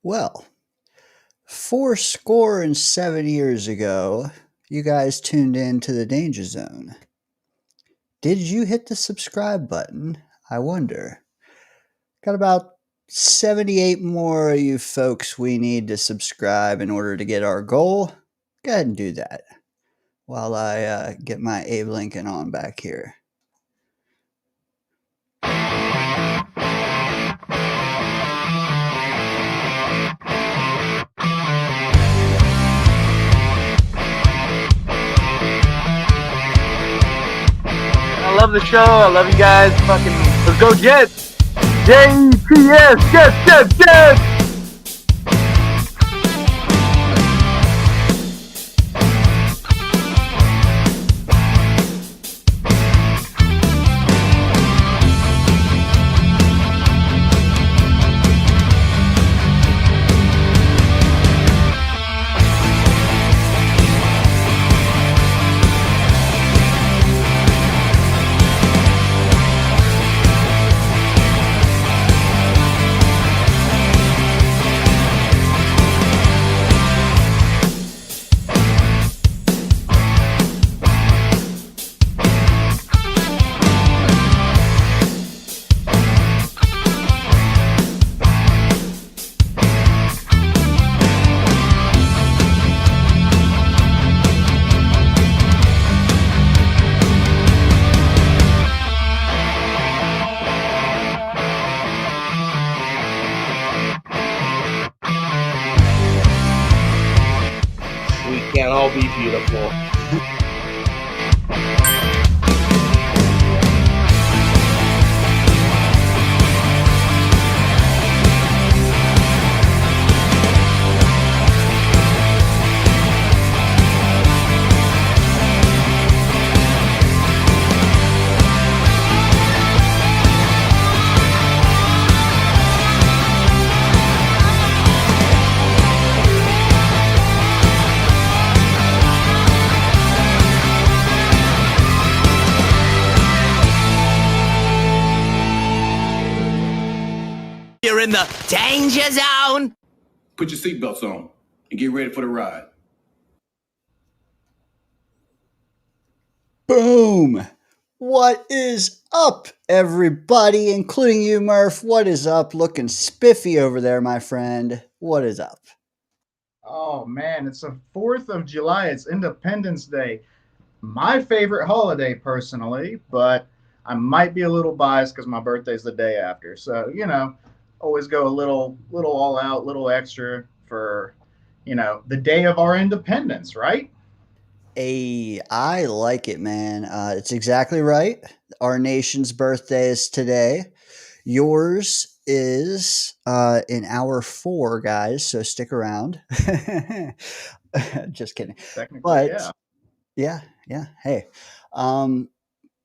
Well, 4 score and 7 years ago, you guys tuned in to the Danger Zone. Did you hit the subscribe button? I wonder. Got about 78 more of you folks we need to subscribe in order to get our goal. Go ahead and do that while I get my Abe Lincoln on back here. I love the show. I love you guys. Fucking, let's go Jets. Jets, Jets, Jets. We can't all be beautiful. You're in the danger zone. Put your seatbelts on and get ready for the ride. Boom! What is up, everybody, including you, Murph? What is up? Looking spiffy over there, my friend. What is up? Oh man, it's the 4th of July. It's Independence Day. My favorite holiday personally, but I might be a little biased because my birthday's the day after. So, always go a little all out, little extra for, the day of our independence, right? I like it, man. It's exactly right. Our nation's birthday is today. Yours is in hour 4, guys. So stick around. Just kidding. Technically, But yeah. yeah. Hey,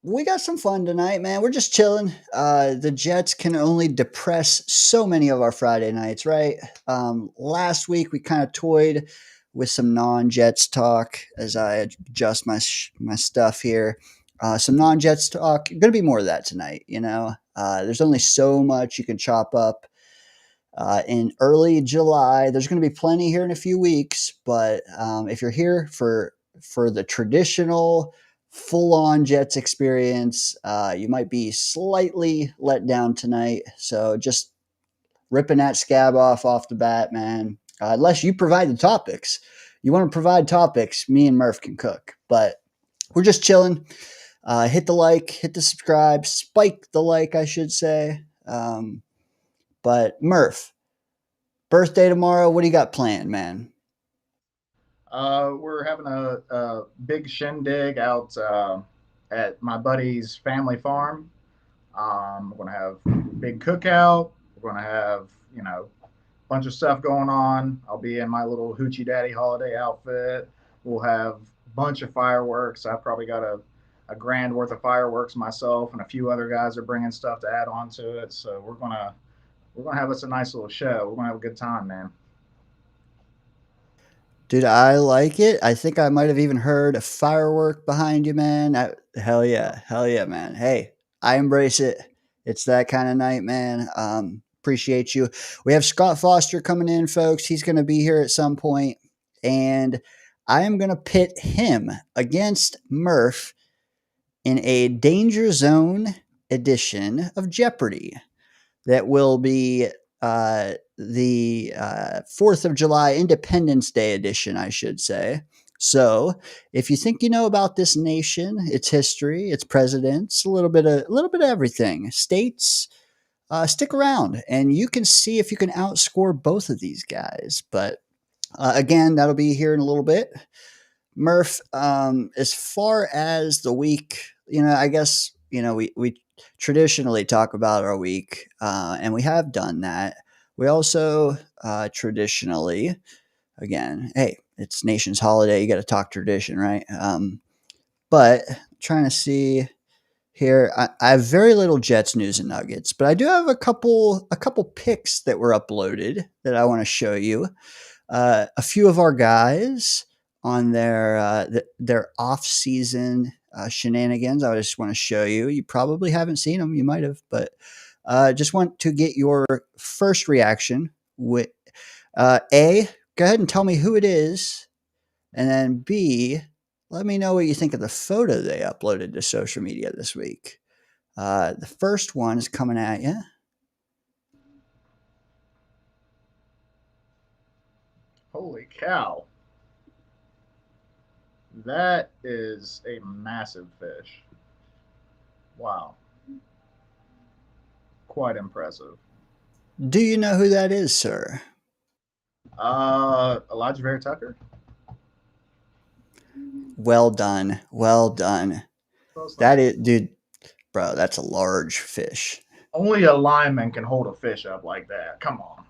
we got some fun tonight, man. We're just chilling. The Jets can only depress so many of our Friday nights, right? Last week we kind of toyed with some non-Jets talk as I adjust my stuff here. Some non-Jets talk. Going to be more of that tonight. There's only so much you can chop up in early July. There's going to be plenty here in a few weeks, but if you're here for the traditional full-on Jets experience, you might be slightly let down tonight. So just ripping that scab off the bat, man. Unless you provide the topics. You want to provide topics, me and Murph can cook. But we're just chilling. Hit the like, hit the subscribe, spike the like, I should say. But Murph, birthday tomorrow. What do you got planned, man? We're having a big shindig out at my buddy's family farm. We're going to have a big cookout. We're going to have, a bunch of stuff going on. I'll be in my little Hoochie Daddy holiday outfit. We'll have a bunch of fireworks. I probably got a grand worth of fireworks myself, and a few other guys are bringing stuff to add on to it. So we're gonna have us a nice little show. We're gonna have a good time, man. Dude, I like it. I think I might have even heard a firework behind you, man. Hell yeah, man. Hey, I embrace it. It's that kind of night, man. Appreciate you. We have Scott Foster coming in, folks. He's going to be here at some point, and I am going to pit him against Murph in a Danger Zone edition of Jeopardy that will be the 4th of July Independence Day edition, I should say. So, if you think you know about this nation, its history, its presidents, a little bit of everything, states, stick around and you can see if you can outscore both of these guys. But again, that'll be here in a little bit. Murph, as far as the week, I guess, we traditionally talk about our week, and we have done that. We also traditionally, again, hey, it's nation's holiday. You got to talk tradition, right? But trying to see here, I have very little Jets news and nuggets, but I do have a couple picks that were uploaded that I want to show you. A few of our guys on their off season shenanigans. I just want to show you. You probably haven't seen them. You might have, but just want to get your first reaction. With A, go ahead and tell me who it is, and then B, let me know what you think of the photo they uploaded to social media this week. The first one is coming at you. Holy cow. That is a massive fish. Wow. Quite impressive. Do you know who that is, sir? Elijah Vera Tucker? Well done. Well done. That is, dude, bro, that's a large fish. Only a lineman can hold a fish up like that. Come on.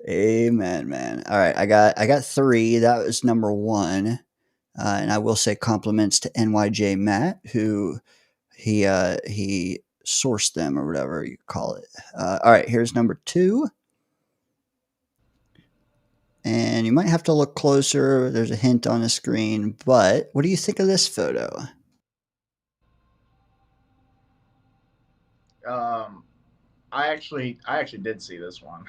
Amen, man. All right, I got 3. That was number 1. And I will say compliments to NYJ Matt, who he sourced them or whatever you call it. All right, here's number 2. And you might have to look closer. There's a hint on the screen, but what do you think of this photo? I actually did see this one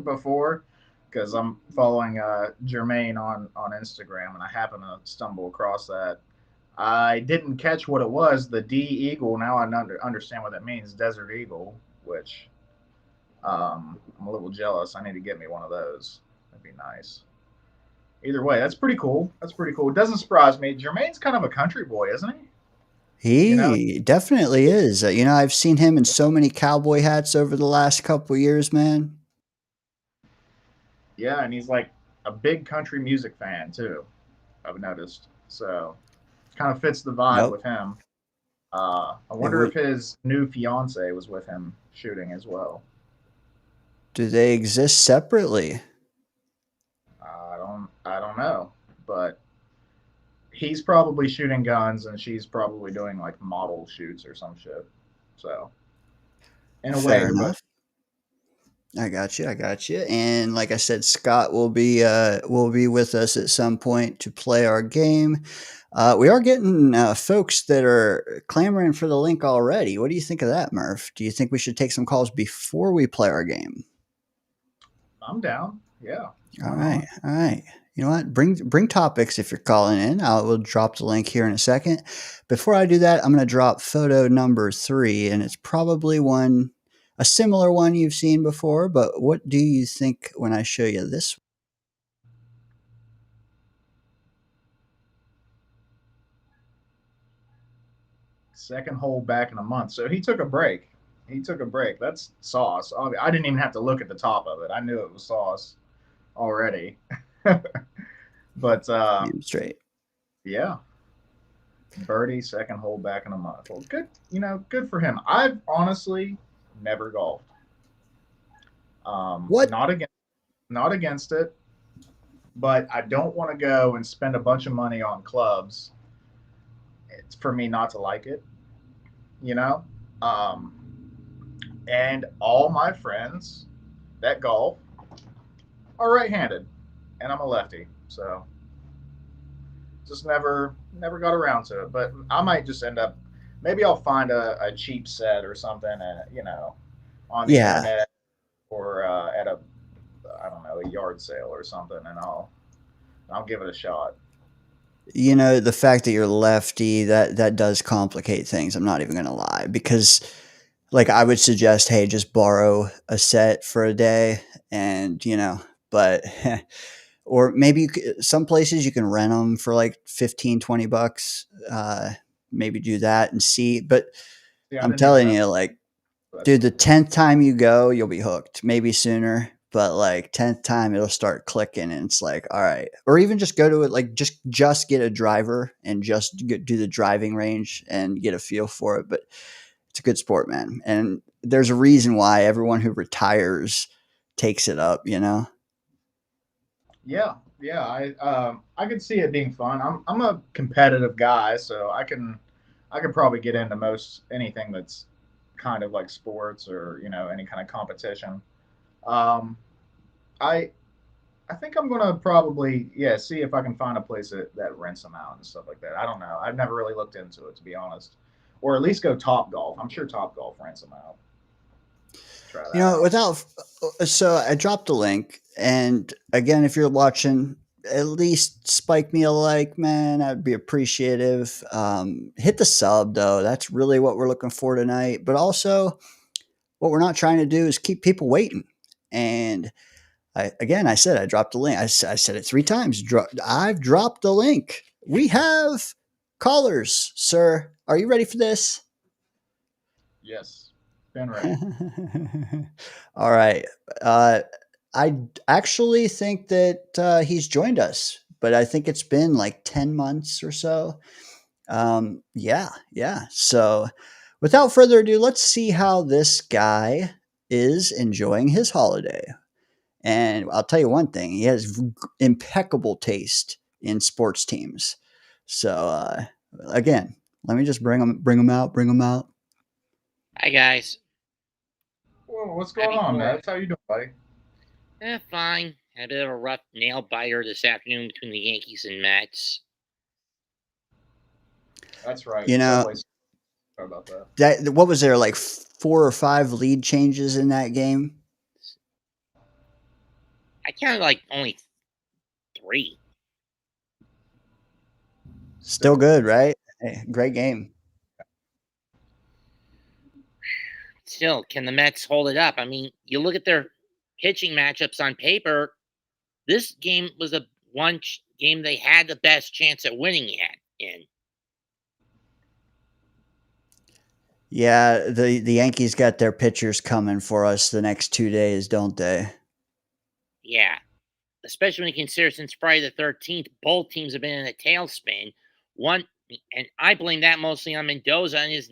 before because I'm following Jermaine on Instagram, and I happened to stumble across that. I didn't catch what it was. The D Eagle. Now I understand what that means. Desert Eagle, which I'm a little jealous. I need to get me one of those. That'd be nice. Either way, that's pretty cool. That's pretty cool. It doesn't surprise me. Jermaine's kind of a country boy, isn't he? He definitely is. I've seen him in so many cowboy hats over the last couple years, man. Yeah, and he's like a big country music fan too. I've noticed. So kind of fits the vibe Yep. with him. I wonder if his new fiance was with him shooting as well. Do they exist separately? I don't know, but he's probably shooting guns and she's probably doing like model shoots or some shit. So in a way, Fair enough. I got you. And like I said, Scott will be with us at some point to play our game. We are getting folks that are clamoring for the link already. What do you think of that, Murph? Do you think we should take some calls before we play our game? I'm down. Yeah. All right. You know what? Bring topics if you're calling in. We'll drop the link here in a second. Before I do that, I'm going to drop photo number 3, and it's probably a similar one you've seen before. But what do you think when I show you this? Second hole back in a month. So he took a break. That's sauce. I didn't even have to look at the top of it. I knew it was sauce already. But Straight. yeah, birdie, second hole back in a month. Well, good. Good for him. I've honestly never golfed. What? Not against it, but I don't want to go and spend a bunch of money on clubs. It's for me not to like it. And all my friends that golf are right-handed, and I'm a lefty, so just never got around to it. But I might just end up, maybe I'll find a cheap set or something, and on the Yeah. internet or at a, I don't know, a yard sale or something, and I'll give it a shot. You know, the fact that you're lefty, that does complicate things. I'm not even gonna lie, because like I would suggest, hey, just borrow a set for a day, and but or maybe some places you can rent them for like 15, $20. Maybe do that and see. But Yeah, I I'm didn't even telling know you, like, that's dude, what the it was. 10th time you go, you'll be hooked. Maybe sooner, but like 10th time it'll start clicking and it's like, all right. Or even just go to it, like just get a driver and just do the driving range and get a feel for it. But it's a good sport, man. And there's a reason why everyone who retires takes it up, you know? Yeah, yeah. I could see it being fun. I'm a competitive guy, so I can probably get into most anything that's kind of like sports or any kind of competition. Um, I I think I'm gonna probably see if I can find a place that rents them out and stuff like that. I don't know. I've never really looked into it to be honest, or at least go Top Golf. I'm sure Top Golf rents them out. Try You that know, out. without so I dropped a link, and again, if you're watching, at least spike me a like, man. I'd be appreciative. Hit the sub though. That's really what we're looking for tonight. But also, what we're not trying to do is keep people waiting. And I said I dropped a link. I said it 3 times. I've dropped the link. We have callers, sir. Are you ready for this? Yes, been ready. All right. Uh, actually think that he's joined us, but I think it's been like 10 months or so. Yeah, yeah. So without further ado, let's see how this guy is enjoying his holiday. And I'll tell you one thing, he has impeccable taste in sports teams. So, again, let me just bring him out. Hi guys. Whoa, what's going Happy on, Fourth. Matt? How you doing, buddy? Fine. Had a bit of a rough nail biter this afternoon between the Yankees and Mets. That's right. You know, Subway. Sorry about that. that what was there, like 4 or 5 lead changes in that game? I counted like only 3. Still Still, good, right? Hey, great game. Still, can the Mets hold it up? I mean, you look at their pitching matchups on paper. This game was the one game they had the best chance at winning at. In Yeah, the Yankees got their pitchers coming for us the next 2 days, don't they? yeah, especially when you consider since Friday the 13th, both teams have been in a tailspin. One, and I blame that mostly on Mendoza and his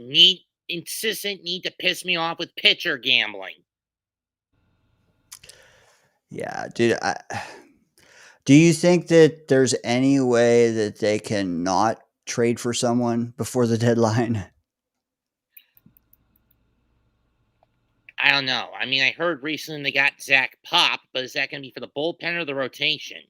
insistent need to piss me off with pitcher gambling. Yeah, dude. Do you think that there's any way that they can not trade for someone before the deadline? I don't know. I mean, I heard recently they got Zach Pop, but is that going to be for the bullpen or the rotation?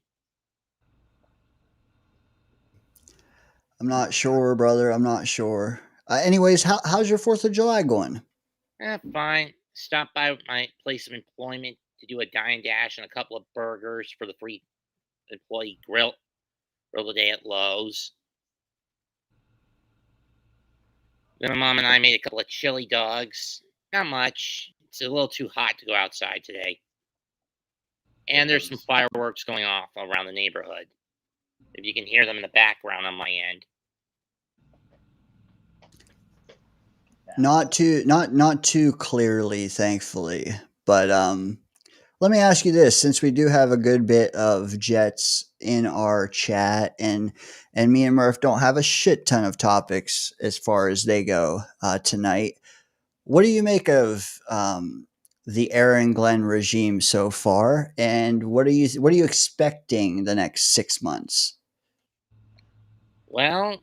I'm not sure, brother. I'm not sure. Anyways, how's your 4th of July going? Fine. Stop by my place of employment to do a dine dash and a couple of burgers for the free employee grill the day at Lowe's. Then my mom and I made a couple of chili dogs. Not much. It's a little too hot to go outside today. And there's some fireworks going off around the neighborhood. If you can hear them in the background on my end. Not too clearly, thankfully. But let me ask you this: since we do have a good bit of Jets in our chat, and me and Murph don't have a shit ton of topics as far as they go tonight, what do you make of the Aaron Glenn regime so far, and what are you expecting the next 6 months? Well,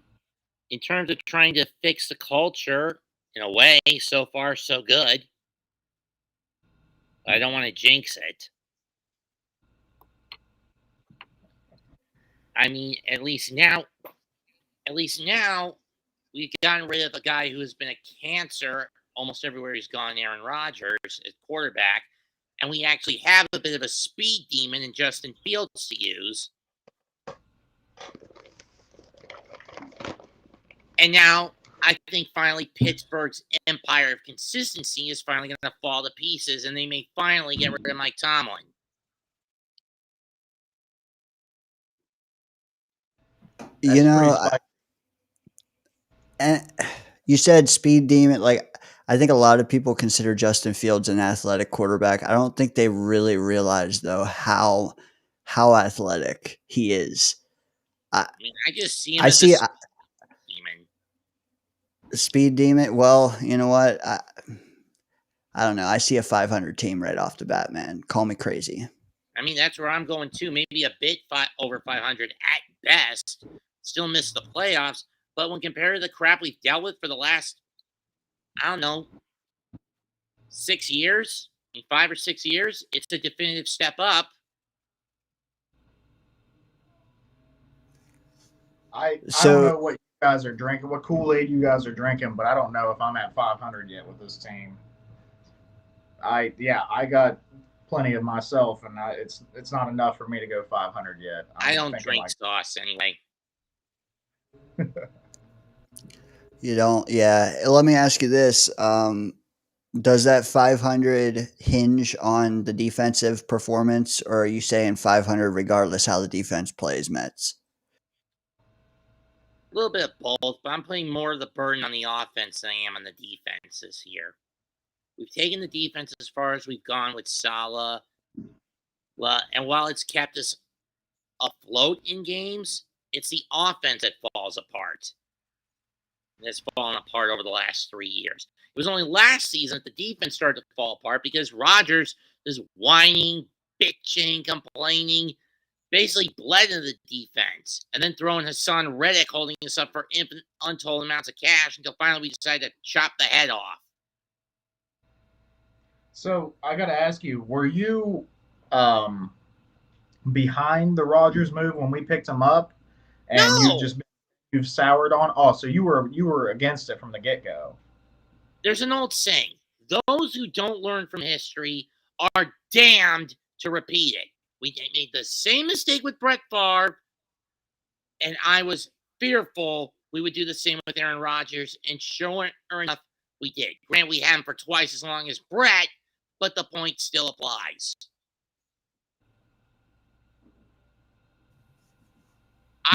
in terms of trying to fix the culture, in a way, so far so good. But I don't want to jinx it. I mean, at least now, we've gotten rid of a guy who has been a cancer almost everywhere he's gone Aaron Rodgers at quarterback, and we actually have a bit of a speed demon in Justin Fields to use. And now I think finally Pittsburgh's empire of consistency is finally going to fall to pieces, and they may finally get rid of Mike Tomlin. You know, and you said speed demon. Like, I think a lot of people consider Justin Fields an athletic quarterback. I don't think they really realize though how athletic he is. I mean, I just see him I as see a demon. Speed demon. Well, you know what? I don't know. I see a 500 team right off the bat, man. Call me crazy. I mean, that's where I'm going too. Maybe a bit over 500 at best. Still miss the playoffs. But when compared to the crap we've dealt with for the last, I don't know, 6 years, 5 or 6 years, it's a definitive step up. I don't know what you guys are drinking, what Kool-Aid you guys are drinking, but I don't know if I'm at 500 yet with this team. I got plenty of myself, and it's not enough for me to go 500 yet. I don't drink sauce anyway. You don't? Yeah. Let me ask you this. Does that 500 hinge on the defensive performance, or are you saying 500 regardless how the defense plays, Mets? A little bit of both, but I'm putting more of the burden on the offense than I am on the defense this year. We've taken the defense as far as we've gone with Salah. Well, and while it's kept us afloat in games, it's the offense that falls apart. It's fallen apart over the last 3 years. It was only last season that the defense started to fall apart because Rodgers is whining, bitching, complaining, basically bled into the defense, and then throwing Hassan Reddick holding us up for infinite, untold amounts of cash until finally we decided to chop the head off. So I got to ask you, were you behind the Rodgers move when we picked him up, and No! you've soured on? Oh, so you were against it from the get-go. There's an old saying: those who don't learn from history are damned to repeat it. We made the same mistake with Brett Favre, and I was fearful we would do the same with Aaron Rodgers, and sure enough, we did. Granted, we had him for twice as long as Brett, but the point still applies.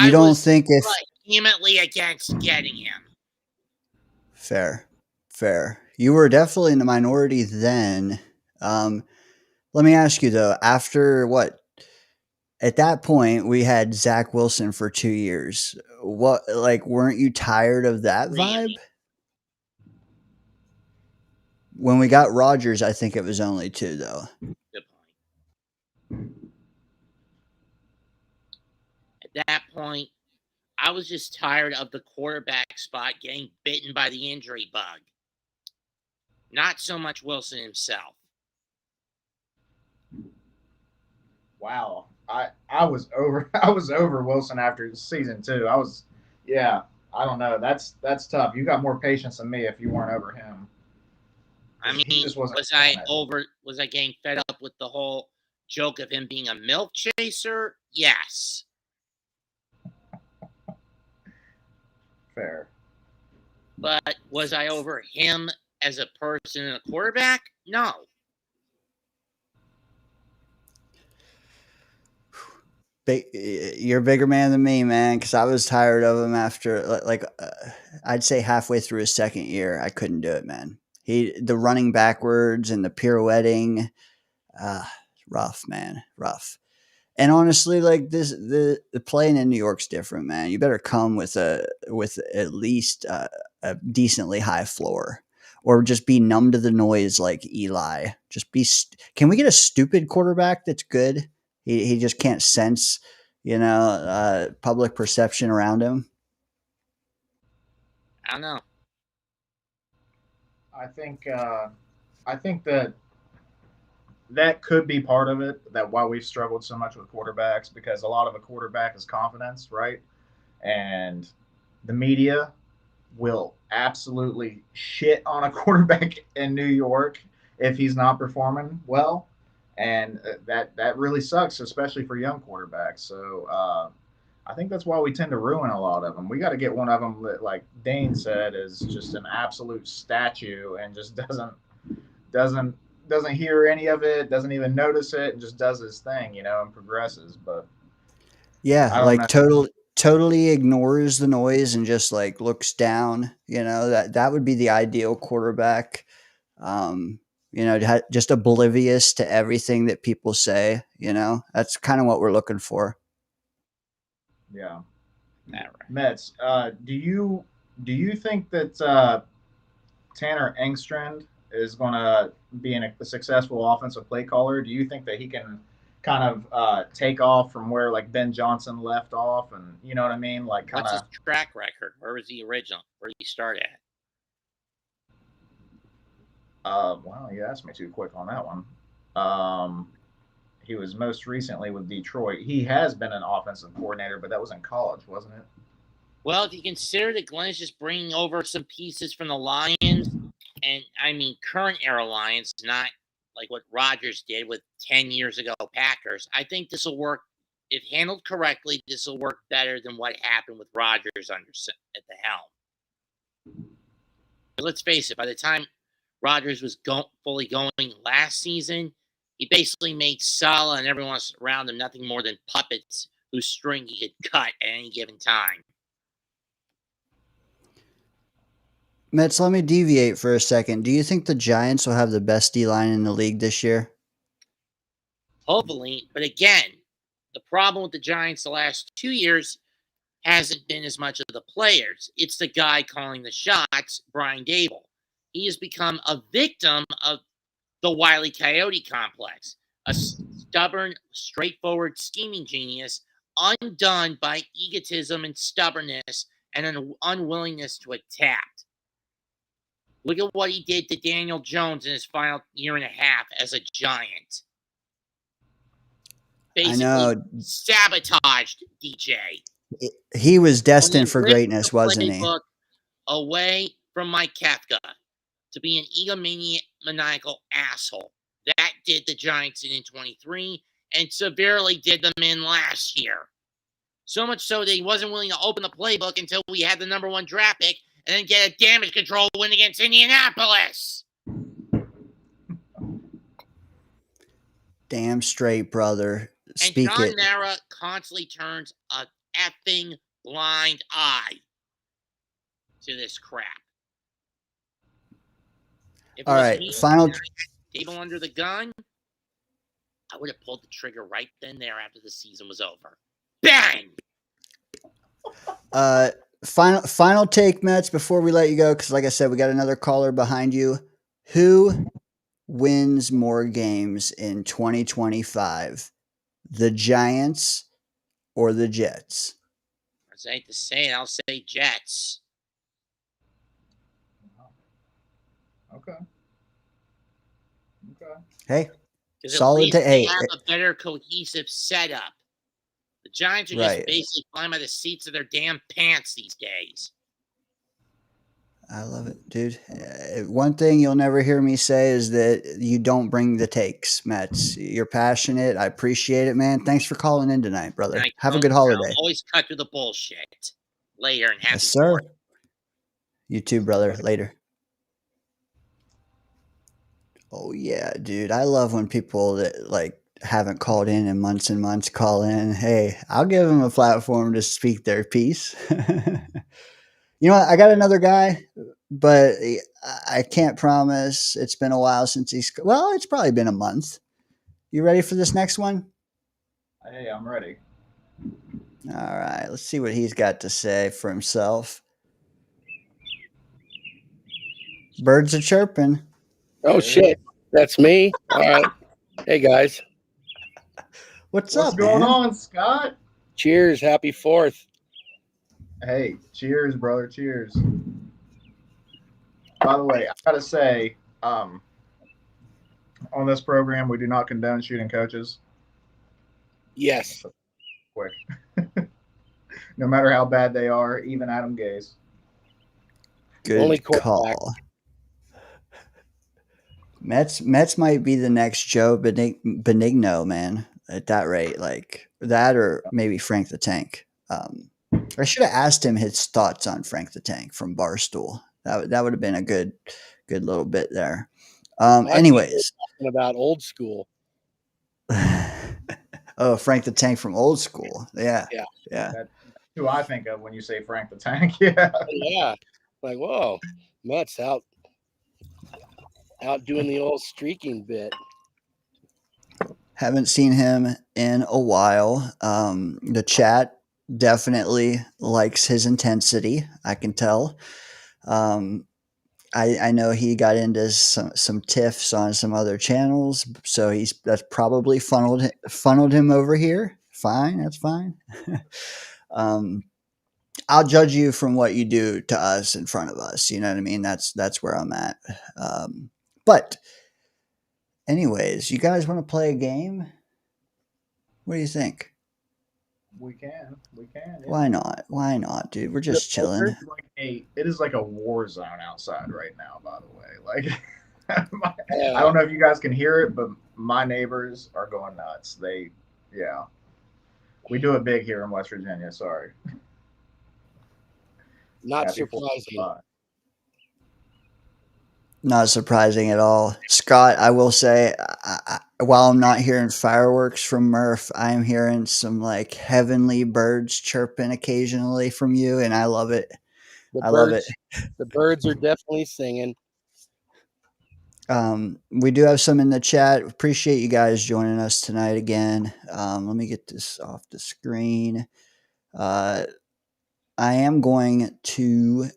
You don't think if vehemently against getting him. Fair. You were definitely in the minority then. Let me ask you though, after what? At that point, we had Zach Wilson for 2 years. What, like, weren't you tired of that vibe? When we got Rodgers, I think it was only 2 though. Good point. At that point, I was just tired of the quarterback spot getting bitten by the injury bug. Not so much Wilson himself. Wow. I was over Wilson after season 2. I don't know. That's tough. You got more patience than me if you weren't over him. I mean, was I getting fed up with the whole joke of him being a milk chaser? Yes. Fair. But was I over him as a person and a quarterback? No. You're a bigger man than me, man, because I was tired of him after, I'd say halfway through his second year. I couldn't do it, man. The running backwards and the pirouetting, rough, man, rough. And honestly, like the playing in New York's different, man. You better come with at least a decently high floor, or just be numb to the noise like Eli. Can we get a stupid quarterback that's good? He just can't sense, public perception around him. I don't know. I think that could be part of it, that why we've struggled so much with quarterbacks, because a lot of a quarterback is confidence, right? And the media will absolutely shit on a quarterback in New York if he's not performing well, and that really sucks, especially for young quarterbacks. So I think that's why we tend to ruin a lot of them. We got to get one of them that, like Dane said, is just an absolute statue and just doesn't doesn't hear any of it, doesn't even notice it, and just does his thing, and progresses. But Yeah, I don't know. like totally ignores the noise and just like looks down. That would be the ideal quarterback. Um, just oblivious to everything that people say. That's kind of what we're looking for. Yeah, All right. Mets. Do you think that Tanner Engstrand is going to be a successful offensive play caller? Do you think that he can kind of take off from where like Ben Johnson left off, and you know what I mean? Like kind What's his of. track record? Where was he original? Where did he start at? Wow, you asked me too quick on that one. He was most recently with Detroit. He has been an offensive coordinator, but that was in college, wasn't it? Well, if you consider that Glenn is just bringing over some pieces from the Lions, and I mean current era Lions, not like what Rodgers did with 10 years ago Packers, I think this will work. If handled correctly, this will work better than what happened with Rodgers at the helm. But let's face it, by the time Rodgers was fully going last season, he basically made Salah and everyone else around him nothing more than puppets whose string he could cut at any given time. Mets, let me deviate for a second. Do you think the Giants will have the best D-line in the league this year? Hopefully, but again, the problem with the Giants the last 2 years hasn't been as much of the players. It's the guy calling the shots, Brian Dable. He has become a victim of the Wile E. Coyote complex, a stubborn, straightforward scheming genius undone by egotism and stubbornness and an unwillingness to adapt. Look at what he did to Daniel Jones in his final year and a half as a Giant. Basically I know. sabotaged DJ. He was And destined then for ripped greatness, the wasn't he? playbook away from Mike Kafka to be an egomaniacal asshole. That did the Giants in 23 and severely did them in last year. So much so that he wasn't willing to open the playbook until we had the number 1 draft pick and then get a damage control win against Indianapolis. Damn straight, brother. And Speak John it. Mara constantly turns a effing blind eye to this crap. If it All was right, me final. and I had Dable under the gun, I would have pulled the trigger right then and there after the season was over. Bang! Final take, Mets, before we let you go, because like I said, we got another caller behind you. Who wins more games in 2025? The Giants or the Jets? I hate to say it, I'll say Jets. Okay. Hey, Because at solid least to they 8. have a better cohesive setup. The Giants are Right. just basically flying by the seats of their damn pants these days. I love it, dude. One thing you'll never hear me say is that you don't bring the takes, Mets. You're passionate. I appreciate it, man. Thanks for calling in tonight, brother. Have a good holiday. I'll always cut through the bullshit. Later and happy Yes, sir. Fourth. You too, brother. Later. Oh yeah, dude. I love when people that like haven't called in months and months call in. Hey, I'll give them a platform to speak their piece. You know what? I got another guy, but I can't promise. It's been a while since he's. Well, it's probably been a month. You ready for this next one? Hey, I'm ready. All right. Let's see what he's got to say for himself. Birds are chirping. Oh shit, that's me. All right. Hey guys. What's What's up, going man? on, Scott? Cheers. Happy 4th. Hey, cheers, brother. Cheers. By the way, I gotta say, on this program, we do not condone shooting coaches. Yes. Quick. No matter how bad they are, even Adam Gase. Only Good quarterback. call. Mets might be the next Joe Benigno, man. At that rate, like that, or maybe Frank the Tank. I should have asked him his thoughts on Frank the Tank from Barstool. That would have been a good little bit there. I thought you were Anyways, talking about old school. oh, Frank the Tank from Old School. Yeah, Yeah. yeah. That's who I think of when you say Frank the Tank. Yeah. Yeah. Like, whoa, Mets out doing the old streaking bit. Haven't seen him in a while. The chat definitely likes his intensity. I can tell. Um, I know he got into some tiffs on some other channels, so that's probably funneled him over here. Fine, that's fine. um, I'll judge you from what you do to us in front of us. You know what I mean? That's where I'm at. But anyways, you guys want to play a game? What do you think? We can. Yeah. Why not? Why not, dude? We're just chilling. It is like a war zone outside right now, by the way. Like, I don't know if you guys can hear it, but my neighbors are going nuts. Yeah. We do it big here in West Virginia. Sorry. Not surprising. Not surprising at all. Scott, I will say, while I'm not hearing fireworks from Murph, I am hearing some like heavenly birds chirping occasionally from you, and I love it. Love it. The birds are definitely singing. We do have some in the chat. Appreciate you guys joining us tonight again. Let me get this off the screen. I am going to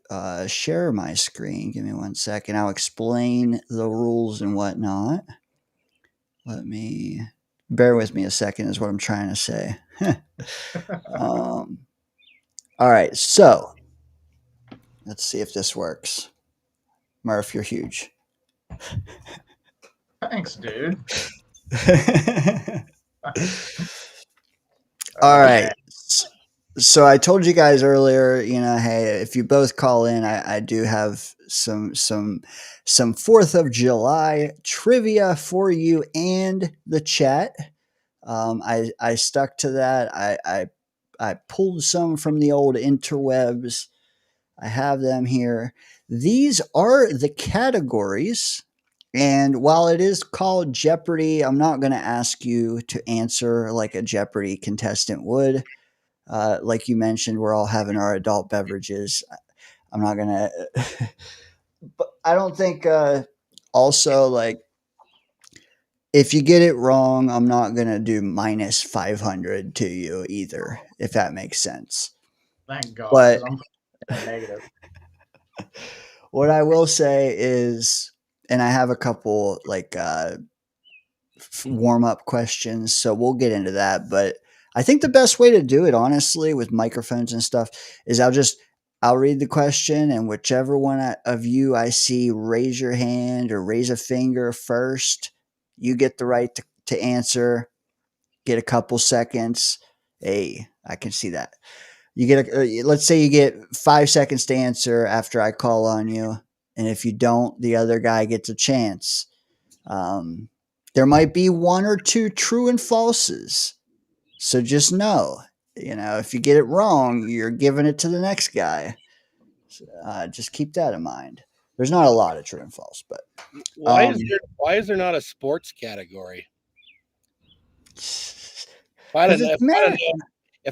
share my screen. Give me 1 second. I'll explain the rules and whatnot. Bear with me a second is what I'm trying to say. All right, so let's see if this works. Murph, you're huge. Thanks, dude. All right. So I told you guys earlier, hey, if you both call in, I do have some 4th of July trivia for you and the chat. I stuck to that. I pulled some from the old interwebs. I have them here. These are the categories. And while it is called Jeopardy, I'm not going to ask you to answer like a Jeopardy contestant would. Like you mentioned, we're all having our adult beverages. I'm not going to, but I don't think, also like, if you get it wrong, I'm not going to do minus 500 to you either, if that makes sense. Thank God. But I'm negative. What I will say is, and I have a couple like warm up questions, so we'll get into that. But I think the best way to do it, honestly, with microphones and stuff, is I'll read the question, and whichever one of you I see raise your hand or raise a finger first, you get the right to answer. Get a couple seconds. Hey, I can see that. You get let's say you get 5 seconds to answer after I call on you, and if you don't, the other guy gets a chance. There might be 1 or 2 true and falses, so just know, if you get it wrong, you're giving it to the next guy. Just keep that in mind. There's not a lot of true and false, but why is there not a sports category? If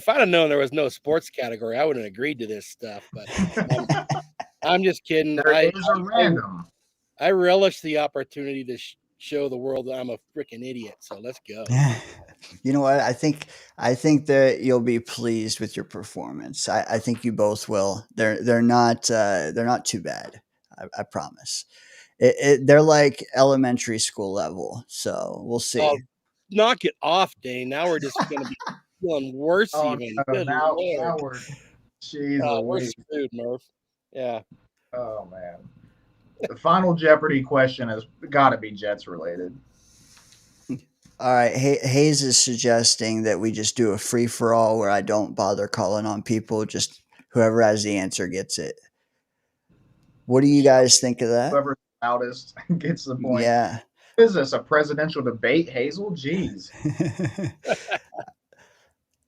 I'd have known there was no sports category, I wouldn't have agreed to this stuff. But I'm just kidding. I relish the opportunity to show the world that I'm a freaking idiot. So let's go. You know what? I think that you'll be pleased with your performance. I think you both will. They're not too bad. I promise. They're like elementary school level. So we'll see. Oh, knock it off, Dane. Now we're just going to be feeling worse even. No, now we're we're screwed, Murph. Yeah. Oh man. The final Jeopardy question has got to be Jets related. All right. Hayes is suggesting that we just do a free for all where I don't bother calling on people. Just whoever has the answer gets it. What do you guys think of that? Whoever's loudest gets the point. Yeah. What is this, a presidential debate, Hazel? Jeez.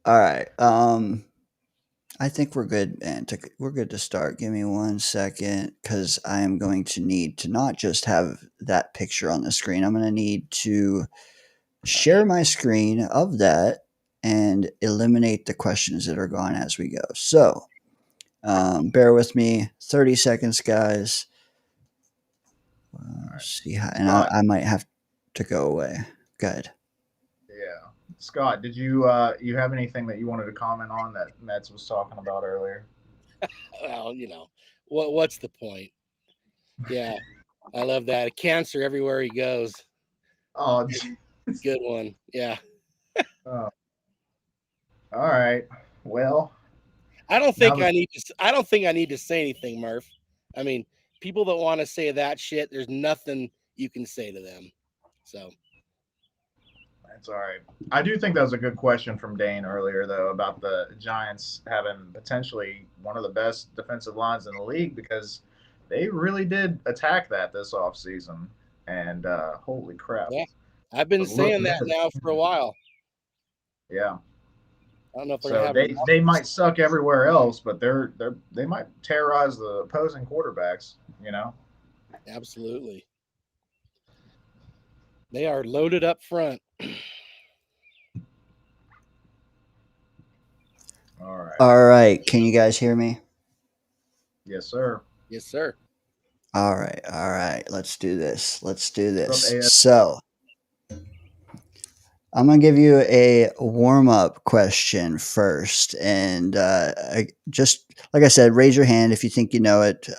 All right. I think we're good, man. We're good to start. Give me 1 second because I am going to need to not just have that picture on the screen. I'm going to need to share my screen of that and eliminate the questions that are gone as we go. So bear with me. 30 seconds, guys. See how, and I might have to go away. Good. Yeah. Scott, did you you have anything that you wanted to comment on that Mets was talking about earlier? Well, what's the point? Yeah, I love that. Cancer everywhere he goes. Oh, Good one. Yeah. oh. All right. Well, I don't think I need to say anything, Murph. I mean, people that want to say that shit, there's nothing you can say to them. So that's all right. I do think that was a good question from Dane earlier, though, about the Giants having potentially one of the best defensive lines in the league because they really did attack that this offseason. And holy crap. yeah, I've been saying that now for a while. Yeah. I don't know if they're So having they might suck everywhere else, but they might terrorize the opposing quarterbacks. Absolutely. They are loaded up front. All right. All right. Can you guys hear me? Yes, sir. Yes, sir. All right. All right. Let's do this. What's up, So I'm going to give you a warm up question first. And just like I said, raise your hand if you think you know it.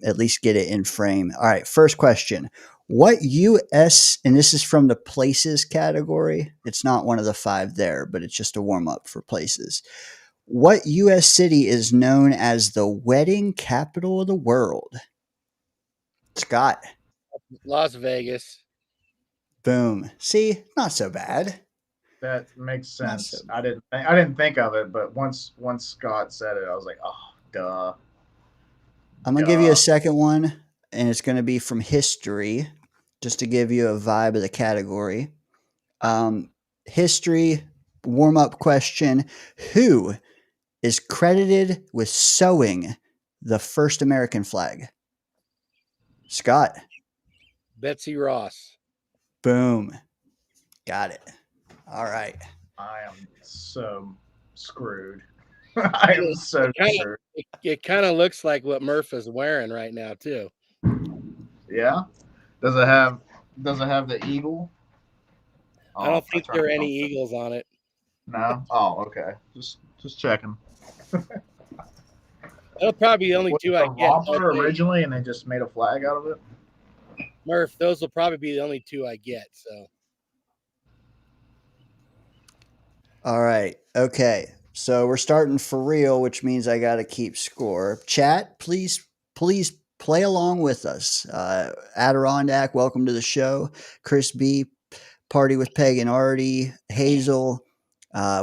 At least get it in frame. All right. First question. What U.S., and this is from the places category. It's not one of the 5 there, but it's just a warm up for places. What U.S. city is known as the wedding capital of the world? Scott. Las Vegas. Boom. See, not so bad. That makes sense. I didn't think of it, but once Scott said it, I was like, oh, duh. I'm gonna give you a second one, and it's gonna be from history, just to give you a vibe of the category. History warm up question: who is credited with sewing the first American flag? Scott. Betsy Ross. Boom. Got it. All right. I am so screwed. I am so screwed. It kind of looks like what Murph is wearing right now, too. Yeah. Does it have the eagle? I don't think there are any eagles on it. No. Oh, okay. Just checking. That'll probably be the only 2 I get. Romper originally, and they just made a flag out of it. Murph, those will probably be the only 2 I get. So. All right. Okay. So we're starting for real, which means I got to keep score. Chat, please play along with us. Adirondack, welcome to the show. Chris B, Party with Peg and Artie. Hazel.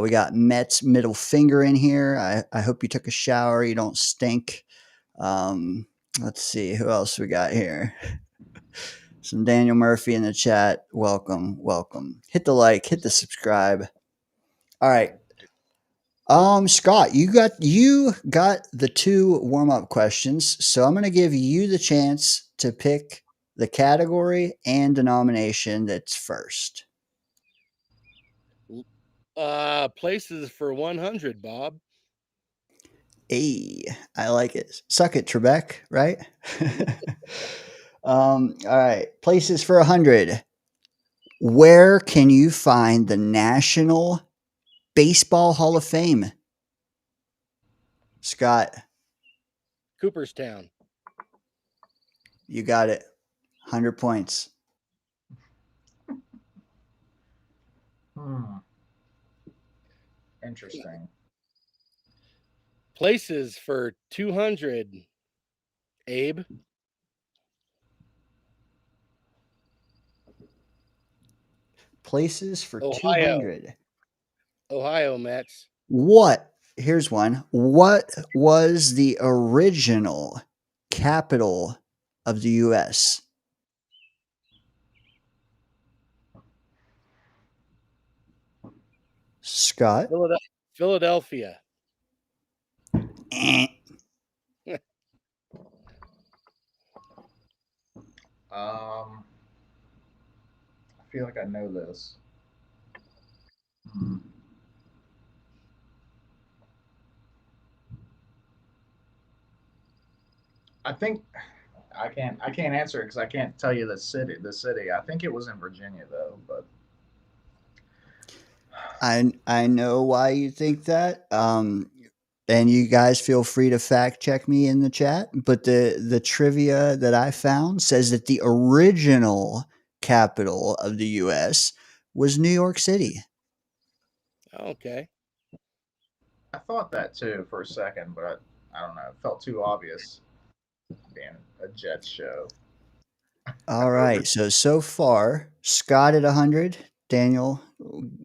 We got Met's middle finger in here. I hope you took a shower. You don't stink. Let's see who else we got here. Some Daniel Murphy in the chat. Welcome. Hit the like, hit the subscribe. All right. Scott, you got the 2 warm-up questions, so I'm going to give you the chance to pick the category and denomination that's first. Places for 100, Bob. Hey, I like it. Suck it, Trebek, right? All right. Places for 100. Where can you find the National Baseball Hall of Fame? Scott. Cooperstown. You got it. 100 points. Interesting. Places for 200, Abe. Places for Ohio. 200. Ohio Mets. What? Here's one. What was the original capital of the U.S.? Scott? Philadelphia. Eh. I feel like I know this. Hmm. I think I can't answer it because I can't tell you the city. The city. I think it was in Virginia though, but I know why you think that. And you guys feel free to fact check me in the chat. But the trivia that I found says that the original capital of the U.S. was New York City. Okay. I thought that too for a second, but I don't know. It felt too obvious being a Jets show. All right. So far, Scott at 100. Daniel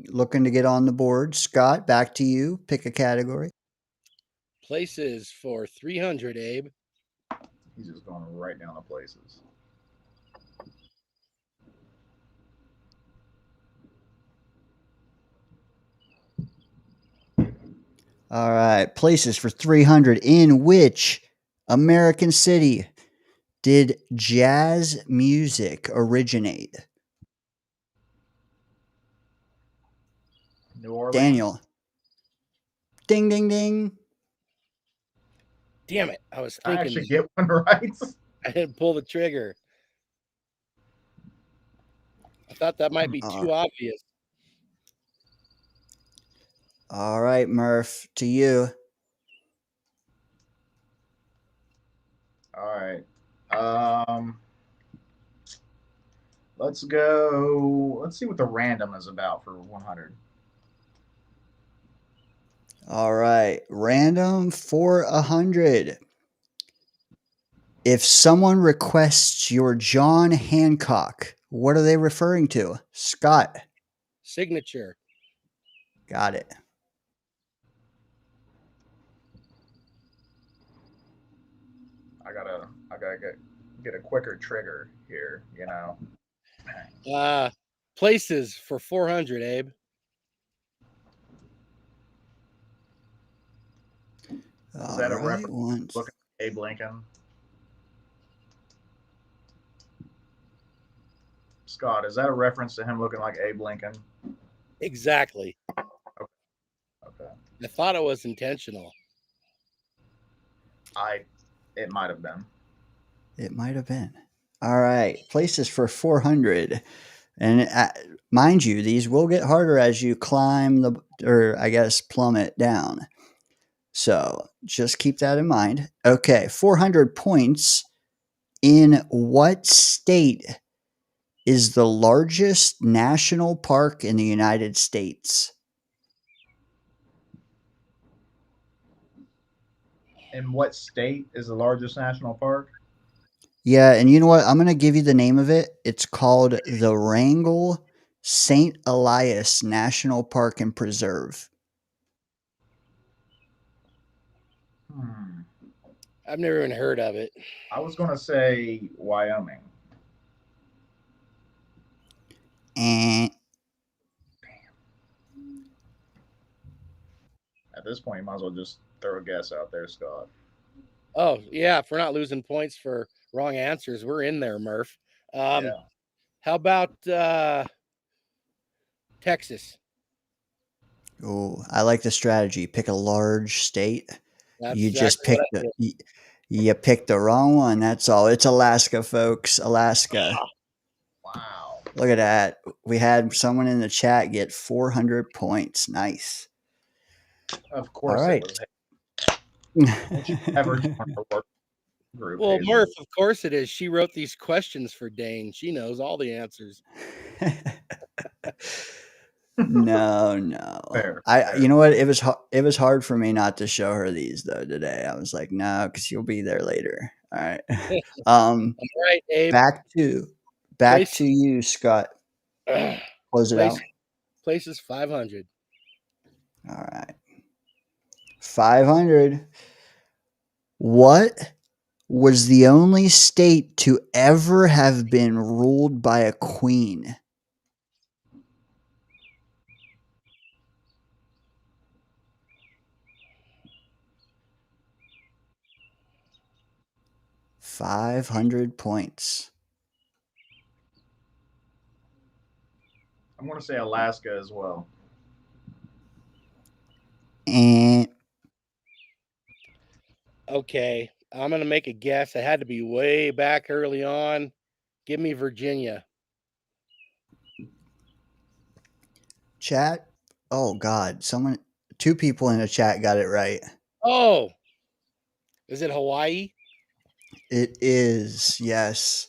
looking to get on the board. Scott, back to you. Pick a category. Places for 300, Abe. He's just going right down the places. All right. Places for 300. In which American city did jazz music originate? New Orleans. Daniel. Ding, ding, ding. Damn it. I was I thinking. actually get one right. I didn't pull the trigger. I thought that might be too obvious. All right, Murph, to you. All right. Let's go. Let's see what the random is about for 100. All right. Random for 100. If someone requests your John Hancock, what are they referring to? Scott. Signature. Got it. I gotta get a quicker trigger here, you know. Places for 400, Abe. Is that a reference? Look at Abe Lincoln. Scott, is that a reference to him looking like Abe Lincoln? Exactly. Okay. I thought it was intentional. It might have been. It might have been. All right. Places for 400. And mind you, these will get harder as you climb or I guess plummet down. So just keep that in mind. Okay. 400 points. In what state is the largest national park in the United States? In what state is the largest national park? Yeah, and you know what? I'm going to give you the name of it. It's called the Wrangell St. Elias National Park and Preserve. I've never even heard of it. I was going to say Wyoming. And at this point, you might as well just throw a guess out there, Scott. Oh, yeah. If we're not losing points for wrong answers, we're in there, Murph. Yeah. How about Texas? oh, I like the strategy. Pick a large state. That's You just exactly picked you picked the wrong one. That's all. It's Alaska, folks. Alaska. Wow. Look at that. We had someone in the chat get 400 points. Nice. Of course all right. it was. Ever group, well, Hazel. Murph, of course it is. She wrote these questions for Dane. She knows all the answers. No. Fair. You know what? It was hard for me not to show her these though today. I was like, no, because you'll be there later. All right. All right, Abe. Back to you, Scott. Close it out. Places 500. All right. 500. What was the only state to ever have been ruled by a queen? $500. I'm going to say Alaska as well. And Okay, I'm gonna make a guess. It had to be way back early on. Give me Virginia. chat. Oh God, two people in the chat got it right. Oh, is it Hawaii? It is, yes.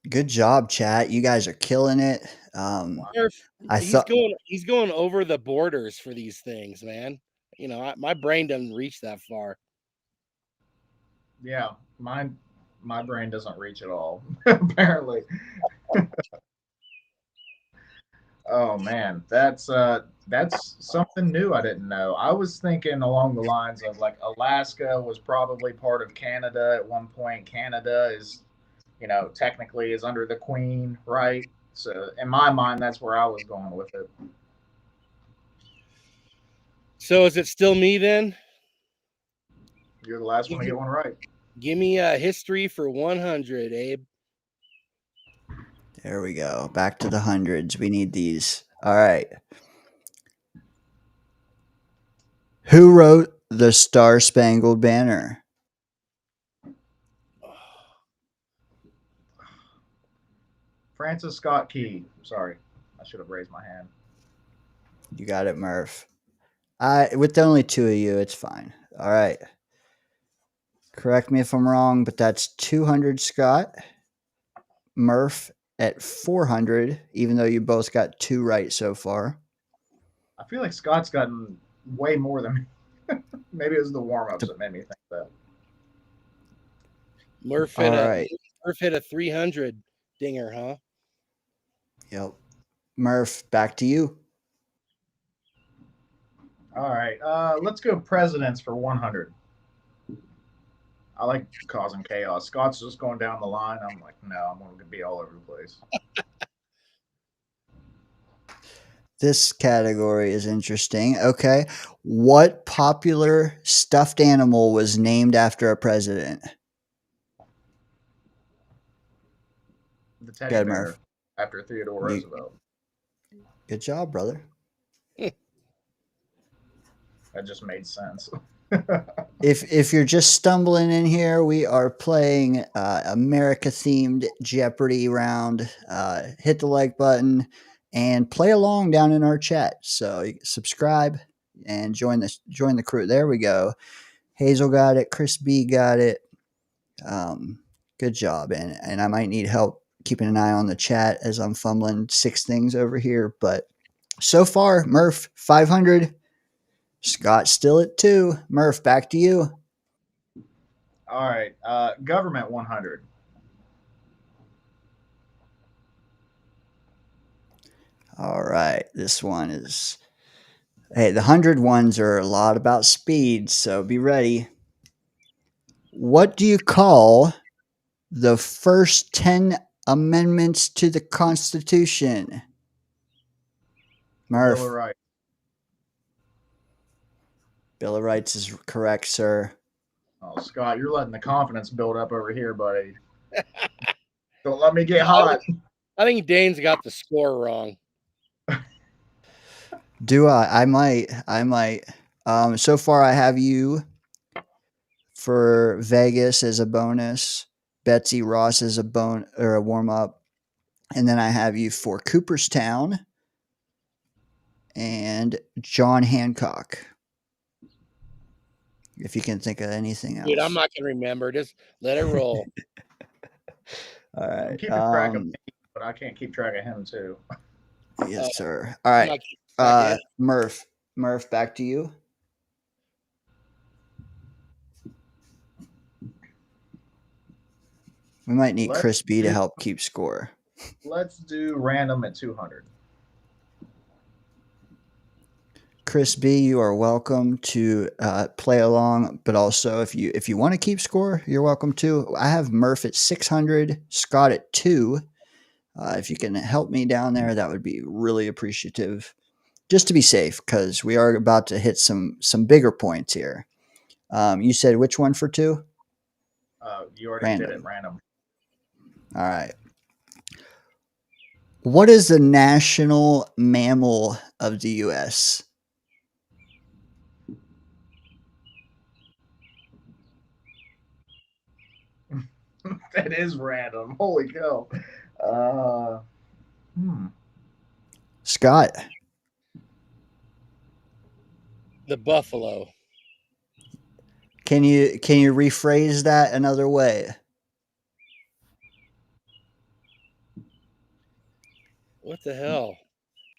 Good job, chat. You guys are killing it. Murph, I he's thought, going over the borders for these things, man. You know, my brain doesn't reach that far. Yeah, my brain doesn't reach at all, apparently. Oh man, that's something new I didn't know. I was thinking along the lines of like Alaska was probably part of Canada at one point. Canada is, technically is under the Queen, right? So in my mind, that's where I was going with it. So is it still me then? You're the last one to get one right. Give me history for 100, Abe. there we go. Back to the hundreds. We need these. All right. Who wrote the Star Spangled Banner? Francis Scott Key. Sorry, I should have raised my hand. You got it, Murph. With only two of you, it's fine. All right. Correct me if I'm wrong, but that's 200, Scott. Murph at 400, even though you both got two right so far. I feel like Scott's gotten way more than me. Maybe it was the warm ups that made me think that. Murph hit a 300 dinger, huh? Yep. Murph, back to you. All right, let's go presidents for 100. I like causing chaos. Scott's just going down the line. I'm like, no, I'm going to be all over the place. This category is interesting. Okay. What popular stuffed animal was named after a president? The teddy Good, bear Murph. after Theodore Roosevelt. Good job, brother. That just made sense. If you're just stumbling in here, we are playing America themed Jeopardy round. Hit the like button and play along down in our chat. So subscribe and join the crew. There we go. Hazel got it. Chris B got it. Good job. And I might need help keeping an eye on the chat as I'm fumbling 6 things over here. But so far, Murph 500. Scott still at 2. Murph, back to you. All right, government 100. All right, this one is. Hey, the 100 ones are a lot about speed, so be ready. What do you call the first 10 amendments to the Constitution? Murph. Bill of Rights. Bill of Rights is correct, sir. Oh, Scott, you're letting the confidence build up over here, buddy. Don't let me get hot. I think Dane's got the score wrong. Do I? I might. So far, I have you for Vegas as a bonus, Betsy Ross as a warm up, and then I have you for Cooperstown and John Hancock. If you can think of anything else. Dude, I'm not gonna remember. Just let it roll. All right. I'm keeping track of me, but I can't keep track of him too. Yes, sir. All right. Murph, back to you. We might need Chris B to help keep score. Let's do random at 200. Chris B, you are welcome to play along, but also if you want to keep score, you're welcome to. I have Murph at 600, Scott at 2. If you can help me down there, that would be really appreciative. Just to be safe, because we are about to hit some bigger points here. You said which one for 2? You already did it, Random. random. All right. What is the national mammal of the U.S.? That is random. Holy cow. Scott. The buffalo. Can you rephrase that another way? What the hell?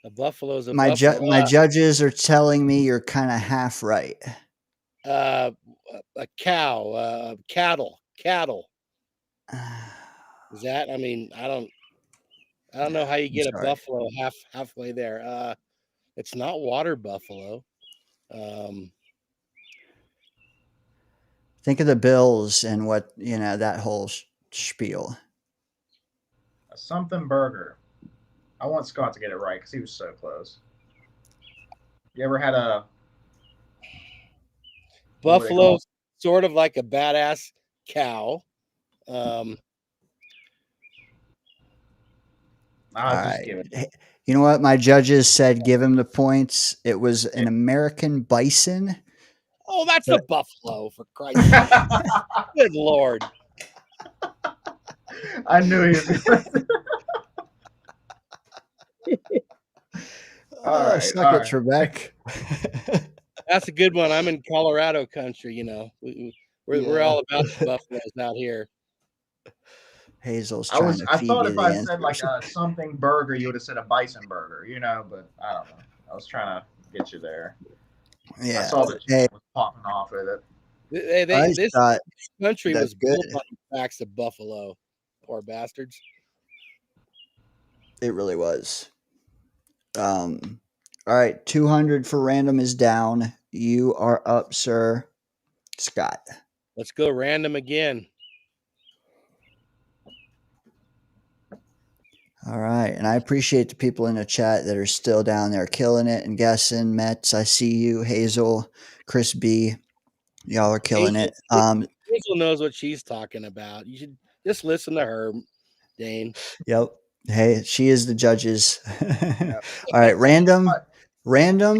A buffalo's a My buffalo. judges are telling me you're kind of half right. A cow. Cattle. Is that? I mean, I don't know how you I'm get a sorry. buffalo halfway there. It's not water buffalo. Think of the Bills and what that whole spiel. A something burger. I want Scott to get it right because he was so close. You ever had a Buffalo's sort of like a badass cow. All just right. give it. Hey, you know what? My judges said give him the points. It was an American bison. Oh, that's a buffalo, for Christ's sake. Good Lord. I knew he was going to. All right. Suck it, Trebek. That's a good one. I'm in Colorado country, We're all about the buffaloes out here. Hazel's trying to I feed thought you if the I said like answers. a something burger, you would have said a bison burger, but I don't know. I was trying to get you there. Yeah. I saw the chat was popping off with it. This country that's was good. built on the backs of buffalo. Poor bastards. It really was. All right, 200 for random is down. You are up, sir. Scott. Let's go random again. All right, and I appreciate the people in the chat that are still down there killing it and guessing. Mets, I see you. Hazel, Chris B, y'all are killing it. Hazel knows what she's talking about. You should just listen to her, Dane. Yep. Hey, she is the judges. All right, random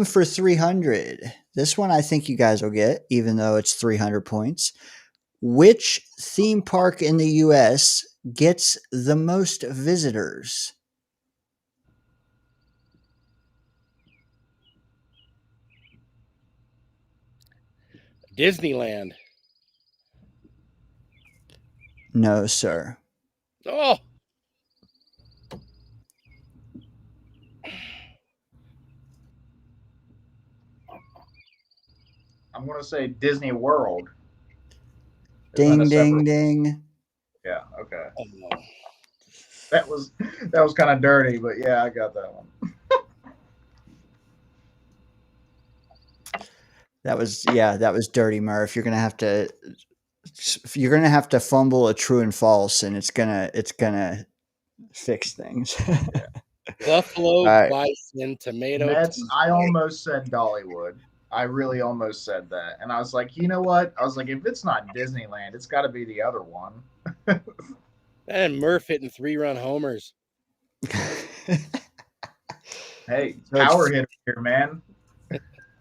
for 300. This one I think you guys will get, even though it's 300 points. Which theme park in the U.S. gets the most visitors? Disneyland. No, sir. Oh. I'm going to say Disney World. Ding, ding, ding. Yeah, okay. Oh, no. That was kind of dirty, but yeah, I got that one. That was dirty, Murph. You're gonna have to fumble a true and false, and it's gonna fix things. Buffalo, right. bison, tomato. Mets. I almost said Dollywood. I really almost said that, and I was like, you know what? I was like, if it's not Disneyland, it's got to be the other one. And Murph hitting 3-run homers. Hey, power hitter here, man.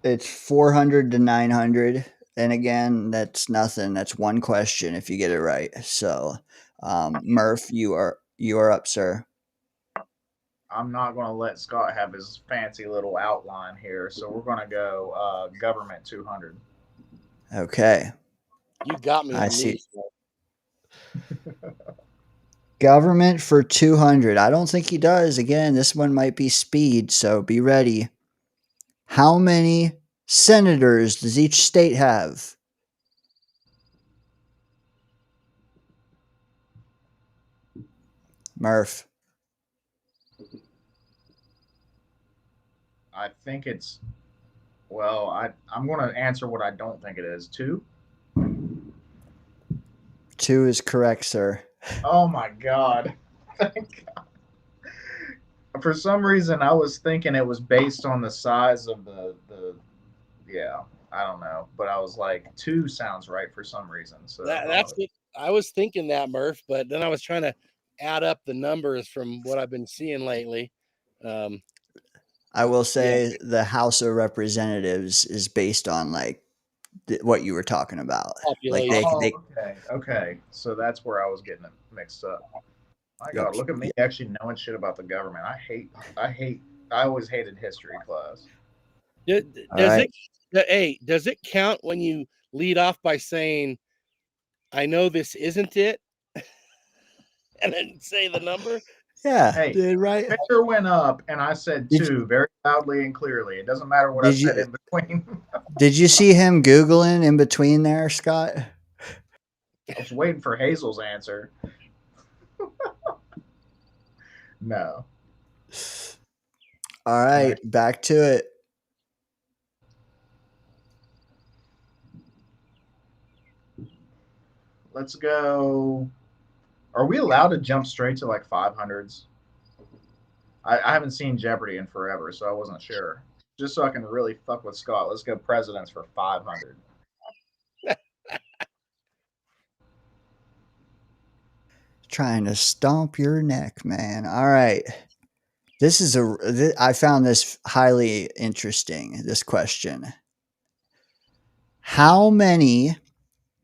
It's 400 to 900, and again, that's nothing. That's one question if you get it right. So, Murph, you are up, sir. I'm not going to let Scott have his fancy little outline here, so we're going to go government 200. Okay. You got me. I see. Government for 200. I don't think he does. Again, this one might be speed, so be ready. How many senators does each state have? Murph. I think it's Well, I'm going to answer what I don't think it is. 2. 2 is correct, sir. Oh my god. Thank God. For some reason, I was thinking it was based on the size of the. Yeah, I don't know, but I was like 2 sounds right for some reason. So That's what I was thinking, that Murph, but then I was trying to add up the numbers from what I've been seeing lately. I will Yeah. say the House of Representatives is based on like what you were talking about. Like Population. Okay. So that's where I was getting it mixed up. My Yep. God, look at me actually knowing shit about the government. I always hated history class. Does right. does it count when you lead off by saying, "I know this isn't it," and then say the number? Yeah, Hey, dude, right? finger went up, and I said Did 2 very loudly and clearly. It doesn't matter what I did said you in between. did you see him googling in between there, Scott? I was waiting for Hazel's answer. No. All right, back to it. Let's go. Are we allowed to jump straight to like 500s? I haven't seen Jeopardy in forever, so I wasn't sure. Just so I can really fuck with Scott, let's go presidents for 500. Trying to stomp your neck, man. All right. I found this highly interesting, this question. How many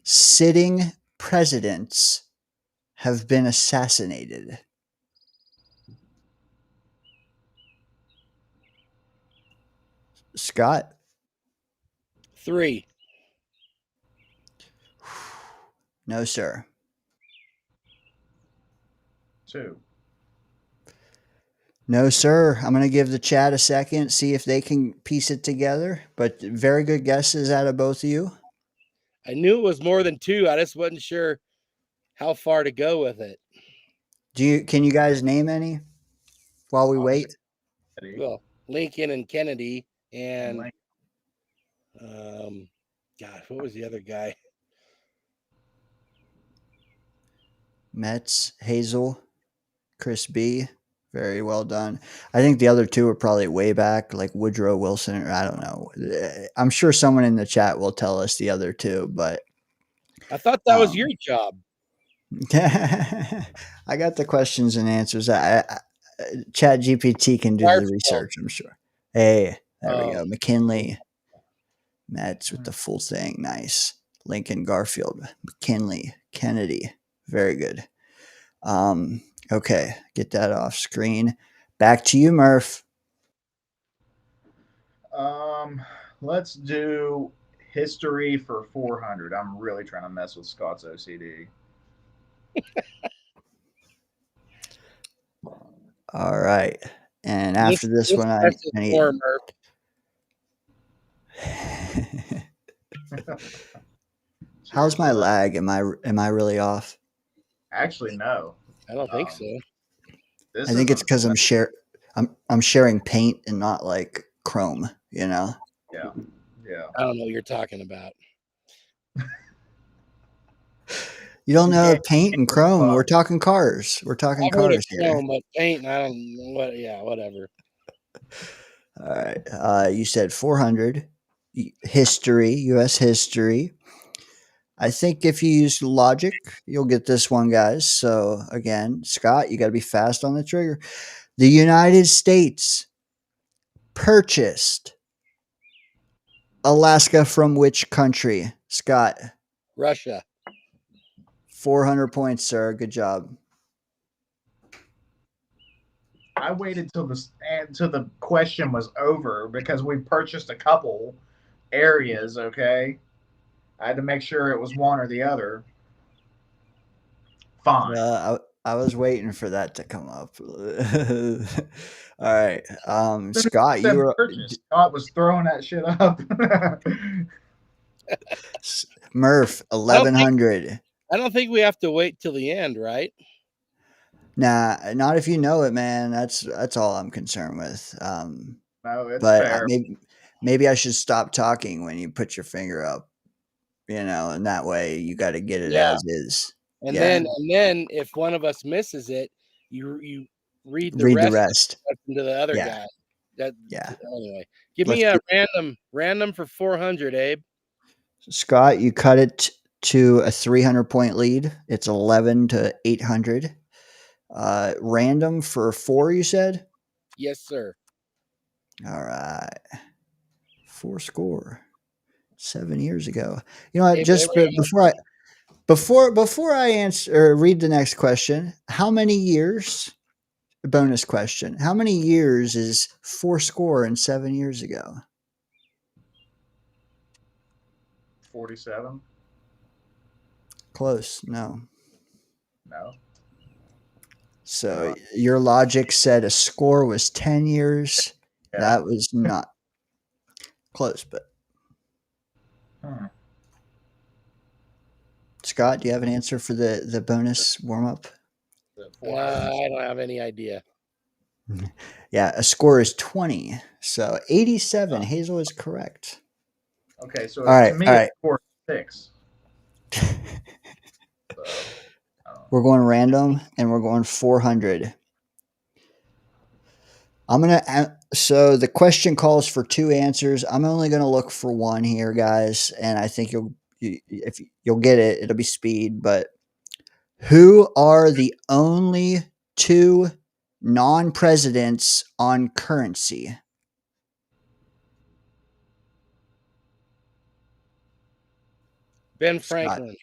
sitting presidents have been assassinated? Scott? 3. No, sir. 2. No, sir. I'm going to give the chat a second, see if they can piece it together. But very good guesses out of both of you. I knew it was more than 2. I just wasn't sure how far to go with it. Can you guys name any while we wait? Well, Lincoln and Kennedy and God, what was the other guy? Metz, Hazel, Chris B. Very well done. I think the other 2 are probably way back, like Woodrow Wilson, or I don't know. I'm sure someone in the chat will tell us the other 2, but I thought that was your job. I got the questions and answers. Chat GPT can do the research, I'm sure. Hey, there we go. McKinley, Metz with the full thing. Nice. Lincoln, Garfield, McKinley, Kennedy. Very good. Okay, get that off screen. Back to you, Murph. Let's do history for 400. I'm really trying to mess with Scott's OCD. All right. And after this one, I need. How's my lag? Am I really off? Actually, no. I don't think so. I think it's because I'm sharing Paint and not like Chrome. You know. Yeah. I don't know what you're talking about. You don't know Paint and Chrome. We're talking cars. We're talking cars here. Chrome, but Paint, I don't know what. Yeah, whatever. All right. You said 400. History, U.S. history. I think if you use logic, you'll get this one, guys. So again, Scott, you got to be fast on the trigger. The United States purchased Alaska from which country? Scott. Russia. 400 points, sir. Good job. I waited till the question was over because we purchased a couple areas. Okay, I had to make sure it was one or the other. Fine. I was waiting for that to come up. All right, Scott, you were. Scott was throwing that shit up. Murph, 1100. I don't think we have to wait till the end, right? Nah, not if you know it, man. That's all I'm concerned with. No, it's but fair. maybe I should stop talking when you put your finger up, and that way you got to get it Yeah. as is. And Yeah. then if one of us misses it, you read the Read the rest rest. to the other Yeah. guy. That Yeah. anyway. Give Let's me a do random for 400, Abe. Scott, you cut it to a 300-point lead. It's 11 to 800. Random for 4, you said? Yes, sir. All right. 4 score. 7 years ago. You know what? Abe, Just before I answer or read the next question, how many years? Bonus question. How many years is 4 score and 7 years ago? 47. Close. No. No. So your logic said a score was 10 years. Yeah. That was not close, but Scott, do you have an answer for the bonus warm up? I don't have any idea. Yeah, a score is 20. So 87. Hazel is correct. Okay, so All right, to me, all it's right. 46. We're going random and we're going 400. So the question calls for 2 answers. I'm only going to look for one here, guys, and I think if you'll get it, it'll be speed. But who are the only 2 non-presidents on currency? Ben Scott, Franklin.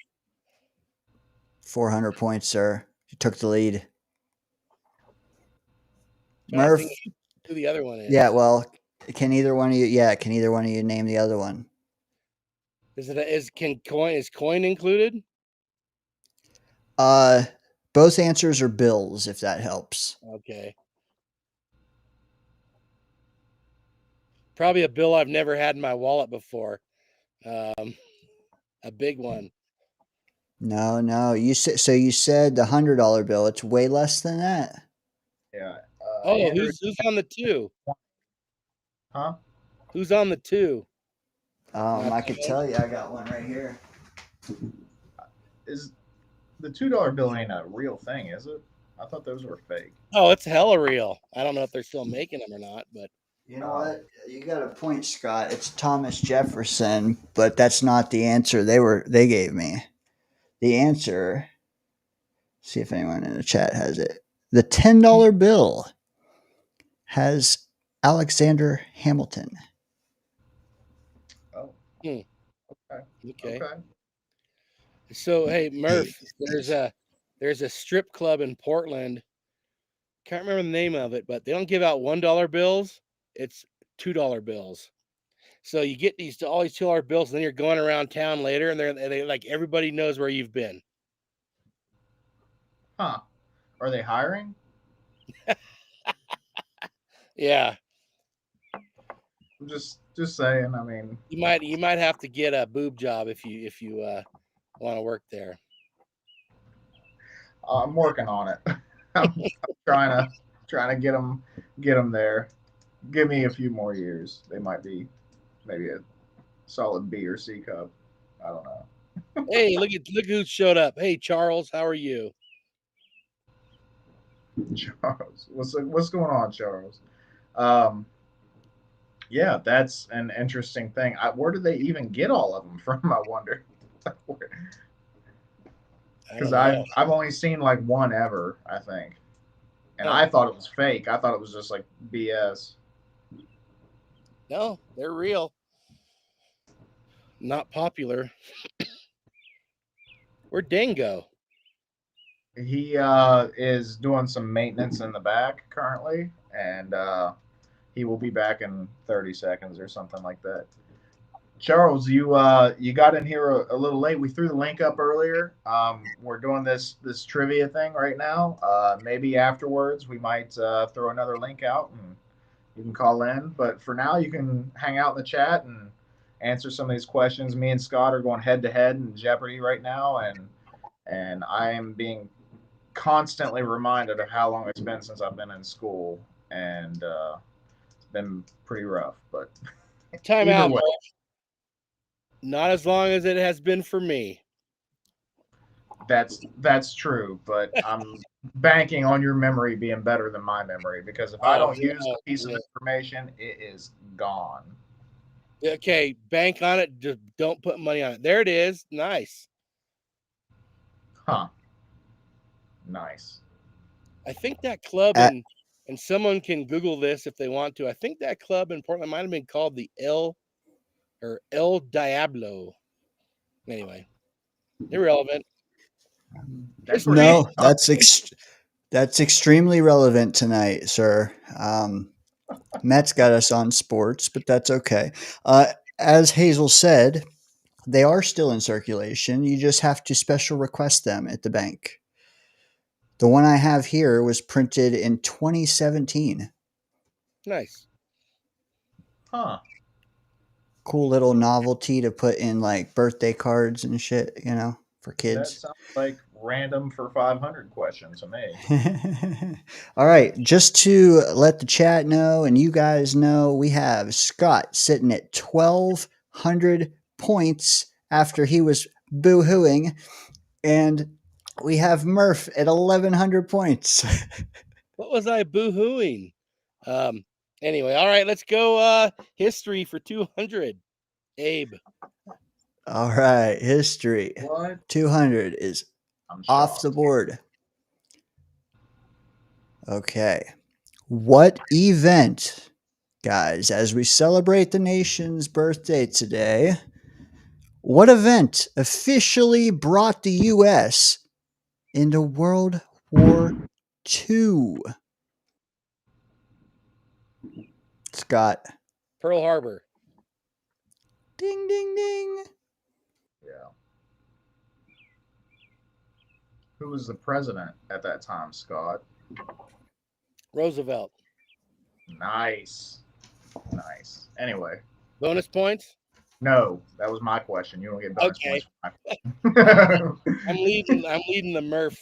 400 points, sir. You took the lead. Murph. Murph. Who the other one is? Yeah, well, can either one of you name the other one? Is coin included? Both answers are bills, if that helps. Okay. Probably a bill I've never had in my wallet before. A big one. No. You said the $100 bill. It's way less than that. Yeah. Andrew, who's on the 2? Huh? Who's on the 2? I could tell you. I got one right here. Is the $2 bill ain't a real thing, is it? I thought those were fake. Oh, it's hella real. I don't know if they're still making them or not, but you know what? You got a point, Scott. It's Thomas Jefferson, but that's not the answer they gave me. The answer. See if anyone in the chat has it. The $10 bill has Alexander Hamilton. Oh. Okay. Okay. So hey, Murph, there's a strip club in Portland. Can't remember the name of it, but they don't give out $1 bills. It's $2 bills. So you get all these $2 bills, and then you're going around town later, and they like everybody knows where you've been. Huh? Are they hiring? Yeah. I'm just saying. I mean, you might have to get a boob job if you want to work there. I'm working on it. I'm trying to get them there. Give me a few more years. They might be maybe a solid B or C cup. I don't know. Hey, look who showed up. Hey, Charles, how are you? Charles, what's going on, Charles? Yeah, that's an interesting thing. Where do they even get all of them from? I wonder. Because I've only seen like one ever, I think, and I thought it was fake. I thought it was just like BS. No, they're real. Not popular. Where'd Dane go? He is doing some maintenance in the back currently, and he will be back in 30 seconds or something like that. Charles, you got in here a little late. We threw the link up earlier. We're doing this trivia thing right now. Maybe afterwards we might throw another link out and you can call in. But for now, you can hang out in the chat and answer some of these questions. Me and Scott are going head to head in Jeopardy right now, and I am being constantly reminded of how long it's been since I've been in school, and it's been pretty rough. But Time Either out, way. Murph. Not as long as it has been for me. That's true, but I'm banking on your memory being better than my memory because if I don't use the piece of information, it is gone. Okay, bank on it. Just don't put money on it. There it is. Nice. Huh. Nice. I think that club and someone can Google this if they want to. I think that club in Portland might have been called the El Diablo. Anyway, irrelevant. No, that's extremely relevant tonight, sir. Matt's got us on sports, but that's okay. As Hazel said, they are still in circulation. You just have to special request them at the bank. The one I have here was printed in 2017. Nice. Huh. Cool little novelty to put in like birthday cards and shit, for That kids. sounds like random for 500 question to me. All right, just to let the chat know and you guys know, we have Scott sitting at 1,200 points after he was boo-hooing, and we have Murph at 1,100 points. What was I boo-hooing? Anyway, all right, let's go history for 200. Abe. All right, history. What? 200 is off the shocked. board. Okay. What event, guys, as we celebrate the nation's birthday today, what event officially brought the U.S. into World War II? Scott. Pearl Harbor. Ding, ding, ding. Yeah. Who was the president at that time, Scott? Roosevelt. Nice. Nice. Anyway. Bonus points? No, that was my question. You don't get bonus points for my question. I'm leading the Murph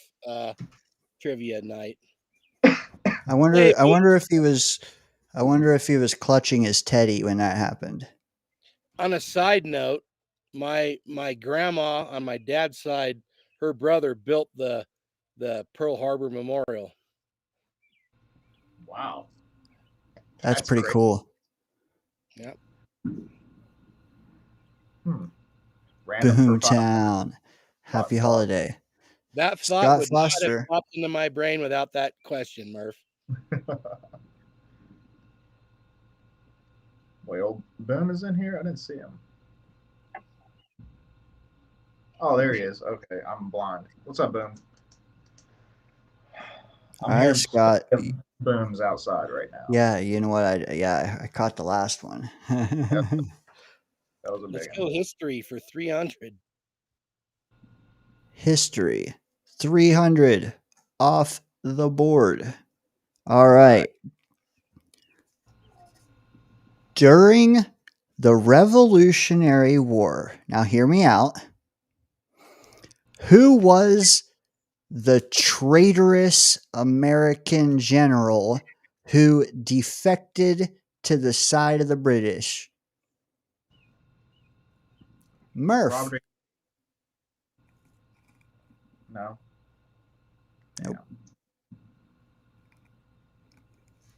trivia night. I wonder if he was clutching his teddy when that happened. On a side note, my grandma on my dad's side, her brother built the Pearl Harbor Memorial. Wow. That's pretty great. Cool. Yep. Boomtown. Happy holiday. That thought Scott would Foster. not have popped into my brain without that question, Murph. Well, Boom is in here. I didn't see him. Oh, there he is. Okay, I'm blind. What's up, Boom? All right, Scott. Boom's outside right now. Yeah, you know what? I caught the last one. That was a big Let's go history for 300. History. 300 off the board. All right. During the Revolutionary War, now hear me out, who was the traitorous American general who defected to the side of the British? Murph. Robert. No. Nope.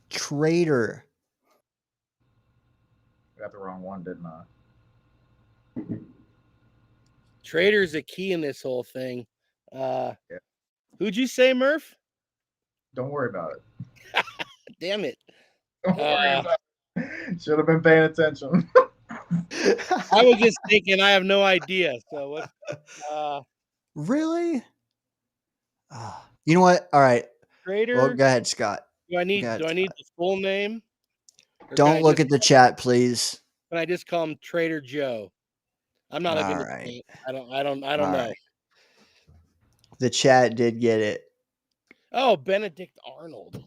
Traitor. Got the wrong one, didn't I? Traitor's a key in this whole thing. Who'd you say, Murph? Don't worry about it. Damn it. Don't worry about it. Should have been paying attention. I was just thinking, I have no idea. So what? Really? You know what? All right. Traitor. Well, go ahead, Scott. Do I need the full name? Don't look at the chat, please. Can I just call him Trader Joe? I'm not looking at the I don't know. Right. The chat did get it. Oh, Benedict Arnold.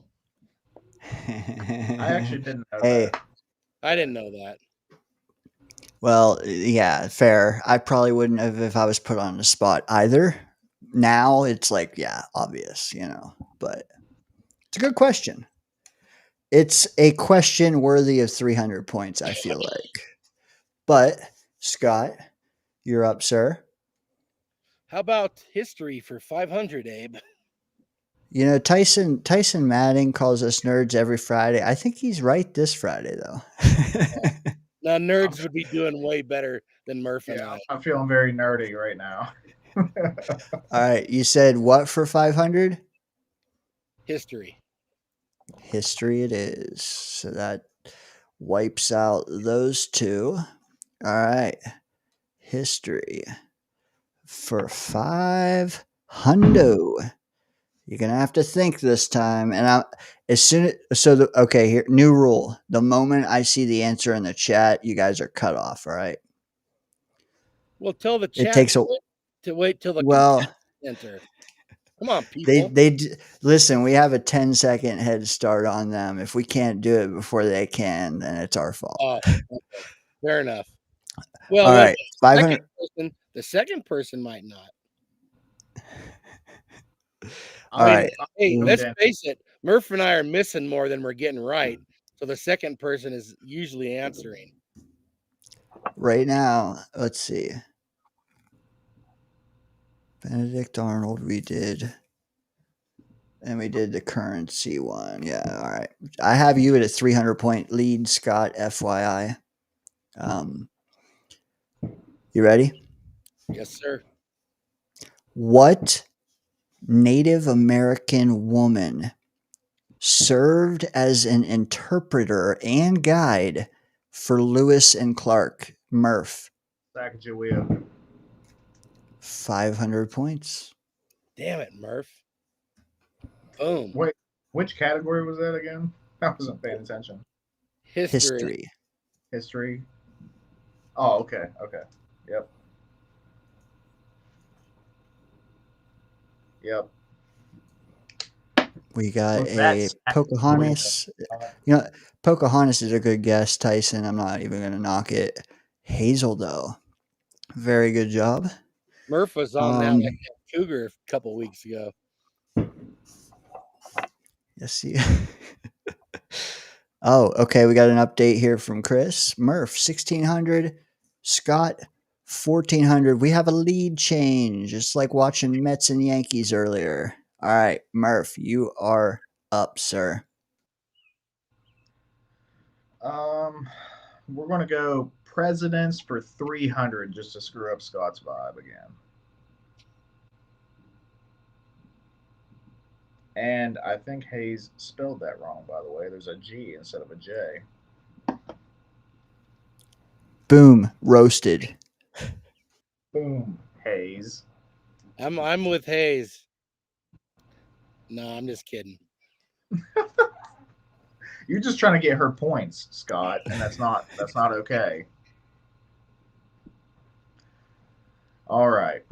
I actually didn't know that. I didn't know that. Well, yeah, fair. I probably wouldn't have if I was put on the spot either. Now it's like, yeah, obvious, but it's a good question. It's a question worthy of 300 points, I feel like. But Scott, you're up, sir. How about history for 500, Abe? You know, Tyson Manning calls us nerds every Friday. I think he's right this Friday, though. Now, nerds would be doing way better than Murph and I. I'm feeling very nerdy right now. All right, you said what for 500? History. History it is. So that wipes out those two. All right. History for 500. You're gonna have to think this time, and okay, here, new rule: the moment I see the answer in the chat, you guys are cut off. All right. Well, tell the It chat takes a to wait till the well. enter. Come on, They people. listen. We have a 10-second head start on them. If we can't do it before they can, then it's our fault. Oh, okay. Fair enough. Well, all right, 500. The second person might not. All right. Hey, let's face it. Murph and I are missing more than we're getting right. So the second person is usually answering. Right now, let's see. Benedict Arnold, we did. And we did the currency one. Yeah, all right. I have you at a 300-point lead, Scott, FYI. You ready? Yes, sir. What Native American woman served as an interpreter and guide for Lewis and Clark? Murph. Sacagawea. 500 points. Damn it, Murph. Boom. Wait, which category was that again? I wasn't paying attention. History. Oh, okay. Yep. We got a Pocahontas. You know, Pocahontas is a good guess, Tyson. I'm not even going to knock it. Hazel, though. Very good job. Murph was on that like Cougar a couple weeks ago. Yes, Oh, okay. We got an update here from Chris. Murph, 1,600. Scott, 1,400. We have a lead change. It's like watching Mets and Yankees earlier. All right, Murph, you are up, sir. We're going to go presidents for 300 just to screw up Scott's vibe again. And I think Hayes spelled that wrong, by the way. There's a G instead of a J. Boom, roasted. Boom, Hayes. I'm with Hayes. No, I'm just kidding. You're just trying to get her points, Scott, and that's not okay. All right.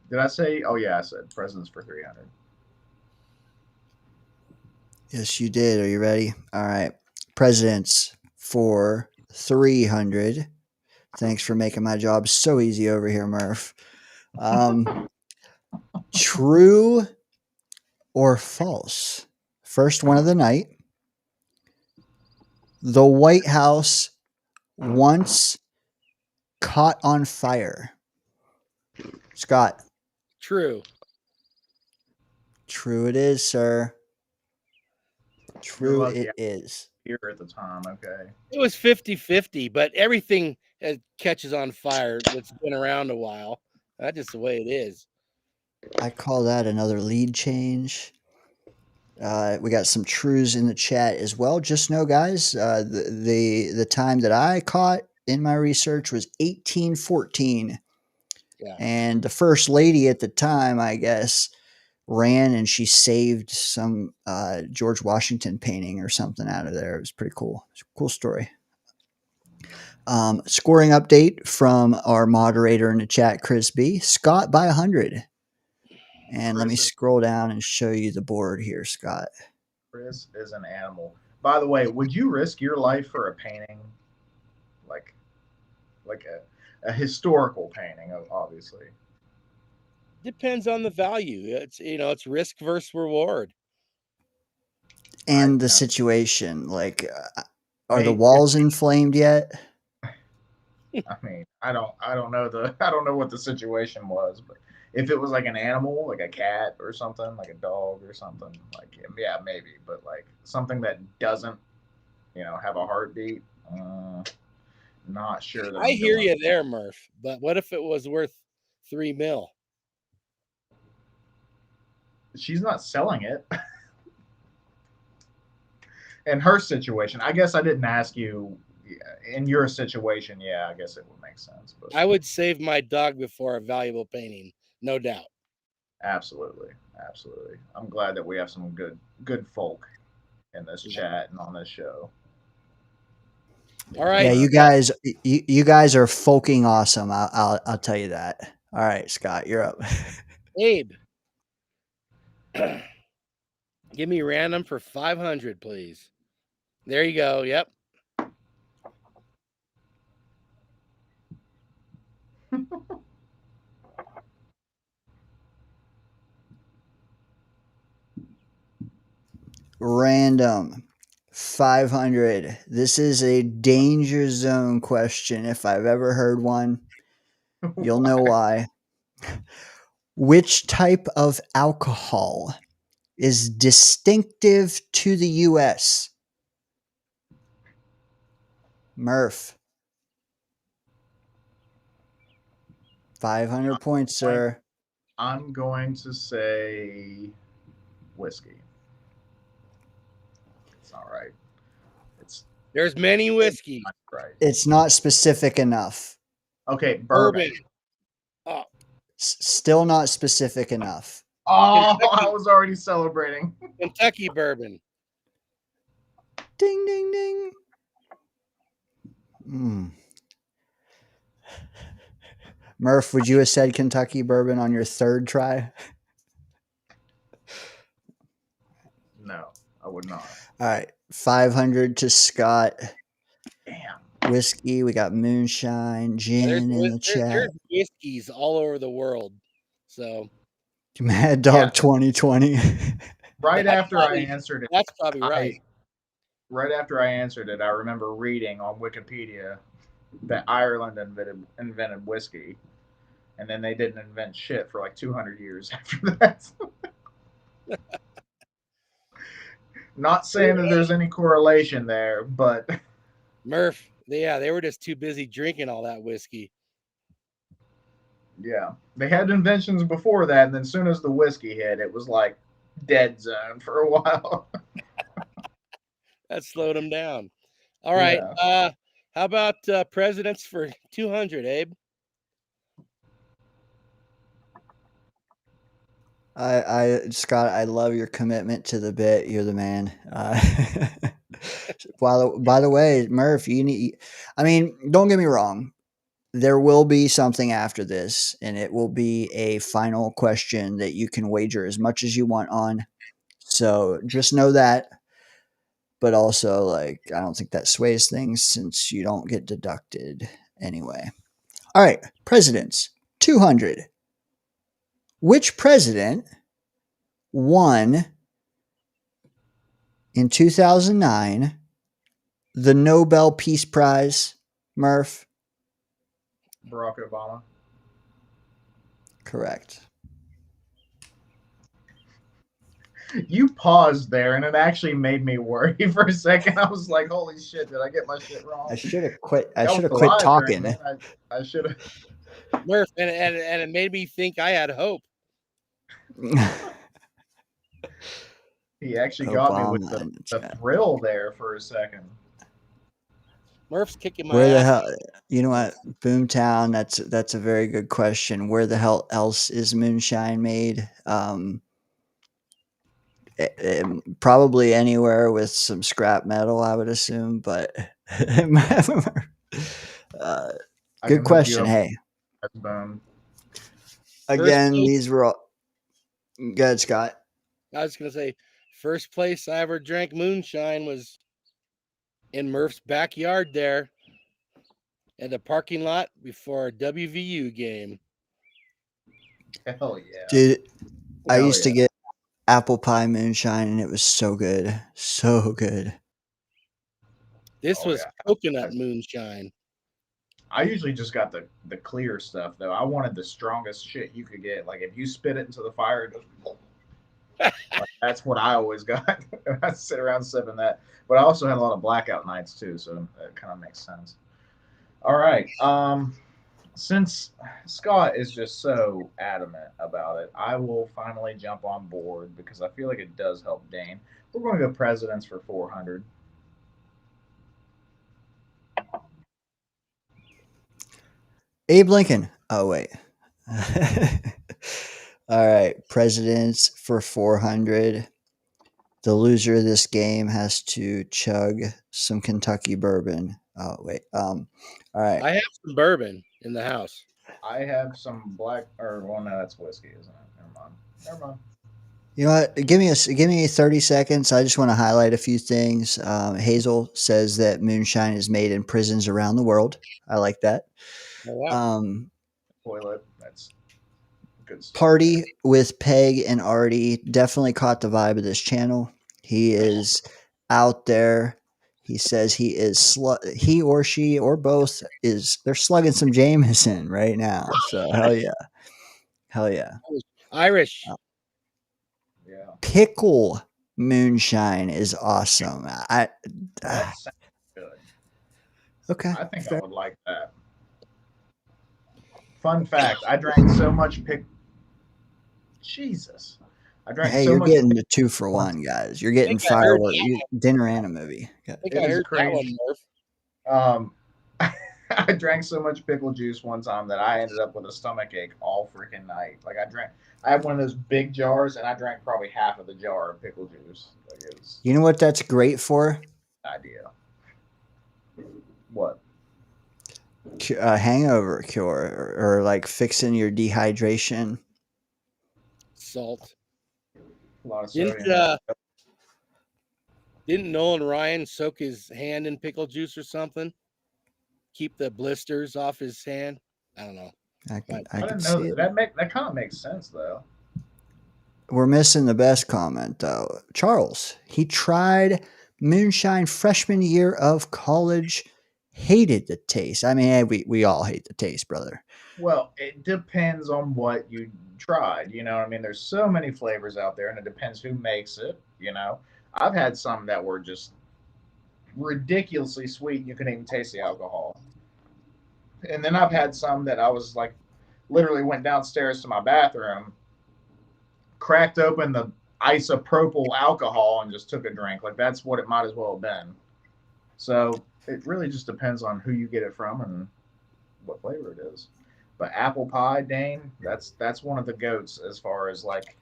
Did I say? Oh yeah, I said presidents for 300. Yes, you did. Are you ready? All right. Presidents for 300. Thanks for making my job so easy over here, Murph. True or false? First one of the night. The White House once caught on fire. Scott. True. True it is, sir. True it is. Here at the time, okay. It was 50-50, but everything catches on fire that's been around a while. That's just the way it is. I call that another lead change. We got some trues in the chat as well. Just know, guys, the time that I caught in my research was 1814. Yeah. And the first lady at the time, I guess, ran and she saved some George Washington painting or something out of there. It was pretty cool. It's a cool story. Scoring update from our moderator in the chat, Chris B. Scott by 100. And let me scroll down and show you the board here, Scott. Chris is an animal. By the way, would you risk your life for a painting? Like a historical painting, obviously. Depends on the value. It's risk versus reward. And the situation, like, are the walls inflamed yet? I mean, I don't know what the situation was, but if it was like an animal, like a cat or something, like a dog or something, like yeah, maybe. But like something that doesn't, have a heartbeat, not sure that I I'm hear doing. you there, Murph. But what if it was worth $3 million? She's not selling it. In her situation, I guess I didn't ask you. In your situation, yeah, I guess it would make sense. But I would save my dog before a valuable painting, no doubt. absolutely, absolutely. I'm glad that we have some good folk in this chat and on this show. All right. Yeah, you guys are fucking awesome. I'll tell you that. All right, Scott, you're up. Abe, give me random for 500, please. There you go. Yep. Random 500. This is a danger zone question. If I've ever heard one, you'll know why. Which type of alcohol is distinctive to the U.S.? Murph. 500 points, sir. I'm going to say whiskey. It's not right. There's many whiskeys. Right. It's not specific enough. Okay, bourbon. Oh. Still not specific enough. Oh, Kentucky. I was already celebrating. Kentucky bourbon. Ding, ding, ding. Murph, would you have said Kentucky bourbon on your third try? No, I would not. All right. 500 to Scott. Damn. Whiskey. We got moonshine, gin in the chat. There's whiskeys all over the world. So Mad Dog 2020. Right after I answered it. That's probably right. Right after I answered it, I remember reading on Wikipedia that Ireland invented whiskey, and then they didn't invent shit for like 200 years after that. Not saying that there's any correlation there, but Murph, they were just too busy drinking all that whiskey. Yeah, they had inventions before that, and then as soon as the whiskey hit, it was like dead zone for a while. That slowed them down. All right. Yeah. How about presidents for 200, Abe? Scott, I love your commitment to the bit. You're the man. By the way, Murph, don't get me wrong. There will be something after this, and it will be a final question that you can wager as much as you want on. So just know that. But also, I don't think that sways things since you don't get deducted anyway. All right, presidents, 200. Which president won in 2009 the Nobel Peace Prize, Murph? Barack Obama. Correct. You paused there, and it actually made me worry for a second. I was like, "Holy shit! Did I get my shit wrong?" I should have quit. I should have quit talking. I should have. Murph, and it made me think I had hope. He actually got me with the thrill there for a second. Murph's kicking my Where ass. the hell? You know what? Boomtown. That's a very good question. Where the hell else is moonshine made? Probably anywhere with some scrap metal, I would assume. But good question. Hey, again, these were all good, Scott. I was gonna say, first place I ever drank moonshine was in Murph's backyard there, at the parking lot before a WVU game. Hell yeah, dude! I used to get apple pie moonshine, and it was so good, so good. This was coconut moonshine. I usually just got the clear stuff though. I wanted the strongest shit you could get. Like if you spit it into the fire, it goes. Like, that's what I always got. I sit around sipping that. But I also had a lot of blackout nights too, so it kind of makes sense. All right. Since Scott is just so adamant about it, I will finally jump on board because I feel like it does help Dane. We're going to go presidents for 400. Abe Lincoln. Oh wait. All right, presidents for 400. The loser of this game has to chug some Kentucky bourbon. Oh wait. All right. I have some bourbon in the house. I have some black, or well, no, that's whiskey, isn't it? Never mind. Never mind. You know what? Give me 30 seconds. I just want to highlight a few things. Hazel says that moonshine is made in prisons around the world. I like that. Oh, wow. Toilet. That's good stuff. Party with Peg and Artie definitely caught the vibe of this channel. He is out there. He says he is he or she or both is they're slugging some Jameson right now. So hell yeah. Hell yeah. Irish. Yeah. Pickle moonshine is awesome. That sounds good. Okay. I think fair. I would like that. Fun fact: I drank so much Jesus. I drank Hey, so you're much. getting the 2-for-1, guys. You're getting fireworks, dinner and a movie. I think It I is heard that crazy. one, Murph. I drank so much pickle juice one time that I ended up with a stomach ache all freaking night. Like I had one of those big jars, and I drank probably half of the jar of pickle juice. Like it was You know what that's great for? idea. What? A hangover cure or like fixing your dehydration. Salt. A lot of sodium. Didn't Nolan Ryan soak his hand in pickle juice or something? Keep the blisters off his hand? I don't know. I I can didn't see know it. that kind of makes sense though. We're missing the best comment though. Charles, he tried moonshine freshman year of college, hated the taste. I mean, hey, we all hate the taste, brother. Well, it depends on what you tried. You know what I mean? There's so many flavors out there, and it depends who makes it. You know, I've had some that were just ridiculously sweet. You couldn't even taste the alcohol. And then I've had some that I was like, literally went downstairs to my bathroom, cracked open the isopropyl alcohol, and just took a drink. Like that's what it might as well have been. So it really just depends on who you get it from and what flavor it is. But apple pie, Dane, that's one of the goats as far as like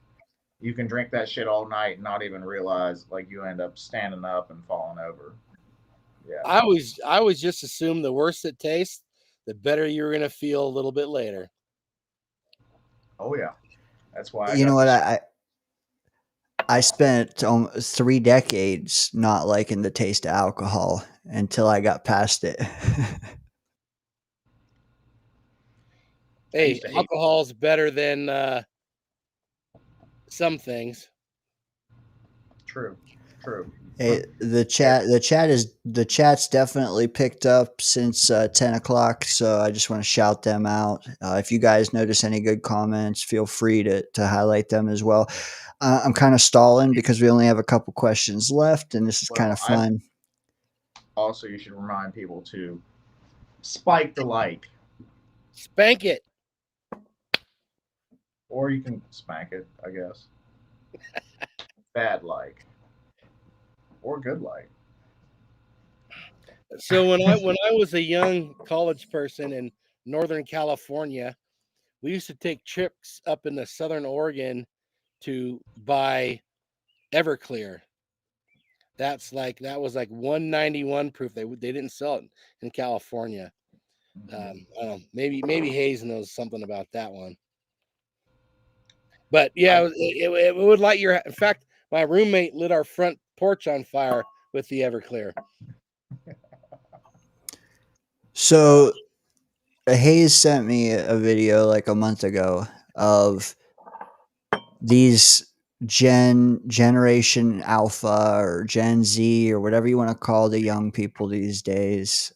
you can drink that shit all night and not even realize like you end up standing up and falling over. Yeah. I always just assumed the worse it tastes, the better you're gonna feel a little bit later. Oh yeah. That's why You know what? I spent 3 decades not liking the taste of alcohol until I got past it. Hey, alcohol's better than some things. True. Hey, the chat's definitely picked up since 10 o'clock, so I just want to shout them out. If you guys notice any good comments, feel free to highlight them as well. I'm kind of stalling because we only have a couple questions left, and this is kind of fun. Also, you should remind people to spike the like. Spank it. Or you can spank it, I guess. Bad like. Or good like. So when I was a young college person in Northern California, we used to take trips up into Southern Oregon to buy Everclear. That was like 191 proof. They didn't sell it in California. I don't know. Maybe Hayes knows something about that one. But yeah, it would light your. In fact, my roommate lit our front porch on fire with the Everclear. So Hayes sent me a video like a month ago of these Generation Alpha or Gen Z or whatever you want to call the young people these days,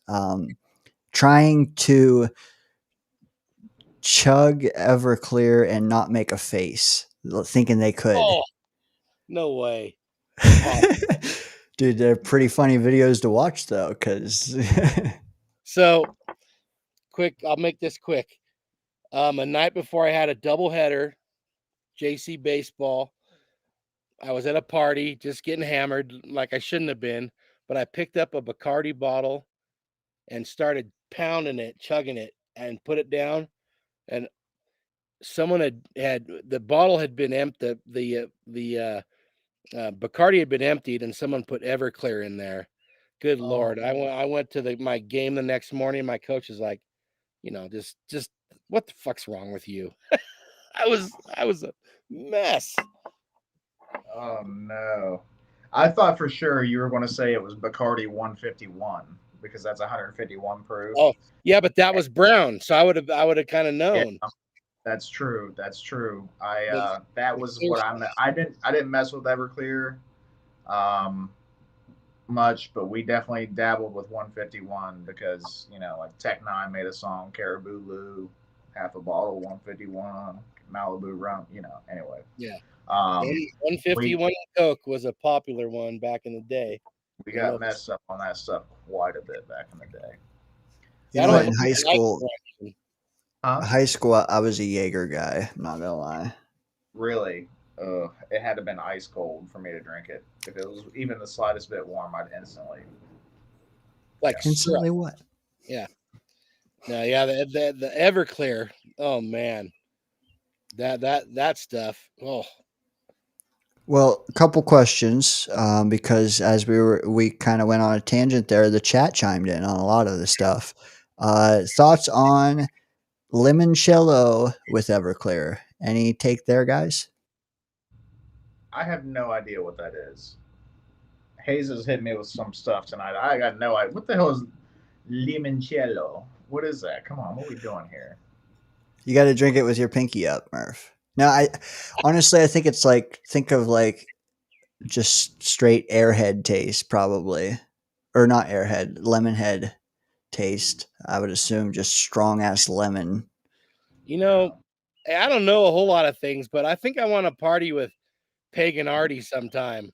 trying to chug Everclear and not make a face, thinking they could. Oh, no way. Dude, they're pretty funny videos to watch though, because So quick, I'll make this quick. A night before I had a doubleheader, JC baseball. I was at a party, just getting hammered like I shouldn't have been, but I picked up a Bacardi bottle and started pounding it, chugging it, and put it down. And someone had the bottle had been empty. The Bacardi had been emptied, and someone put Everclear in there. Good Lord! I went to my game the next morning. My coach is like, just what the fuck's wrong with you? I was a mess. Oh no! I thought for sure you were going to say it was Bacardi 151 because that's 151 proof. Oh yeah, but that was brown, so I would have kind of known. Yeah, that's true. That's true. That was what I didn't mess with Everclear much, but we definitely dabbled with 151 because like Tech Nine made a song Caribou Lou, half a bottle 151 Malibu rum. Anyway. Yeah. Um, 151 Coke was a popular one back in the day. We got messed up on that stuff quite a bit back in the day. In high school, I was a Jaeger guy. I'm not gonna lie. Really? It had to have been ice cold for me to drink it. If it was even the slightest bit warm, I'd instantly. Instantly what? Yeah. No, yeah, the Everclear. Oh man, that stuff. Oh. Well, a couple questions, because as we kind of went on a tangent there, the chat chimed in on a lot of the stuff. Thoughts on limoncello with Everclear? Any take there, guys? I have no idea what that is. Hayes has hit me with some stuff tonight. I got no idea. What the hell is limoncello? What is that? Come on, what are we doing here? You got to drink it with your pinky up, Murph. No, I think it's think of just straight airhead taste, probably, or not airhead, lemonhead taste. I would assume just strong ass lemon. I don't know a whole lot of things, but I think I want to party with Pagan Artie sometime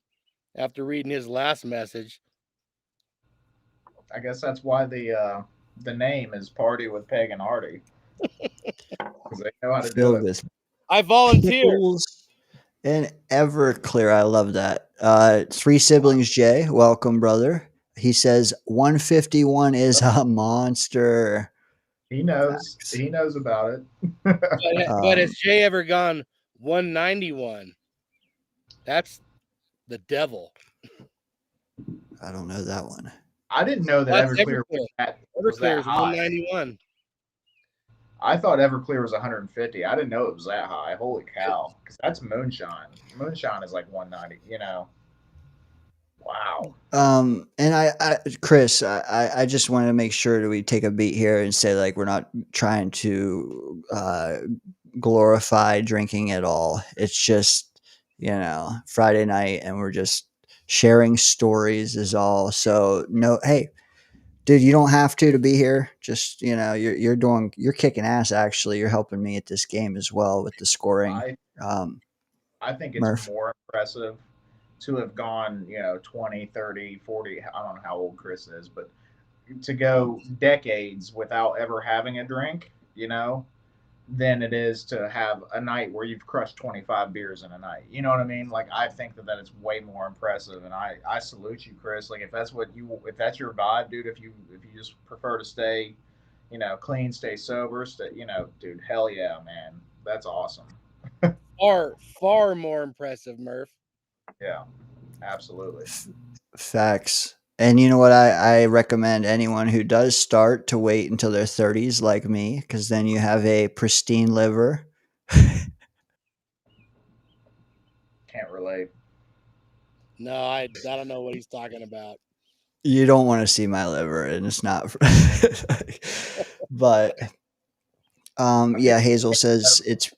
after reading his last message. I guess that's why the name is Party with Pagan Artie. Because they know how to do it. I volunteer. And Everclear, I love that. 3 siblings, Jay, welcome, brother. He says 151 is a monster. He knows. Facts. He knows about it. But has Jay ever gone 191? That's the devil. I don't know that one. I didn't know that Everclear was that high. 191. I thought Everclear was 150. I didn't know it was that high. Holy cow. Because that's moonshine. Moonshine is like 190, Wow. And Chris, I just wanted to make sure that we take a beat here and say we're not trying to glorify drinking at all. It's just, Friday night and we're just sharing stories is all. So no, hey, dude, you don't have to be here. Just, you're kicking ass. Actually, you're helping me at this game as well with the scoring. I think it's Murph. More impressive to have gone, 20, 30, 40. I don't know how old Chris is, but to go decades without ever having a drink, than it is to have a night where you've crushed 25 beers in a night. You know what I mean? I think that is way more impressive, and I salute you, Chris. If that's your vibe, dude. If you just prefer to stay, clean, stay sober, dude, hell yeah, man, that's awesome. Far more impressive, Murph. Yeah, absolutely. Facts. And you know what? I recommend anyone who does start to wait until their 30s like me, because then you have a pristine liver. Can't relate. No, I don't know what he's talking about. You don't want to see my liver, and it's not. But yeah, Hazel says it's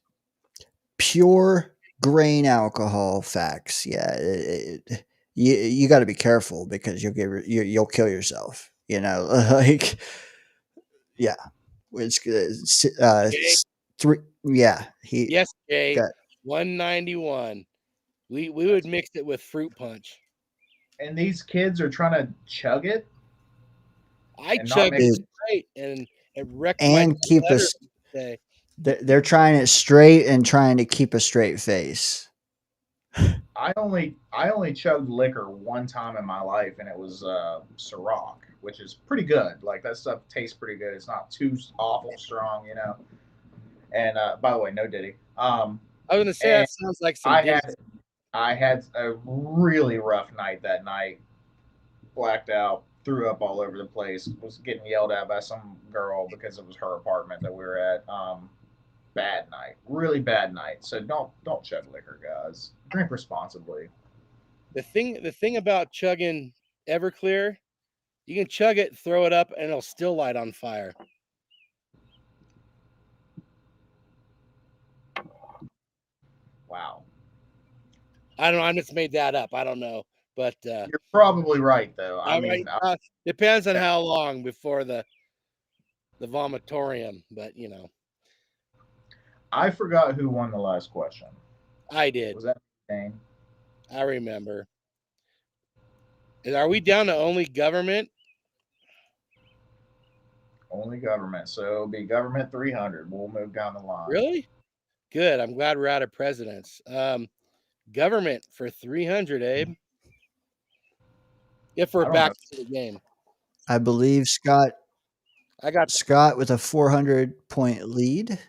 pure grain alcohol. Facts. Yeah. You got to be careful because you'll kill yourself. Yeah, it's Jay? three. Yeah, he Yes, Jay. got 191. We would mix it with fruit punch. And these kids are trying to chug it. I And not chugged mix- it straight, and it wrecked my and keep letter us. today. They're trying it straight and trying to keep a straight face. I only chugged liquor one time in my life, and it was Ciroc, which is pretty good. Like that stuff tastes pretty good. It's not too awful strong, you know. And by the way, no Diddy. I was gonna say and that sounds like some I Diddy. had a really rough night that night. Blacked out, threw up all over the place. Was getting yelled at by some girl because it was her apartment that we were at. Bad night, really bad night. So don't chug liquor, guys. Drink responsibly. The thing about chugging Everclear, you can chug it, throw it up, and it'll still light on fire. Wow. I don't know. I just made that up. I don't know, but You're probably right, though. I mean, depends on how long before the vomitorium. But you know, I forgot who won the last question. I did. Was that Dane? I remember. Are we down to only government? Only government. So it'll be government 300. We'll move down the line. Really? Good. I'm glad we're out of presidents. Government for 300, Abe. If we're back to the game. I believe Scott. I got Scott with a 400-point lead.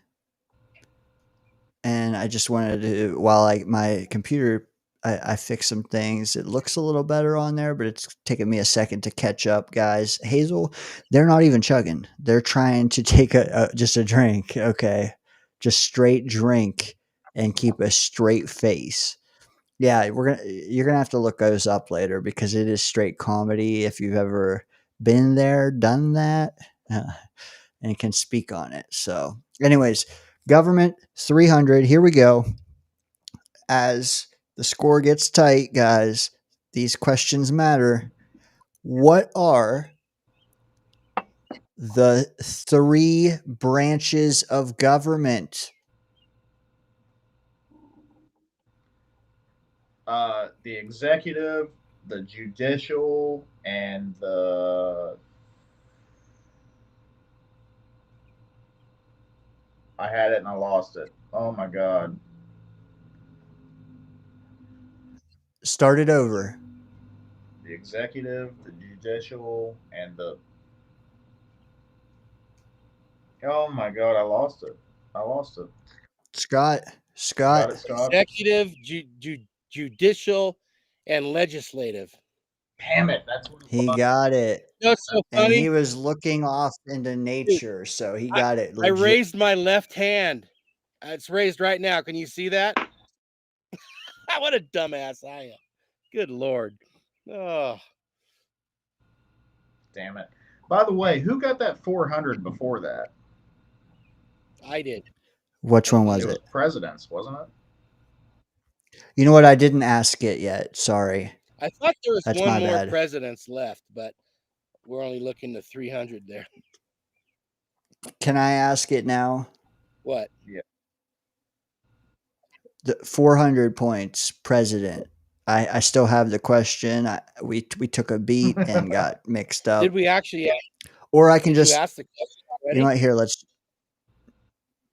And I just wanted to, while my computer, I fixed some things. It looks a little better on there, but it's taken me a second to catch up, guys. Hazel, they're not even chugging. They're trying to take just a drink, okay? Just straight drink and keep a straight face. Yeah, you're gonna have to look those up later because it is straight comedy. If you've ever been there, done that, and can speak on it. So, anyways, government 300. Here we go. As the score gets tight, guys, these questions matter. What are the 3 branches of government? The executive, the judicial, and the. I had it and I lost it. Oh my god. Start it over. The executive, the judicial, and the. Oh my god, I lost it. Scott. Got it, Scott. executive, judicial, and legislative. Damn it, that's what He got it. You know, it's so And funny. he was looking off into nature, so he got it. I raised my left hand. It's raised right now. Can you see that? What a dumbass I am. Good Lord. Oh. Damn it. By the way, who got that 400 before that? I did. Which one was It was it? presidents, wasn't it? You know what? I didn't ask it yet. Sorry. I thought there was That's one my more bad. presidents left, but we're only looking to 300 there. Can I ask it now? What? Yeah. The 400 points, president. I still have the question. We took a beat and got mixed up. Did we actually? Or I can Did just. you ask the question already? You know what? Here, let's.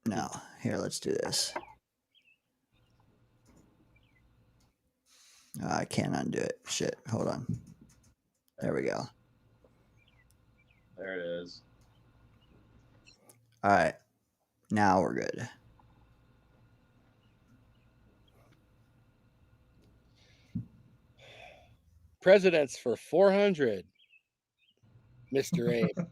No, here, let's do this. I can't undo it. Shit. Hold on. There we go. There it is. All right. Now we're good. Presidents for 400. Mr. Abe.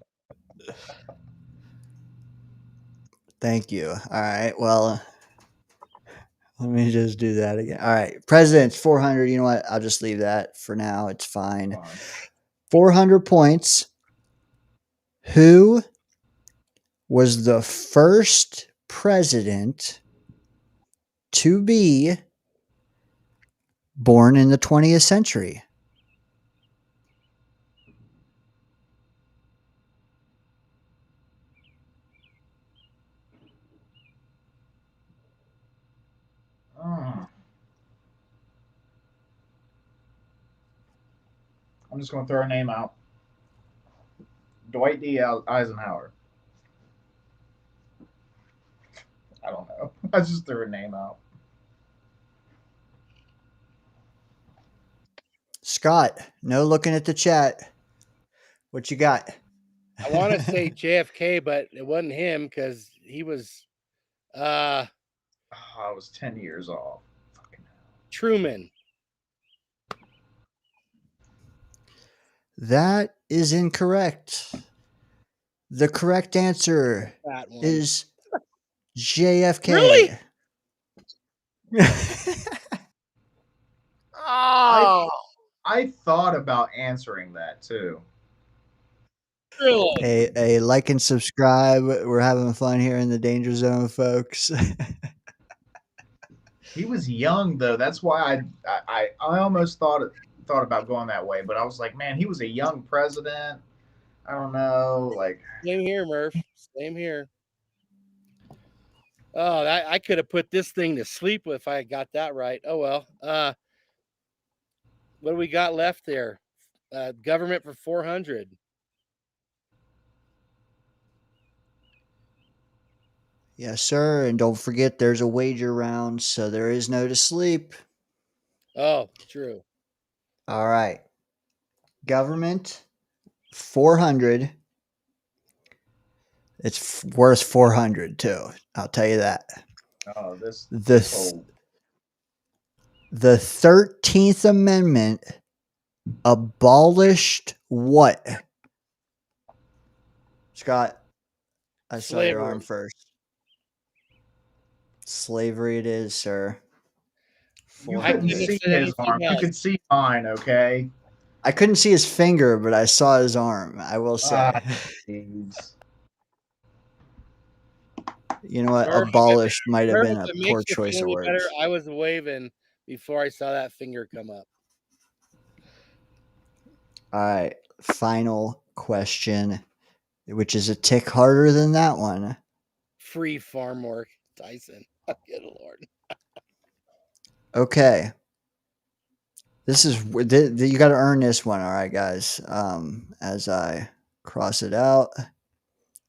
Thank you. All right. Well, let me just do that again. All right. Presidents 400. You know what? I'll just leave that for now. It's fine. 400 points. Who was the first president to be born in the 20th century? I'm just going to throw a name out. Dwight D. Eisenhower. I don't know. I just threw a name out. Scott, no looking at the chat. What you got? I want to say JFK, but it wasn't him because he was I was 10 years off. Fucking hell. Truman. That is incorrect. The correct answer That one. is JFK. Really? Oh. I thought about answering that too. Really? Hey, like and subscribe. We're having fun here in the Danger Zone, folks. He was young though. That's why I almost thought about going that way, but I was like, man, he was a young president. I don't know, like Same here, Murph. Same here. Oh, I could have put this thing to sleep if I got that right. Oh well. What do we got left there? Government for 400. Yes, sir. And don't forget, there's a wager round, so there is no to sleep. Oh, true. All right. Government 400. It's worth 400 too. I'll tell you that. oh, The 13th Amendment abolished what? Scott, I saw your arm first. Slavery it is, sir. You couldn't see his arm. You could see mine, okay? I couldn't see his finger, but I saw his arm, I will say. You know what? Murph, Abolished might have been Murph, a if it poor makes you choice feel of any words. better, I was waving before I saw that finger come up. All right. Final question, which is a tick harder than that one. Free farm work, Tyson. Good Lord. Okay. This is you got to earn this one, all right, guys. As I cross it out,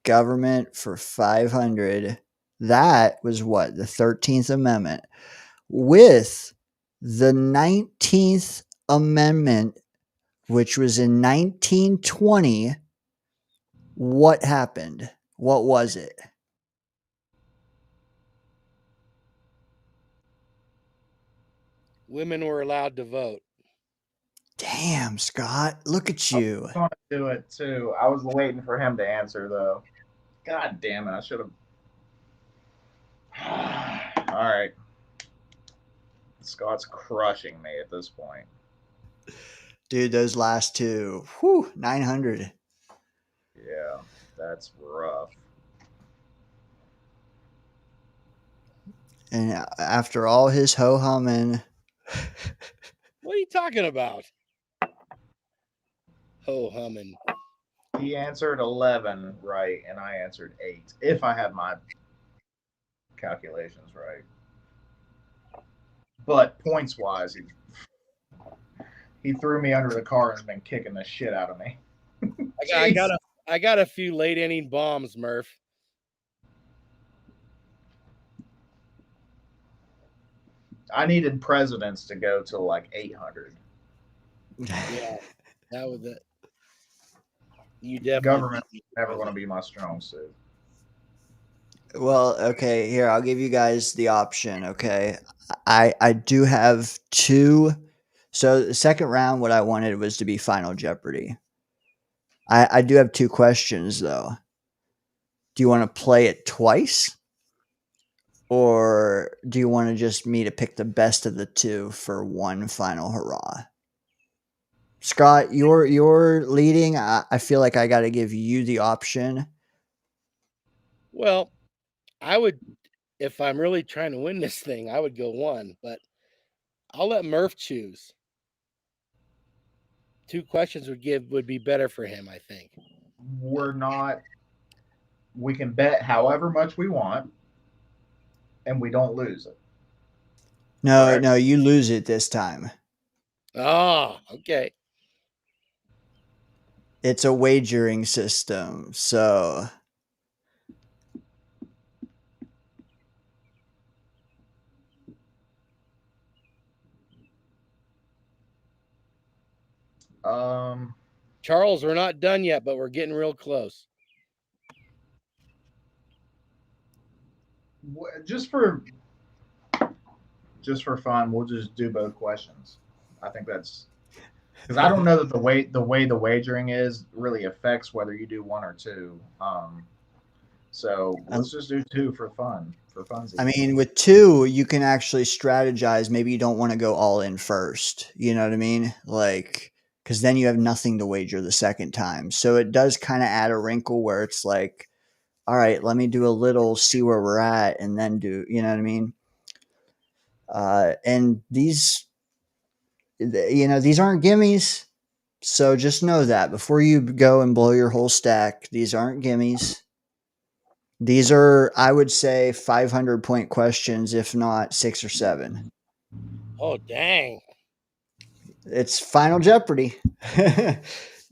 government for 500. That was what? The 13th Amendment. With the 19th Amendment, which was in 1920, what happened? What was it? Women were allowed to vote. Damn, Scott, look at you. I was going to do it too. I was waiting for him to answer though. God damn it! I should have. All right. Scott's crushing me at this point. Dude, those last two, 900. Yeah, that's rough. And after all his ho-humming. What are you talking about? Ho-humming. He answered 11 right, and I answered 8, if I have my calculations right. But points-wise, he threw me under the car and has been kicking the shit out of me. I got a few late inning bombs, Murph. I needed presidents to go to like 800. Yeah, that was it. You definitely Government is never going to be my strong suit. Well, okay, here, I'll give you guys the option, okay? I do have two. So the second round, what I wanted was to be Final Jeopardy. I do have two questions, though. Do you want to play it twice? Or do you want to just me to pick the best of the two for one final hurrah? Scott, you're leading. I feel like I got to give you the option. Well, I would, if I'm really trying to win this thing, I would go one, but I'll let Murph choose. Two questions would be better for him, I think. We can bet however much we want, and we don't lose it. No, Correct? no, you lose it this time. Oh, okay. It's a wagering system. So Charles, we're not done yet, but we're getting real close. Just for fun, we'll just do both questions. I think that's because I don't know that the way the wagering is really affects whether you do one or two. So let's just do two for fun, for funsies. I mean, with two, you can actually strategize. Maybe you don't want to go all in first. You know what I mean? Like, because then you have nothing to wager the second time. So it does kind of add a wrinkle where it's like, all right, let me do a little, see where we're at, and then do, you know what I mean? And these, these aren't gimmies. So just know that before you go and blow your whole stack, these aren't gimmies. These are, I would say, 500-point questions, if not 6 or 7. Oh, dang. It's Final Jeopardy.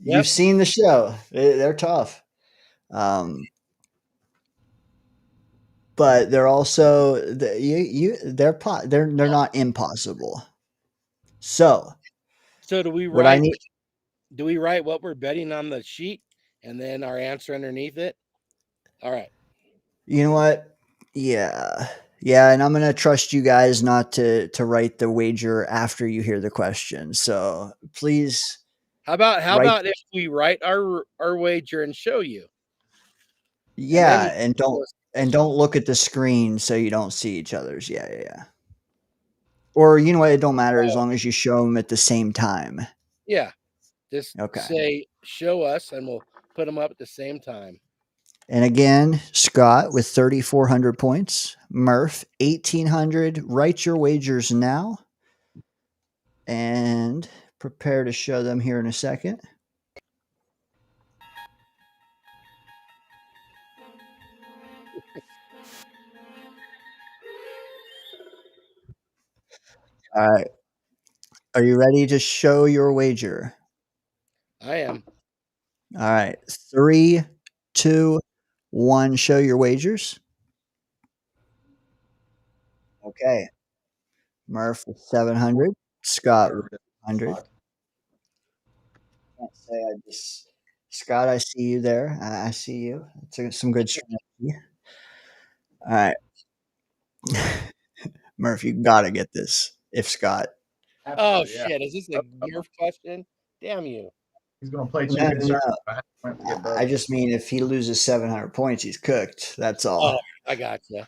You've seen the show. They're tough. But they're also they're not impossible. So do we what I write? need? Do we write what we're betting on the sheet and then our answer underneath it? All right. You know what? Yeah. Yeah, and I'm gonna trust you guys not to write the wager after you hear the question. So please. How about if we write our wager and show you? Yeah, and don't look at the screen so you don't see each other's. Yeah. Or you know what? It don't matter as long as you show them at the same time. Yeah, just Okay. say show us, and we'll put them up at the same time. And again, Scott with 3,400 points. Murph 1,800. Write your wagers now, and prepare to show them here in a second. All right. Are you ready to show your wager? I am. All right. 3, 2, 1. Show your wagers. Okay. Murph with 700. Scott with 100. Can't say I just Scott, I see you there. I see you. It's some good strategy. All right. Murph, you gotta get this. If Scott. Oh shit! Is this a Murph question? Damn you! He's gonna play chicken soup. I just mean if he loses 700 points, he's cooked. That's all. Oh, I got you.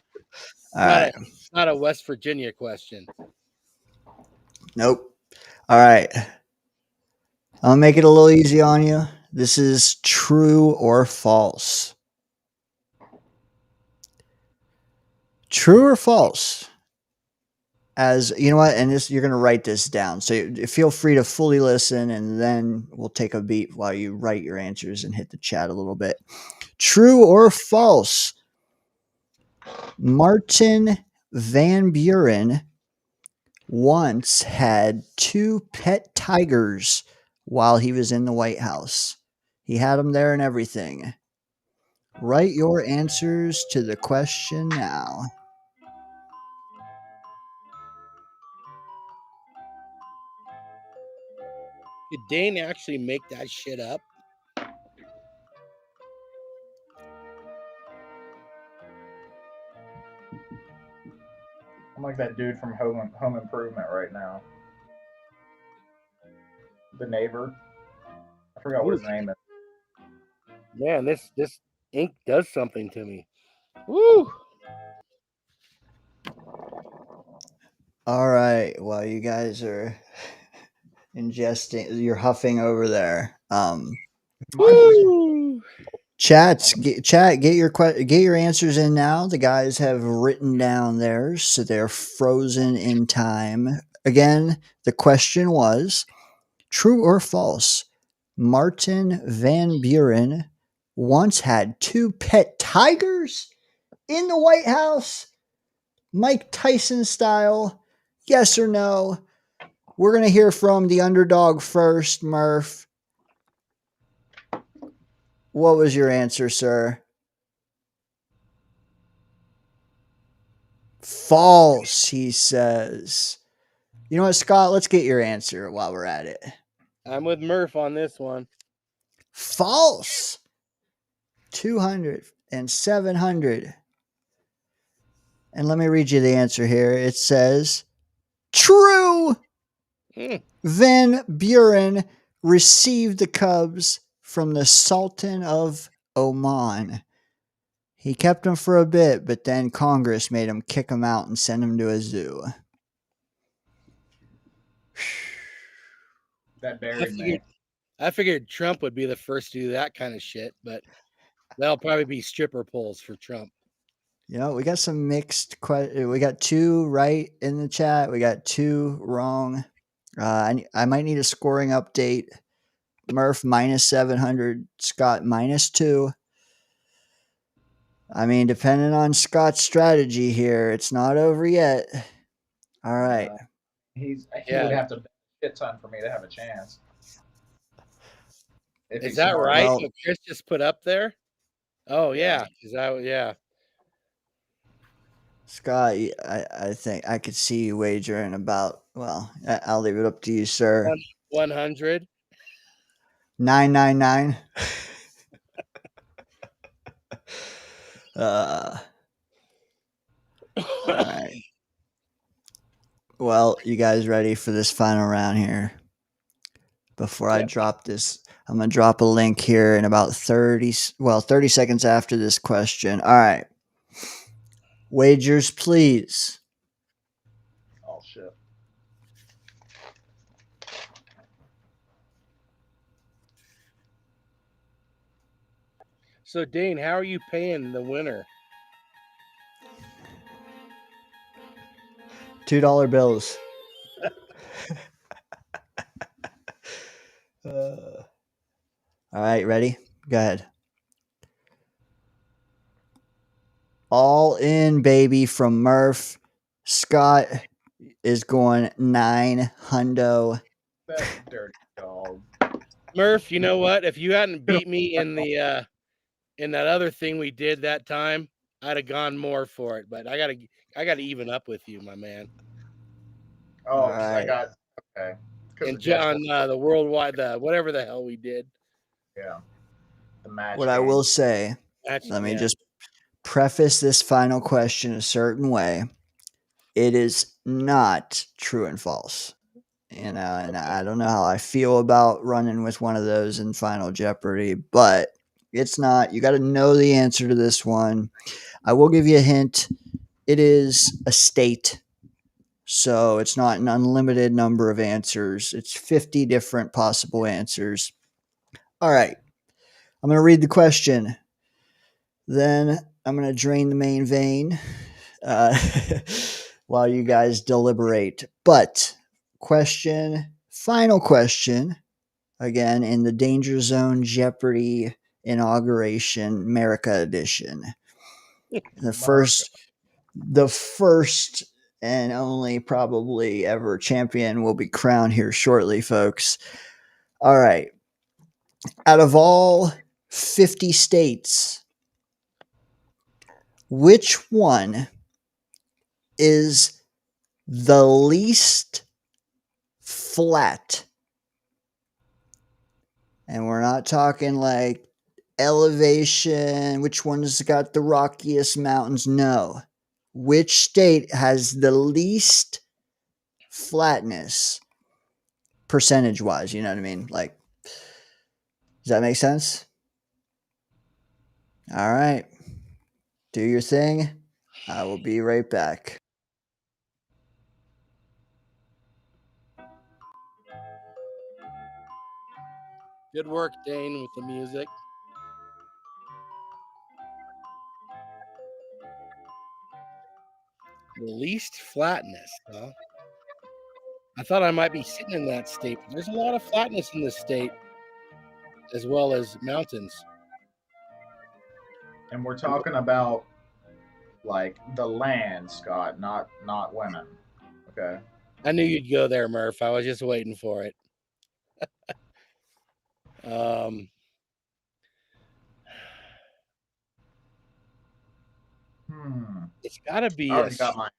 All right. Not a West Virginia question. Nope. All right. I'll make it a little easy on you. This is true or false. True or false? As you know what, and this you're going to write this down. So feel free to fully listen, and then we'll take a beat while you write your answers and hit the chat a little bit. True or false? Martin Van Buren once had 2 pet tigers while he was in the White House. He had them there and everything. Write your answers to the question now. Did Dane actually make that shit up? I'm like that dude from Home Improvement right now. The neighbor. I forgot what his name is. Man, this ink does something to me. Woo! All right. While you guys are ingesting, you're huffing over there. Woo! Chat, get your answers in now. The guys have written down theirs, so they're frozen in time. Again, the question was true or false. Martin Van Buren once had 2 pet tigers in the White House, Mike Tyson style. Yes or no? We're going to hear from the underdog first, Murph. What was your answer, sir? False, he says. You know what, Scott? Let's get your answer while we're at it. I'm with Murph on this one. False. 200 and 700. And let me read you the answer here. It says, true. Van Buren received the cubs from the Sultan of Oman. He kept them for a bit, but then Congress made him kick them out and send them to a zoo. That buried me. I figured Trump would be the first to do that kind of shit, but that'll probably be stripper poles for Trump. You know, we got some mixed questions. We got 2 right in the chat. We got 2 wrong. I might need a scoring update. Murph minus 700. Scott minus 2. I mean, depending on Scott's strategy here, it's not over yet. All right. He would have to bet a shit ton for me to have a chance. Is that right? Well, what Chris just put up there? Oh yeah. Yeah. Scott, I think I could see you wagering about. Well, I'll leave it up to you, sir. 100. 999. All right. Well, you guys ready for this final round here? Before I drop this, I'm going to drop a link here in about 30 seconds after this question. All right. Wagers, please. Oh, shit. So, Dane, how are you paying the winner? $2 bills. All right, ready? Go ahead. All in, baby, from Murph. Scott is going 900. That dirty dog. Murph, you know what? If you hadn't beat me in the in that other thing we did that time, I'd have gone more for it. But I gotta even up with you, my man. Oh, right. I got okay. And John, the worldwide, whatever the hell we did. Yeah. The match. What I will say, let me just preface this final question a certain way. It is not true and false. You know, and I don't know how I feel about running with one of those in Final Jeopardy, but it's not. You got to know the answer to this one. I will give you a hint. It is a state. So it's not an unlimited number of answers. It's 50 different possible answers. All right. I'm going to read the question. Then I'm going to drain the main vein while you guys deliberate. But final question, again, in the Danger Zone Jeopardy inauguration Merica edition. The first and only probably ever champion will be crowned here shortly, folks. All right. Out of all 50 states, which one is the least flat? And we're not talking like elevation, which one's got the rockiest mountains? No. Which state has the least flatness percentage-wise? You know what I mean? Like, does that make sense? All right. Do your thing. I will be right back. Good work, Dane, with the music. The least flatness, huh? I thought I might be sitting in that state, but there's a lot of flatness in this state, as well as mountains. And we're talking about like the land, Scott, not women. Okay. I knew you'd go there, Murph. I was just waiting for it. It's got to be I already got mine.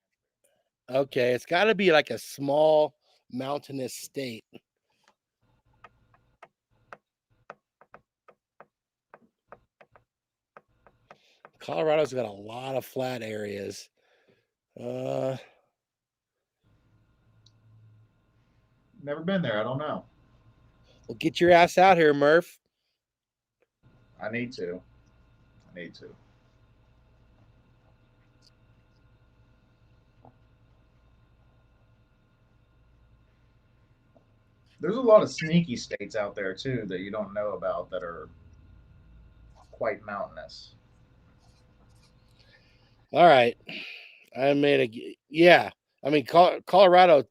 okay. It's got to be like a small mountainous state. Colorado's got a lot of flat areas. Never been there. I don't know. Well, get your ass out here, Murph. I need to. There's a lot of sneaky states out there too that you don't know about that are quite mountainous. All right. I mean, Colorado,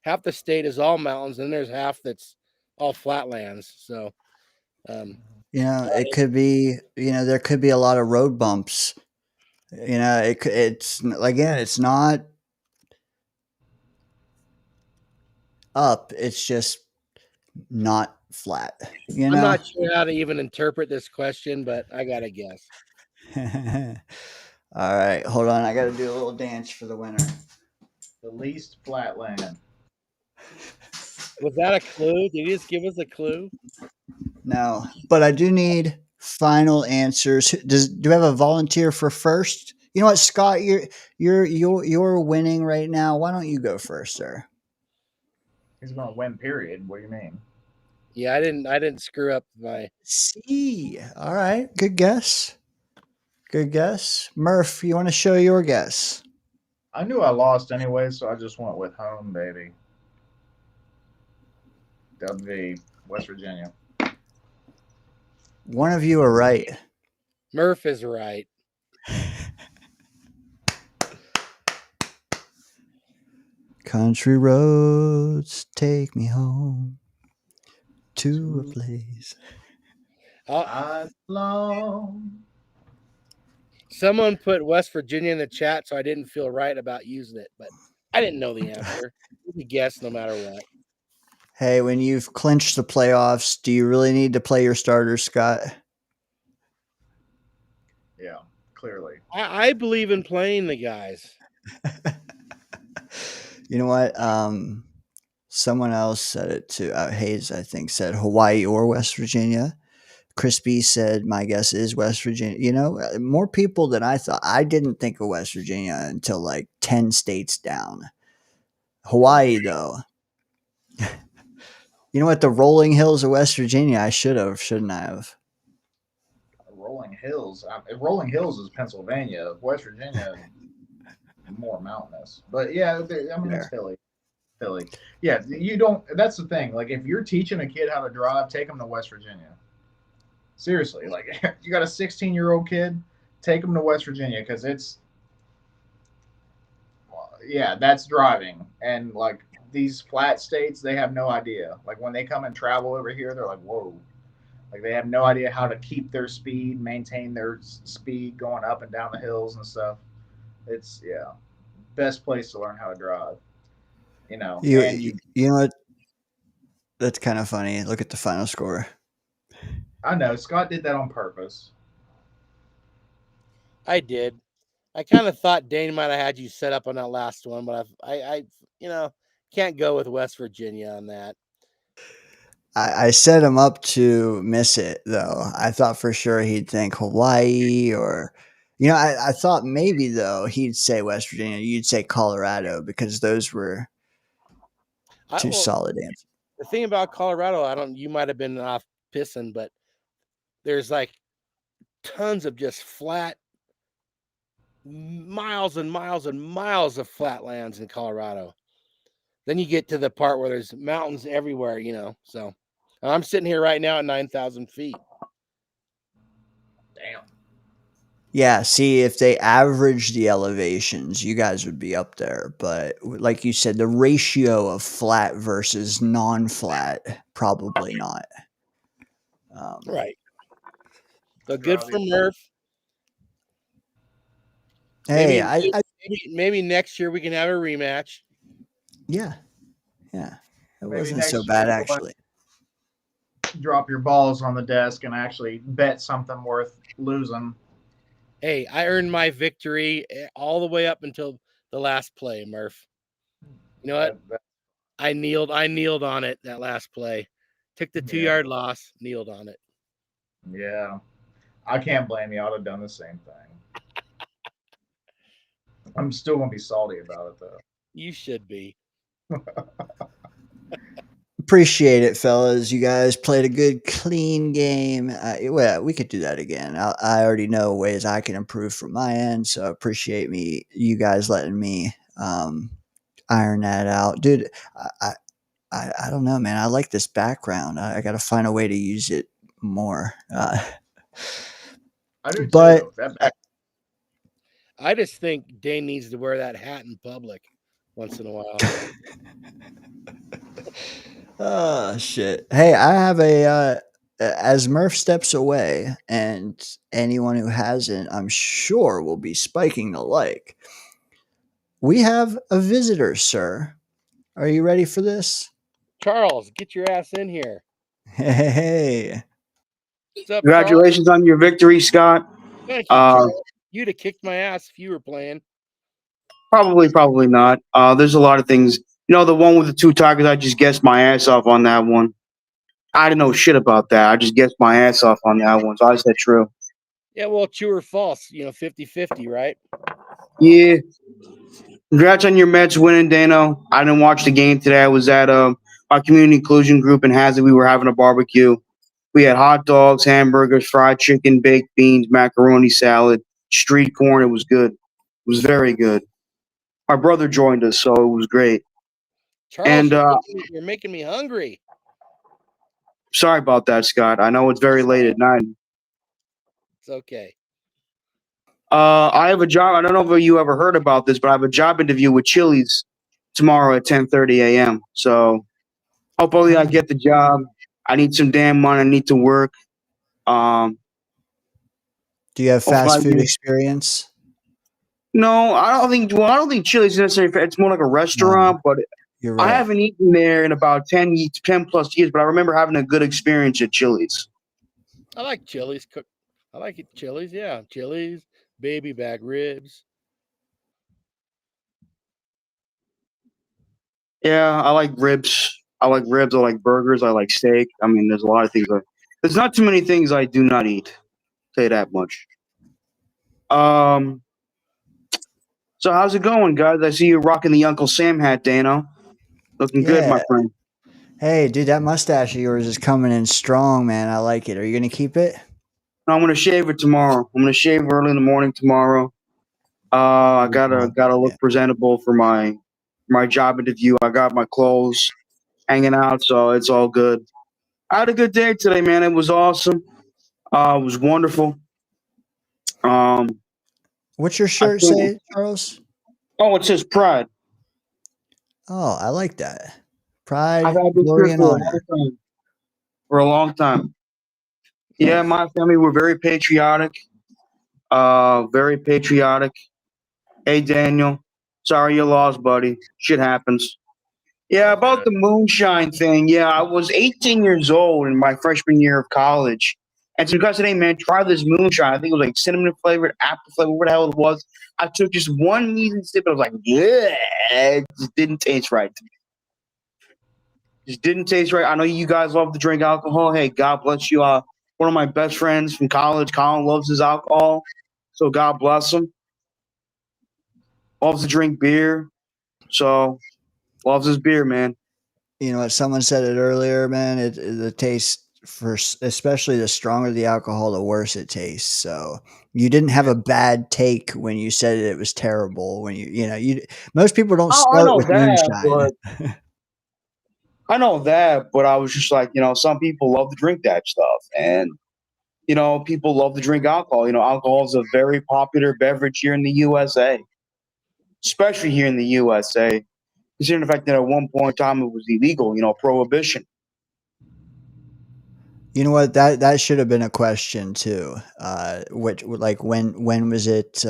half the state is all mountains, and there's half that's all flatlands. So, it could be, there could be a lot of road bumps. It's again, it's not up. It's just not flat. I'm not sure how to even interpret this question, but I got to guess. All right, hold on. I got to do a little dance for the winner. The least flat land. Was that a clue? Did you just give us a clue? No, but I do need final answers. Do we have a volunteer for first? You know what, Scott? You're winning right now. Why don't you go first, sir? He's going to win. Period. What do you mean? Yeah, I didn't screw up my. C. All right, good guess. Good guess, Murph. You want to show your guess? I knew I lost anyway, so I just went with home, baby. WV, West Virginia. One of you are right. Murph is right. Country roads take me home to a place I belong. Someone put West Virginia in the chat, so I didn't feel right about using it, but I didn't know the answer. You can guess no matter what. Hey, when you've clinched the playoffs, do you really need to play your starters, Scott? Yeah, clearly. I believe in playing the guys. You know what? Someone else said it too. Hayes, I think, said Hawaii or West Virginia. Chris B said, my guess is West Virginia. More people than I thought. I didn't think of West Virginia until like 10 states down. Hawaii, though. You know what? The rolling hills of West Virginia, I should have, shouldn't I have? Rolling Hills. Rolling Hills is Pennsylvania. West Virginia, more mountainous. But yeah, it's Philly. Yeah, you don't. That's the thing. Like, if you're teaching a kid how to drive, take them to West Virginia. Seriously, like, you got a 16-year-old kid, take them to West Virginia because that's driving. And like these flat states, they have no idea. Like when they come and travel over here, they're like, whoa. Like they have no idea how to keep their speed, maintain their speed going up and down the hills and stuff. It's best place to learn how to drive. You know what? That's kind of funny. Look at the final score. I know Scott did that on purpose. I did. I kind of thought Dane might have had you set up on that last one, but I can't go with West Virginia on that. I set him up to miss it, though. I thought for sure he'd think Hawaii or, I thought maybe, though, he'd say West Virginia. You'd say Colorado because those were two solid answers. The thing about Colorado, you might have been off pissing, but there's like tons of just flat, miles and miles and miles of flatlands in Colorado. Then you get to the part where there's mountains everywhere, so I'm sitting here right now at 9,000 feet. Damn. Yeah, see, if they average the elevations, you guys would be up there. But like you said, the ratio of flat versus non-flat, probably not. Right. So good for Murph. Hey, maybe next year we can have a rematch. Yeah. It wasn't so bad, actually. Drop your balls on the desk and actually bet something worth losing. Hey, I earned my victory all the way up until the last play, Murph. You know what? I kneeled on it that last play. Took the 2-yard loss, kneeled on it. Yeah. I can't blame you. I'd have done the same thing. I'm still gonna be salty about it though. You should be. Appreciate it, fellas. You guys played a good, clean game. Well, we could do that again. I already know ways I can improve from my end, so appreciate you guys letting me iron that out, dude. I don't know, man. I like this background. I got to find a way to use it more. I do But too. That I just think Dane needs to wear that hat in public once in a while. oh shit. Hey, I have as Murph steps away, and anyone who hasn't, I'm sure, will be spiking the like. We have a visitor, sir. Are you ready for this? Charles, get your ass in here. Hey. What's up, Congratulations on your victory, Scott. Charles? Thank you, Charles. You'd have kicked my ass if you were playing. Probably not. There's a lot of things. You know, the one with the 2 tigers, I just guessed my ass off on that one. I didn't know shit about that. I just guessed my ass off on that one, so I said true. Yeah, well, true or false, 50-50, right? Yeah. Congrats on your Mets winning, Dano. I didn't watch the game today. I was at our community inclusion group in Hazard. We were having a barbecue. We had hot dogs, hamburgers, fried chicken, baked beans, macaroni salad, street corn. It was good. It was very good. My brother joined us, so it was great. Charles, And you're making me hungry. sorry about that, Scott. I know it's very late at night. It's okay. I have a job. I don't know if you ever heard about this, but I have a job interview with Chili's tomorrow at 10:30 a.m. So hopefully I get the job. I need some damn money. I need to work. Do you have fast food experience? No, I don't think. Well, I don't think Chili's is necessarily. It's more like a restaurant, but You're right. I haven't eaten there in about 10 plus years. But I remember having a good experience at Chili's. I like Chili's. I like it. Chili's, yeah. Chili's, baby back ribs. Yeah, I like ribs. I like ribs. I like burgers. I like steak. I mean, there's a lot of things. There's not too many things I do not eat. Say that much. So how's it going, guys? I see you rocking the Uncle Sam hat, Dano. Looking good, my friend. Hey, dude, that mustache of yours is coming in strong, man. I like it. Are you gonna keep it? No, I'm gonna shave it tomorrow. I'm gonna shave early in the morning tomorrow. I gotta look presentable for my job interview. I got my clothes hanging out, so it's all good. I had a good day today, man. It was awesome. It was wonderful. What's your shirt say, Charles? Oh, it says Pride. Oh, I like that. Pride, I've had this glory, shirt and honor. for a long time. Yeah, my family were very patriotic. Very patriotic. Hey, Daniel. Sorry you lost, buddy. Shit happens. Yeah, about the moonshine thing. Yeah, I was 18 years old in my freshman year of college. And some guy said, hey, man, try this moonshine. I think it was like cinnamon flavored, apple flavored, whatever the hell it was. I took just one easy sip. And I was like, yeah, it just didn't taste right to me. Just didn't taste right. I know you guys love to drink alcohol. Hey, God bless you. One of my best friends from college, Colin, loves his alcohol. So God bless him. Loves to drink beer. So loves his beer, man. You know what? Someone said it earlier, man. The taste, for especially the stronger the alcohol, the worse it tastes. So you didn't have a bad take when you said it was terrible. When most people don't start with moonshine. I know that, but I was just like, some people love to drink that stuff, and people love to drink alcohol. Alcohol is a very popular beverage here in the USA, especially here in the USA. Considering the fact that at one point in time it was illegal, prohibition. You know what? That should have been a question too. When was it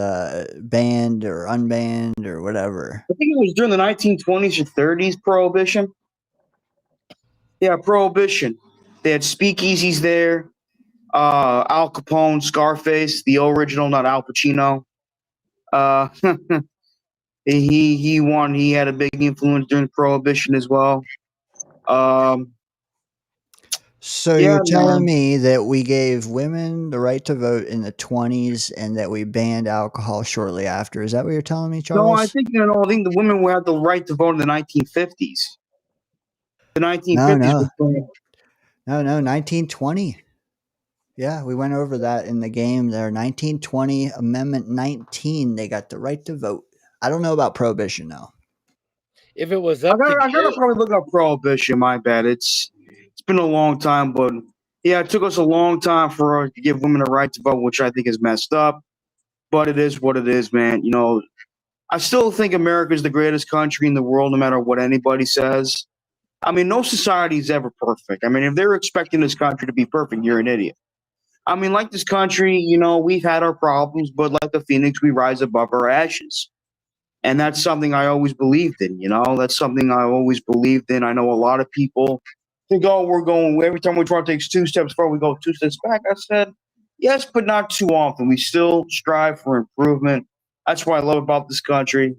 banned or unbanned or whatever? I think it was during the 1920s or 30s, prohibition. Yeah, prohibition. They had speakeasies there. Al Capone, Scarface, the original, not Al Pacino. Uh, he won. He had a big influence during Prohibition as well. Um, So yeah, you're telling man. me that we gave women the right to vote in the 20s and that we banned alcohol shortly after. Is that what you're telling me, No, I Charles? think I think the women had the right to vote in the 1950s. The No, 1950s no. was when, No, 1920. Yeah, we went over that in the game there. 1920, Amendment 19, they got the right to vote. I don't know about prohibition, though. If it was up to I gotta Gary, probably look up Prohibition. My bad. It's been a long time, but yeah, it took us a long time for us to give women a right to vote, which I think is messed up. But it is what it is, man. You know, I still think America is the greatest country in the world, no matter what anybody says. I mean, no society is ever perfect. I mean, if they're expecting this country to be perfect, you're an idiot. I mean, like this country, you know, we've had our problems, but like the phoenix, we rise above our ashes. And that's something I always believed in, you know, that's something I always believed in. I know a lot of people think, oh, we're going, every time we try to take 2 steps forward, we go 2 steps back. I said, yes, but not too often. We still strive for improvement. That's what I love about this country.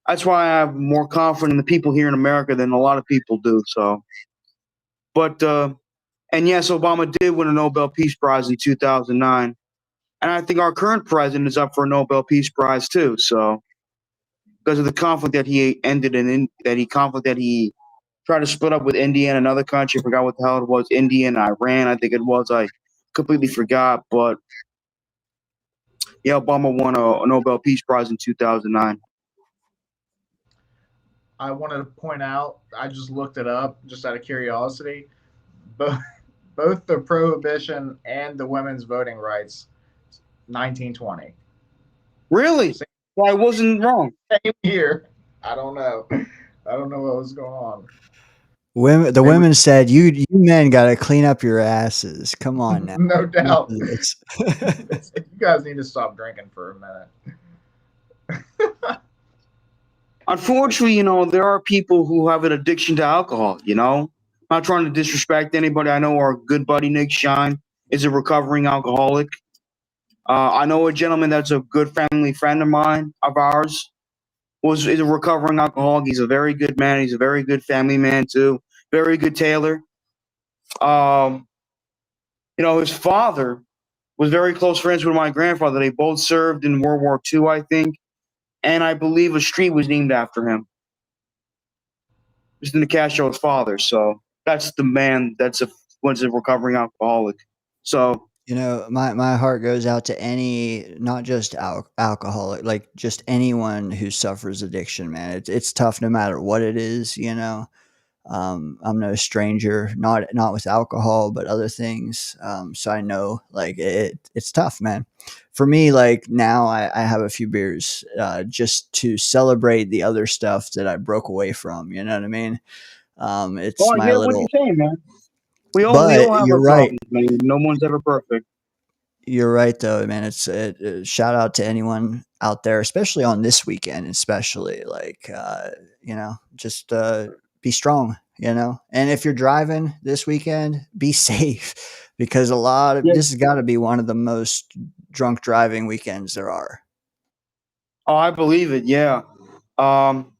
That's why I have more confidence in the people here in America than a lot of people do. So, but, and yes, Obama did win a Nobel Peace Prize in 2009. And I think our current president is up for a Nobel Peace Prize too. So, because of the conflict that he ended conflict that he tried to split up with India and another country. I forgot what the hell it was. India and Iran, I think it was. I completely forgot. But yeah, Obama won a Nobel Peace Prize in 2009. I wanted to point out, I just looked it up just out of curiosity. Both, both the prohibition and the women's voting rights, 1920. Really? Same, Well, I wasn't wrong. same year. I don't know. I don't know what was going on. The They were, women said, you men got to clean up your asses. Come on now. No Enough doubt. of this." You guys need to stop drinking for a minute. unfortunately, you know, there are people who have an addiction to alcohol. You know, I'm not trying to disrespect anybody. I know our good buddy Nick Shine is a recovering alcoholic. I know a gentleman that's a good family friend of mine, of ours, is a recovering alcoholic. He's a very good man. He's a very good family man too. Very good tailor. Um, you know, his father was very close friends with my grandfather. They both served in World War II, I think, and I believe a street was named after him. Mr. Nicastro's father. So that's the man that's was a recovering alcoholic. So You know, my heart goes out to any, not just alcoholic, like just anyone who suffers addiction, man. It's tough no matter what it is, you know. I'm no stranger, not with alcohol, but other things. So I know, like it's tough, man. For me, like now, I have a few beers just to celebrate the other stuff that I broke away from. You know what I mean? oh, It's I my get what little. you're saying, man. We But all have our you're right. problems, man. No one's ever perfect. You're right, though, man. Shout out to anyone out there, especially on this weekend, especially like just be strong, you know. And if you're driving this weekend, be safe because Yeah. this has got to be one of the most drunk driving weekends there are. Oh, I believe it. Yeah. Um.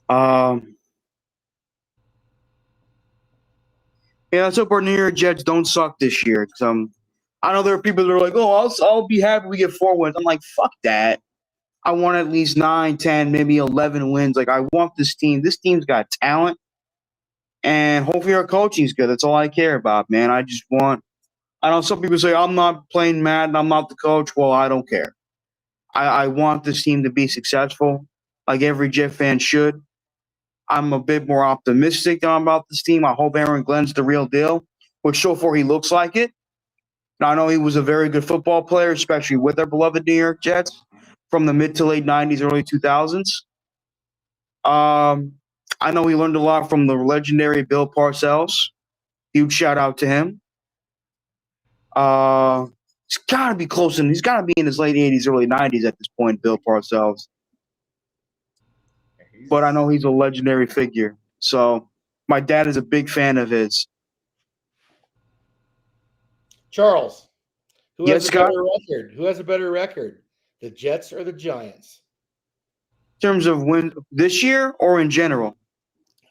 Um. Yeah. Let's hope our New York Jets don't suck this year. I know there are people that are like, "Oh, I'll be happy we get 4 wins." I'm like, "Fuck that." I want at least 9, 10, maybe 11 wins. Like I want this team. This team's got talent, and hopefully our coaching's good. That's all I care about, man. I just want. I know some people say I'm not playing Madden. I'm not the coach. Well, I don't care. I want this team to be successful, like every Jet fan should. I'm a bit more optimistic about this team. I hope Aaron Glenn's the real deal, which so far he looks like it. Now, I know he was a very good football player, especially with our beloved New York Jets from the mid to late 90s, early 2000s. Um, I know he learned a lot from the legendary Bill Parcells. Huge shout out to him. He's got to be close, and he's got to be in his late 80s, early 90s at this point, Bill Parcells. But I know he's a legendary figure. So my dad is a big fan of his. Charles, who Yes, has a Scott. better record? Who has a better record? The Jets or the Giants? In terms of win this year or in general?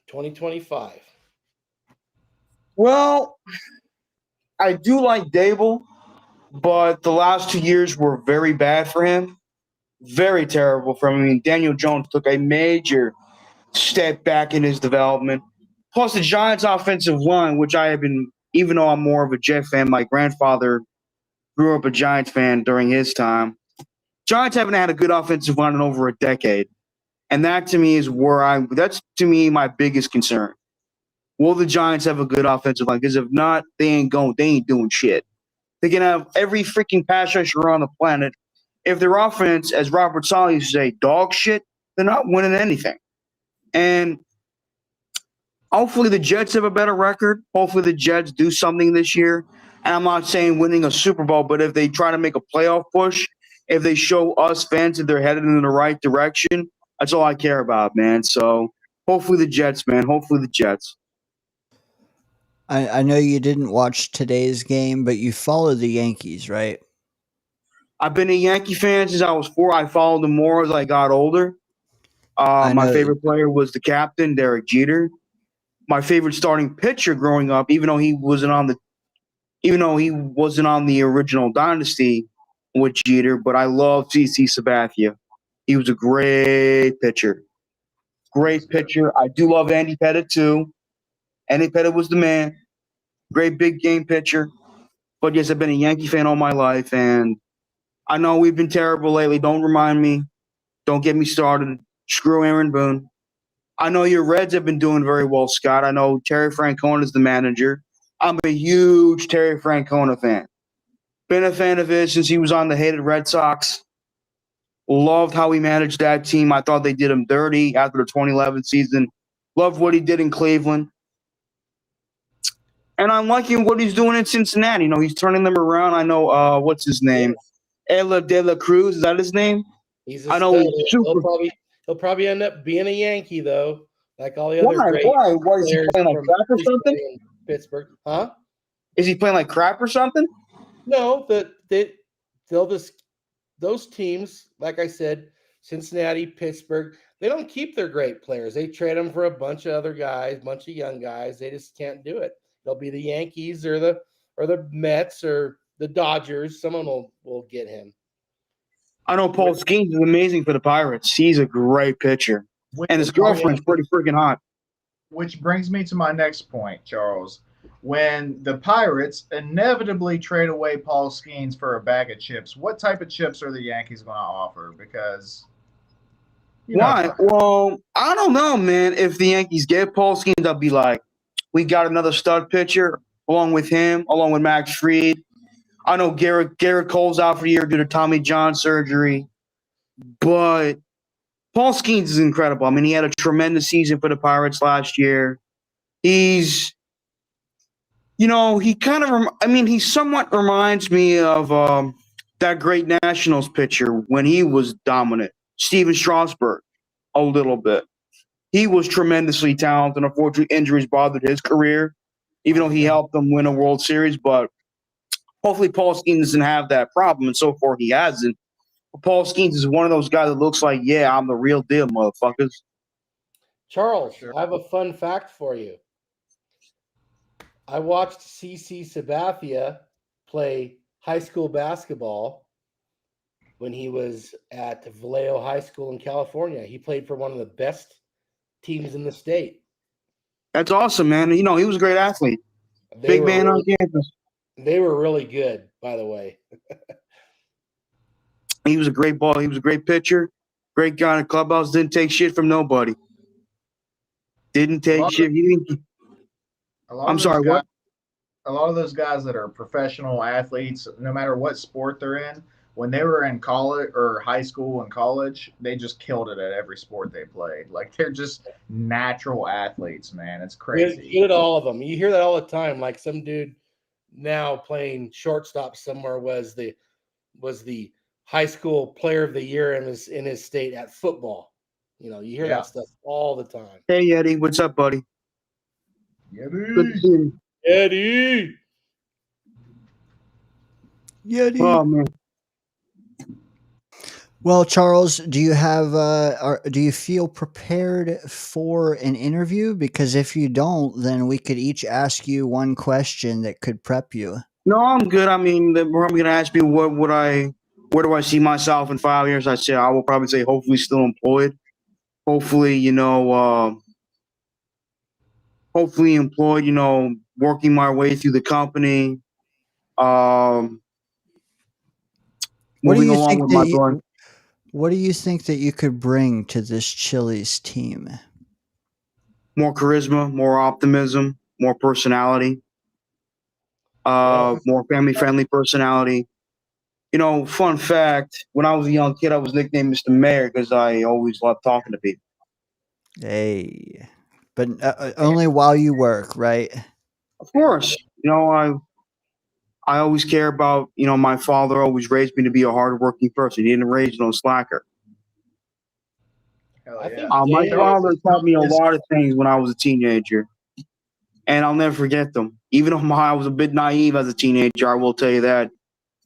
2025. Well, I do like Dable, but the last 2 years were very bad for him. Very terrible for him. I mean, Daniel Jones took a major step back in his development. Plus, the Giants' offensive line, which I have been, even though I'm more of a Jet fan, my grandfather grew up a Giants fan during his time. Giants haven't had a good offensive line in over a decade. And that to me is that's to me my biggest concern. Will the Giants have a good offensive line? Because if not, they ain't doing shit. They can have every freaking pass rusher on the planet. If their offense, as Robert Saleh used to say, dog shit, they're not winning anything. And hopefully the Jets have a better record. Hopefully the Jets do something this year. And I'm not saying winning a Super Bowl, but if they try to make a playoff push, if they show us fans that they're headed in the right direction, that's all I care about, man. So hopefully the Jets, man. Hopefully the Jets. I know you didn't watch today's game, but you follow the Yankees, right? I've been a Yankee fan since I was 4. I followed them more as I got older. I My know. favorite player was the captain, Derek Jeter. My favorite starting pitcher growing up, even though he wasn't on the original dynasty with Jeter, but I love CC Sabathia. He was a great pitcher. Great pitcher. I do love Andy Pettitte too. Andy Pettitte was the man. Great big game pitcher. But yes, I've been a Yankee fan all my life, and I know we've been terrible lately. Don't remind me. Don't get me started. Screw Aaron Boone. I know your Reds have been doing very well, Scott. I know Terry Francona is the manager. I'm a huge Terry Francona fan. Been a fan of his since he was on the hated Red Sox. Loved how he managed that team. I thought they did him dirty after the 2011 season. Loved what he did in Cleveland. And I'm liking what he's doing in Cincinnati. You know, he's turning them around. I know, what's his name? Ela De La Cruz. Is that his name? He's a I know stud. he's super. He'll probably end up being a Yankee though, like all the other Why? great Why? Why is he players playing like from crap or something? in Pittsburgh. Huh? Is he playing like crap or something? No, those teams, like I said, Cincinnati, Pittsburgh, they don't keep their great players. They trade them for a bunch of other guys, bunch of young guys. They just can't do it. They'll be the Yankees or the Mets or the Dodgers. Someone will get him. I know Paul Skeens is amazing for the Pirates. He's a great pitcher. And his girlfriend's pretty freaking hot. Which brings me to my next point, Charles. When the Pirates inevitably trade away Paul Skeens for a bag of chips, what type of chips are the Yankees going to offer? Because why? Well, I don't know, man. If the Yankees get Paul Skeens, I'll be like, we got another stud pitcher along with him, along with Max Fried. I know Garrett Cole's out for the year due to Tommy John surgery, but Paul Skeens is incredible. I mean, he had a tremendous season for the Pirates last year. He's, he he somewhat reminds me of that great Nationals pitcher when he was dominant, Steven Strasburg, a little bit. He was tremendously talented. Unfortunately, injuries bothered his career, even though he helped them win a World Series. But hopefully Paul Skeens doesn't have that problem, and so far he hasn't. But Paul Skeens is one of those guys that looks like, yeah, I'm the real deal, motherfuckers. Charles, I have a fun fact for you. I watched CC Sabathia play high school basketball when he was at Vallejo High School in California. He played for one of the best teams in the state. That's awesome, man. You know, he was a great athlete. Big man on campus. They were really good, by the way. He was a great ball. He was a great pitcher. Great guy in the clubhouse. Didn't take shit from nobody. Didn't take shit. I'm sorry, what? A lot of those guys that are professional athletes, no matter what sport they're in, when they were in college or high school and college, they just killed it at every sport they played. Like they're just natural athletes, man. It's crazy. Good, all of them. You hear that all the time. Like some dude now playing shortstop somewhere was the high school player of the year in his state at football. You know, you hear that stuff all the time. Hey Eddie, what's up, buddy? Eddie. Good to see you. Eddie. Yeti. Oh man. Well, Charles, do you have do you feel prepared for an interview? Because if you don't, then we could each ask you one question that could prep you. No, I'm good. I mean, they're probably gonna ask me where do I see myself in 5 years? I will probably say hopefully still employed. Hopefully, hopefully employed. Working my way through the company. Um, What do moving you along think with that my you brother. What do you think that you could bring to this Chili's team? More charisma, more optimism, more personality. Well, More family friendly personality. Fun fact: when I was a young kid, I was nicknamed Mr. Mayor because I always loved talking to people. Hey, but only while you work, right? Of course, I always care about. My father always raised me to be a hardworking person. He didn't raise no slacker. Hell I yeah. think My Daniel. father taught me a lot of things when I was a teenager, and I'll never forget them. Even though I was a bit naive as a teenager, I will tell you that.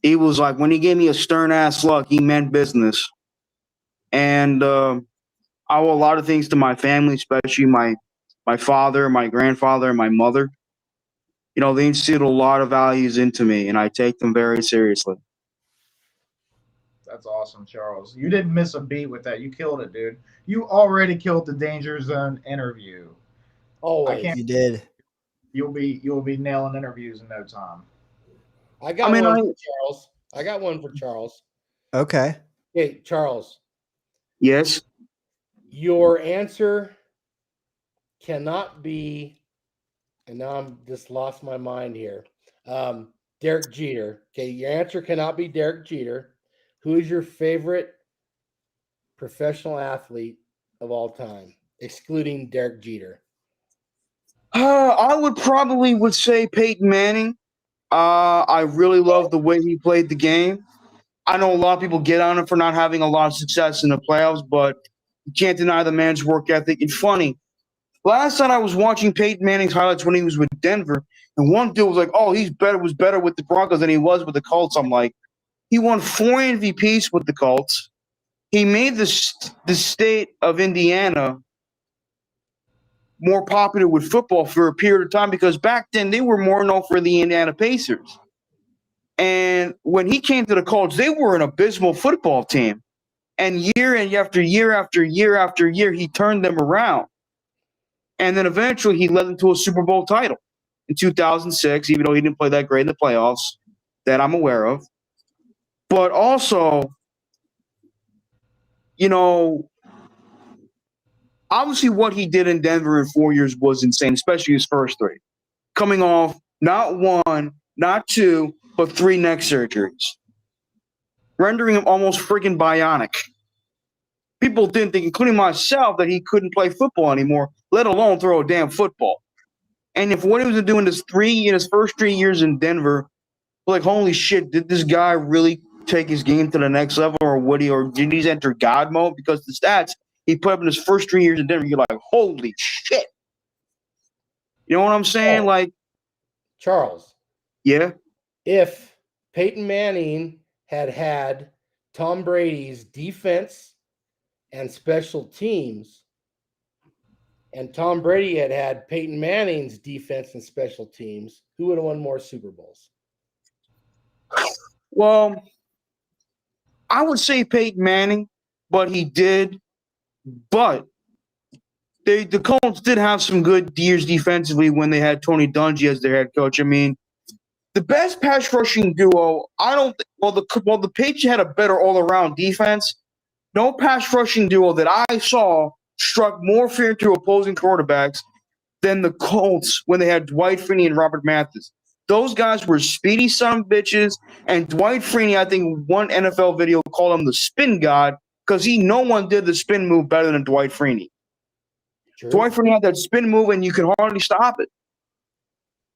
He was like, when he gave me a stern ass look, he meant business. And I owe a lot of things to my family, especially my father, my grandfather, and my mother. They instilled a lot of values into me, and I take them very seriously. That's awesome, Charles. You didn't miss a beat with that. You killed it, dude. You already killed the Danger Zone interview. I Always. can't. You did. You'll be nailing interviews in no time. I I got mean, one for Charles. I got one for Charles. Okay. Hey, Charles, yes. your answer cannot be, and now I'm just lost my mind here. Derek Jeter. Okay, your answer cannot be Derek Jeter. Who is your favorite professional athlete of all time, excluding Derek Jeter? I would say Peyton Manning. I really love the way he played the game. I know a lot of people get on him for not having a lot of success in the playoffs, but you can't deny the man's work ethic. It's funny. Last night I was watching Peyton Manning's highlights when he was with Denver, and one dude was like, "Oh, was better with the Broncos than he was with the Colts." I'm like, he won 4 MVPs with the Colts. He made the state of Indiana more popular with football for a period of time because back then they were more known for the Indiana Pacers. And when he came to the Colts, they were an abysmal football team. And year after year after year after year, he turned them around. And then eventually he led them to a Super Bowl title in 2006, even though he didn't play that great in the playoffs that I'm aware of. But also, you know, obviously what he did in Denver in 4 years was insane, especially his first three. Coming off not one, not two, but three neck surgeries, rendering him almost freaking bionic. People didn't think, including myself, that he couldn't play football anymore, let alone throw a damn football. And if what he was doing in his first 3 years in Denver, like, holy shit, did this guy really take his game to the next level, or did he enter God mode? Because the stats he put up in his first 3 years in Denver, you're like, holy shit. You know what I'm saying? Oh. Like, Charles, yeah. if Peyton Manning had Tom Brady's defense and special teams, and Tom Brady had Peyton Manning's defense and special teams, who would have won more Super Bowls? Well, I would say Peyton Manning, but he did. But the Colts did have some good years defensively when they had Tony Dungy as their head coach. I mean, the best pass rushing duo, I don't think, the Patriots had a better all around defense. No pass rushing duo that I saw struck more fear to opposing quarterbacks than the Colts when they had Dwight Freeney and Robert Mathis. Those guys were speedy son of bitches, and Dwight Freeney, I think one NFL video called him the spin god because no one did the spin move better than Dwight Freeney. True. Dwight Freeney had that spin move, and you could hardly stop it.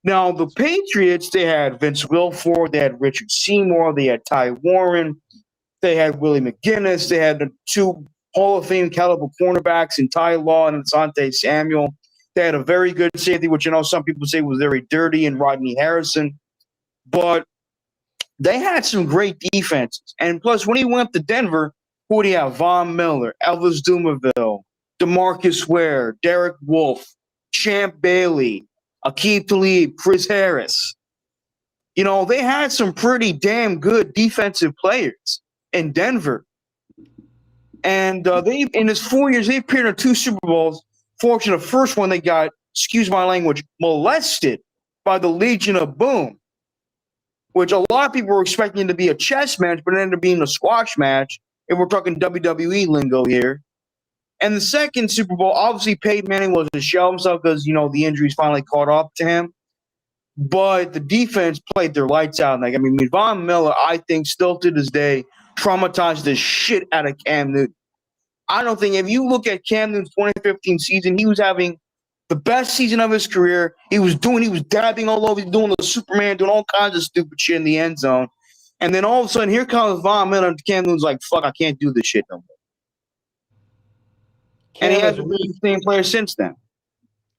Now, the Patriots, they had Vince Wilfork, they had Richard Seymour, they had Ty Warren, they had Willie McGinnis, they had the two Hall of Fame caliber cornerbacks in Ty Law and Asante Samuel. They had a very good safety, which some people say was very dirty, and Rodney Harrison. But they had some great defenses. And plus, when he went to Denver, who do you have? Von Miller, Elvis Dumerville, DeMarcus Ware, Derek Wolfe, Champ Bailey, Aqib Talib, Chris Harris. You know, they had some pretty damn good defensive players in Denver. And they, in his 4 years, they appeared in 2 Super Bowls. Fortunate, the first one they got, excuse my language, molested by the Legion of Boom, which a lot of people were expecting to be a chess match, but it ended up being a squash match. If we're talking WWE lingo here. And the second Super Bowl, obviously Peyton Manning was to show himself because, you know, the injuries finally caught up to him. But the defense played their lights out. Like, I mean, Von Miller, I think, still to this day, traumatized the shit out of Cam Newton. I don't think, if you look at Cam Newton's 2015 season, he was having the best season of his career. He was dabbing all over, doing the Superman, doing all kinds of stupid shit in the end zone. And then all of a sudden, here comes Von Miller, and Cam Newton's like, fuck, I can't do this shit no more. And he hasn't been the same player since then.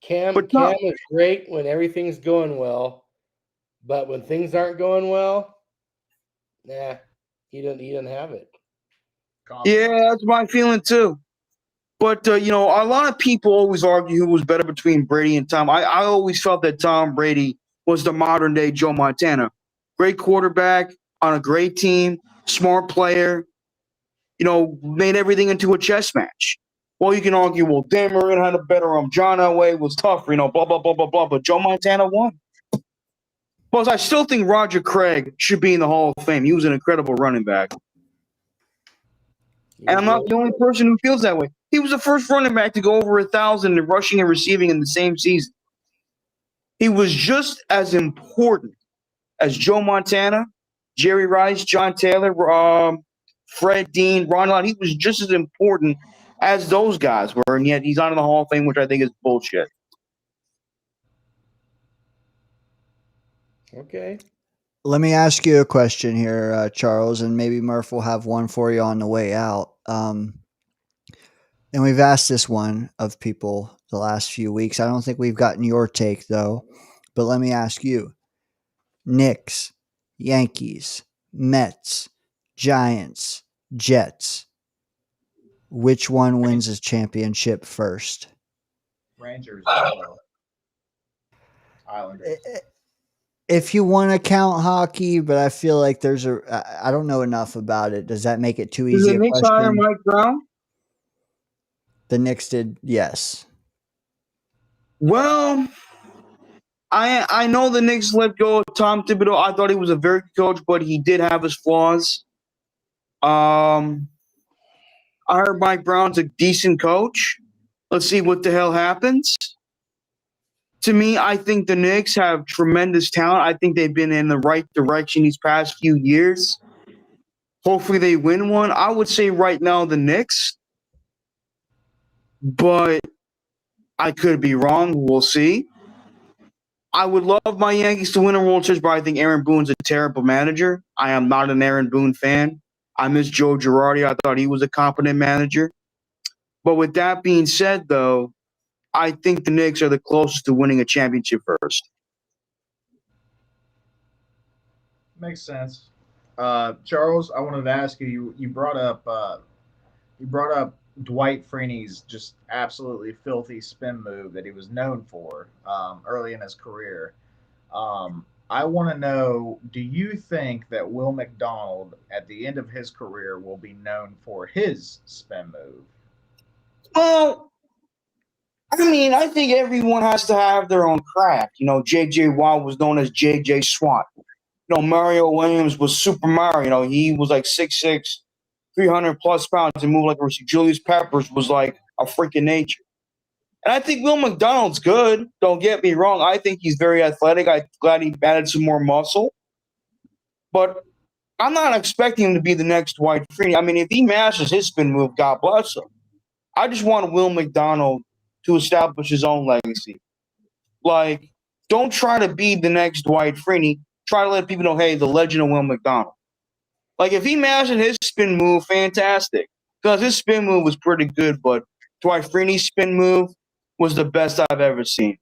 Cam is great when everything's going well, but when things aren't going well, nah, he doesn't have it. Yeah, that's my feeling too. But you know, a lot of people always argue who was better between Brady and Tom. I always felt that Tom Brady was the modern day Joe Montana. Great quarterback on a great team, smart player, you know, made everything into a chess match. Well, you can argue, well, Dan Marino had a better John Elway was tougher, you know, blah, blah, blah, blah, blah, but Joe Montana won. Plus, I still think Roger Craig should be in the Hall of Fame. He was an incredible running back. And I'm not the only person who feels that way. He was the first running back to go over 1,000 in rushing and receiving in the same season. He was just as important as Joe Montana, Jerry Rice, John Taylor, Fred Dean, Ron Lott. He was just as important as those guys were, and yet he's not in the Hall of Fame, which I think is bullshit. Okay. Let me ask you a question here, Charles, and maybe Murph will have one for you on the way out. And we've asked this one of people the last few weeks. I don't think we've gotten your take, though. But let me ask you. Knicks, Yankees, Mets, Giants, Jets. Which one wins a championship first? Rangers. Islanders. If you want to count hockey, but I feel like I don't know enough about it. Does that make it too easy? Did the Knicks hire Mike Brown? The Knicks did, yes. Well, I know the Knicks let go of Tom Thibodeau. I thought he was a very good coach, but he did have his flaws. I heard Mike Brown's a decent coach. Let's see what the hell happens. To me, I think the Knicks have tremendous talent. I think they've been in the right direction these past few years. Hopefully they win one. I would say right now the Knicks, but I could be wrong. We'll see. I would love my Yankees to win a World Series, but I think Aaron Boone's a terrible manager. I am not an Aaron Boone fan. I miss Joe Girardi. I thought he was a competent manager. But with that being said, though, I think the Knicks are the closest to winning a championship first. Makes sense. Charles, I wanted to ask you. You brought up Dwight Freeney's just absolutely filthy spin move that he was known for early in his career. I want to know, do you think that Will McDonald at the end of his career will be known for his spin move? Well, I mean, I think everyone has to have their own craft. You know, J.J. Watt was known as J.J. Swat. You know, Mario Williams was Super Mario. You know, he was like 6'6", 300-plus pounds and moved like a receiver. Julius Peppers was like a freak of nature. And I think Will McDonald's good. Don't get me wrong. I think he's very athletic. I'm glad he added some more muscle. But I'm not expecting him to be the next Dwight Freeney. I mean, if he masters his spin move, God bless him. I just want Will McDonald to establish his own legacy. Like, don't try to be the next Dwight Freeney. Try to let people know, hey, the legend of Will McDonald. Like, if he mastered his spin move, fantastic. Because his spin move was pretty good, but Dwight Freeney's spin move was the best I've ever seen.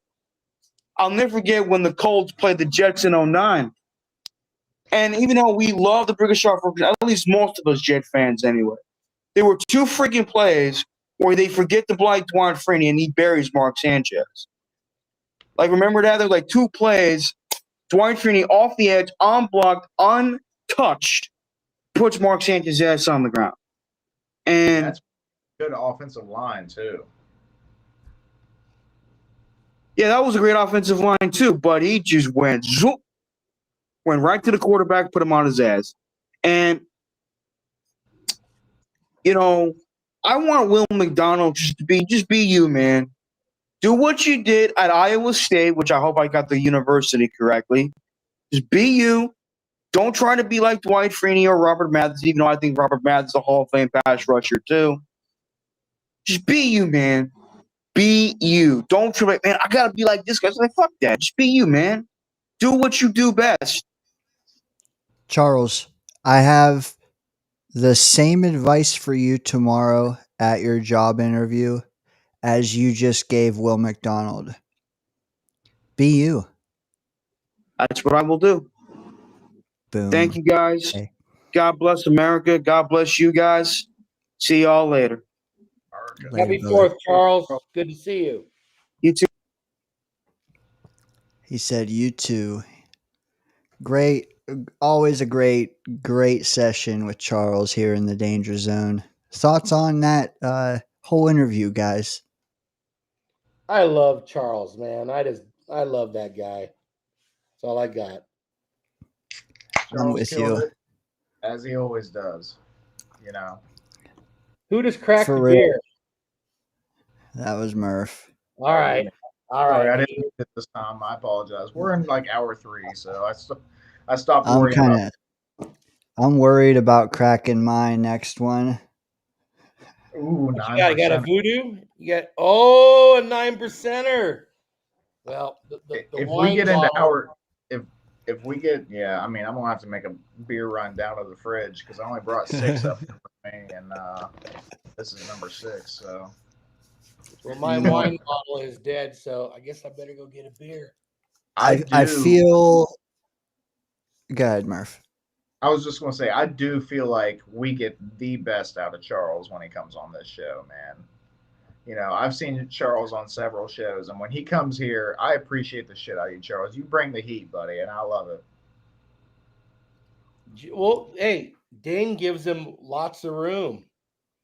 I'll never forget when the Colts played the Jets in 2009. And even though we love the British Shark, at least most of us Jet fans anyway, there were two freaking plays where they forget to blind Dwight Freeney and he buries Mark Sanchez. Like, remember that? There were like two plays. Dwight Freeney off the edge, unblocked, untouched, puts Mark Sanchez's ass on the ground. And that's good offensive line too. Yeah, that was a great offensive line too, but he just went zoop, went right to the quarterback, put him on his ass. And you know, I want Will McDonald just be you, man. Do what you did at Iowa State, which I hope I got the university correctly. Just be you. Don't try to be like Dwight Freeney or Robert Mathis, even though I think Robert Mathis is a Hall of Fame pass rusher too. Just be you, man. Be you. Don't try, like, man, I gotta be like this guy. It's like, fuck that. Just be you, man. Do what you do best. Charles, I have the same advice for you tomorrow at your job interview as you just gave Will McDonald. Be you. That's what I will do. Boom. Thank you, guys. Okay. God bless America. God bless you guys. See y'all later. Later, Happy brother. 4th, Charles. Good to see you. You too. He said, you too. Great. Always a great session with Charles here in the Danger Zone. Thoughts on that whole interview, guys? I love Charles, man. I love that guy. That's all I got. I'm with you. It, as he always does. You know. Who just cracked For the real. beer? That was Murph. All right. All right. Sorry, I didn't do it this time. I apologize. We're in like hour 3, so I stopped I'm worrying about. I'm worried about cracking my next one. Ooh, 9%. You got a voodoo? You got a 9%er. Well, if we get into our if we get I mean I'm gonna have to make a beer run down to the fridge because I only brought 6 up with me and this is number 6. So well, my wine bottle is dead, so I guess I better go get a beer. I feel. Go ahead, Murph. I was just gonna say I do feel like we get the best out of Charles when he comes on this show, man. You know, I've seen Charles on several shows, and when he comes here, I appreciate the shit out of you, Charles. You bring the heat, buddy, and I love it. Well, hey, Dane gives him lots of room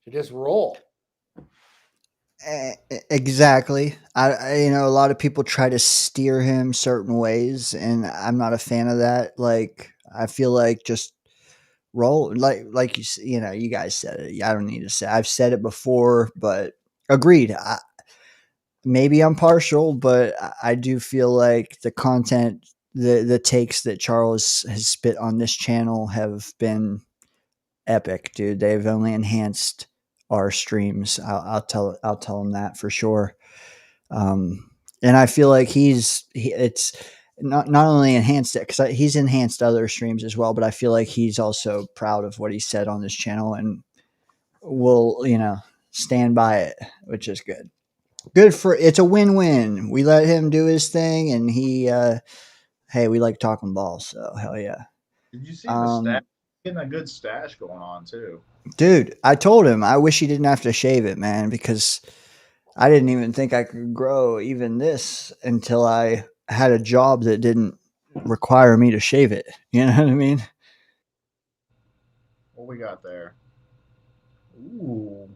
to just roll. Exactly. I a lot of people try to steer him certain ways, and I'm not a fan of that. Like, I feel like just roll, like you guys said it. I don't need to say. I've said it before, but agreed. Maybe I'm partial, but I do feel like the content, the takes that Charles has spit on this channel have been epic, dude. They've only enhanced our streams. I'll tell him that for sure. And I feel like it's not only enhanced it because he's enhanced other streams as well, but I feel like he's also proud of what he said on this channel and will stand by it, which is good. It's a win-win. We let him do his thing, and he hey, we like talking ball, so hell yeah. Did you see the stash? Getting a good stash going on too. Dude, I told him I wish he didn't have to shave it, man, because I didn't even think I could grow even this until I had a job that didn't require me to shave it. You know what I mean? What we got there? Ooh.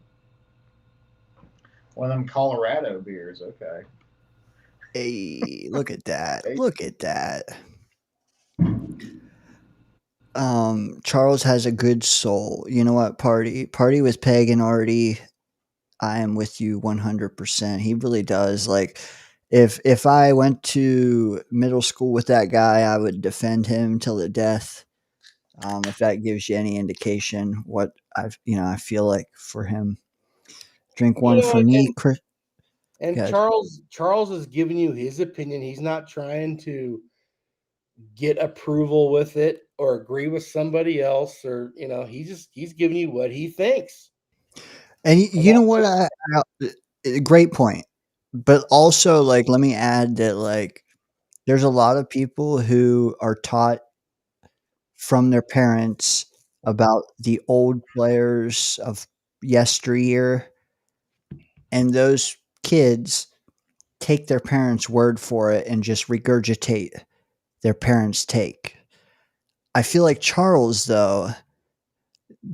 One of them Colorado beers. Okay. Hey, look at that. Look at that. Charles has a good soul. You know what? Party with Peg and Artie. I am with you 100%. He really does. Like, if I went to middle school with that guy, I would defend him till the death. If that gives you any indication what I feel like for him. Drink one for me, Chris. And Charles is giving you his opinion. He's not trying to get approval with it or agree with somebody else, or he's giving you what he thinks. And you know what? Great point. But also, like, let me add that, like, there's a lot of people who are taught from their parents about the old players of yesteryear, and those kids take their parents' word for it and just regurgitate their parents' take. I feel like Charles, though,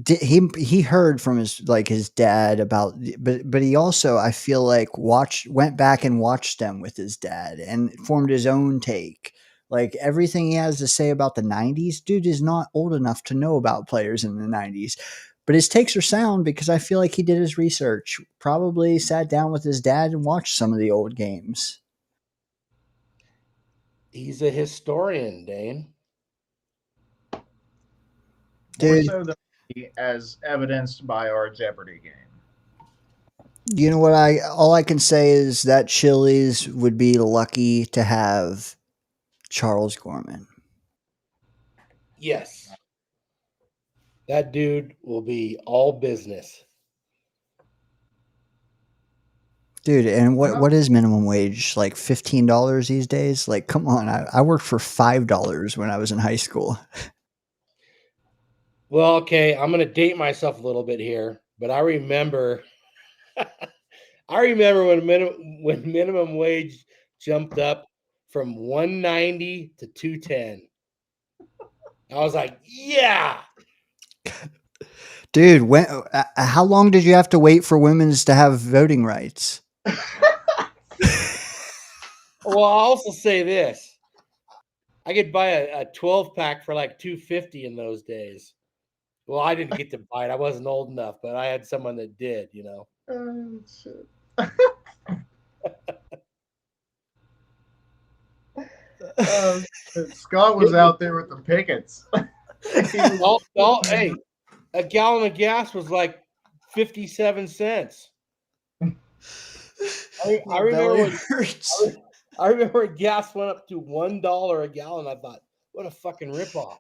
he heard from his dad about, but he also, I feel like, went back and watched them with his dad and formed his own take. Like everything he has to say about the 90s, dude is not old enough to know about players in the 90s. But his takes are sound because I feel like he did his research, probably sat down with his dad and watched some of the old games. He's a historian, Dane. More Dude, so than me, as evidenced by our Jeopardy game. you know what? All I can say is that Chili's would be lucky to have Charles Gorman. Yes. That dude will be all business. Dude, and what is minimum wage? Like $15 these days? Like, come on. I worked for $5 when I was in high school. Well, okay, I'm going to date myself a little bit here, but I remember when minimum wage jumped up from 190 to 210. I was like, yeah. Dude, how long did you have to wait for women's to have voting rights? Well, I'll also say this. I could buy a 12 pack for like $2.50 in those days. Well, I didn't get to buy it. I wasn't old enough, but I had someone that did, you know. Shit. Scott was out there with the pickets. Hey, a gallon of gas was like 57 cents. I remember when gas went up to $1 a gallon. I thought, what a fucking ripoff.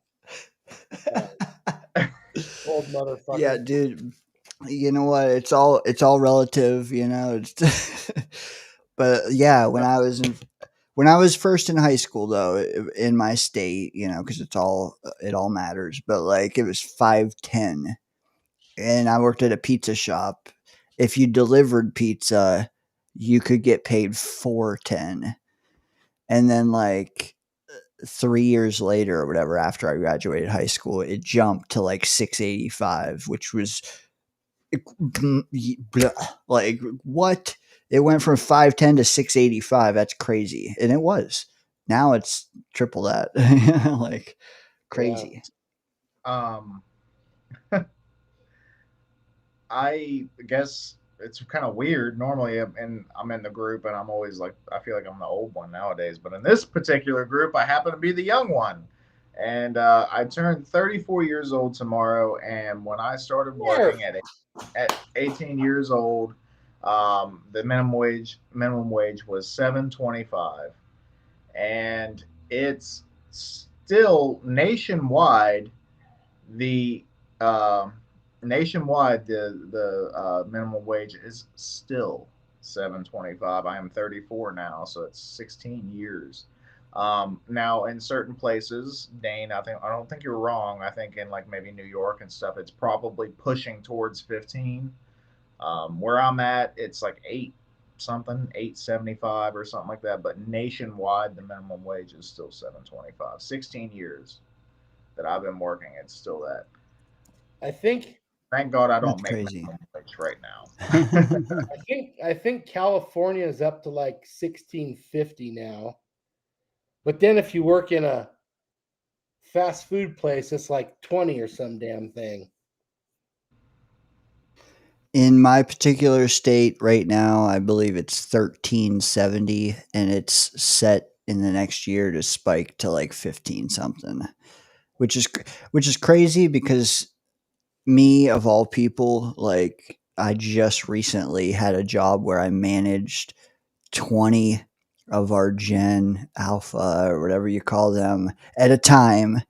Old motherfucker. Yeah, dude. You know what? It's all relative, you know. But yeah, when I was first in high school, though, in my state, you know, because it all matters. But like, it was 5.10, and I worked at a pizza shop. If you delivered pizza, you could get paid $4.10, and then like 3 years later or whatever, after I graduated high school, it jumped to like $6.85, which was like, what? It went from 5.10 to 6.85. That's crazy. And it was. Now it's triple that. Like, crazy. Yeah. I guess it's kind of weird. Normally, I'm in the group, and I'm always like, I feel like I'm the old one nowadays. But in this particular group, I happen to be the young one, and I turned 34 years old tomorrow. And when I started working at 18 years old, the minimum wage was $7.25, and it's still nationwide. The nationwide, the minimum wage is still $7.25. I am 34 now, so it's 16 years. Now, in certain places, Dane, I don't think you're wrong. I think in like maybe New York and stuff, it's probably pushing towards 15. Where I'm at, it's like 8.75 or something like that. But nationwide, the minimum wage is still 7.25. 16 years that I've been working, it's still that. I think. Thank God I don't That's make crazy. minimum wage right now. I think California is up to like 16.50 now. But then if you work in a fast food place, it's like 20 or some damn thing. In my particular state right now, I believe it's 13.70, and it's set in the next year to spike to like 15 something, which is crazy because me, of all people, like, I just recently had a job where I managed 20 of our Gen Alpha or whatever you call them at a time.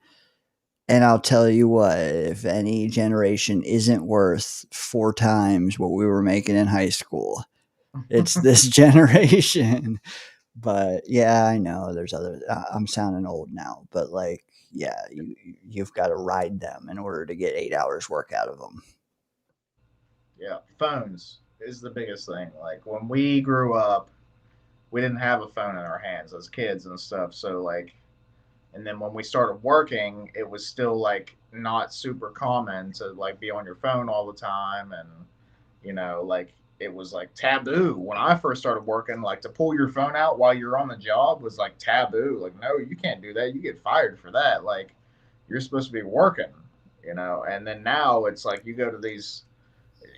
And I'll tell you what, if any generation isn't worth 4 times what we were making in high school, it's this generation. But yeah, I know there's other, I'm sounding old now, but like, yeah, you've got to ride them in order to get 8 hours work out of them. Yeah, phones is the biggest thing. Like when we grew up, we didn't have a phone in our hands as kids and stuff. So like, and then when we started working, it was still like not super common to like be on your phone all the time, and like it was like taboo when I first started working. Like to pull your phone out while you're on the job was like taboo. Like no, you can't do that. You get fired for that. Like you're supposed to be working. And then now it's like you go to these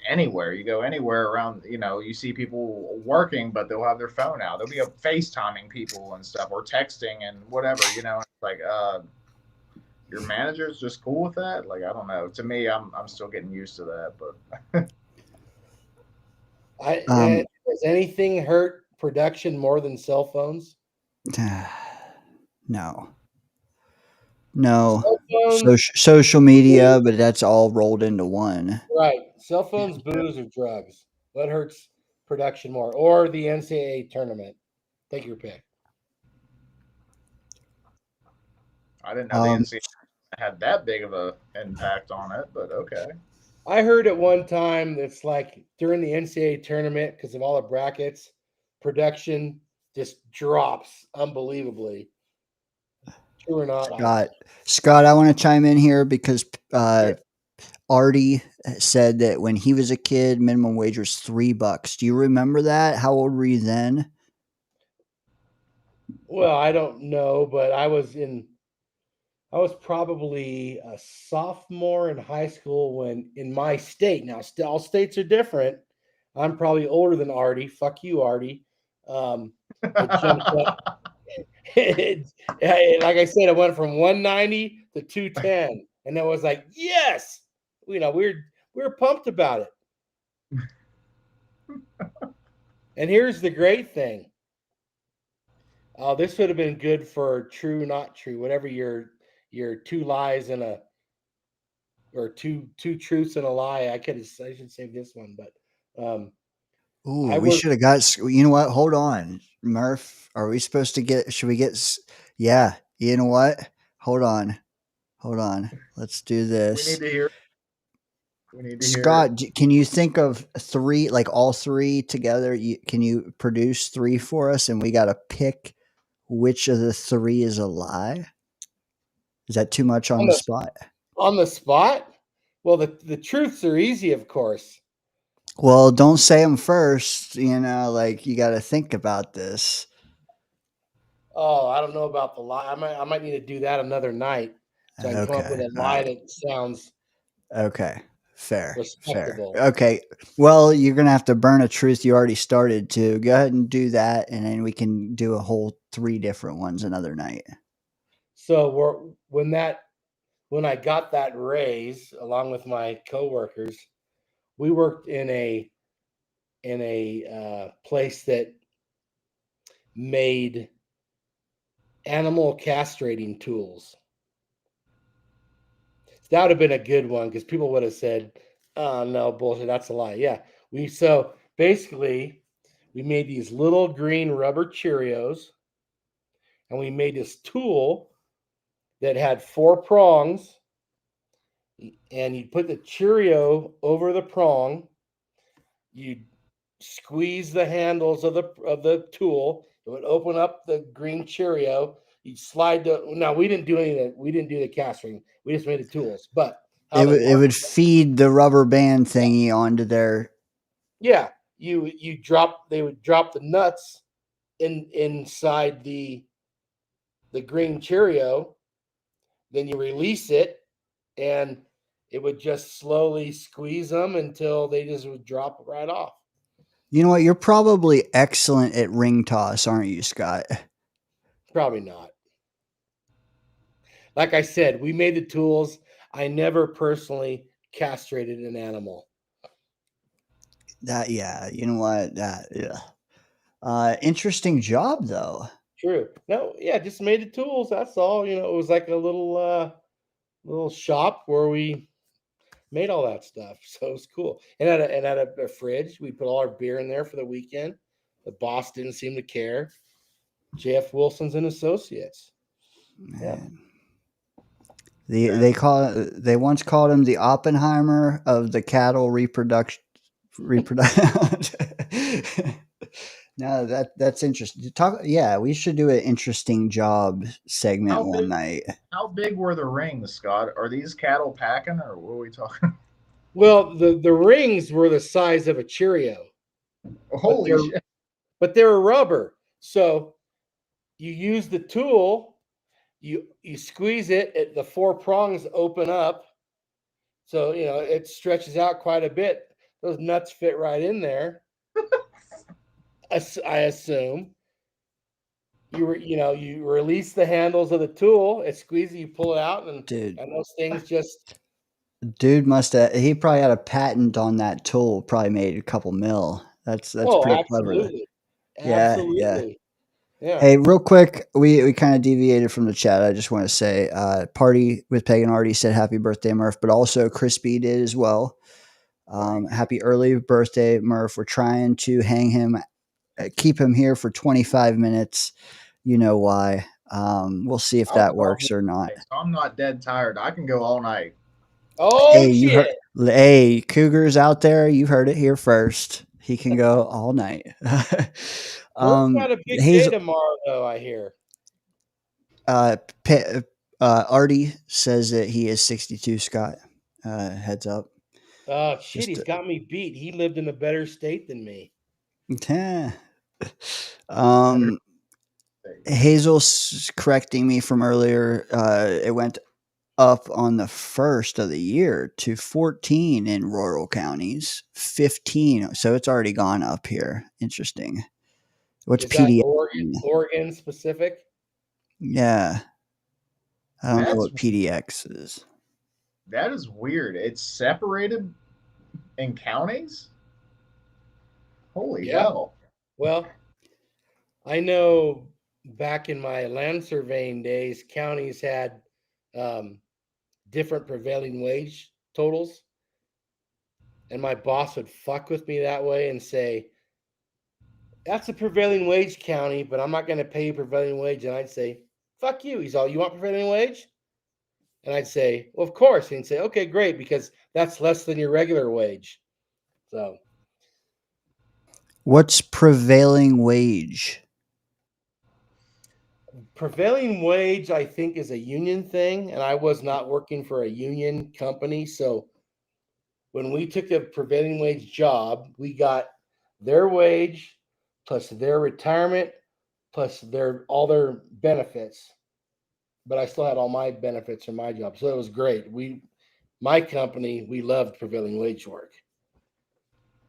anywhere. You go anywhere around, you see people working, but they'll have their phone out. They'll be FaceTiming people and stuff, or texting and whatever. It's like, your manager's just cool with that. Like, I don't know. To me, I'm still getting used to that, but Does anything hurt production more than cell phones? No. Cell phones, Social media, but that's all rolled into one. right? Cell phones, booze, or drugs. What hurts production more, or the NCAA tournament? Take your pick. I didn't know the NCAA had that big of a impact on it, but okay. I heard at one time it's like during the NCAA tournament, because of all the brackets, production just drops unbelievably. True or not? Scott, I want to chime in here because Artie said that when he was a kid, minimum wage was $3. Do you remember that? How old were you then? Well, I don't know, but I was probably a sophomore in high school when in my state. Now, all states are different. I'm probably older than Artie. Fuck you, Artie. It jumped up. Like I said, it went from 190 to 210, and it was like, yes, we're pumped about it. And here's the great thing. This would have been good for true, not true, whatever your two lies and or two truths and a lie. I should save this one, but we should have got. You know what? Hold on, Murph. Are we supposed to get? Should we get? Yeah. You know what? Hold on. Let's do this. We need to hear. Scott, can you think of three, like all three together? Can you produce three for us? And we got to pick which of the three is a lie. Is that too much on the spot? On the spot? Well, the truths are easy, of course. Well, don't say them first. Like you got to think about this. Oh, I don't know about the lie. I might need to do that another night so I can come up with a lie that sounds fair. Respectable. Okay. Well, you're going to have to burn a truth you already started to. Go ahead and do that, and then we can do a whole 3 different ones another night. So when I got that raise along with my coworkers, we worked in a place that made animal castrating tools. That would have been a good one because people would have said, "Oh no, bullshit, that's a lie." Yeah, so basically we made these little green rubber Cheerios, and we made this tool that had 4 prongs, and you put the Cheerio over the prong. You squeeze the handles of the tool. It would open up the green Cheerio. You slide now we didn't do any of that. We didn't do the castrating. We just made the tools. But it would feed the rubber band thingy onto their. Yeah, they would drop the nuts inside the green Cheerio. Then you release it, and it would just slowly squeeze them until they just would drop right off. You know what? You're probably excellent at ring toss, aren't you, Scott? Probably not. Like I said, we made the tools. I never personally castrated an animal. You know what? Interesting job, though. True. No, yeah, just made the tools. That's all. It was like a little shop where we made all that stuff. So it was cool. And had a fridge. We put all our beer in there for the weekend. The boss didn't seem to care. J.F. Wilson's and Associates. Man. They once called him the Oppenheimer of the cattle reproduction. No, that's interesting. Yeah, we should do an interesting job segment How one big? night. How big were the rings, Scott? Are these cattle packing, or what are we talking? Well, the rings were the size of a Cheerio, but Holy they're shit! but they're rubber. So you use the tool, you squeeze it, the four prongs open up, so it stretches out quite a bit. Those nuts fit right in there. I assume you release the handles of the tool, it squeezes, you pull it out, and Dude, those things just dude must have. He probably had a patent on that tool. Probably made a couple mil. That's oh, pretty clever. absolutely, Yeah. absolutely, yeah. Hey, real quick, we kind of deviated from the chat. I just want to say, Party with Pagan already said happy birthday, Murph, but also Chris B did as well. Happy early birthday, Murph. We're trying to hang him, keep him here for 25 minutes. You know why. We'll see if I'll that go all works or not. night, so I'm not dead tired. I can go all night. Oh Hey, you heard? shit! Hey, Cougars out there, you heard it here first. He can go all night. Murph's got a big day Hazel, tomorrow, though. I hear. Pa- Artie says that he is 62. Scott, heads up. Oh shit! Just He's got me beat. He lived in a better state than me. Better um, say. Hazel's correcting me from earlier. It went up on the first of the year to 14 in rural counties, 15. So it's already gone up here. Interesting. What's Is that PDX? Oregon specific? Yeah. I don't know That's what PDX is. that is weird. It's separated in counties. Holy Yeah. hell! Well, I know back in my land surveying days, counties had um, different prevailing wage totals, and my boss would fuck with me that way and say, "That's a prevailing wage county, but I'm not going to pay you prevailing wage." And I'd say, "Fuck you." He's all, "You want prevailing wage?" And I'd say, "Well, of course." And he'd say, "Okay, great, because that's less than your regular wage." So What's prevailing wage? prevailing wage, I think, is a union thing, and I was not working for a union company. So when we took a prevailing wage job, we got their wage plus their retirement plus all their benefits. But I still had all my benefits from my job, so it was great. My company, we loved prevailing wage work.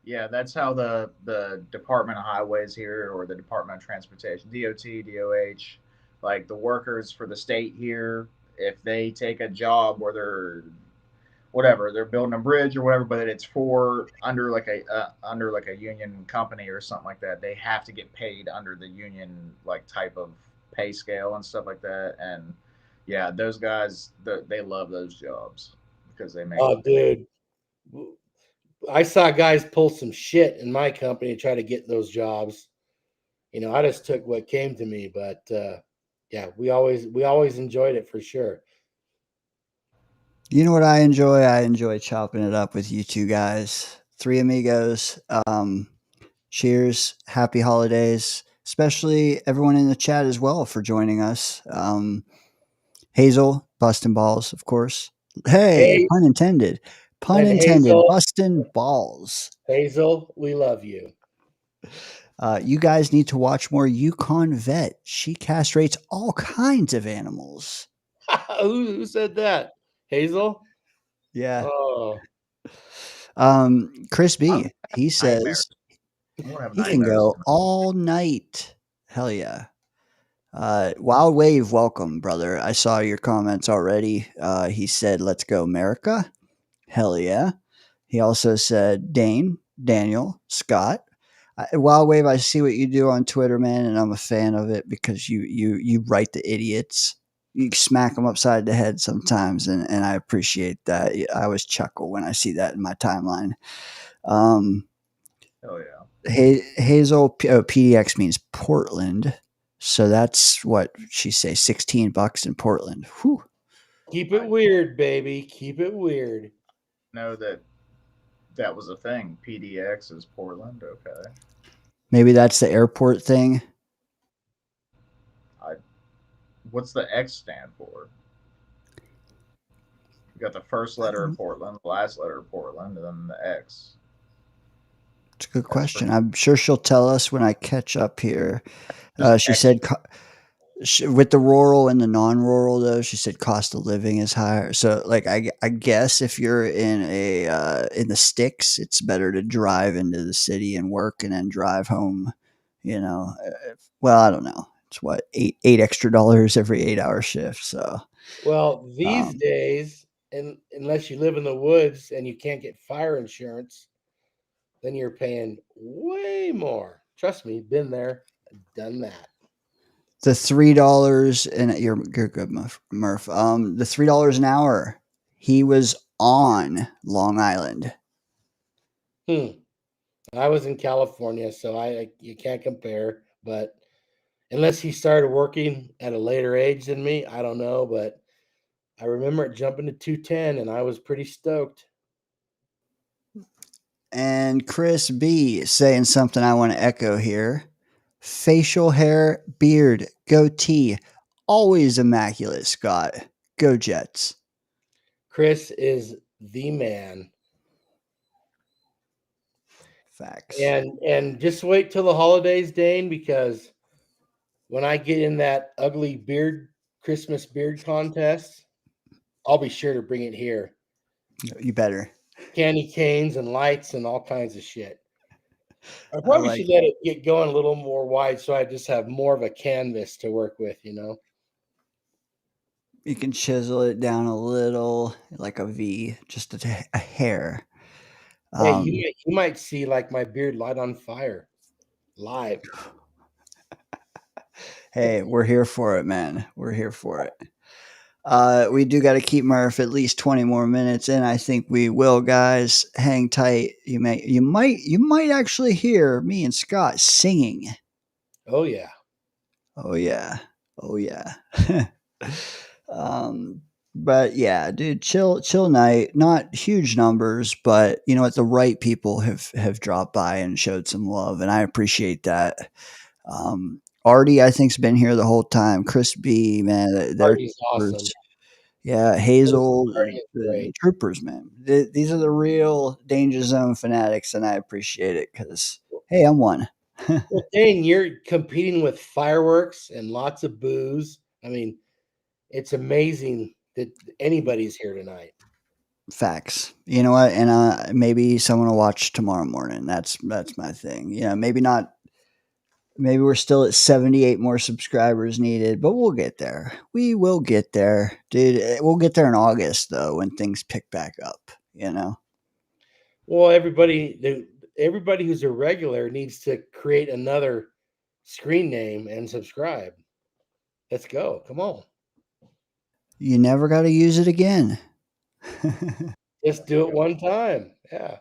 Yeah, that's how the Department of Highways here, or the Department of Transportation, DOT, DOH, like the workers for the state here, if they take a job where they're whatever, they're building a bridge or whatever, but it's for under like a union company or something like that, they have to get paid under the union like type of pay scale and stuff like that. And yeah, those guys, they love those jobs because Oh, dude, I saw guys pull some shit in my company to try to get those jobs. I just took what came to me, but yeah, we always enjoyed it for sure. You know what I enjoy? I enjoy chopping it up with you two guys. Three amigos. Cheers. Happy holidays. Especially everyone in the chat as well for joining us. Hazel, busting balls, of course. Hey, Hey, pun intended. Pun and intended. Busting balls. Hazel, we love you. You guys need to watch more Yukon Vet. She castrates all kinds of animals. Who said that? Hazel? Yeah. Oh, Chris I'm B, he nightmares. says I'm gonna have he can nightmares go tonight. all night. Hell yeah. Wild Wave, welcome, brother. I saw your comments already. He said, let's go, Merica. Hell yeah. He also said, Daniel, Scott. Wild Wave, I see what you do on Twitter, man, and I'm a fan of it because you write the idiots. You smack them upside the head sometimes, and I appreciate that. I always chuckle when I see that in my timeline. Hell yeah. Hazel, PDX means Portland. So that's what she say, $16 in Portland. Whew. Keep it weird, baby. Keep it weird. Know that was a thing. PDX is Portland. Okay. Maybe that's the airport thing. What's the X stand for? You got the first letter of Portland, the last letter of Portland, and then the X. It's a good question. I'm sure she'll tell us when I catch up here. She X. said with the rural and the non-rural, though, she said cost of living is higher. So, like, I guess if you're in in the sticks, it's better to drive into the city and work and then drive home. You know, well, I don't know. It's what eight extra dollars every 8-hour shift. So, Well, these days, and unless you live in the woods and you can't get fire insurance, then you're paying way more. Trust me, been there, done that. the $3 and you're good, Murph. The $3 an hour. He was on Long Island. I was in California, so you can't compare. But unless he started working at a later age than me, I don't know. But I remember it jumping to 210, and I was pretty stoked. And Chris B saying something I want to echo here. Facial hair, beard, goatee, always immaculate, Scott. Go Jets. Chris is the man. Facts. And just wait till the holidays, Dane, because when I get in that ugly Christmas beard contest, I'll be sure to bring it here. You better. Candy canes and lights and all kinds of shit. I probably should let it get going a little more wide so I just have more of a canvas to work with, you know. You can chisel it down a little, like a V, just a hair. Hey, you might see like my beard light on fire live. Hey, we're here for it, man. We're here for it. We do got to keep Murph at least 20 more minutes, and I think we will, guys. Hang tight. You might actually hear me and Scott singing. Oh yeah. Oh yeah. Oh yeah. But yeah, dude, chill night. Not huge numbers, but you know what? The right people have dropped by and showed some love, and I appreciate that. Artie, I think's been here the whole time. Chris B, man, they're Artie's awesome. yeah, Hazel, Artie is great. the troopers, man. These are the real Danger Zone fanatics, and I appreciate it because hey, I'm one. Well, Dane, you're competing with fireworks and lots of booze. I mean, it's amazing that anybody's here tonight. Facts. You know what? And maybe someone will watch tomorrow morning. That's my thing. Yeah, maybe not. Maybe we're still at 78 more subscribers needed, but we'll get there. We will get there, dude. We'll get there in August though, when things pick back up. You know. Well, everybody who's a regular needs to create another screen name and subscribe. Let's go. Come on. You never got to use it again. Just do it one time. Yeah.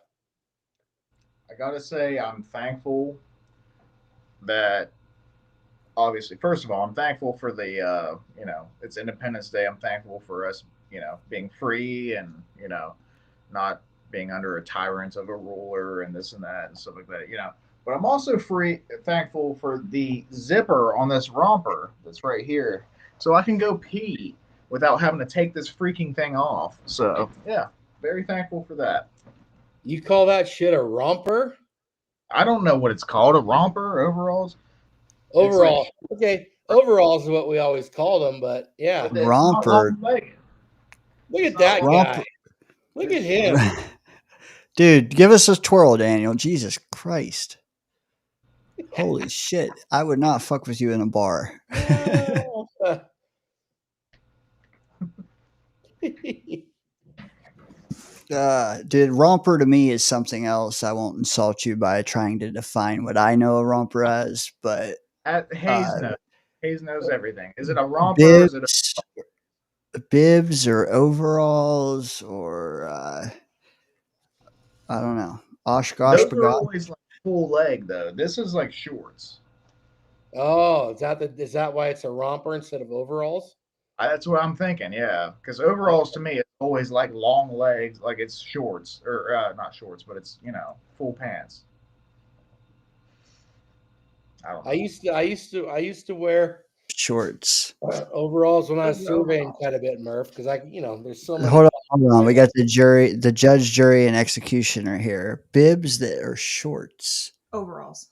I gotta say, I'm thankful that obviously, first of all, I'm thankful for the it's Independence Day. I'm thankful for us, being free and not being under a tyrant of a ruler and this and that and stuff like that. But I'm also thankful for the zipper on this romper that's right here, so I can go pee without having to take this freaking thing off. So yeah, very thankful for that. You call that shit a romper? I don't know what it's called. A romper, overalls. Overall, okay. Overalls is what we always called them, but yeah. Romper. Look at that guy. Look at him. Dude, give us a twirl, Daniel. Jesus Christ. Holy shit. I would not fuck with you in a bar. Dude, romper to me is something else. I won't insult you by trying to define what I know a romper as, but Hayes knows everything. Is it a romper? Or is it bibs or overalls or I don't know. Oshkosh Those are always like full leg though. This is like shorts. Oh, is that why it's a romper instead of overalls? That's what I'm thinking. Yeah, because overalls to me, it's always like long legs, like it's shorts or not shorts, but it's full pants. I don't know. I used to wear Shorts. overalls when I was Those are surveying overalls. quite a bit, Murph, because there's so many. Hold on. We got the judge, jury, and executioner here. Bibs that are shorts. Overalls.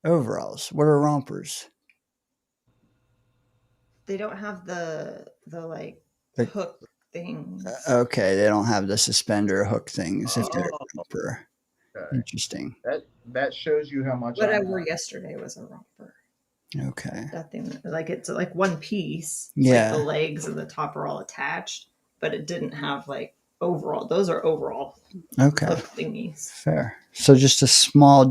Overalls. What are rompers? They don't have the like The- hook things. Okay, they don't have the suspender hook things if they're Oh, a romper. okay. Interesting. That shows you how much What I I'm wore yesterday was a romper. Okay. Nothing like it's like one piece. It's Yeah. like the legs and the top are all attached, but it didn't have like overall. Those are overall Okay. hook thingies. Fair. So just a small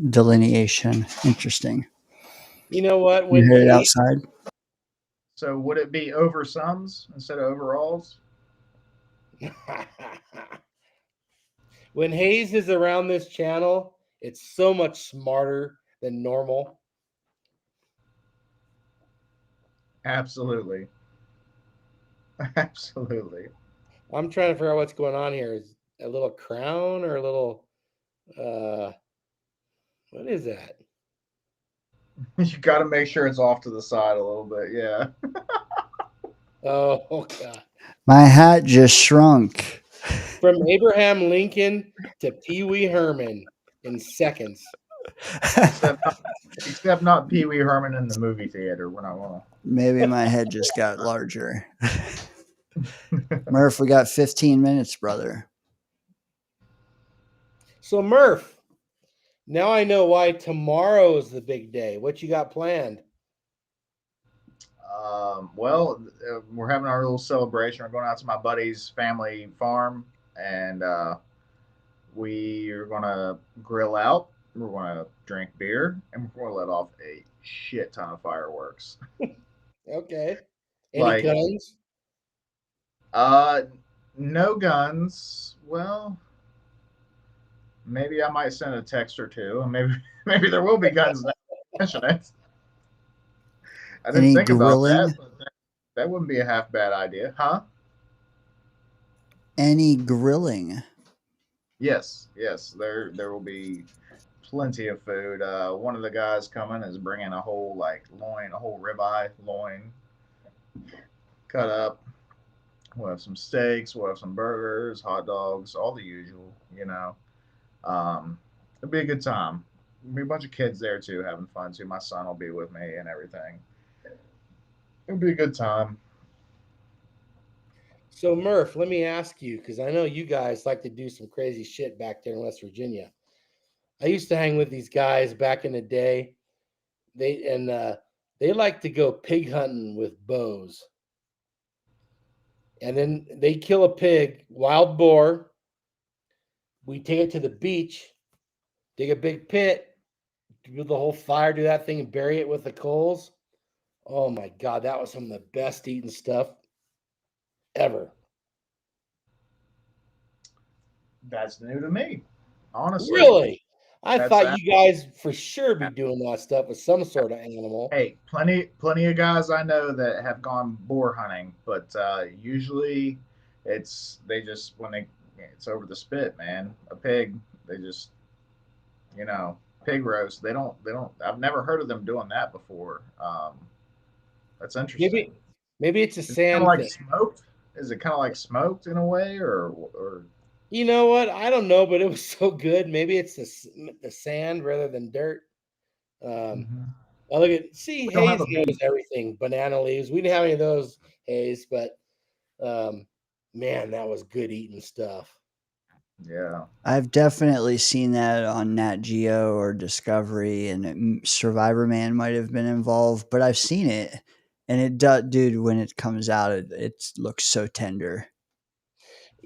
delineation. Interesting. You know what? You When headed Hayes, outside? So would it be over sums instead of overalls? when Hayes is around this channel, it's so much smarter than normal. Absolutely. Absolutely. I'm trying to figure out what's going on here. Is a little crown or a little what is that? You got to make sure it's off to the side a little bit. Yeah. Oh God. My hat just shrunk. From Abraham Lincoln to Pee Wee Herman in seconds. Except not Pee Wee Herman in the movie theater. We're not gonna. Maybe my head just got larger. Murph, we got 15 minutes, brother. So Murph, now I know why tomorrow is the big day. What you got planned? Well, we're having our little celebration. We're going out to my buddy's family farm, and we are gonna grill out. We're gonna drink beer, and we're gonna let off a shit ton of fireworks. Okay. Any Like, guns? no guns. Well, maybe I might send a text or two, and maybe there will be guns. Now I mention it. I didn't Any think about grilling? that, but that wouldn't be a half bad idea, huh? Any grilling? Yes, there will be plenty of food. One of the guys coming is bringing a whole loin, a whole ribeye loin cut up. We'll have some steaks. We'll have some burgers, hot dogs, all the usual. It'll be a good time. There'll be a bunch of kids there too, having fun too. My son will be with me and everything. It'll be a good time. So Murph, let me ask you, because I know you guys like to do some crazy shit back there in West Virginia. I used to hang with these guys back in the day. They like to go pig hunting with bows. And then they kill a pig, wild boar. We take it to the beach, dig a big pit, do the whole fire, do that thing, and bury it with the coals. Oh my God, that was some of the best eating stuff ever. That's new to me, honestly. Really? I That's thought you guys for sure be doing that stuff with some sort of animal. Hey, plenty of guys I know that have gone boar hunting, but usually they just it's over the spit, man. A pig, they just pig roast. They don't. I've never heard of them doing that before. That's interesting. Maybe it's a Is it kind sand of like thing. smoked? Is it kind of like smoked in a way, or? You know what? I don't know, but it was so good. Maybe it's the sand rather than dirt. Mhm. I look at We don't have Hayes a knows beach. everything. Banana leaves. We didn't have any of those, Hayes, but man, that was good eating stuff. Yeah. I've definitely seen that on Nat Geo or Discovery, and Survivor Man might have been involved, but I've seen it, and it does, dude. When it comes out, it looks so tender.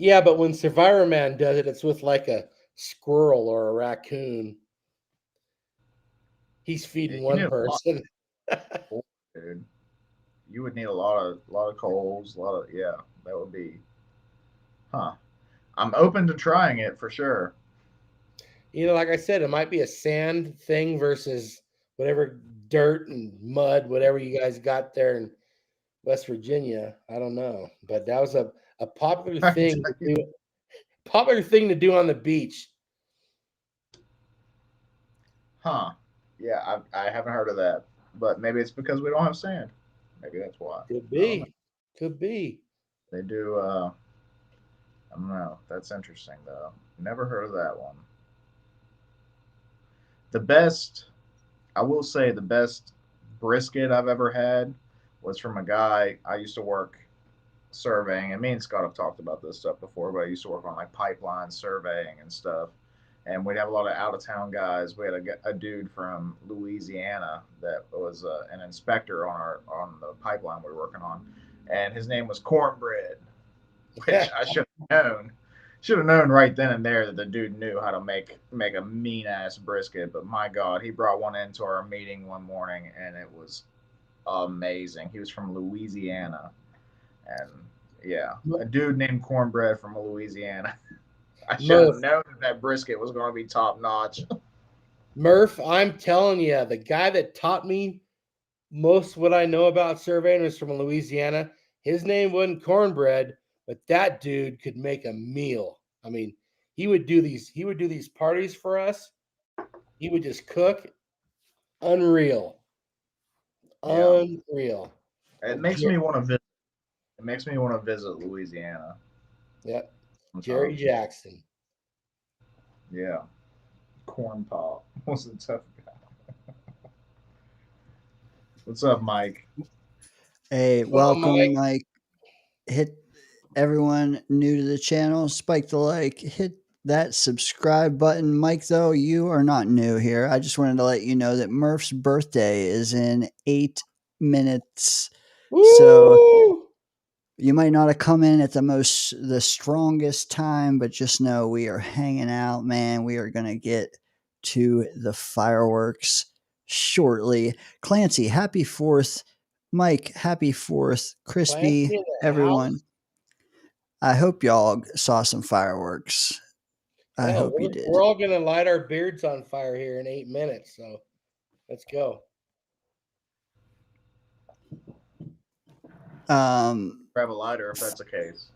Yeah, but when Survivor Man does it, it's with like a squirrel or a raccoon. He's feeding You need one a lot, person. dude. You would need a lot of coals, a lot of yeah. That would be, huh? I'm open to trying it for sure. Like I said, it might be a sand thing versus whatever dirt and mud, whatever you guys got there. And West Virginia. I don't know, but that was a popular thing to do. Popular thing to do on the beach. Huh. Yeah, I haven't heard of that. But maybe it's because we don't have sand. Maybe that's why. Could I don't know. be. Could be. They do I don't know. That's interesting though. Never heard of that one. The best, I will say, the best brisket I've ever had was from a guy. I used to work surveying, and me and Scott have talked about this stuff before, but I used to work on like pipeline surveying and stuff. And we'd have a lot of out of town guys. We had a dude from Louisiana that was an inspector on the pipeline we were working on, and his name was Cornbread, which I should have known. Should have known right then and there that the dude knew how to make a mean ass brisket. But my God, he brought one into our meeting one morning, and it was amazing. He was from Louisiana, and yeah, a dude named Cornbread from Louisiana. I should have known that brisket was going to be top notch. Murph, I'm telling you, the guy that taught me most what I know about surveying was from Louisiana. His name wasn't Cornbread, but that dude could make a meal. I mean, he would do these parties for us. He would just cook. Unreal. Yeah. Unreal. It makes me want to visit. It makes me want to visit Louisiana. Yep. Jerry Jackson. Yeah. Corn Pop was a tough guy. What's up, Mike? Hey, welcome, Mike. Hit everyone new to the channel, spike the like, hit that subscribe button. Mike, though, you are not new here. I just wanted to let you know that Murph's birthday is in 8 minutes. Woo! So you might not have come in at the strongest time, but just know we are hanging out, man. We are going to get to the fireworks shortly. Clancy, happy 4th. Mike, happy 4th. Crispy, everyone. House. I hope y'all saw some fireworks. I hope you did. We're all going to light our beards on fire here in 8 minutes. So let's go. Grab a lighter if that's the case.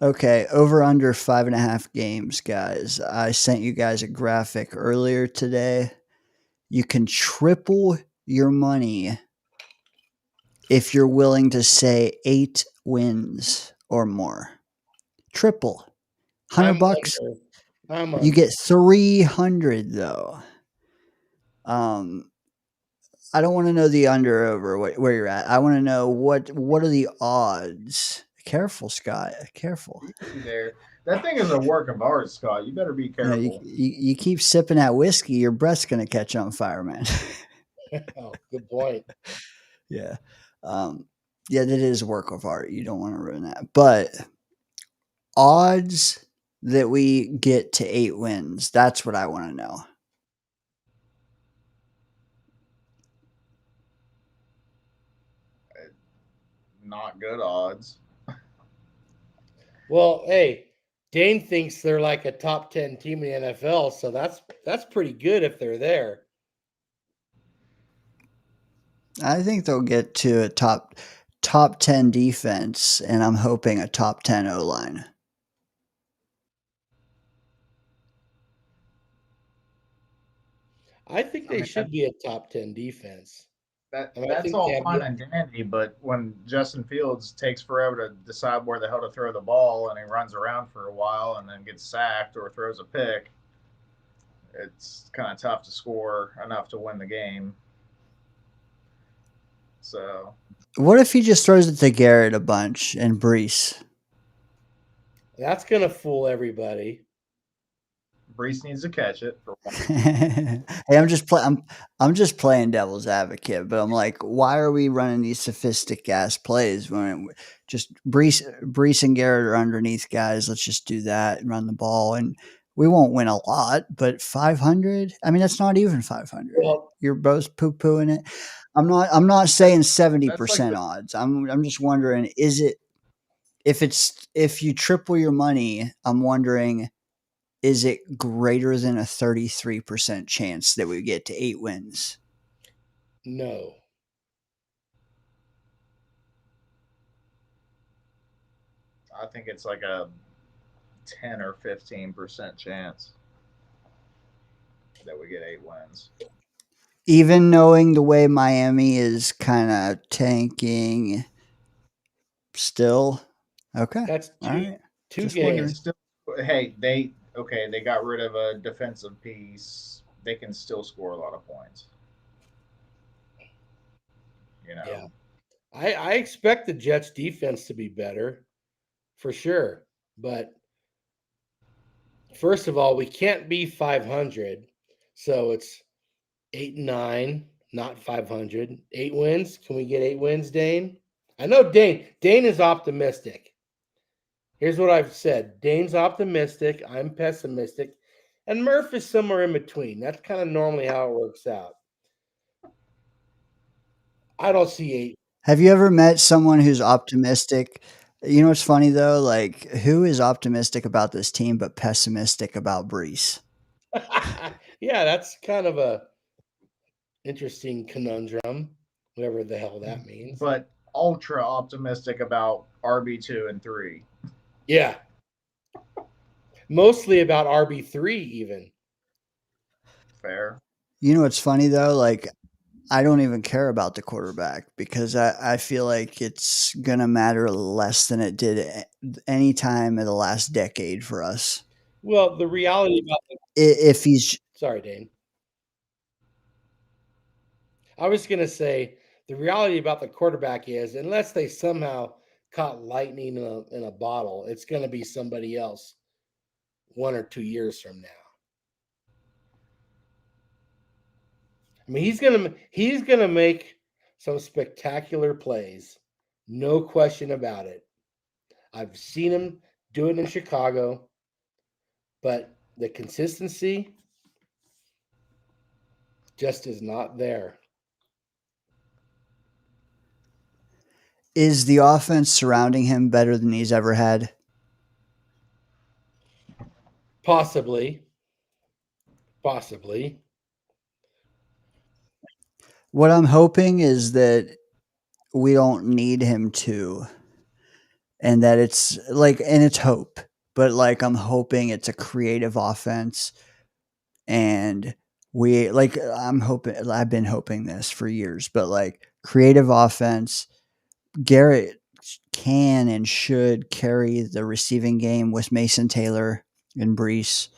Okay, over under 5.5 games, guys. I sent you guys a graphic earlier today. You can triple your money if you're willing to say 8 wins or more. Triple. $100. You get 300 though. I don't want to know the under over where you're at. I want to know what are the odds. Careful, Scott. Careful. There, that thing is a work of art, Scott. You better be careful. You know, you keep sipping that whiskey, your breath's gonna catch on fire, man. Oh, good point. Yeah, yeah, that is a work of art. You don't want to ruin that. But odds that we get to 8 wins. That's what I want to know. Not good odds. Well, hey, Dane thinks they're like a top 10 team in the NFL, so that's pretty good if they're there. I think they'll get to a top 10 defense, and I'm hoping a top 10 O-line. I think they should be a top 10 defense. That's all fine and dandy, but when Justin Fields takes forever to decide where the hell to throw the ball and he runs around for a while and then gets sacked or throws a pick, it's kind of tough to score enough to win the game. So, what if he just throws it to Garrett a bunch and Brees? That's gonna fool everybody. Brees needs to catch it. Hey, I'm just playing devil's advocate, but I'm like, why are we running these sophistic ass plays when just Brees and Garrett are underneath guys? Let's just do that and run the ball, and we won't win a lot, but 500. I mean, that's not even 500. Well, you're both poo pooing it. I'm not saying 70% odds. I'm just wondering, is it if you triple your money? I'm wondering, is it greater than a 33% chance that we get to 8 wins? No. think it's like a 10 or 15% chance that we get 8 wins. Even knowing the way Miami is kind of tanking still. Okay. That's All right. two Just They can games. wondering. still, hey, they got rid of a defensive piece. They can still score a lot of points. You know, Yeah. I expect the Jets defense to be better for sure. But first of all, we can't be 500. So it's 8-9, not 500. 8 wins. Can we get 8 wins, Dane? I know Dane is optimistic. Here's what I've said. Dane's optimistic. I'm pessimistic. And Murph is somewhere in between. That's kind of normally how it works out. I don't see 8. Have you ever met someone who's optimistic? You know what's funny though? Like, who is optimistic about this team but pessimistic about Brees? Yeah, that's kind of a interesting conundrum, whatever the hell that means. but ultra optimistic about RB2 and 3. Yeah. Mostly about RB3 even. Fair. You know what's funny though? Like, I don't even care about the quarterback because I feel like it's going to matter less than it did any time in the last decade for us. Well, the reality about If he's sorry, Dane. I was going to say the reality about the quarterback is unless they somehow caught lightning in a bottle, it's going to be somebody else 1 or 2 years from now. I mean, he's gonna make some spectacular plays, no question about it. I've seen him do it in Chicago, but the consistency just is not there. is the offense surrounding him better than he's ever had? Possibly. What I'm hoping is that we don't need him to, and that it's like, and it's hope, but like I'm hoping it's a creative offense, and we like I'm hoping I've been hoping this for years, but like creative offense. Garrett can and should carry the receiving game with Mason Taylor and Brees.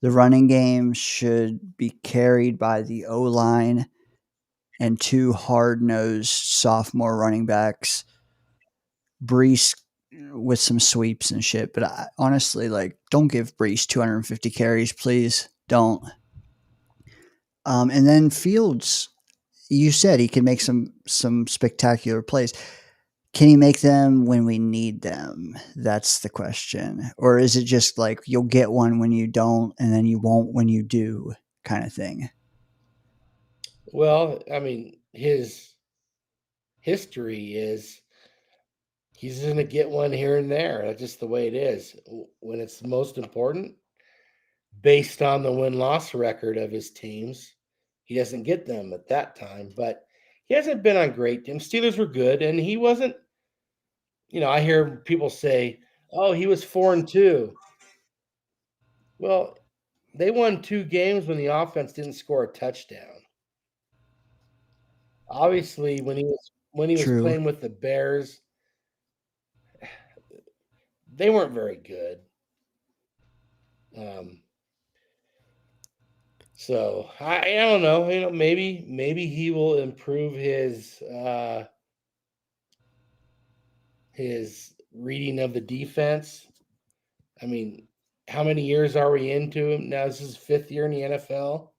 The running game should be carried by the O line and two hard nosed sophomore running backs. Brees with some sweeps and shit. But honestly, like, don't give Brees 250 carries, please. Don't. And then Fields, you said he can make some spectacular plays. Can he make them when we need them? That's the question. Or is it just like you'll get one when you don't, and then you won't when you do, kind of thing? Well, I mean, his history is he's going to get one here and there. That's just the way it is. When it's most important, based on the win-loss record of his teams, he doesn't get them at that time. But he hasn't been on great teams. Steelers were good, and he wasn't. I hear people say, "Oh, he was 4-2." Well, they won 2 games when the offense didn't score a touchdown. Obviously, when he was True. playing with the Bears, they weren't very good. So I don't know. Maybe he will improve his reading of the defense. I mean, how many years are we into him now? This is his 5th year in the NFL.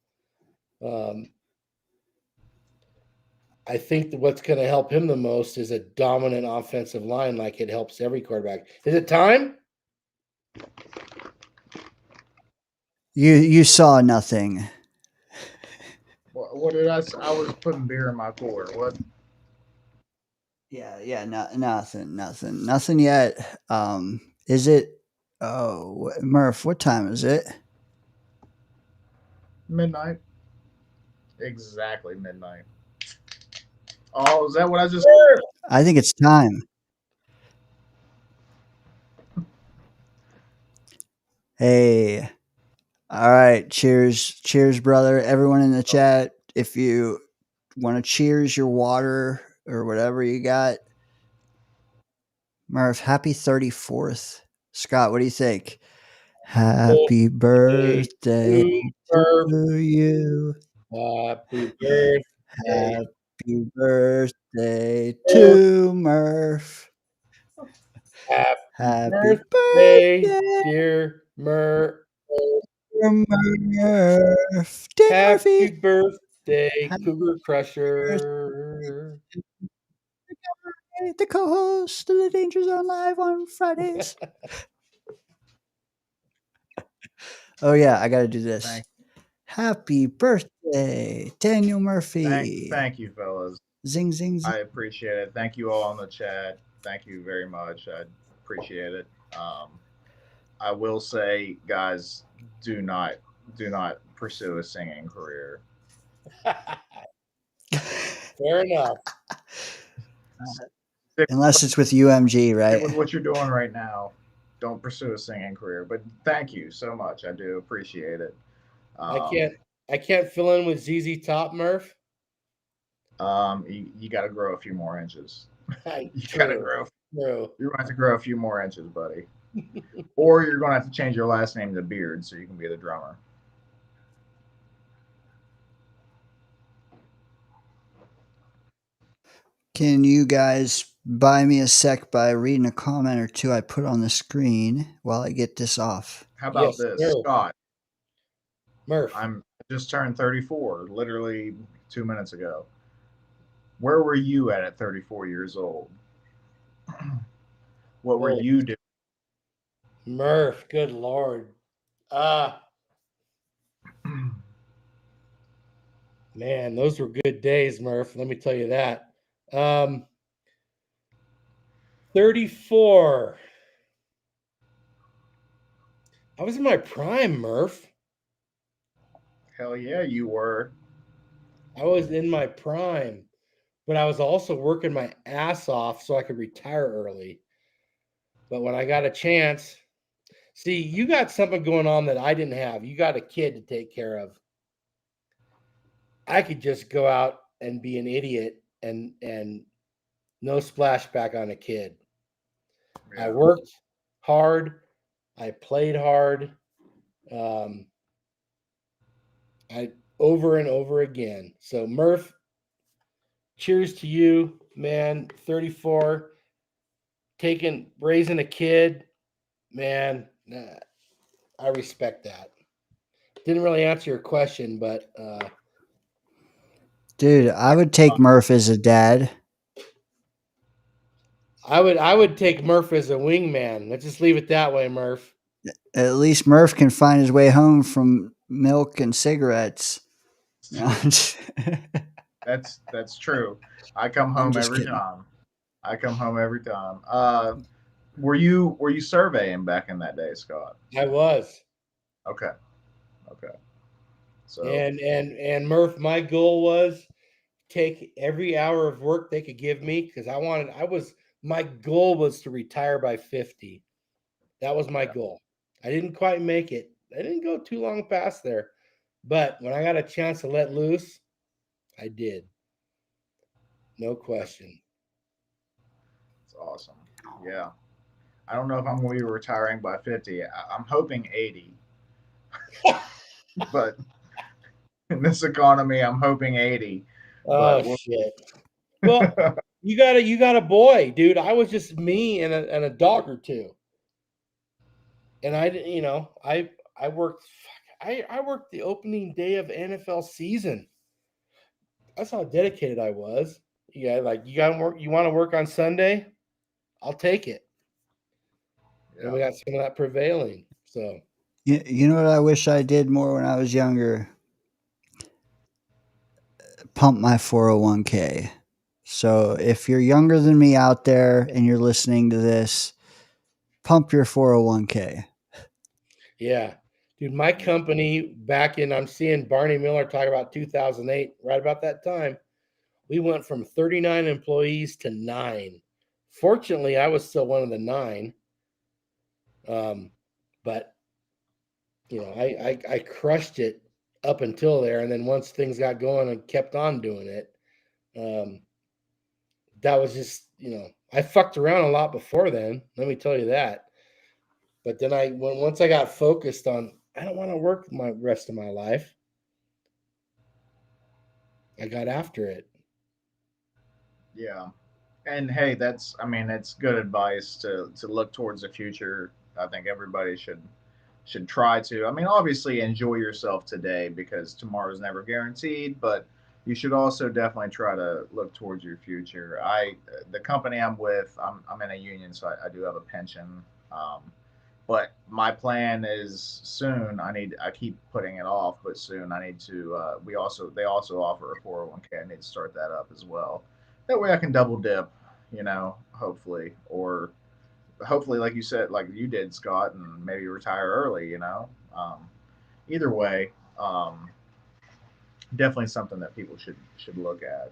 I think that what's going to help him the most is a dominant offensive line, like it helps every quarterback. Is it time? You saw nothing. What did I say? I was putting beer in my cooler. What? Yeah, nothing yet. Is it? Oh, Murph, what time is it? Midnight. Exactly midnight. Oh, is that what I just heard? I think it's time. Hey. All right. Cheers. Cheers, brother. Everyone in the chat, if you want to cheers your water or whatever you got. Murph, happy 34th. Scott, what do you think? Happy birthday to you. Happy birthday. Happy birthday to Murph. Happy Happy birthday, birthday, dear Murph. Murph. Daniel Happy Murphy. birthday, Happy Cougar birthday, Crusher. the co-host of the Danger Zone Live on Fridays. Oh yeah, I gotta do this. Thank, Happy birthday, Daniel Murphy. thank you, fellas. Zing zing zing. I appreciate it. Thank you all in the chat. Thank you very much. I appreciate it. I will say, guys, do not pursue a singing career. Fair enough. Unless it's with UMG, right? With what you're doing right now, don't pursue a singing career. But thank you so much. I do appreciate it. I can't fill in with ZZ Top, Murph. You got to grow a few more inches. You True. got to grow. True. You're going to have to grow a few more inches, buddy. Or you're going to have to change your last name to Beard so you can be the drummer. Can you guys buy me a sec by reading a comment or two I put on the screen while I get this off? How about Yes, this, sir. Scott? Murph. I just turned 34, literally 2 minutes ago. Where were you at 34 years old? What were you doing? Murph, good Lord. Man, those were good days, Murph. Let me tell you that. 34. I was in my prime, Murph. Hell yeah, you were. I was in my prime, but I was also working my ass off so I could retire early. But when I got a chance, see, you got something going on that I didn't have. You got a kid to take care of. I could just go out and be an idiot and no splashback on a kid. Yeah. I worked hard. I played hard. I over and over again. So Murph, cheers to you, man. 34, raising a kid, man. I respect that. Didn't really answer your question, but Dude, I would take Murph as a dad. I would take Murph as a wingman. Let's just leave it that way, Murph. At least Murph can find his way home from milk and cigarettes. That's true. I come home every time. I come home every time. Were you surveying back in that day, Scott? I was. Okay. So And Murph, my goal was take every hour of work they could give me because my goal was to retire by 50. That was my goal. I didn't quite make it. I didn't go too long past there. But when I got a chance to let loose, I did. No question. it's awesome. Yeah. I don't know if I'm going to be retiring by 50. I'm hoping 80. But in this economy, I'm hoping 80. Oh, shit. Well, you got a boy, dude. I was just me and a dog or two. And I worked the opening day of NFL season. That's how dedicated I was. Yeah, like you want to work on Sunday? I'll take it. Yeah. And we got some of that prevailing. So you know what I wish I did more when I was younger? Pump my 401k. So if you're younger than me out there and you're listening to this, pump your 401k. Yeah. Dude, my company I'm seeing Barney Miller talk about 2008, right about that time. We went from 39 employees to 9. Fortunately, I was still one of the 9. But I crushed it up until there, and then once things got going and kept on doing it, that was just I fucked around a lot before then. Let me tell you that. But then once I got focused on, I don't want to work my rest of my life. I got after it. Yeah. And hey, it's good advice to look towards the future. I think everybody should try to. I mean, obviously enjoy yourself today because tomorrow's never guaranteed, but you should also definitely try to look towards your future. The company I'm with, I'm in a union, so I do have a pension. Um, but my plan is soon. I keep putting it off, but soon I need to. They also offer a 401k. I need to start that up as well. That way I can double dip, hopefully, or hopefully, like you said, like you did, Scott, and maybe retire early. Either way, definitely something that people should look at.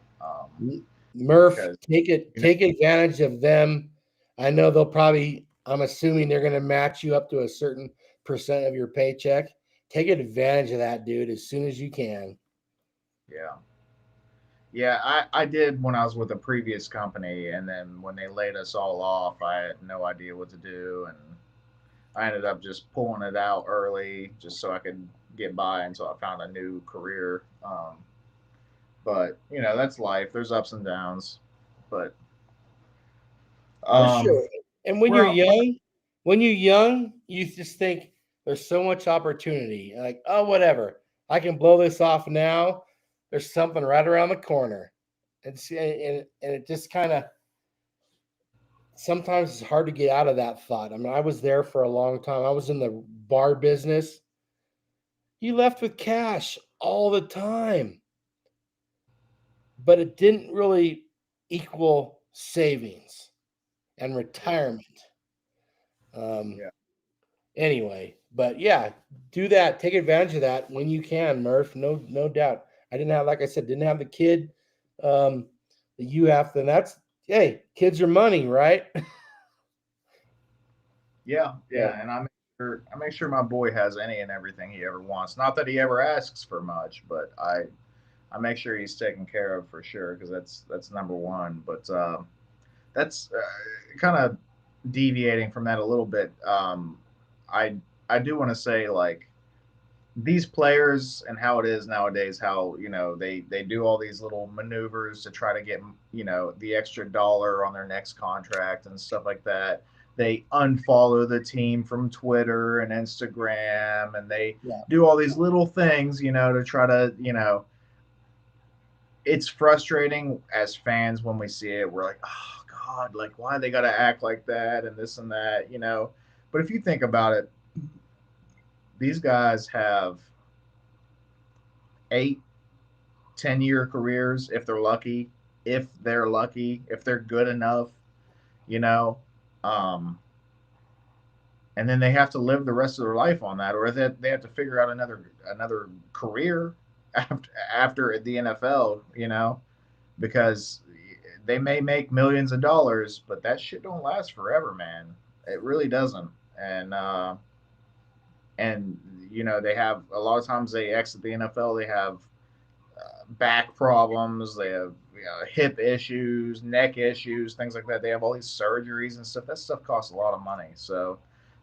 Murph, Because take advantage of them. I know they'll probably. I'm assuming they're going to match you up to a certain percent of your paycheck. Take advantage of that, dude, as soon as you can. yeah, yeah, I did when I was with a previous company, and then when they laid us all off, I had no idea what to do, and I ended up just pulling it out early just so I could get by until I found a new career. But that's life. There's ups and downs, but For sure. And when you're we're young, you just think there's so much opportunity. Like, oh, whatever. I can blow this off now. There's something right around the corner. And it just kind of sometimes it's hard to get out of that thought. I mean, I was there for a long time. I was in the bar business. You left with cash all the time, but it didn't really equal savings and retirement. yeah. Anyway, but yeah, do that. Take advantage of that when you can, Murph. No doubt. I didn't have, like I said, didn't have the kid that you have. Then that's hey, kids are money, right? Yeah, and I make sure my boy has any and everything he ever wants. Not that he ever asks for much, but I make sure he's taken care of for sure because that's number one. But that's kind of deviating from that a little bit. I I do want to say like these players and how it is nowadays, how they do all these little maneuvers to try to get the extra dollar on their next contract and stuff like that. They unfollow the team from Twitter and Instagram, and they Yeah. do all these little things, to try to it's frustrating as fans when we see it. We're like, oh God, like why they gotta act like that and this and that. But if you think about it, these guys have 8, 10 year careers if they're lucky, if they're good enough, you know. Um, and then they have to live the rest of their life on that, or they have to figure out another career after the NFL, because they may make millions of dollars, but that shit don't last forever, man. It really doesn't. And they have a lot of times they exit the NFL. They have back problems. They have hip issues, neck issues, things like that. They have all these surgeries and stuff. That stuff costs a lot of money. So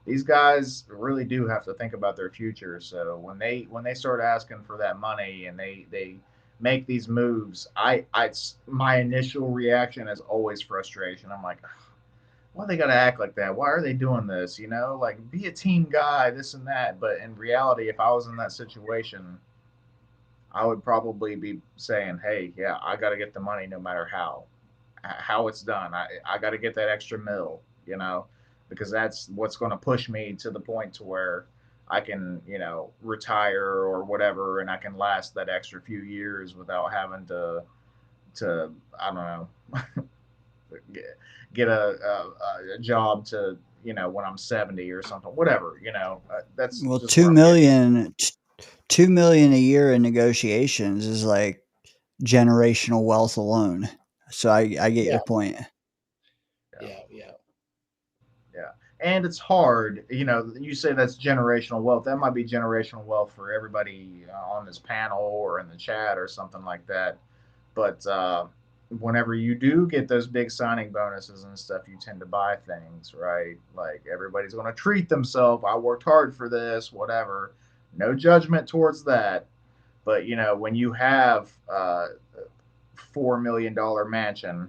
these guys really do have to think about their future. So when they start asking for that money and they make these moves, my initial reaction is always frustration. I'm like, why they got to act like that? Why are they doing this? Like be a team guy, this and that. But in reality, if I was in that situation, I would probably be saying, "Hey, yeah, I got to get the money no matter how it's done. I got to get that extra mill, because that's what's going to push me to the point to where I can, retire or whatever, and I can last that extra few years without having to I don't know get a job to when I'm 70 or something, whatever. That's Well, just where I'm getting. 2 million a year in negotiations is like generational wealth alone. So I get Yeah. your point. Yeah. Yeah. and it's hard. You say that's generational wealth. That might be generational wealth for everybody on this panel or in the chat or something like that. But whenever you do get those big signing bonuses and stuff, you tend to buy things, right? Like everybody's going to treat themselves. I worked hard for this, whatever. No judgment towards that. But when you have $4 million mansion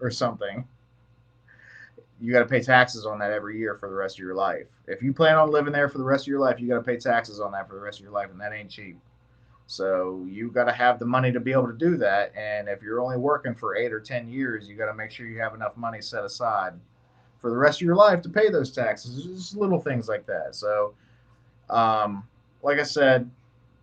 or something, you got to pay taxes on that every year for the rest of your life. If you plan on living there for the rest of your life, you got to pay taxes on that for the rest of your life, and that ain't cheap. So you got to have the money to be able to do that. And if you're only working for 8 or 10 years, you got to make sure you have enough money set aside for the rest of your life to pay those taxes. Just little things like that. So, like I said,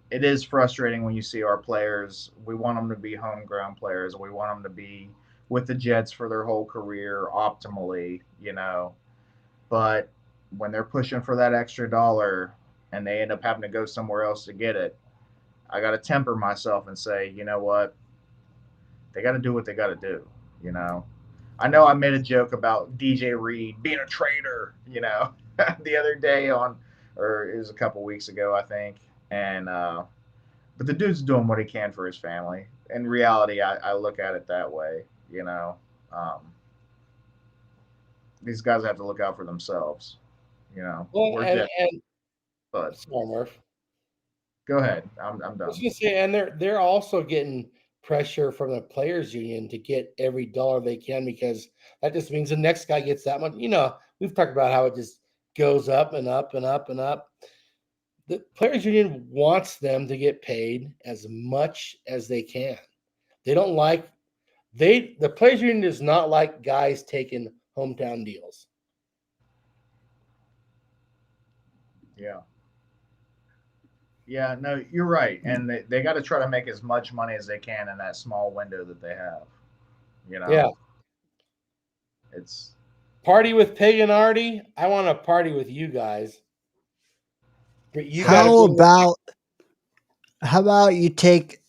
it is frustrating when you see our players. We want them to be homegrown players. We want them to be with the Jets for their whole career optimally, But when they're pushing for that extra dollar and they end up having to go somewhere else to get it, I got to temper myself and say, you know what? They got to do what they got to do. I know I made a joke about DJ Reed being a traitor, the other day or it was a couple weeks ago, I think. And, but the dude's doing what he can for his family. In reality, I look at it that way. These guys have to look out for themselves. Well, We're and, Jets, and but sorry, Murph. go ahead. I'm I done. was gonna say, and they're also getting pressure from the players union to get every dollar they can, because that just means the next guy gets that much. We've talked about how it just goes up and up and up and up. The players union wants them to get paid as much as they can. They don't like the players union does not like guys taking hometown deals. Yeah. Yeah, no, you're right. And they got to try to make as much money as they can in that small window that they have. Yeah. It's Party with Pig and Artie. I want to party with you guys. But you got to how about you take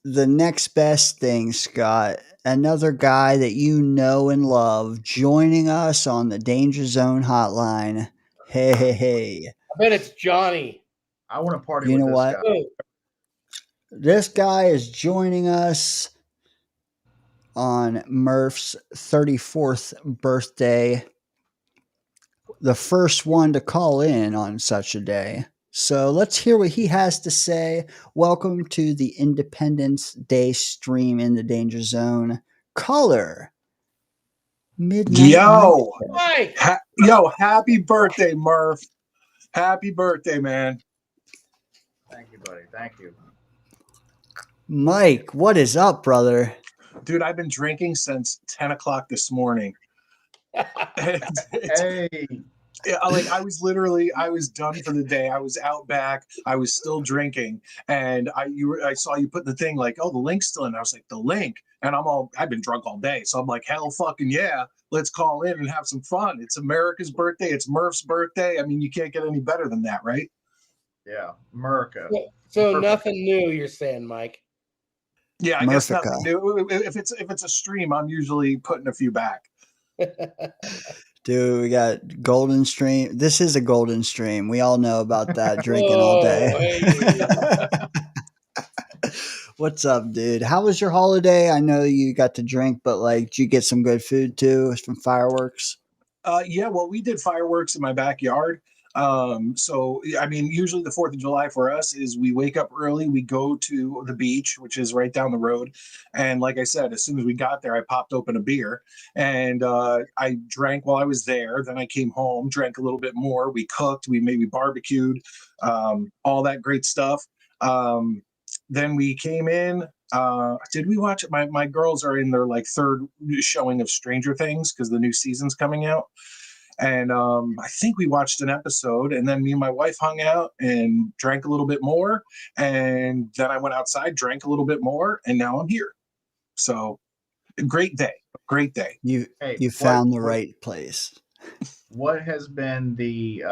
the next best thing, Scott? Another guy that you know and love joining us on the Danger Zone hotline. Hey. I bet it's Johnny. I want to party You with know this what? guy. This guy is joining us on Murph's 34th birthday, the first one to call in on such a day. So let's hear what he has to say. Welcome to the Independence Day stream in the Danger Zone. Caller, Midnight Mike. Happy birthday, Murph. Happy birthday, man. Thank you, buddy. Thank you. Mike, what is up, brother? Dude, I've been drinking since 10 o'clock this morning. Hey. I was done for the day. I was out back. I was still drinking, and I saw you put the thing like, oh, the link's still in. I was like, the link, and I've been drunk all day, so I'm like, hell, fucking yeah, let's call in and have some fun. It's America's birthday. It's Murph's birthday. I mean, you can't get any better than that, right? Yeah, Merica. So nothing new, you're saying, Mike? Yeah, I guess Murphica. nothing new. If it's a stream, I'm usually putting a few back. Dude, we got golden stream. This is a golden stream. We all know about that, drinking all day. What's up, dude? How was your holiday? I know you got to drink, but did you get some good food too? Some fireworks? Yeah, well, we did fireworks in my backyard. So I mean, usually the 4th of July for us is we wake up early, we go to the beach, which is right down the road. And like I said, as soon as we got there, I popped open a beer and I drank while I was there. Then I came home, drank a little bit more. We cooked, we maybe barbecued, all that great stuff. Then we came in. Did we watch it? My girls are in their third showing of Stranger Things because the new season's coming out. And I think we watched an episode, and then me and my wife hung out and drank a little bit more. And then I went outside, drank a little bit more, and now I'm here. So great day. Great day. You found the right place. What has been the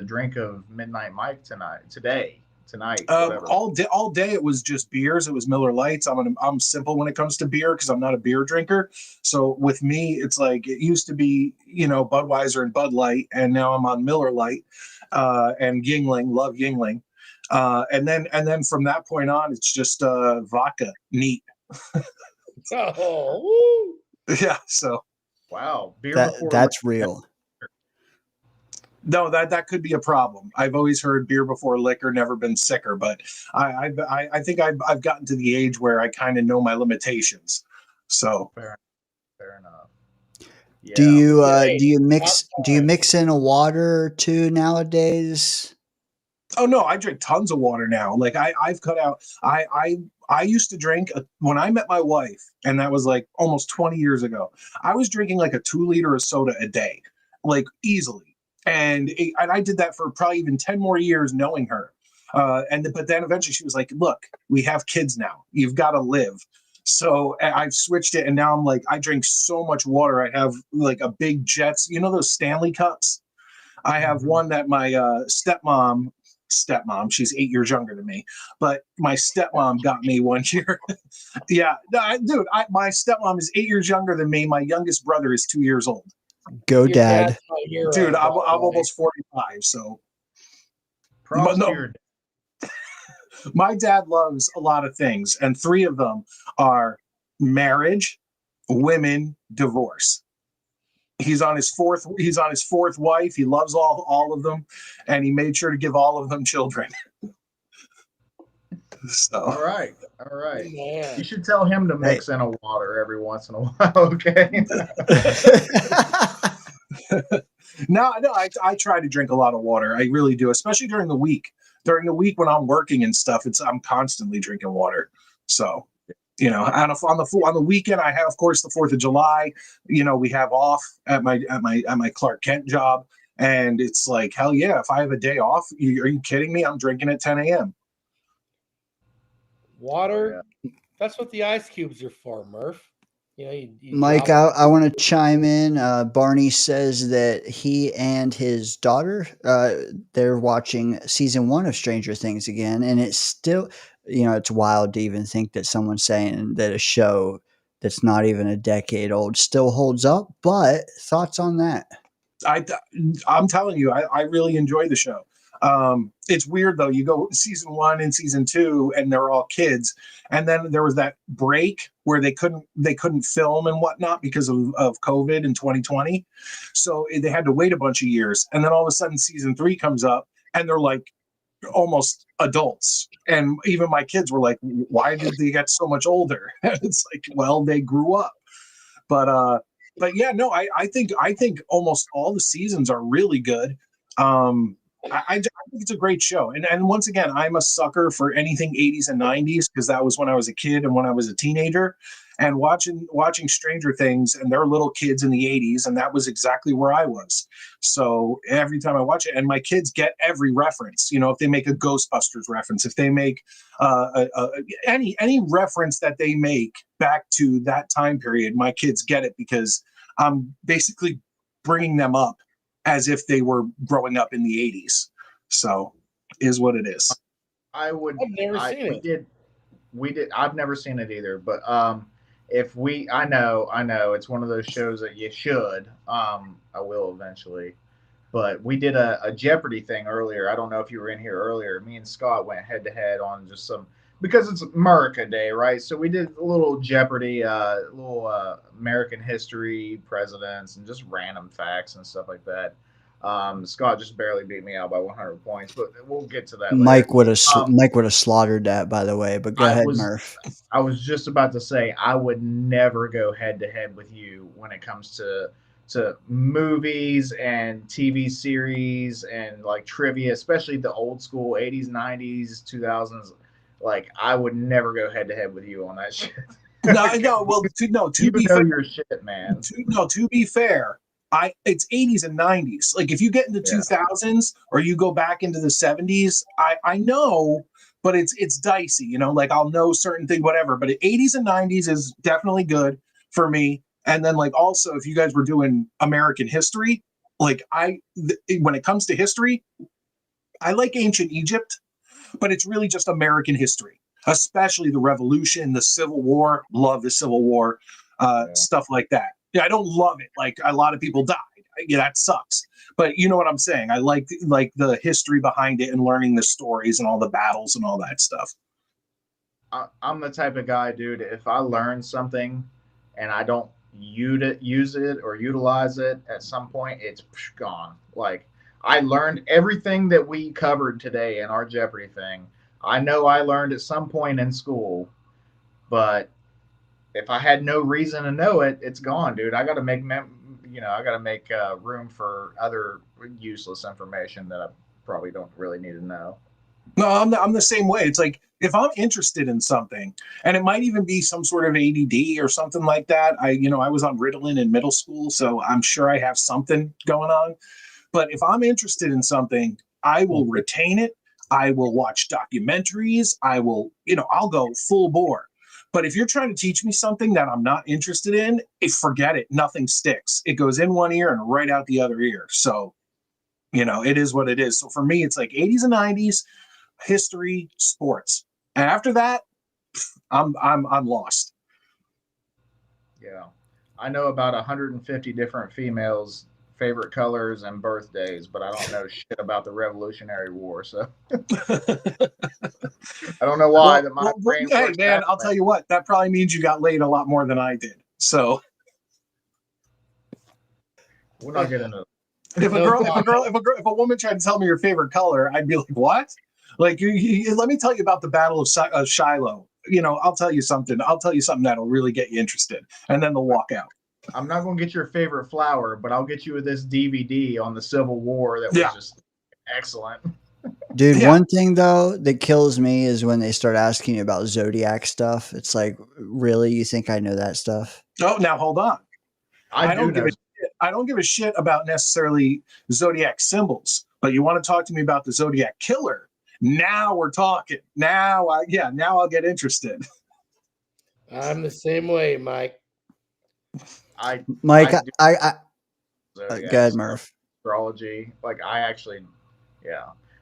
drink of Midnight Mike today? tonight? Whatever. All day it was just beers. It was Miller Lights. I'm simple when it comes to beer because I'm not a beer drinker. So with me, it's like it used to be, Budweiser and Bud Light, and now I'm on Miller Light and Yingling. Love Yingling. And then from that point on, it's just vodka, neat. Oh, Yeah. So wow, beer before that's real. No, that could be a problem. I've always heard beer before liquor, never been sicker, but I think I've gotten to the age where I kind of know my limitations. So fair enough. Yeah. Do you mix in a water or two nowadays? Oh no, I drink tons of water now. Like I've cut out. I used to drink when I met my wife, and that was like almost 20 years ago. I was drinking like a 2 liter of soda a day, like easily. And I did that for probably even 10 more years knowing her. But then eventually she was like, look, we have kids now. You've got to live. So I've switched it. And now I'm like, I drink so much water. I have like a big Jets, those Stanley cups. I have one that my stepmom, she's 8 years younger than me, but my stepmom got me one year. Yeah, dude, my stepmom is 8 years younger than me. My youngest brother is 2 years old. Go, Dad. Dude, I'm almost 45, so. My dad loves a lot of things, and 3 of them are marriage, women, divorce. He's on his fourth wife. He loves all of them, and he made sure to give all of them children. So. All right. man. You should tell him to mix in a water every once in a while, okay? No, I try to drink a lot of water. I really do, especially during the week. During the week when I'm working and stuff, I'm constantly drinking water. So, and on the weekend, I have, of course, the 4th of July. We have off at my Clark Kent job, and it's like, hell yeah! If I have a day off, are you kidding me? I'm drinking at 10 a.m. Water. That's what the ice cubes are for, Murph. Mike, I want to chime in. Barney says that he and his daughter, they're watching season 1 of Stranger Things again, and it's still, it's wild to even think that someone's saying that a show that's not even a decade old still holds up. But thoughts on that? I'm telling you, I really enjoy the show. It's weird though. You go season 1 and season 2, and they're all kids, and then there was that break where they couldn't film and whatnot because of COVID in 2020. So they had to wait a bunch of years, and then all of a sudden season 3 comes up, and they're like almost adults. And even my kids were like, "Why did they get so much older?" And it's like, well, they grew up. But yeah, no, I think almost all the seasons are really good. I think it's a great show. And once again, I'm a sucker for anything 80s and 90s because that was when I was a kid and when I was a teenager. And watching Stranger Things, and they're little kids in the 80s, and that was exactly where I was. So every time I watch it, and my kids get every reference, if they make a Ghostbusters reference, if they make any reference that they make back to that time period, my kids get it because I'm basically bringing them up as if they were growing up in the 80s. So is what it is. I've never seen it. We did. I've never seen it either, but I know it's one of those shows that you should. I will eventually, but we did a Jeopardy thing earlier. I don't know if you were in here earlier. Me and Scott went head to head on just because it's Merica Day, right? So we did a little Jeopardy, little American history, presidents, and just random facts and stuff like that. Scott just barely beat me out by 100 points, but we'll get to that later. Mike would have slaughtered that, by the way, but go ahead, Murph. I was just about to say I would never go head to head with you when it comes to movies and TV series and like trivia, especially the old school 80s, 90s, 2000s. Like, I would never go head to head with you on that shit. No. Well, to be fair, your shit, man. To be fair, it's 80s and 90s. Like, if you get into 2000s or you go back into the 70s, I know, but it's dicey. Like, I'll know certain things, whatever. But 80s and 90s is definitely good for me. And then, like, also, if you guys were doing American history, like when it comes to history, I like ancient Egypt. but it's really just American history, especially the Revolution, the Civil War. Love the Civil War, stuff like that. Yeah, I don't love it. Like a lot of people died. Yeah, that sucks. But you know what I'm saying? I like the history behind it and learning the stories and all the battles and all that stuff. I'm the type of guy, dude. If I learn something and I don't use it or utilize it at some point, it's gone. Like I learned everything that we covered today in our Jeopardy thing. I know I learned at some point in school, but if I had no reason to know it, it's gone, dude. I got to make I got to make room for other useless information that I probably don't really need to know. No, I'm the same way. It's like if I'm interested in something, and it might even be some sort of ADD or something like that. I was on Ritalin in middle school, so I'm sure I have something going on. But if I'm interested in something, I will retain it. I will watch documentaries. I'll go full bore. But if you're trying to teach me something that I'm not interested in, forget it. Nothing sticks. It goes in one ear and right out the other ear. So, it is what it is. So for me, it's like 80s and 90s, history, sports. And after that, I'm lost. Yeah. I know about 150 different females' favorite colors and birthdays, but I don't know shit about the Revolutionary War. So I don't know why my brain. Hey man, I'll tell you what. That probably means you got laid a lot more than I did. So we're not getting into. If a woman tried to tell me your favorite color, I'd be like, what? Like, let me tell you about the Battle of Shiloh. I'll tell you something. I'll tell you something that'll really get you interested, and then they'll walk out. I'm not going to get your favorite flower, but I'll get you this DVD on the Civil War that was just excellent. Dude, one thing though that kills me is when they start asking you about zodiac stuff. It's like, really? You think I know that stuff? Oh, now hold on. I don't give a shit about necessarily zodiac symbols, but you want to talk to me about the Zodiac Killer? Now we're talking. Now I'll get interested. I'm the same way, Mike. Go ahead, Murph. Astrology,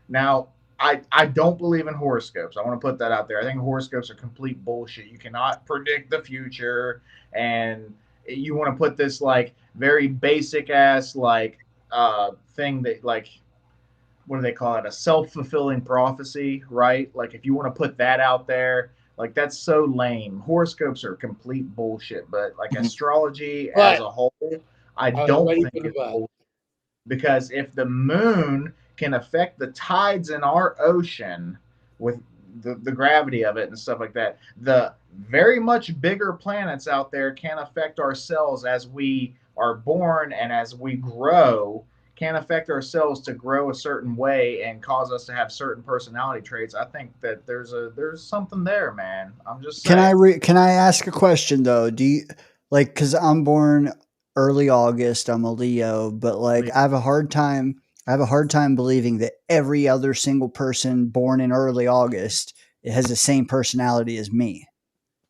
Now, I don't believe in horoscopes. I want to put that out there. I think horoscopes are complete bullshit. You cannot predict the future, and you want to put this like very basic ass thing that what do they call it? A self-fulfilling prophecy, right? Like if you want to put that out there, like that's so lame. Horoscopes are complete bullshit, but like astrology as a whole, I don't think it's bullshit. Because if the moon can affect the tides in our ocean with the gravity of it and stuff like that, the very much bigger planets out there can affect ourselves as we are born and as we grow, can affect ourselves to grow a certain way and cause us to have certain personality traits. I think that there's something there, man. I'm just saying. Can I ask a question though? Do you because I'm born early August, I'm a Leo, but I have a hard time believing that every other single person born in early August has the same personality as me.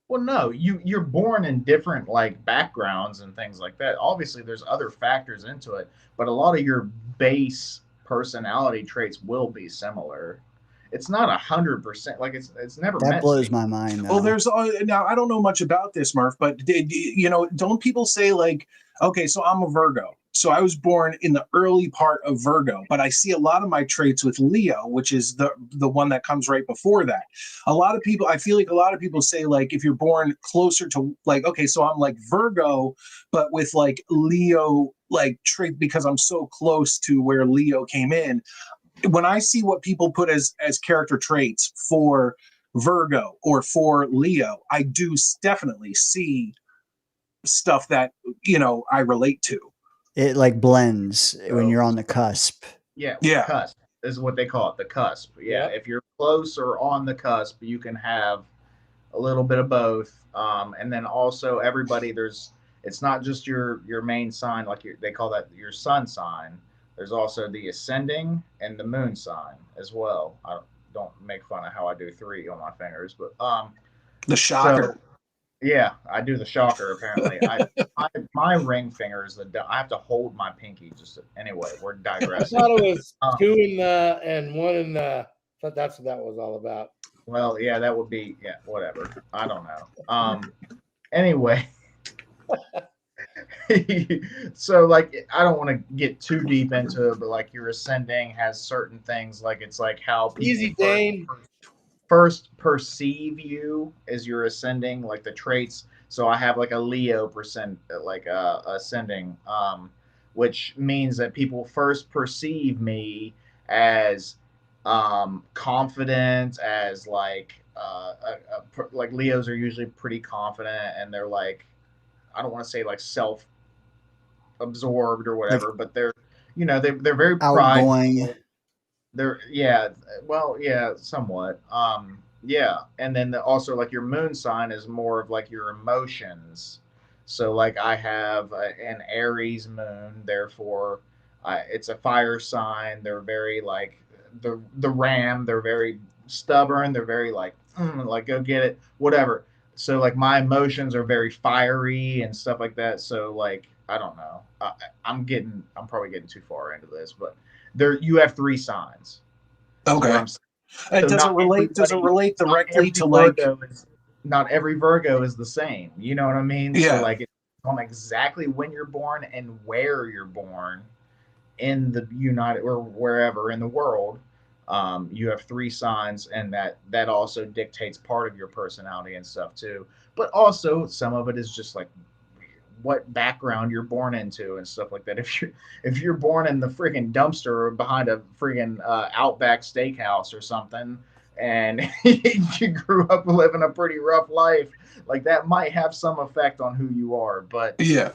Well, no, you're born in different backgrounds and things like that. Obviously, there's other factors into it, but a lot of your base personality traits will be similar. It's not 100%. It's never. That blows my mind. Well, there's now I don't know much about this, Murph, but don't people say okay, so I'm a Virgo. So I was born in the early part of Virgo, but I see a lot of my traits with Leo, which is the one that comes right before that. I feel like a lot of people say if you're born closer to okay, so I'm Virgo, but with Leo trait because I'm so close to where Leo came in. When I see what people put as character traits for Virgo or for Leo, I do definitely see stuff that I relate to. It blends when you're on the cusp. Yeah. Cusp is what they call it, the cusp. Yeah. If you're close or on the cusp, you can have a little bit of both. And then also everybody, it's not just your main sign, they call that your sun sign. There's also the ascending and the moon sign as well. I don't make fun of how I do 3 on my fingers, but the shocker. So, yeah, I do the shocker. Apparently, my ring finger is I have to hold my pinky. Anyway, we're digressing. I thought it was 2 and 1 in the Thought that's what that was all about. Well, yeah, that would be whatever. I don't know. Anyway, so like I don't want to get too deep into it, but like your ascending has certain things, like it's like how people Easy, Dane. first perceive you as you're ascending, like the traits. So I have like a Leo percent, like ascending, which means that people first perceive me as confident, as like like Leos are usually pretty confident, and they're like, I don't want to say like self absorbed or whatever, Like but they're they're very outgoing. prideful. They're well, yeah, somewhat. Yeah, and then also like your moon sign is more of like your emotions. So like I have an Aries moon, therefore it's a fire sign. They're very like the ram. They're very stubborn. They're very like go get it, whatever. So like my emotions are very fiery and stuff like that. So like I don't know. I'm probably getting too far into this, but there you have three signs. Okay. So Does it relate? Does it relate directly to like? Not every Virgo is the same. You know what I mean? Yeah. So like it's on exactly when you're born and where you're born in the United or wherever in the world. You have three signs, and that also dictates part of your personality and stuff too. But also some of it is just like what background you're born into and stuff like that. If you're born in the friggin' dumpster behind a friggin' Outback Steakhouse or something, and you grew up living a pretty rough life, like that might have some effect on who you are. But yeah,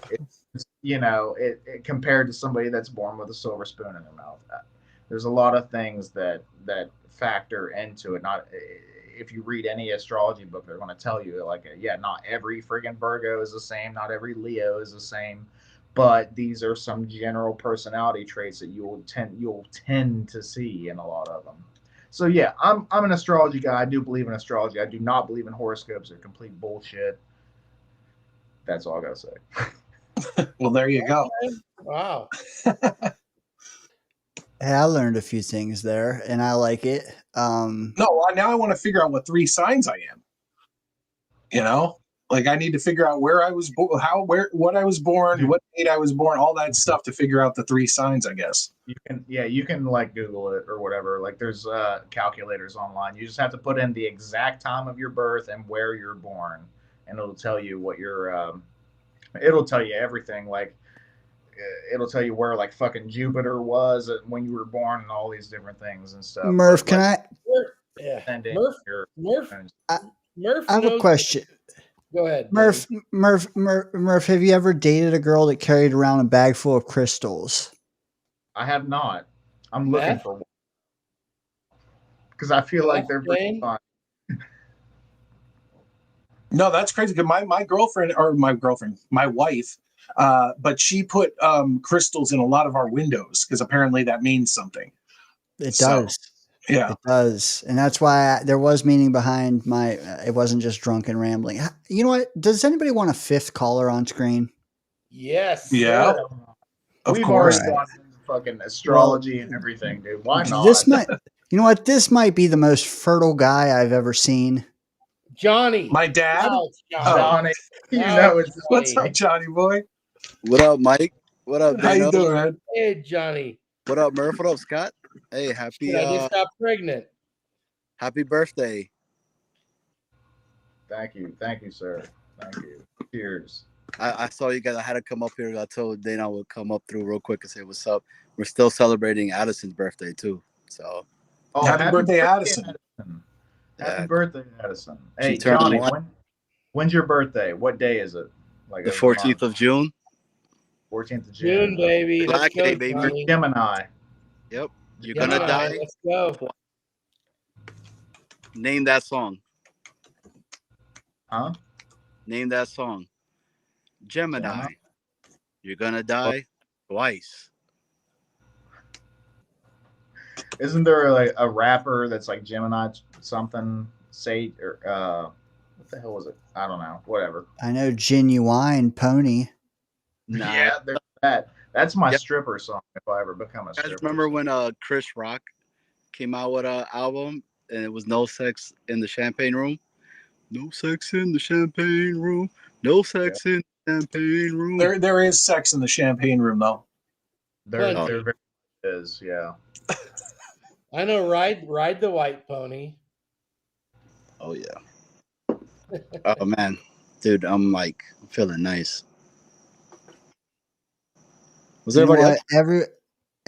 it compared to somebody that's born with a silver spoon in their mouth, there's a lot of things that factor into it. Not if you read any astrology book, they're going to tell you like, not every friggin' Virgo is the same, not every Leo is the same, but these are some general personality traits that you'll tend to see in a lot of them. So yeah, I'm an astrology guy. I do believe in astrology. I do not believe in horoscopes. They're complete bullshit. That's all I gotta say. Well, there you go. Wow. Hey, I learned a few things there, and I like it. No, now I want to figure out what three signs I am. Like I need to figure out where I was born, what I was born, what date I was born, all that stuff to figure out the three signs, I guess. You can like Google it or whatever. Like there's calculators online. You just have to put in the exact time of your birth and where you're born, and it'll tell you what your it'll tell you everything. Like it'll tell you where like fucking Jupiter was when you were born and all these different things and stuff. Murph, can I? Yeah. Murph, Murph I have a question. Go ahead, Murph, have you ever dated a girl that carried around a bag full of crystals? I have not. I'm looking for one because I feel like they're pretty fun. No, that's crazy. Because my wife, but she put crystals in a lot of our windows because apparently that means something. It does. Yeah, it does, and that's why there was meaning behind my. It wasn't just drunken rambling. You know what? Does anybody want a fifth caller on screen? Yes. Yeah. Sir. Of course. Already gone into fucking astrology and everything, dude. Why not? This might. You know what? This might be the most fertile guy I've ever seen. Johnny. My dad? Johnny. You know it's What's up, Johnny boy? What up, Mike? What up, How Dano? you doing, man? Hey, Johnny. What up, Murph? What up, Scott? Hey, happy I just got pregnant. Happy birthday. Thank you, sir. Thank you. Cheers. I saw you guys. I had to come up here. I told Dana I would come up through real quick and say what's up. We're still celebrating Addison's birthday too. So happy birthday, Addison. Happy birthday, Addison. Hey, Johnny, when's your birthday? What day is it? Like the 14th of June. 14th of June. Baby. Black Day, baby. You're Gemini. Yep. You're gonna die. Let's go. Name that song. Huh? Name that song. Gemini. You're gonna die twice. Isn't there like a rapper that's like Gemini something? Say or what the hell was it? I don't know. Whatever. I know Genuine Pony. Nah. Yeah, there's that. That's my stripper song if I ever become a stripper. You guys remember when Chris Rock came out with an album, and it was No Sex in the Champagne Room. No sex in the champagne room. No sex in the champagne room. There is sex in the champagne room though. There Plenty. very is, yeah. I know. Ride the white pony. Oh yeah. Oh man, dude, I'm feeling nice. Was You know everybody what? else?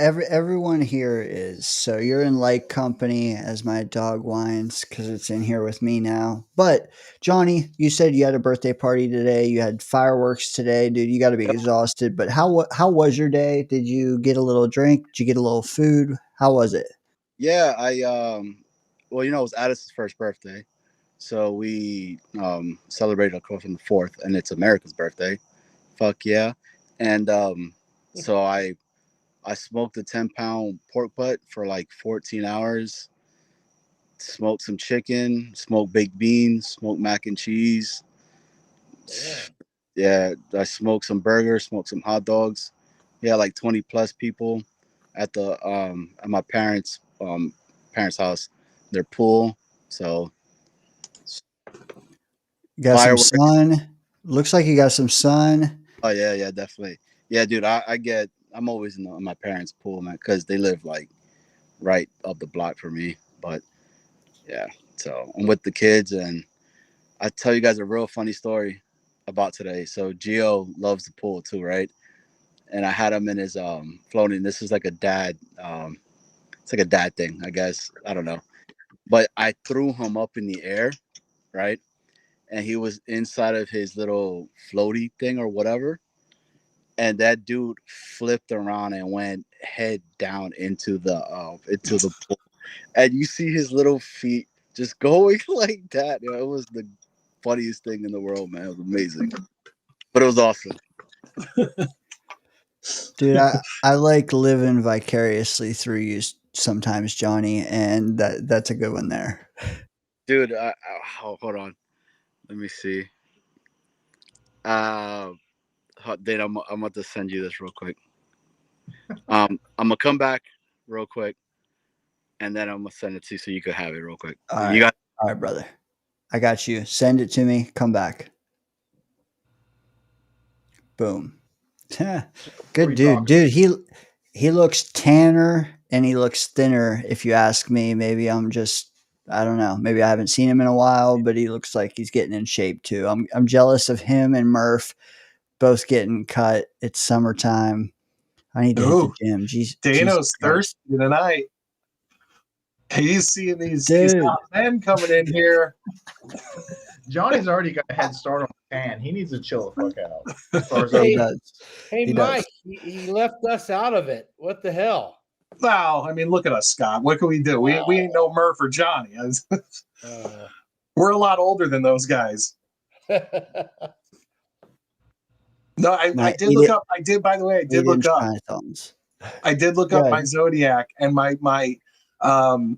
Everyone here is. So you're in like company as my dog whines because it's in here with me now. But Johnny, you said you had a birthday party today. You had fireworks today, dude. You got to be exhausted. But how was your day? Did you get a little drink? Did you get a little food? How was it? Yeah, well, it was Addison's first birthday, so we celebrated, of course, on the 4th, and it's America's birthday. Fuck yeah! And so I smoked a 10-pound pork butt for like 14 hours. Smoked some chicken, smoked baked beans, smoked mac and cheese. Damn. Yeah, I smoked some burgers, smoked some hot dogs. Yeah, like 20 plus people at my parents' house, their pool. So You got some fireworks. sun. Looks like you got some sun. Oh yeah, definitely. Yeah, dude, I'm always in my parents' pool, man, because they live like right up the block from me. But yeah, so I'm with the kids, and I tell you guys a real funny story about today. So Gio loves the pool too, right? And I had him in his floating. This is like a dad. It's like a dad thing, I guess. I don't know. But I threw him up in the air, right? And he was inside of his little floaty thing or whatever. And that dude flipped around and went head down into the pool. And you see his little feet just going like that. It was the funniest thing in the world, man. It was amazing. But it was awesome. Dude, I like living vicariously through you sometimes, Johnny, and that's a good one there. Dude, hold on. Let me see. Dave, I'm about to send you this real quick. I'm gonna come back real quick, and then I'm gonna send it to you so you can have it real quick. All You right, all right, brother. I got you. Send it to me. Come back. Boom. Good dude. Dude, he looks tanner and he looks thinner, if you ask me. Maybe I don't know. Maybe I haven't seen him in a while, but he looks like he's getting in shape too. I'm jealous of him and Murph both getting cut. It's summertime. I need to hit the gym. Dano's thirsty tonight. He's seeing these hot men coming in here. Johnny's already got a head start on the tan. He needs to chill the fuck out. As far as Hey, He Mike, he left us out of it. What the hell? Wow, I mean, look at us, Scott. What can we do? We ain't no Murph or Johnny. We're a lot older than those guys. No, I did look up. I did, by the way, I did look up. I did look up my zodiac, and my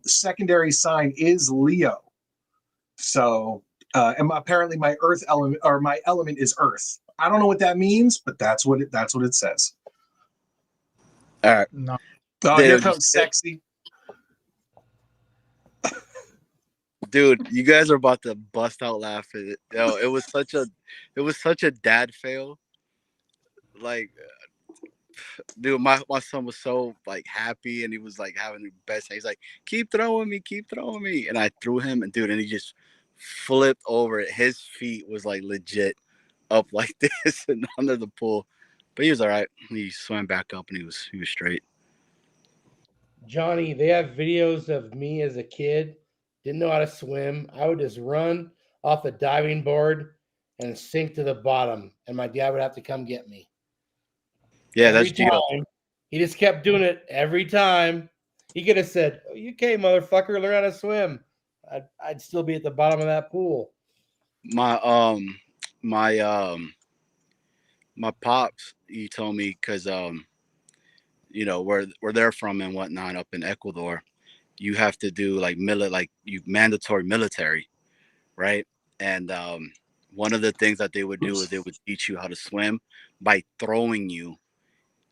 secondary sign is Leo. So, and apparently my earth element, or my element, is Earth. I don't know what that means, but that's what it says. All right. No. Oh, here comes sexy. Dude, you guys are about to bust out laughing. Yo, it was such a dad fail. Like, dude, my son was so like happy, and he was like having the best day. He's like, keep throwing me. And I threw him, and and he just flipped over. His feet was like legit up like this and under the pool. But he was all right. He swam back up, and he was straight. Johnny, they have videos of me as a kid. Didn't know how to swim. I would just run off the diving board and sink to the bottom, and my dad would have to come get me. Yeah, every that's Gio. time. He just kept doing it every time. He could have said, "Oh, you okay, motherfucker, learn how to swim." I'd still be at the bottom of that pool. My pops, he told me, because where they're from and whatnot up in Ecuador, you have to do like mandatory military, right? And one of the things that they would do is they would teach you how to swim by throwing you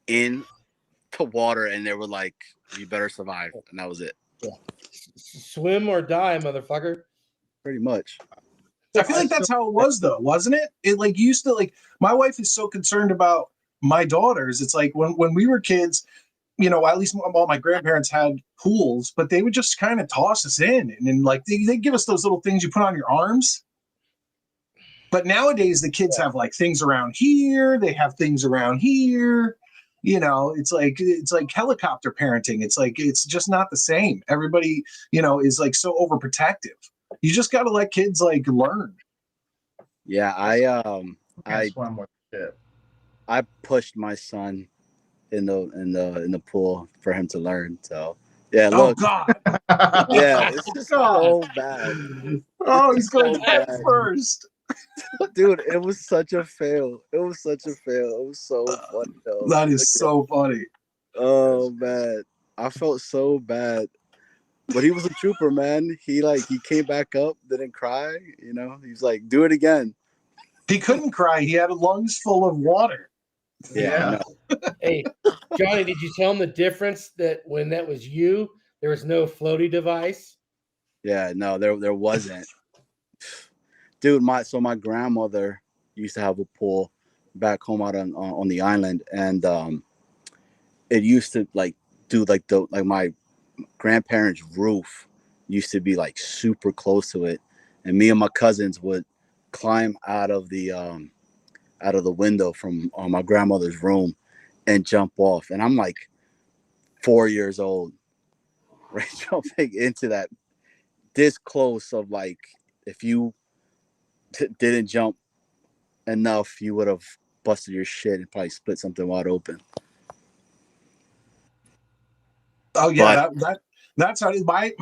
in the water, and they were like, you better survive, and that was it. Swim or die, motherfucker. Pretty much. I feel like that's how it was, though, wasn't it? It like used to like. My wife is so concerned about my daughters. It's like when we were kids, you know, at least all my grandparents had pools, but they would just kind of toss us in, and then like they give us those little things you put on your arms. But nowadays the kids have like things around here. They have things around here. You know, it's like helicopter parenting. It's like it's just not the same. Everybody, you know, is like so overprotective. You just got to let kids like learn. Yeah, I swim with shit. I pushed my son in the pool for him to learn. So yeah, Oh look, God, yeah, it's just so bad. oh, he's going so head bad. first. Dude, it was such a fail. It was such a fail. It was so funny though. That is so funny. Oh man, I felt so bad. But he was a trooper, man. He came back up, didn't cry. You know, he's like, do it again. He couldn't cry. He had lungs full of water. Yeah. Hey, Johnny, did you tell him the difference that when that was you, there was no floaty device? Yeah, no, there wasn't. Dude, my grandmother used to have a pool back home out on the island, and it used to like do like my grandparents' roof used to be like super close to it, and me and my cousins would climb out of the window from my grandmother's room and jump off, and I'm like 4 years old, right, jumping into that this close of like if you didn't jump enough, you would have busted your shit and probably split something wide open. Oh yeah, that's how my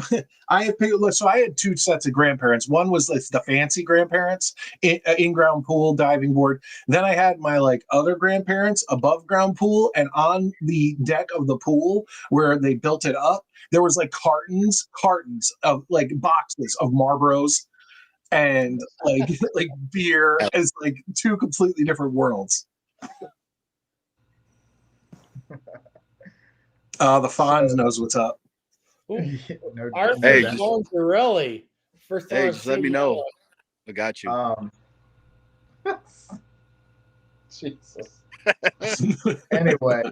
I had so I had two sets of grandparents. One was like the fancy grandparents, in-ground pool, diving board. Then I had my like other grandparents, above ground pool, and on the deck of the pool where they built it up, there was like cartons of like boxes of Marlboros and like like beer. As like two completely different worlds. The Fonz knows what's up. Arthur, Hey, really first time. Hey, I've just let seen me that know. one. I got you. Jesus. Anyway,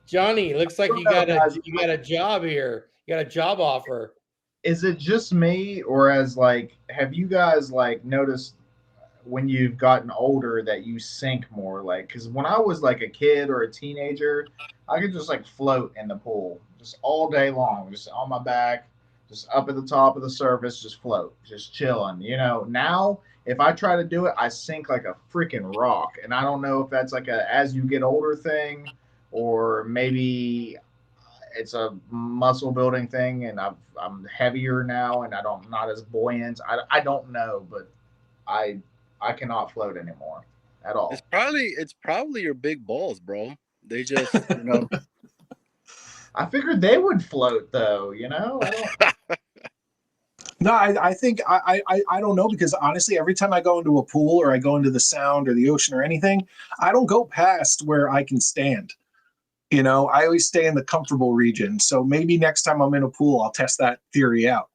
Johnny, looks like you got a job here. You got a job offer. Is it just me, or have you guys like noticed when you've gotten older that you sink more? Like, because when I was like a kid or a teenager, I could just like float in the pool just all day long, just on my back, just up at the top of the surface, just float, just chilling. You know, now if I try to do it, I sink like a freaking rock. And I don't know if that's like a as you get older thing, or maybe it's a muscle building thing, and I'm heavier now, and I'm not as buoyant. I don't know, but I cannot float anymore at all. It's probably your big balls, bro. They just, you know. I figured they would float, though. You know, I don't. No, I think I don't know, because honestly, every time I go into a pool or I go into the sound or the ocean or anything, I don't go past where I can stand. You know, I always stay in the comfortable region. So maybe next time I'm in a pool, I'll test that theory out.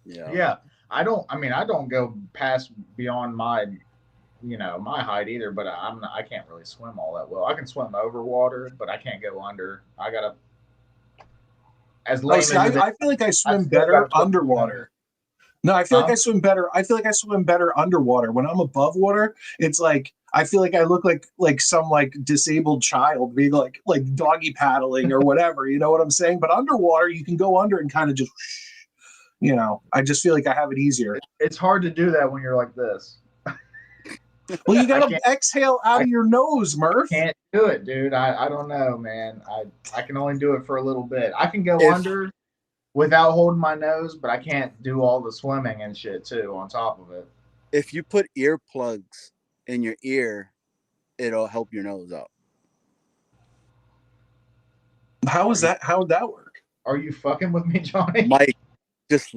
Yeah. I don't go past beyond my height either, but I can't really swim all that well. I can swim over water, but I can't go under. I gotta, as lame as I feel like I swim better underwater. No, I feel like I swim better. I feel like I swim better underwater. When I'm above water, it's like I feel like I look like some like disabled child being like doggy paddling or whatever. You know what I'm saying? But underwater, you can go under and kind of just, you know, I just feel like I have it easier. It's hard to do that when you're like this. Well, you gotta exhale out of your nose, Murph. Can't do it, dude. I don't know, man. I can only do it for a little bit. I can go under without holding my nose, but I can't do all the swimming and shit too on top of it. If you put earplugs in your ear, it'll help your nose out. How would that work? Are you fucking with me, Johnny? Mike, just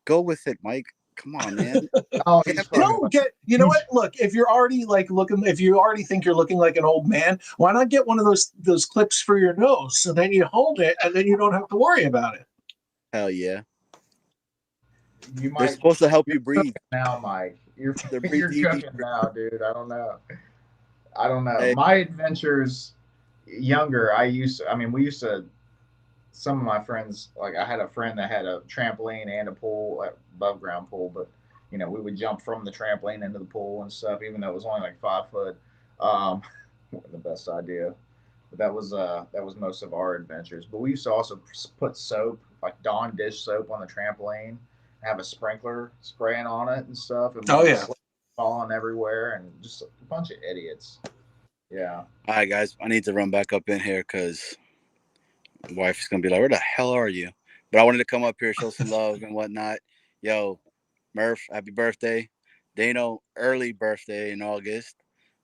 go with it, Mike. Come on, man. Oh, he's No, you know what? Look, if you're already like looking, if you already think you're looking like an old man, why not get one of those clips for your nose? So then you hold it, and then you don't have to worry about it. Hell yeah. You They're might supposed to help you breathe. now, Mike. You're breathing you're cooking deeper. now, dude. I don't know. I don't know. Hey. My adventures younger, we used to, some of my friends, like I had a friend that had a trampoline and a pool, above ground pool, but we would jump from the trampoline into the pool and stuff, even though it was only like 5 foot. Wasn't the best idea. But that was most of our adventures. But we used to also put soap, like Dawn dish soap, on the trampoline, have a sprinkler spraying on it and stuff, and falling everywhere, and just a bunch of idiots. Yeah. All right, guys, I need to run back up in here because my wife's gonna be like, "Where the hell are you?" But I wanted to come up here, show some love and whatnot. Yo, Murph, happy birthday. Dano, early birthday in August.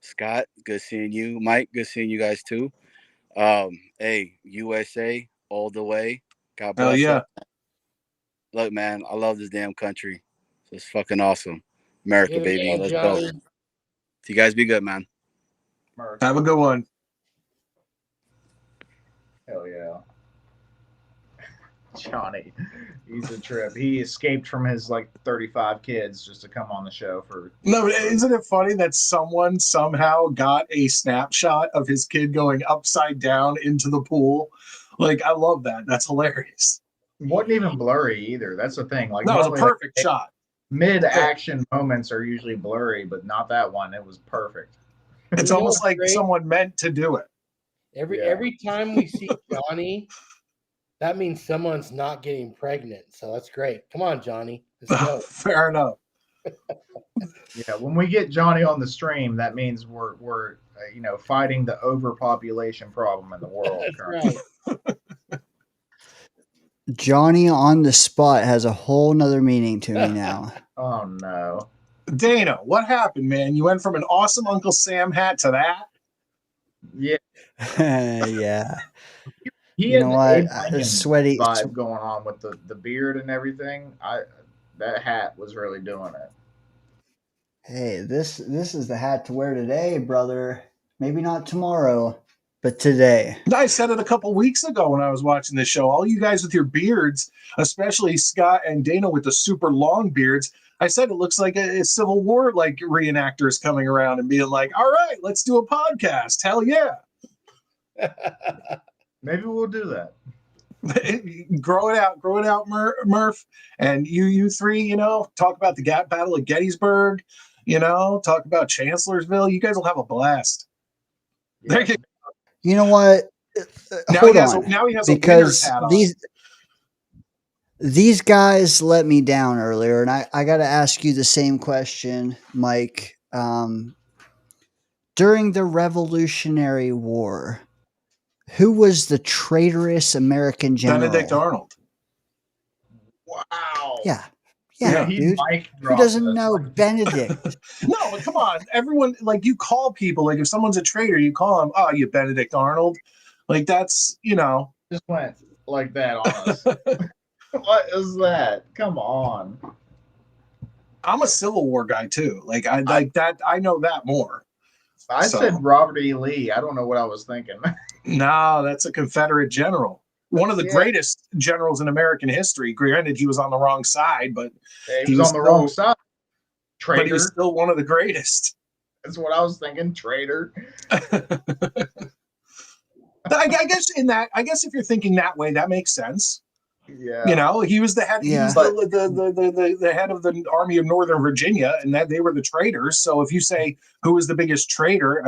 Scott, good seeing you. Mike, good seeing you guys too. Hey, USA all the way. God bless. Hell yeah. Look, man, I love this damn country. It's fucking awesome. America, baby. Let's go. So you guys be good, man. Have a good one. Hell yeah. Johnny, he's a trip. He escaped from his 35 kids just to come on the show for. No, but isn't it funny that someone somehow got a snapshot of his kid going upside down into the pool? Like, I love that. That's hilarious. It wasn't even blurry either. That's the thing. Like, no, it was a perfect shot. Mid-action moments are usually blurry, but not that one. It was perfect. It's almost like someone meant to do it. Every time we see Johnny, that means someone's not getting pregnant. So that's great. Come on, Johnny. Let's go. Fair enough. Yeah, when we get Johnny on the stream, that means we're fighting the overpopulation problem in the world. That's right. Johnny on the spot has a whole nother meaning to me now. Oh no. Dana, what happened, man? You went from an awesome Uncle Sam hat to that? Yeah. Yeah. He you had know what? a Sweaty vibe going on with the beard and everything. That hat was really doing it. Hey, this is the hat to wear today, brother. Maybe not tomorrow, but today. I said it a couple weeks ago when I was watching this show. All you guys with your beards, especially Scott and Dana with the super long beards, I said it looks like a Civil War reenactors coming around and being like, "All right, let's do a podcast." Hell yeah. Maybe we'll do that. grow it out, Murph. And you three, talk about the Battle of Gettysburg, talk about Chancellorsville. You guys will have a blast. Yeah. You know what? Now he has because a hat these guys let me down earlier, and I got to ask you the same question, Mike. During the Revolutionary War, who was the traitorous American general? Benedict Arnold. Wow. Yeah, dude. Who doesn't know Benedict? No, but come on. Everyone, you call people, if someone's a traitor, you call them, "Oh, you Benedict Arnold." That's, Just went like that on us. What is that? Come on. I'm a Civil War guy, too. I like that. I know that more. I said Robert E. Lee. I don't know what I was thinking. No, that's a Confederate general. One of the greatest generals in American history. Granted, he was on the wrong side, but he was on the wrong side. Traitor. But he was still one of the greatest. That's what I was thinking. Traitor. I guess if you're thinking that way, that makes sense. Yeah. He was the head. He was the head of the Army of Northern Virginia, and that they were the traitors. So if you say who was the biggest traitor,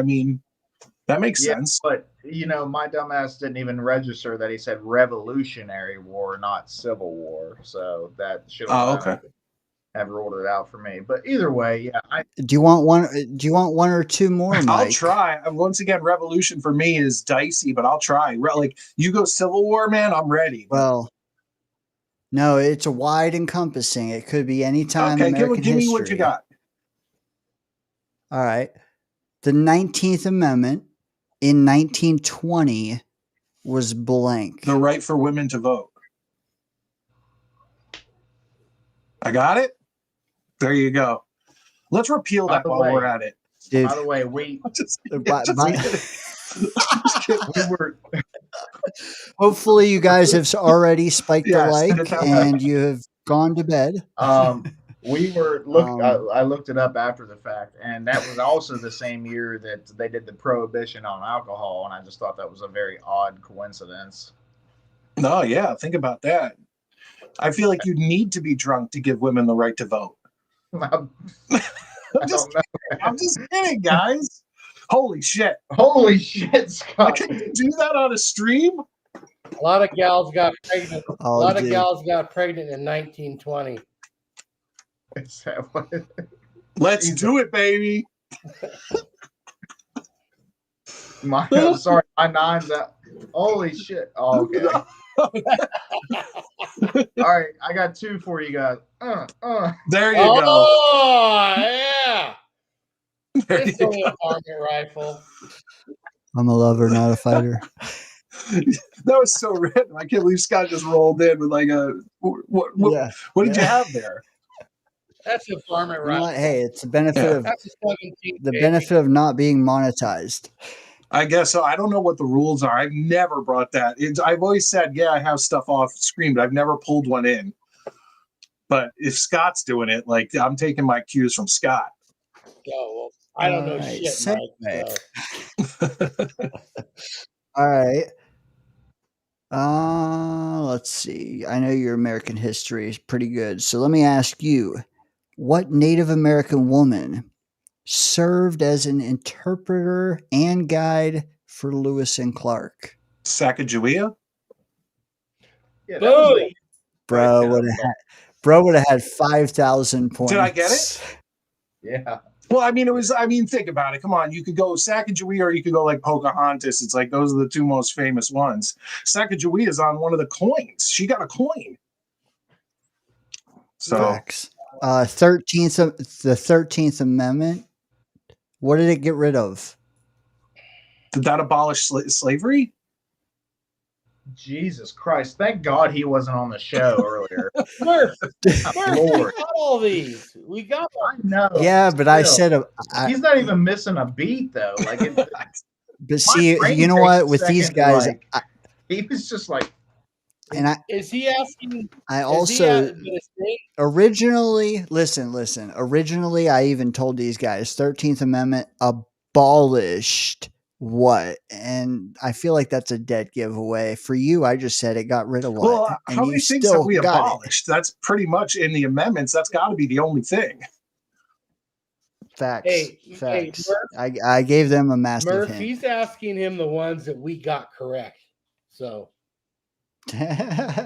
that makes sense. But my dumbass didn't even register that he said Revolutionary War, not Civil War. So that should have ruled it out for me. But either way, yeah. Do you want one? Do you want one or two more, Mike? I'll try. Once again, Revolution for me is dicey, but I'll try. You go Civil War, man. I'm ready. Well, no, it's a wide encompassing. It could be any time. Okay, American give me history. what you got. All right. The 19th Amendment in 1920 was blank. The right for women to vote. I got it? There you go. Let's repeal that while we're at it. Dude. By the way, we we were. Hopefully, you guys have already spiked the like and you have gone to bed. We were I looked it up after the fact, and that was also the same year that they did the prohibition on alcohol, and I just thought that was a very odd coincidence. No, yeah, think about that. I feel like you need to be drunk to give women the right to vote. I'm just kidding, guys. Holy shit. Holy shit, Scott. Can you do that on a stream? A lot of gals got pregnant. A lot of gals got pregnant in 1920. Is that what it is? Let's do it, baby. Sorry, my nine's out. Holy shit. Oh, okay. All right, I got two for you guys. There you go. Oh, yeah. It's only a varmint rifle. I'm a lover, not a fighter. That was so random. I can't believe Scott just rolled in with like a what did you have there? That's a varmint rifle. Hey, it's the benefit of benefit of not being monetized. I guess so. I don't know what the rules are. I've never brought that. I've always said, yeah, I have stuff off screen, but I've never pulled one in. But if Scott's doing it, like I'm taking my cues from Scott. Oh, well, I don't know shit, Mike. So. All right. Let's see. I know your American history is pretty good. So let me ask you, what Native American woman served as an interpreter and guide for Lewis and Clark? Sacagawea? Yeah, Bro would have had 5,000 points. Did I get it? Yeah. Well, think about it. Come on. You could go Sacagawea or you could go like Pocahontas. It's like those are the two most famous ones. Sacagawea is on one of the coins. She got a coin. So Facts. The 13th Amendment. What did it get rid of? Did that abolish slavery? Jesus Christ. Thank God he wasn't on the show earlier. Murph, we got all these. We got I know. Yeah, but I said he's not even missing a beat though. Like but see, you know what? With these guys, he was just like, and is he asking? I also originally listen. Originally, I even told these guys 13th Amendment abolished what, and I feel like that's a dead giveaway. For you, I just said it got rid of what. Well, how many things have we abolished? That's pretty much in the amendments. That's got to be the only thing. Facts. Hey, Murph, I gave them a massive Murph, hint. he's asking him the ones that we got correct. So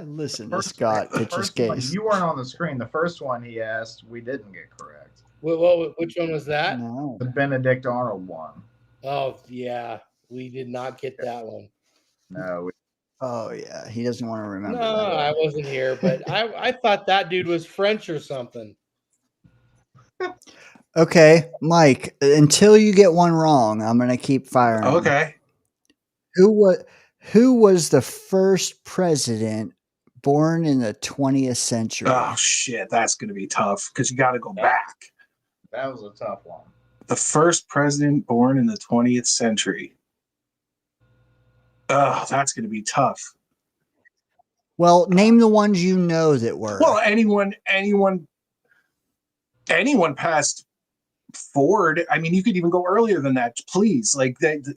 listen to Scott pitch his case. You weren't on the screen. The first one he asked, we didn't get correct. Which one was that? No. The Benedict Arnold one. Oh yeah, we did not get that one. No. Oh yeah, he doesn't want to remember. No, that. I wasn't here, but I thought that dude was French or something. Okay, Mike. Until you get one wrong, I'm gonna keep firing. Okay. Who was the first president born in the 20th century? Oh shit, that's gonna be tough because you got to go back. That was a tough one. The first president born in the 20th century. Oh, that's going to be tough. Well, name the ones you know that were. Well, anyone past Ford. I mean, you could even go earlier than that, please. Like this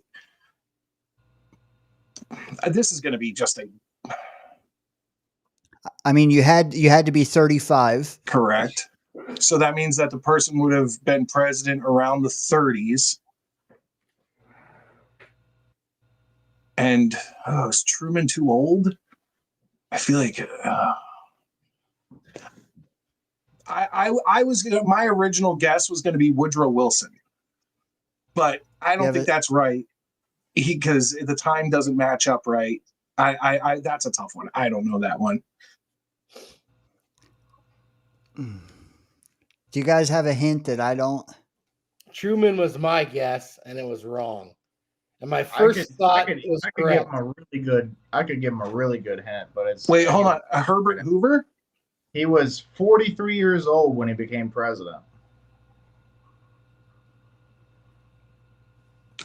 is going to be just a. I mean, you had to be 35. Correct. So that means that the person would have been president around the 30s. And is Truman too old? I feel like I was my original guess was going to be Woodrow Wilson, but I don't think that's right because the time doesn't match up right. I that's a tough one. I don't know that one. Do you guys have a hint that I don't? Truman was my guess, and it was wrong. And my first thought was correct. I could give him a really good hint, but it's wait. Hold on, Herbert Hoover. He was 43 years old when he became president.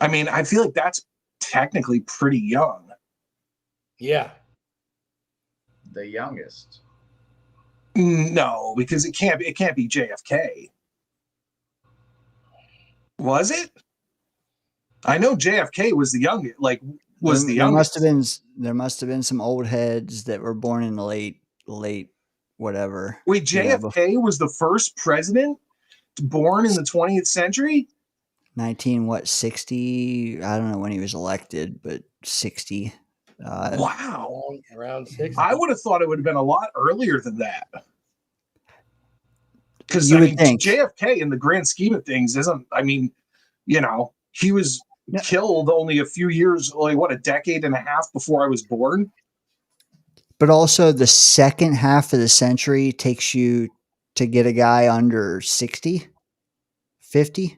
I mean, I feel like that's technically pretty young. Yeah. The youngest. No, because it can't be JFK. Was it? I know JFK was the youngest. Like, was the youngest. There must have been some old heads that were born in the late whatever. Wait, JFK was the first president born in the 20th century? 60? I don't know when he was elected, but 60. Wow. Around 60. I would have thought it would have been a lot earlier than that. Because You would think. JFK in the grand scheme of things isn't, I mean, you know, he was killed only a few years, like what, a decade and a half before I was born. But also the second half of the century takes you to get a guy under 60, 50.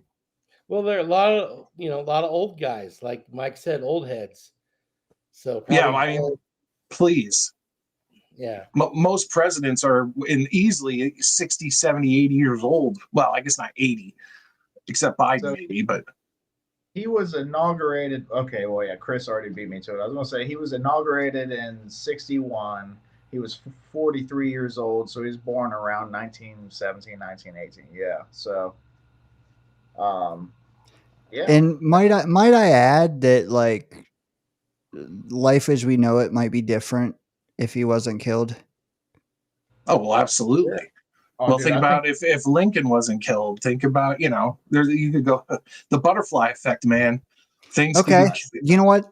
Well, there are a lot of old guys, like Mike said, old heads. So yeah, I mean, please. Yeah. Most presidents are easily 60, 70, 80 years old. Well, I guess not 80, except Biden maybe, but. He was inaugurated. Okay, well, yeah, Chris already beat me to it. I was going to say he was inaugurated in 61. He was 43 years old, so he was born around 1917, 1918. Yeah, so, yeah. And might I add that, like, life as we know it might be different if he wasn't killed? Oh, well, absolutely. Yeah. Well, think about if Lincoln wasn't killed. Think about, you could go the butterfly effect, man. Things. Okay. You know what?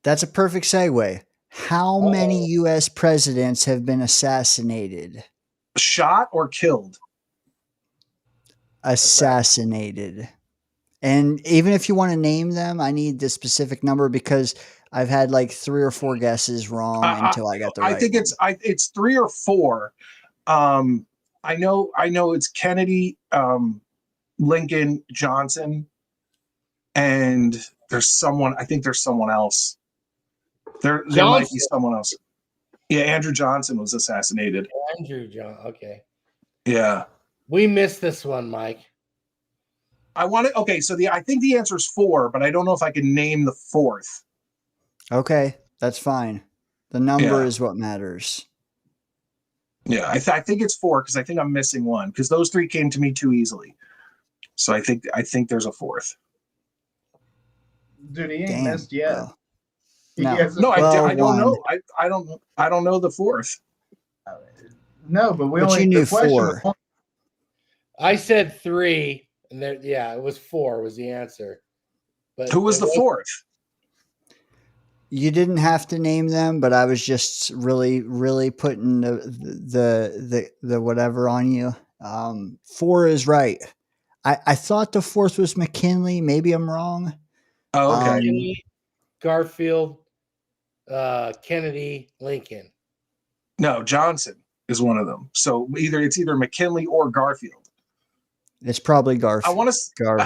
That's a perfect segue. How many U.S. presidents have been assassinated? Shot or killed? Assassinated. And even if you want to name them, I need the specific number because I've had like 3 or 4 guesses wrong until I got the right. I think it's 3 or 4. I know it's Kennedy, Lincoln, Johnson, and there's someone. I think there's someone else. There might be someone else. Yeah, Andrew Johnson was assassinated. Andrew John. Okay. Yeah. We missed this one, Mike. Okay, so I think the answer is 4, but I don't know if I can name the 4th. Okay, that's fine. The number is what matters. Yeah, I think it's 4 because I think I'm missing one because those 3 came to me too easily. So I think there's a 4th. Dude, he ain't missed yet. Well, I don't know. I don't know the 4th. No, but you knew 4. I said 3, and it was 4 was the answer. But who was the 4th? You didn't have to name them, but I was just really, really putting the whatever on you. 4 is right. I thought the 4th was McKinley. Maybe I'm wrong. Oh, okay. McKinley, Garfield, Kennedy, Lincoln. No, Johnson is one of them. So it's either McKinley or Garfield. It's probably Garfield. I want to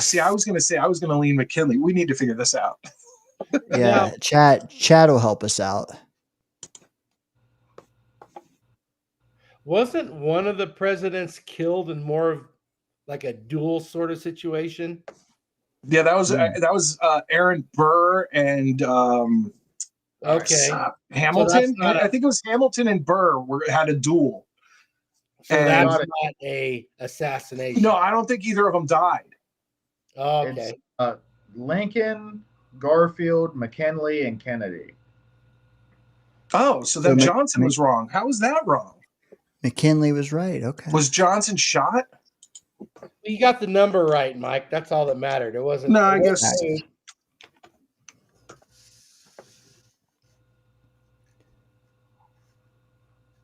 see. I was going to lean McKinley. We need to figure this out. Yeah, chat will help us out. Wasn't one of the presidents killed in more of like a duel sort of situation? Yeah, that was Aaron Burr and Hamilton. So I think it was Hamilton and Burr had a duel. So that's not a assassination. No, I don't think either of them died. Oh, okay. It's, Lincoln, Garfield, McKinley, and Kennedy. Oh, so then Johnson was wrong. How was that wrong? McKinley was right. Okay. Was Johnson shot? You got the number right, Mike. That's all that mattered. It wasn't. No, I guess.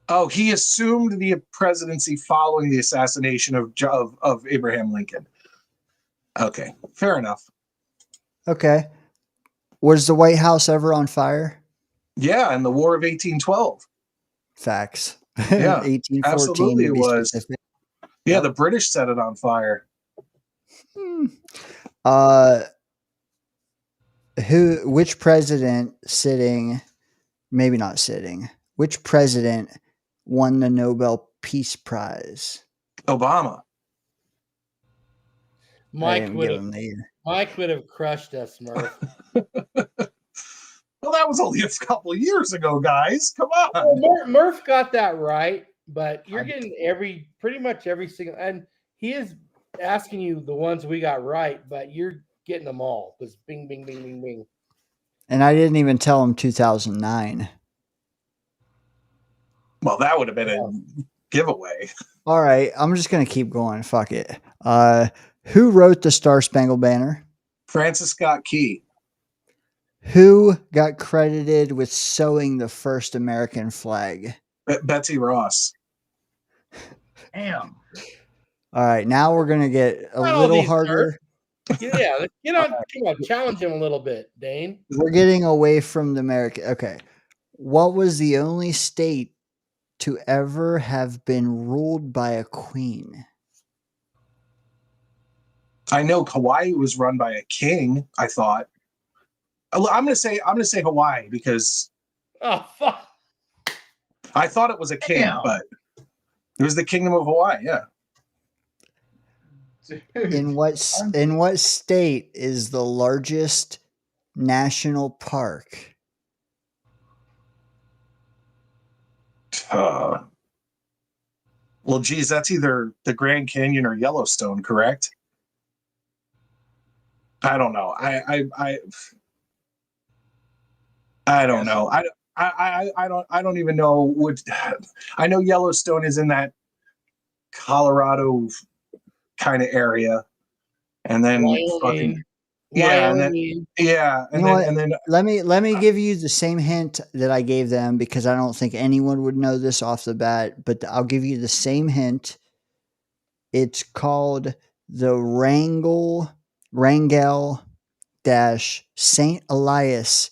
Oh, he assumed the presidency following the assassination of Abraham Lincoln. Okay, fair enough. Okay. Was the White House ever on fire? Yeah, in the War of 1812. Facts. Yeah, 1814 absolutely it was. Specific. Yeah, the British set it on fire. Which president maybe not sitting, which president won the Nobel Peace Prize? Obama. Mike give would have him the year. Mike would have crushed us, Murph. Well, that was only a couple of years ago, guys. Come on. Well, Murph got that right, but you're getting pretty much every single, and he is asking you the ones we got right, but you're getting them all because bing, bing, bing, bing, bing. And I didn't even tell him 2009. Well, that would have been a giveaway. All right, I'm just gonna keep going. Fuck it. Who wrote the Star Spangled Banner? Francis Scott Key. Who got credited with sewing the first American flag? Betsy Ross. Damn. All right, now we're gonna get a Not all little these, harder. Yeah, get on. Come on, challenge him a little bit, Dane. We're getting away from the American. Okay, what was the only state to ever have been ruled by a queen? I know Hawaii was run by a king. I thought. I'm gonna say Hawaii because Oh fuck! I thought it was a king, but it was the Kingdom of Hawaii. Yeah. Dude, In what state is the largest national park? Well, geez, that's either the Grand Canyon or Yellowstone, correct? I don't know. I don't know. I don't even know what. I know Yellowstone is in that Colorado kind of area, and then fucking yeah, and then let me give you the same hint that I gave them because I don't think anyone would know this off the bat, but I'll give you the same hint. It's called the Wrangell St. Elias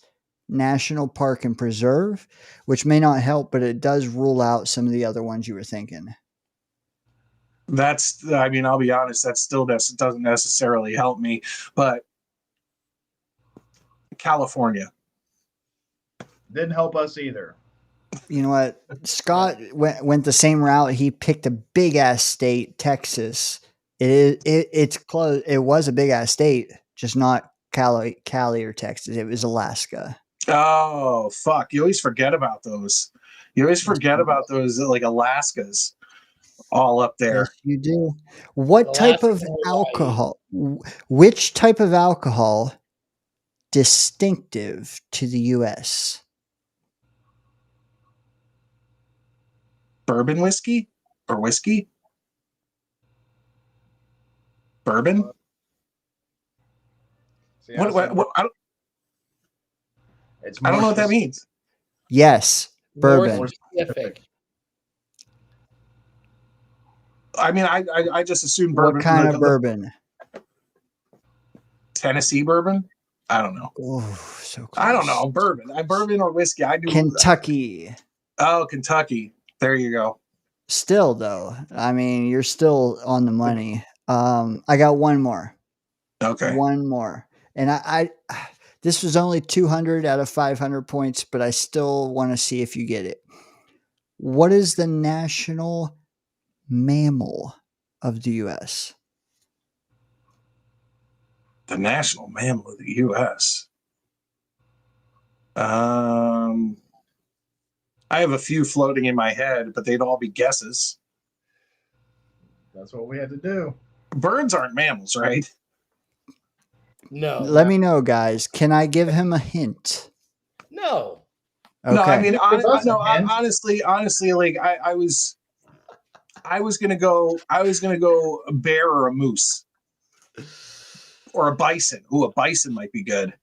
National Park and Preserve, which may not help, but it does rule out some of the other ones you were thinking. I mean, I'll be honest, that still doesn't necessarily help me, but California didn't help us either. You know what? Scott went the same route. He picked a big ass state, Texas. It's close. It was a big ass state, just not Cali or Texas. It was Alaska. Oh fuck! You always forget about those. You always forget about those, like Alaska's all up there. Yes, you do. What type of alcohol? Which type of alcohol distinctive to the U.S.? Bourbon whiskey or whiskey? Bourbon? See, what I don't know what that means. Yes, bourbon. More specific. I mean, I just assumed bourbon. What kind of bourbon? Tennessee bourbon? I don't know. Oh, so close. I don't know. Bourbon or whiskey. I do. Kentucky. Oh, Kentucky. There you go. Still, though, I mean, you're still on the money. I got one more. Okay. One more. And I this was only 200 out of 500 points, but I still want to see if you get it. What is the national mammal of the U.S.? The national mammal of the U.S. I have a few floating in my head, but they'd all be guesses. That's what we had to do. Birds aren't mammals, right? No. Let me know, guys. Can I give him a hint? No. Okay. No, I mean, honestly, like I was gonna go a bear or a moose or a bison. Ooh, a bison might be good.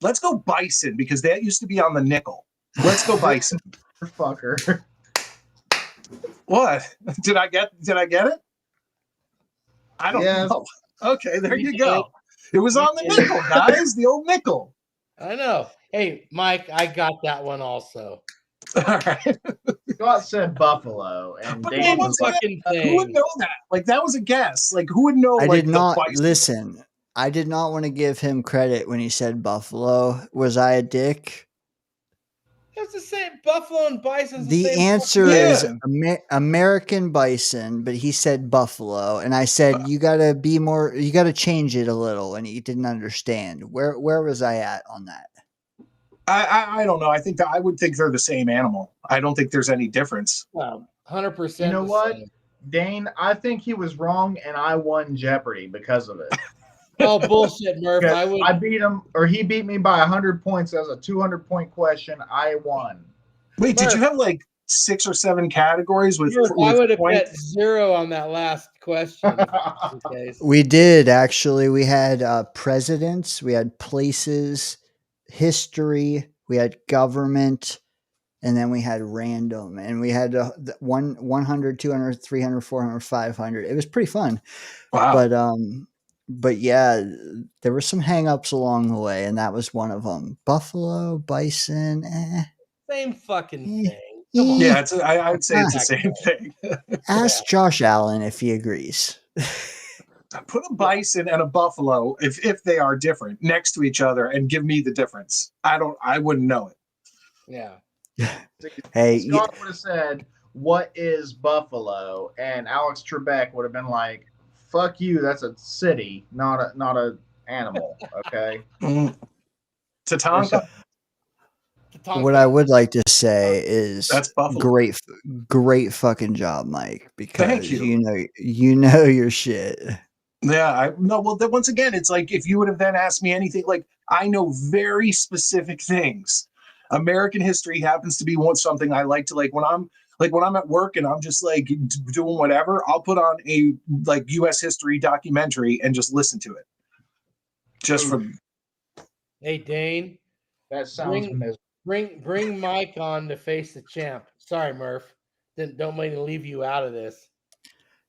Let's go bison because that used to be on the nickel. Let's go bison. Fucker. What? Did I get it? I don't know. Okay, there you go. It was on the nickel, guys. The old nickel. I know. Hey, Mike, I got that one also. All right. Scott said buffalo, and But Dane was like, who would know that? Like that was a guess. Like who would know? I like, did not bison? listen. I did not want to give him credit when he said buffalo. Was I a dick? That's the same. Buffalo and bison's the The same. answer fucking is animal. American bison, but he said buffalo, and I said you gotta be more. You gotta change it a little, and he didn't understand. Where was I at on that? I don't know. I think that I would think they're the same animal. I don't think there's any difference. 100%. You know the what, same. Dane? I think he was wrong, and I won Jeopardy because of it. Oh bullshit, Murph! Because I would. I beat him, or he beat me by 100 points. That was a 200-point question. I won. Wait, did Murph. you have like 6 or 7 categories with? Murph, I would have points? bet 0 on that last question. In case. We did actually. We had presidents, we had places, history, we had government, and then we had random, and we had 100, 200, 300, 400, 500. It was pretty fun. Wow. But yeah, there were some hangups along the way, and that was one of them. Buffalo, bison, Same fucking thing. Come on. Yeah, I would say it's the same thing. Ask Josh Allen if he agrees. Put a bison and a buffalo, if they are different, next to each other, and give me the difference. I wouldn't know it. Yeah. Hey, Scott would have said, "What is Buffalo?" And Alex Trebek would have been like, "Fuck you, that's a city, not a animal." Okay. Tatanka. What I would like to say is That's Buffalo. great fucking job, Mike, because Thank you. you know your shit. Yeah, well, once again, it's like if you would have then asked me anything, like I know very specific things. American history happens to be something I like to when I'm at work and I'm just like doing whatever, I'll put on a like U.S. history documentary and just listen to it. Just for. Hey Dane, that sounds miserable. Bring Mike on to face the champ. Sorry, Murph. Don't mean to leave you out of this.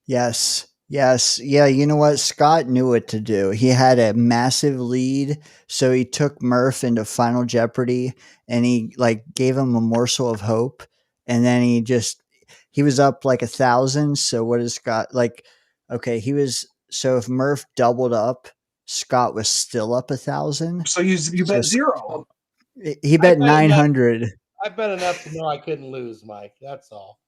Yes. Yeah, you know what? Scott knew what to do. He had a massive lead, so he took Murph into Final Jeopardy and he like gave him a morsel of hope, and then he was up like 1,000. So what is Scott like? Okay, so if Murph doubled up, Scott was still up 1,000. So you bet 0. He bet 900. I bet enough to know I couldn't lose, Mike. That's all.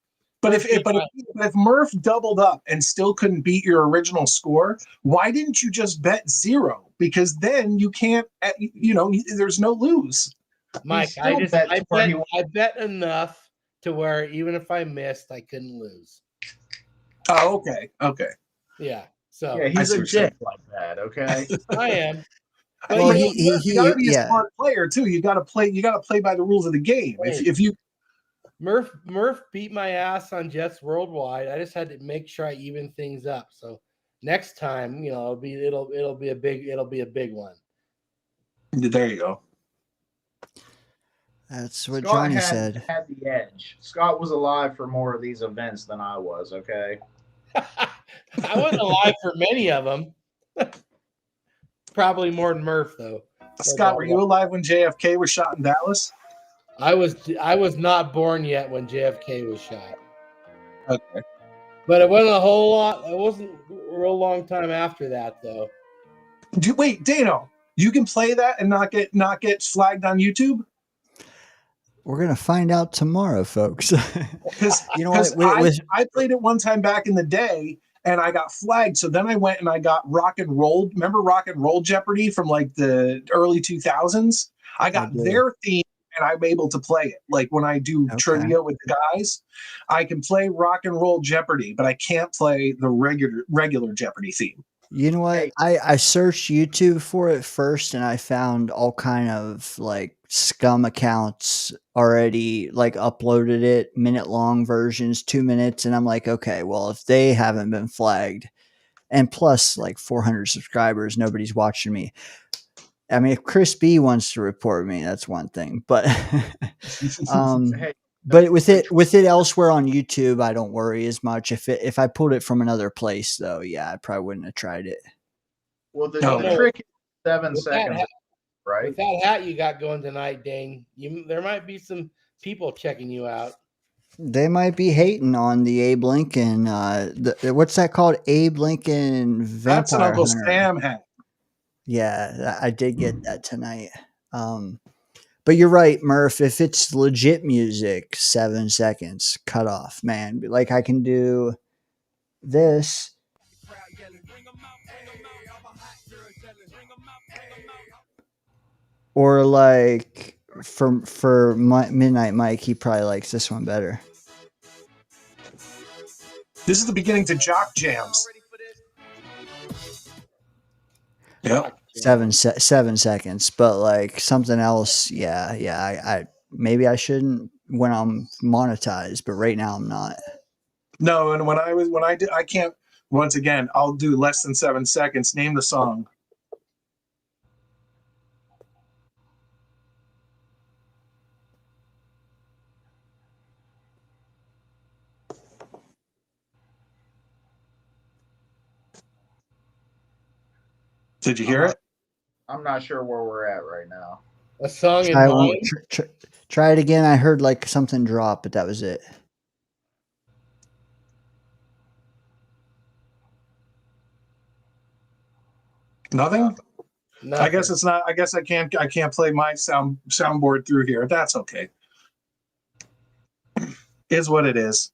But if Murph doubled up and still couldn't beat your original score, why didn't you just bet 0? Because then you can't, there's no lose. Mike, I bet enough to where even if I missed, I couldn't lose. Oh, okay. Yeah. So yeah, he's a dick like that. Okay. I am. But well, you gotta be a smart player too. You gotta play by the rules of the game. If you Murph beat my ass on Jets Worldwide. I just had to make sure I even things up. So next time, it'll be a big one. There you go. That's what Scott Johnny said. Had the edge. Scott was alive for more of these events than I was. Okay. I wasn't alive for many of them. Probably more than Murph though. Scott, were you alive when JFK was shot in Dallas? I was not born yet when JFK was shot. Okay. But it wasn't a whole lot. It wasn't a real long time after that, though. Wait, Dano, you can play that and not get flagged on YouTube? We're gonna find out tomorrow, folks. Because I played it one time back in the day and I got flagged. So then I went and I got Rock and Roll. Remember Rock and Roll Jeopardy from like the early 2000s? I got their theme. And I'm able to play it. Like when I do trivia with the guys, I can play Rock and Roll Jeopardy, but I can't play the regular Jeopardy theme. You know what? I searched YouTube for it first, and I found all kind of like scum accounts already like uploaded it, minute-long versions, 2 minutes, and I'm like, okay, well, if they haven't been flagged, and plus like 400 subscribers, nobody's watching me. I mean, if Chris B wants to report me, that's one thing, but but with it elsewhere on YouTube, I don't worry as much. If I pulled it from another place, though, yeah, I probably wouldn't have tried it. Well, the trick is 7 seconds, right? With that hat you got going tonight, Dane, there might be some people checking you out. They might be hating on the Abe Lincoln. What's that called? Abe Lincoln Vampire That's an Uncle Hunter. Sam hat. Yeah, I did get that tonight. But you're right, Murph. If it's legit music, 7 seconds cut off, man. Like I can do this. Or like for Midnight Mike, he probably likes this one better. This is the beginning to Jock Jams. Yep. 7 seconds, but like something else, yeah. I maybe I shouldn't when I'm monetized, but right now I'm not. No, and when I did, I can't. Once again, I'll do less than 7 seconds. Name the song. Did you hear it? I'm not sure where we're at right now. A song in Try, mind. try it again. I heard like something drop, but that was it. Nothing? Nothing. I guess it's not. I guess I can't play my soundboard through here. That's okay. Is what it is.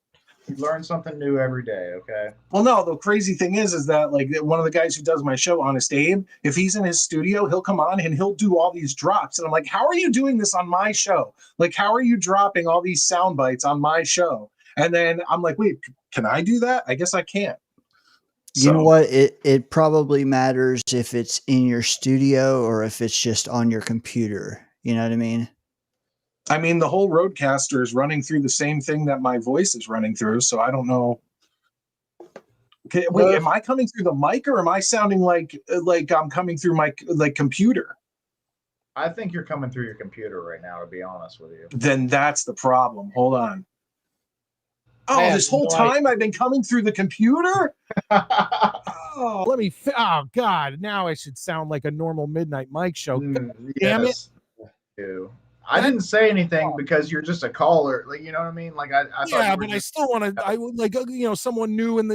You learn something new every day, okay? Well, no, the crazy thing is that like one of the guys who does my show, Honest Abe, if he's in his studio, he'll come on and he'll do all these drops. And I'm like, how are you doing this on my show? Like, how are you dropping all these sound bites on my show? And then I'm like, wait, can I do that? I guess I can't. You know what? It probably matters if it's in your studio or if it's just on your computer. You know what I mean? I mean, the whole Roadcaster is running through the same thing that my voice is running through, so I don't know. Okay, wait, am I coming through the mic or am I sounding like I'm coming through my computer? I think you're coming through your computer right now, to be honest with you. Then that's the problem. Hold on. Oh, this whole time I've been coming through the computer? Oh, let me. Oh God! Now I should sound like a normal Midnight Mike show. Damn it! I didn't say anything because you're just a caller. Like, you know what I mean? Like I yeah, but I still want to. I would like someone new and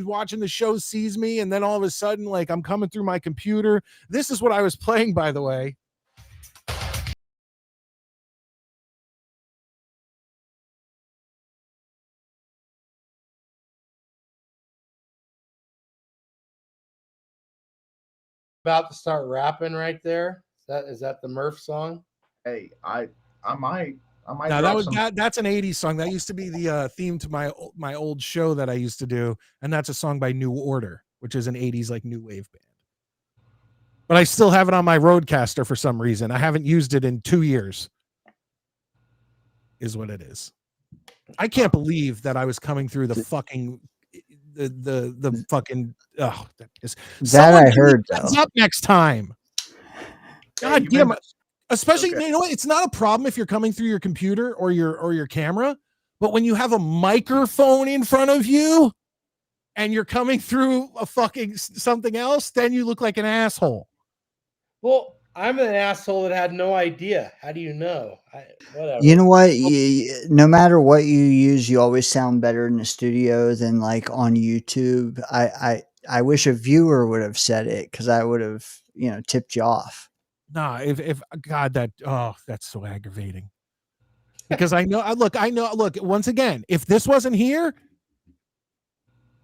watching the show sees me, and then all of a sudden, like I'm coming through my computer. This is what I was playing, by the way. About to start rapping right there. Is that the Murph song? Hey, I might. No, that's an 80s song. That used to be the theme to my old show that I used to do, and that's a song by New Order, which is an 80s like new wave band. But I still have it on my Roadcaster for some reason. I haven't used it in 2 years. Is what it is. I can't believe that I was coming through the fucking the fucking that I heard though. Up next time. God damn it. Especially, you know what? It's not a problem if you're coming through your computer or your camera, but when you have a microphone in front of you and you're coming through a fucking something else, then you look like an asshole. Well, I'm an asshole that had no idea. How do you know? Whatever. You know what? No matter what you use, you always sound better in the studio than like on YouTube. I wish a viewer would have said it because I would have tipped you off. No, if God, that's so aggravating. Because I know, look, once again, if this wasn't here,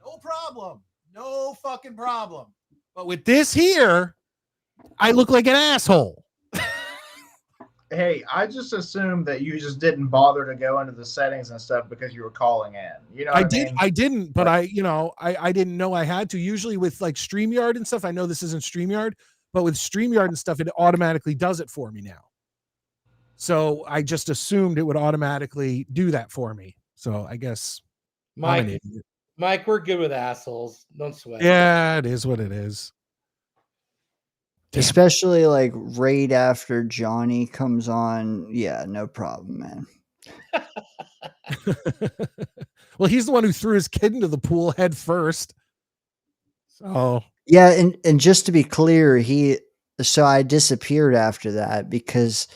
no problem. No fucking problem. But with this here, I look like an asshole. Hey, I just assumed that you just didn't bother to go into the settings and stuff because you were calling in. You know, I didn't, but I didn't know I had to. Usually with like StreamYard and stuff, I know this isn't StreamYard, but with StreamYard and stuff, it automatically does it for me now. So I just assumed it would automatically do that for me. So I guess Mike, we're good with assholes. Don't sweat. Yeah, it is what it is. Especially like right after Johnny comes on. Yeah, no problem, man. Well, he's the one who threw his kid into the pool head first. So yeah, and just to be clear, so I disappeared after that because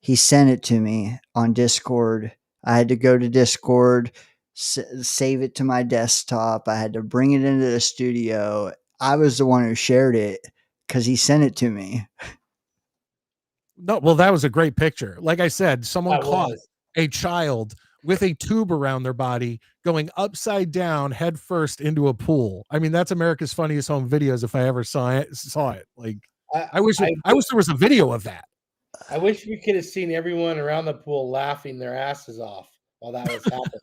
he sent it to me on Discord. I had to go to Discord, save it to my desktop. I had to bring it into the studio. I was the one who shared it because he sent it to me. No, well, that was a great picture. Like I said, someone That caught was. a child with a tube around their body going upside down head first into a pool. I mean, that's America's Funniest Home Videos if I ever saw it. Like I wish there was a video of that. I wish we could have seen everyone around the pool laughing their asses off while that was happening.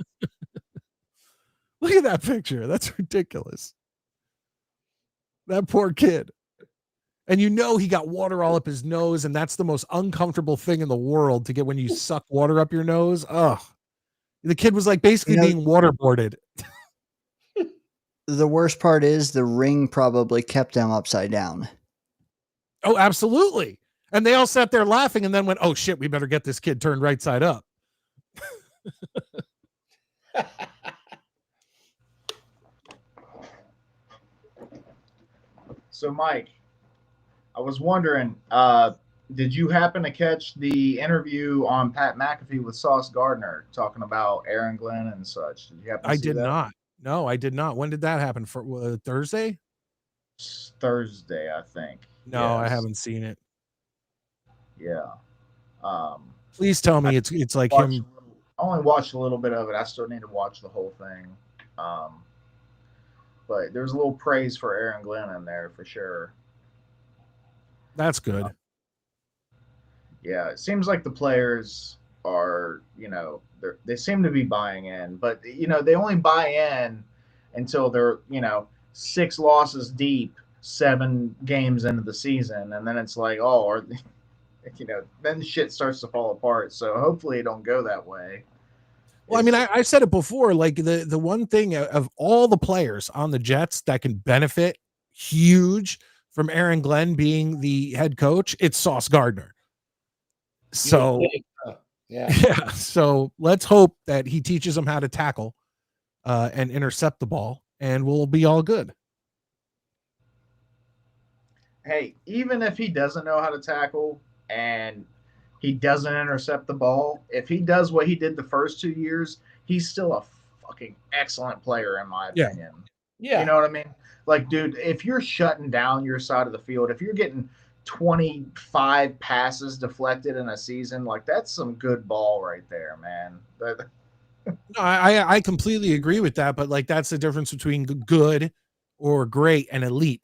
Look at that picture. That's ridiculous. That poor kid. And he got water all up his nose, and that's the most uncomfortable thing in the world to get when you suck water up your nose. Ugh. The kid was like basically being waterboarded. The worst part is the ring probably kept them upside down. Oh, absolutely. And they all sat there laughing and then went, oh shit, we better get this kid turned right side up. So, Mike, I was wondering, did you happen to catch the interview on Pat McAfee with Sauce Gardner talking about Aaron Glenn and such? Did you happen to I see did that? not. No, I did not. When did that happen? For Thursday? Thursday, I think. No, I haven't seen it. Yeah. Please tell me it's like him. I only watched a little bit of it. I still need to watch the whole thing. But there's a little praise for Aaron Glenn in there for sure. That's good. Yeah, it seems like the players are, they seem to be buying in, but they only buy in until they're, 6 losses deep, 7 games into the season, and then it's like, then shit starts to fall apart. So hopefully it don't go that way. Well, I mean, I said it before, like the one thing of all the players on the Jets that can benefit huge from Aaron Glenn being the head coach, it's Sauce Gardner. So yeah. So let's hope that he teaches them how to tackle and intercept the ball, and we'll be all good. Hey, even if he doesn't know how to tackle and he doesn't intercept the ball, if he does what he did the first 2 years, he's still a fucking excellent player, in my opinion. Yeah. You know what I mean? Like, dude, if you're shutting down your side of the field, if you're getting 25 passes deflected in a season, like, that's some good ball right there, man. No, I completely agree with that, but like that's the difference between good or great and elite.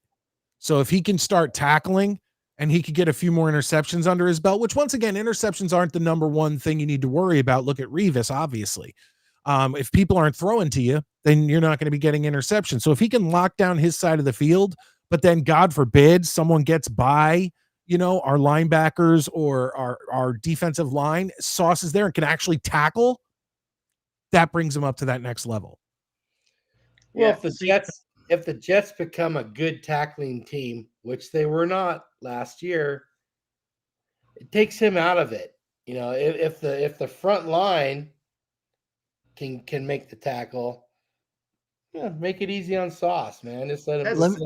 So if he can start tackling and he could get a few more interceptions under his belt, which once again, interceptions aren't the number one thing you need to worry about. Look at Revis, obviously. If people aren't throwing to you, then you're not going to be getting interceptions. So if he can lock down his side of the field, but then God forbid someone gets by, our linebackers or our defensive line, Sauce is there and can actually tackle, that brings him up to that next level. Well, if the Jets become a good tackling team, which they were not last year, it takes him out of it. If the front line can make the tackle, make it easy on Sauce, man. Just let him.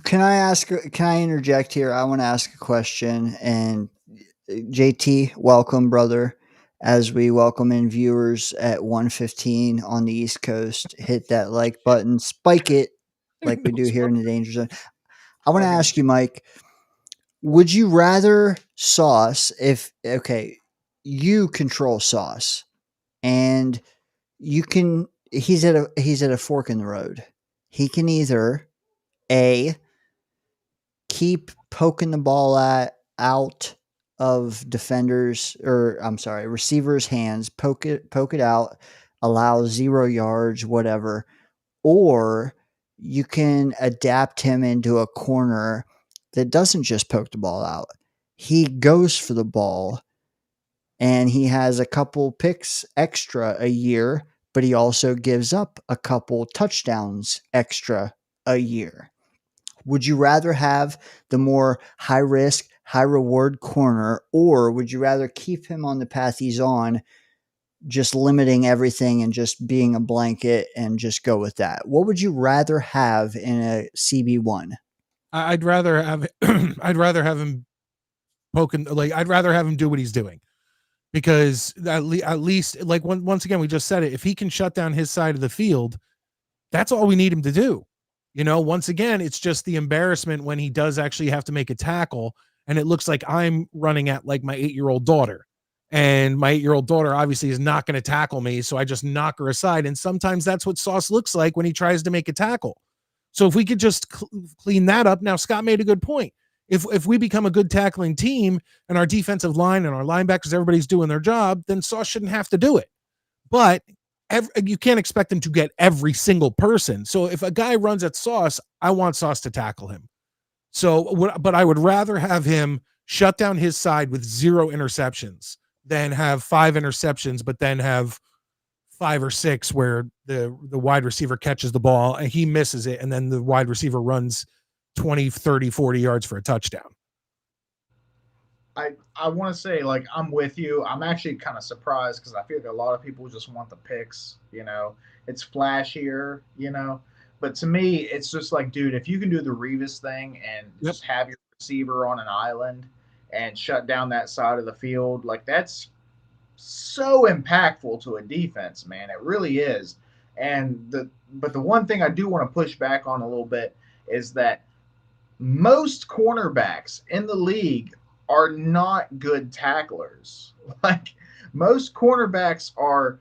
Can I interject here? I want to ask a question, and JT, welcome, brother. As we welcome in viewers at 1:15 on the East Coast, hit that like button, spike it like we do here in the Danger Zone. I want to ask you, Mike, would you rather Sauce you control Sauce and he's at a fork in the road. He can either keep poking the ball out of receivers' hands, poke it out, allow 0 yards, whatever, or you can adapt him into a corner that doesn't just poke the ball out. He goes for the ball and he has a couple picks extra a year, but he also gives up a couple touchdowns extra a year. Would you rather have the more high risk, high reward corner, or would you rather keep him on the path he's on, just limiting everything and just being a blanket and just go with that? What would you rather have in a CB1? I'd rather have I'd rather have him poking, like I'd rather have him do what he's doing, because at least like once again, we just said it, if he can shut down his side of the field, that's all we need him to do. Once again, it's just the embarrassment when he does actually have to make a tackle and it looks like I'm running at like my 8-year-old daughter. And my 8-year-old daughter obviously is not going to tackle me, so I just knock her aside. And sometimes that's what Sauce looks like when he tries to make a tackle. So if we could just clean that up. Now, Scott made a good point. If we become a good tackling team and our defensive line and our linebackers, everybody's doing their job, then Sauce shouldn't have to do it. But you can't expect him to get every single person. So if a guy runs at Sauce, I want Sauce to tackle him. But I would rather have him shut down his side with 0 interceptions than have 5 interceptions, but then have 5 or 6 where the wide receiver catches the ball and he misses it, and then the wide receiver runs 20, 30, 40 yards for a touchdown. I want to say, like, I'm with you. I'm actually kind of surprised because I feel like a lot of people just want the picks, It's flashier, But to me, it's just like, dude, if you can do the Revis thing and just have your receiver on an island and shut down that side of the field, like, that's so impactful to a defense, man. It really is. But the one thing I do want to push back on a little bit is that most cornerbacks in the league are not good tacklers. Like, most cornerbacks are,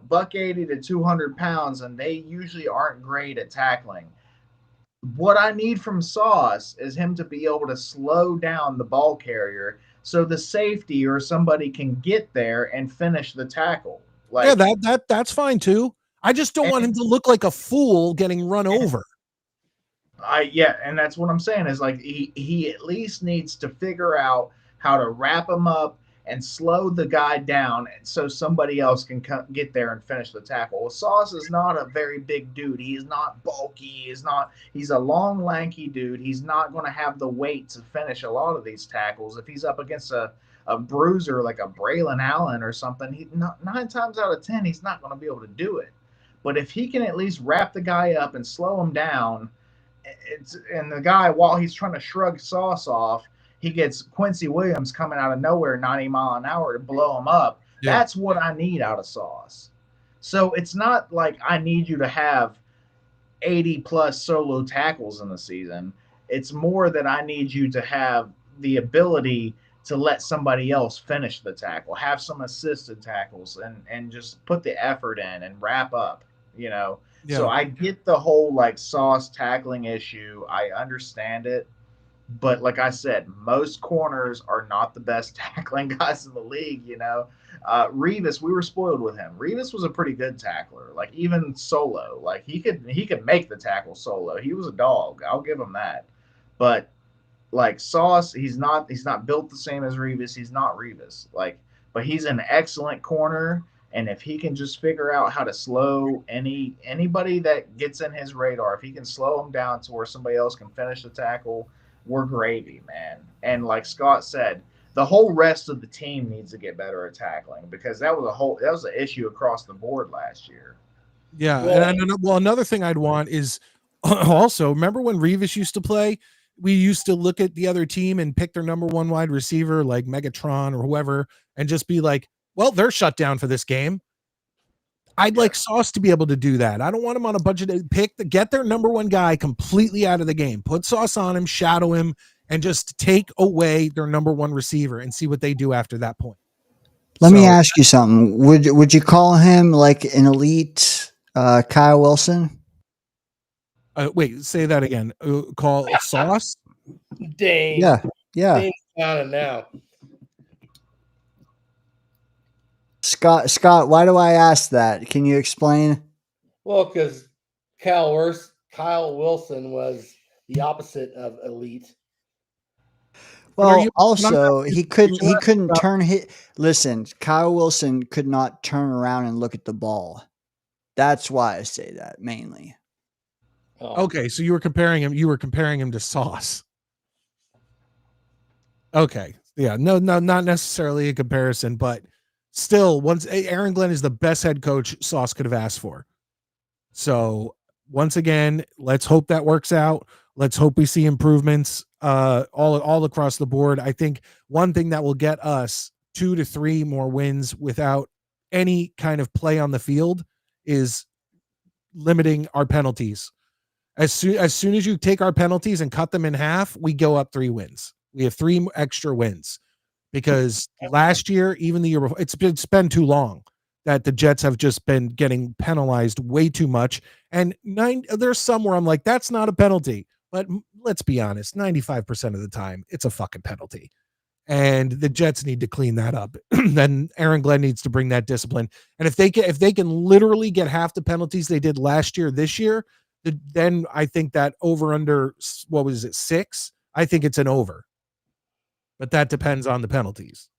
buck 80 to 200 pounds, and they usually aren't great at tackling. What I need from Sauce is him to be able to slow down the ball carrier so the safety or somebody can get there and finish the tackle. Like, yeah, that's fine too. I just don't want him to look like a fool getting run over. And that's what I'm saying is, like, he at least needs to figure out how to wrap him up and slow the guy down so somebody else can get there and finish the tackle. Well, Sauce is not a very big dude. He's not bulky. He's a long, lanky dude. He's not going to have the weight to finish a lot of these tackles. If he's up against a bruiser like a Braylon Allen or something, 9 times out of 10, he's not going to be able to do it. But if he can at least wrap the guy up and slow him down, and the guy, while he's trying to shrug Sauce off, he gets Quincy Williams coming out of nowhere 90 mile an hour to blow him up. Yeah. That's what I need out of Sauce. So it's not like I need you to have 80 plus solo tackles in the season. It's more that I need you to have the ability to let somebody else finish the tackle, have some assisted tackles, and just put the effort in and wrap up, Yeah. So I get the whole, like, Sauce tackling issue. I understand it. But like I said, most corners are not the best tackling guys in the league, Revis, we were spoiled with him. Revis was a pretty good tackler, like, even solo. Like, he could make the tackle solo. He was a dog. I'll give him that. But, like, Sauce, he's not built the same as Revis. He's not Revis. Like, but he's an excellent corner. And if he can just figure out how to slow anybody that gets in his radar, if he can slow them down to where somebody else can finish the tackle, we're gravy, man. And like Scott said, the whole rest of the team needs to get better at tackling, because that was an issue across the board last year. Yeah. Well, another thing I'd want is also, remember when Revis used to play? We used to look at the other team and pick their number 1 wide receiver, like Megatron or whoever, and just be like, well, they're shut down for this game. I'd like Sauce to be able to do that. I don't want him on a budget to get their number 1 guy completely out of the game. Put Sauce on him, shadow him, and just take away their number 1 receiver and see what they do after that point. Let me ask you something. Would you call him like an elite Kyle Wilson? Wait, say that again. Call Sauce? Dang. Yeah. Dane's got it now. Scott, why do I ask that? Can you explain? Well, because Kyle Wilson was the opposite of elite. Well, also he couldn't turn his. Listen, Kyle Wilson could not turn around and look at the ball. That's why I say that mainly. Oh. Okay, so you were comparing him to Sauce. Okay, yeah, no, not necessarily a comparison, but still, Aaron Glenn is the best head coach Sauce could have asked for. So once again, let's hope that works out. Let's hope we see improvements all across the board. I think one thing that will get us 2 to 3 more wins without any kind of play on the field is limiting our penalties. As soon as you take our penalties and cut them in half, we go up 3 wins. We have 3 extra wins because last year, even the year before, it's been too long that the Jets have just been getting penalized way too much. And there's some where I'm like, that's not a penalty. But let's be honest, 95% of the time, it's a fucking penalty. And the Jets need to clean that up. Then Aaron Glenn needs to bring that discipline. And if they can literally get half the penalties they did last year, this year, then I think that over under, what was it, 6? I think it's an over. But that depends on the penalties.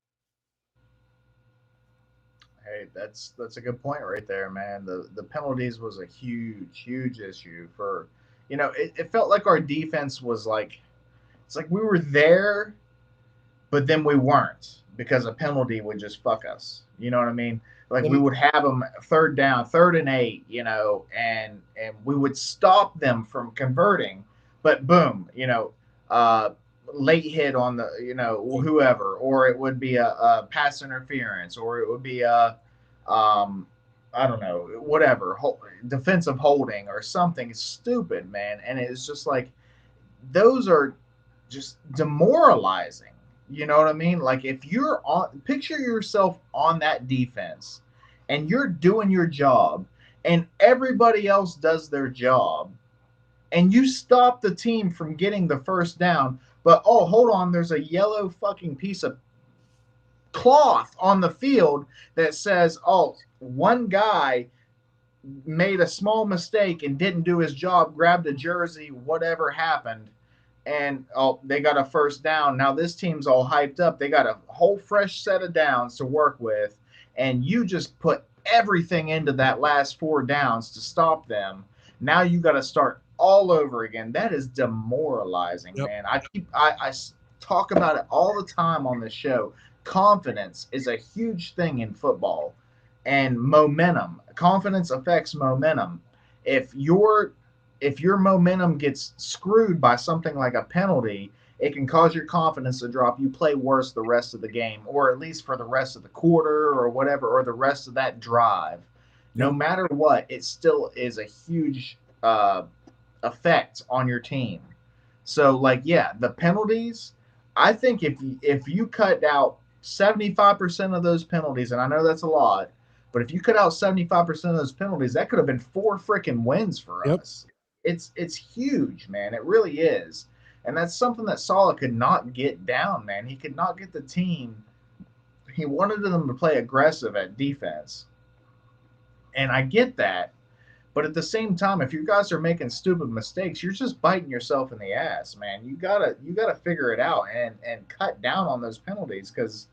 Hey, that's a good point right there, man. The penalties was a huge issue for, it felt like our defense was like, it's like we were there, but then we weren't because a penalty would just fuck us. You know what I mean? Like we would have them third down, 3rd and 8, and we would stop them from converting, but boom, late hit on the, whoever, or it would be a pass interference, or it would be I don't know, whatever, defensive holding or something stupid, man. And it's just like, those are just demoralizing. You know what I mean? Like if you're on, picture yourself on that defense and you're doing your job and everybody else does their job and you stop the team from getting the first down, but oh, hold on, there's a yellow fucking piece of cloth on the field that says, oh, one guy made a small mistake and didn't do his job, grabbed a jersey, whatever happened, and oh, they got a first down. Now this team's all hyped up. They got a whole fresh set of downs to work with, and you just put everything into that last 4 downs to stop them. Now you got to start all over again. That is demoralizing, man. I talk about it all the time on the show. Confidence is a huge thing in football, and momentum. Confidence affects momentum. If your momentum gets screwed by something like a penalty, it can cause your confidence to drop. You play worse the rest of the game, or at least for the rest of the quarter or whatever, or the rest of that drive. No matter what, it still is a huge effect on your team. So, like, yeah, the penalties, I think if you cut out 75% of those penalties, and I know that's a lot, but if you cut out 75% of those penalties, that could have been 4 freaking wins for us. It's huge, man. It really is. And that's something that Saleh could not get down, man. He could not get the team. He wanted them to play aggressive at defense. And I get that. But at the same time, if you guys are making stupid mistakes, you're just biting yourself in the ass, man. You gotta figure it out and cut down on those penalties, because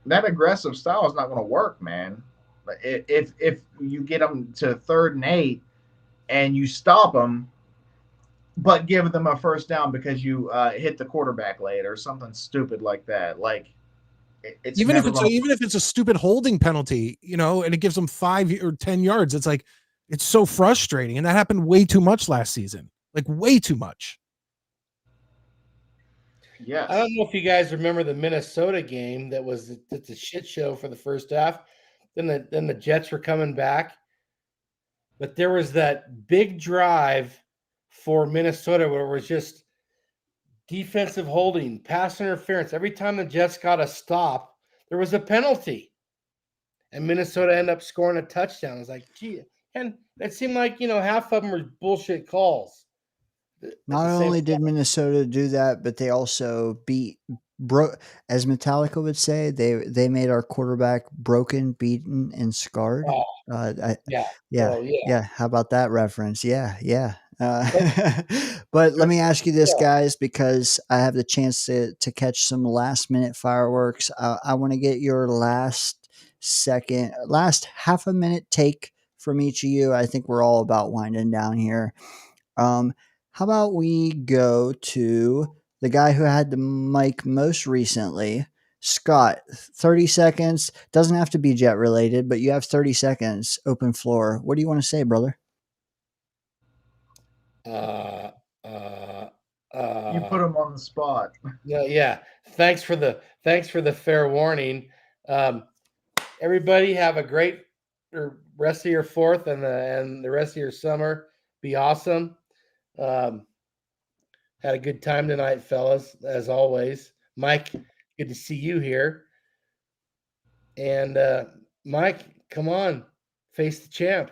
that aggressive style is not going to work, man. If you get them to 3rd and 8 and you stop them, but give them a first down because you hit the quarterback late or something stupid like that, like it's even if it's a stupid holding penalty, and it gives them 5 or 10 yards, it's like, it's so frustrating. And that happened way too much last season, like way too much. Yeah, I don't know if you guys remember the Minnesota game that was the shit show for the first half. Then the Jets were coming back, but there was that big drive for Minnesota where it was just defensive holding, pass interference. Every time the Jets got a stop, there was a penalty, and Minnesota ended up scoring a touchdown. It was like, gee, and it seemed like half of them were bullshit calls. Not only did Minnesota do that, but they also as Metallica would say, they made our quarterback broken, beaten, and scarred. Yeah. How about that reference? Yeah. But let me ask you this, guys, because I have the chance to catch some last minute fireworks. I want to get your last half a minute take from each of you. I think we're all about winding down here. How about we go to the guy who had the mic most recently, Scott? 30 seconds. Doesn't have to be Jet related, but you have 30 seconds. Open floor. What do you want to say, brother? You put him on the spot. Yeah. Thanks for the fair warning. Everybody have a great rest of your 4th and the rest of your summer. Be awesome. Had a good time tonight, fellas, as always. Mike, good to see you here. And Mike, come on, face the champ.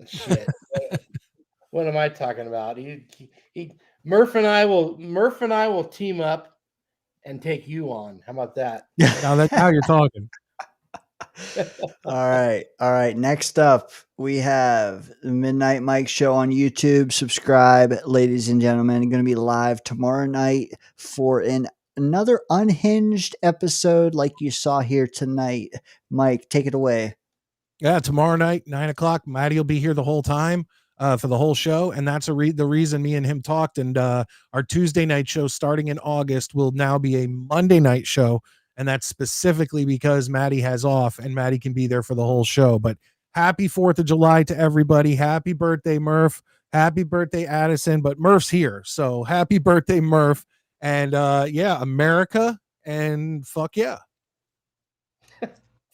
Shit. What am I talking about? Murph and I will team up and take you on. How about that? Now you're talking. All right. All right. Next up, we have the Midnight Mike Show on YouTube. Subscribe, ladies and gentlemen. Going to be live tomorrow night for another unhinged episode like you saw here tonight. Mike, take it away. Yeah, tomorrow night, 9:00. Maddie will be here the whole time for the whole show, and that's the reason me and him talked. And our Tuesday night show starting in August will now be a Monday night show, and that's specifically because Maddie has off, and Maddie can be there for the whole show. But happy 4th of July to everybody! Happy birthday, Murph! Happy birthday, Addison! But Murph's here, so happy birthday, Murph! And yeah, America, and fuck yeah,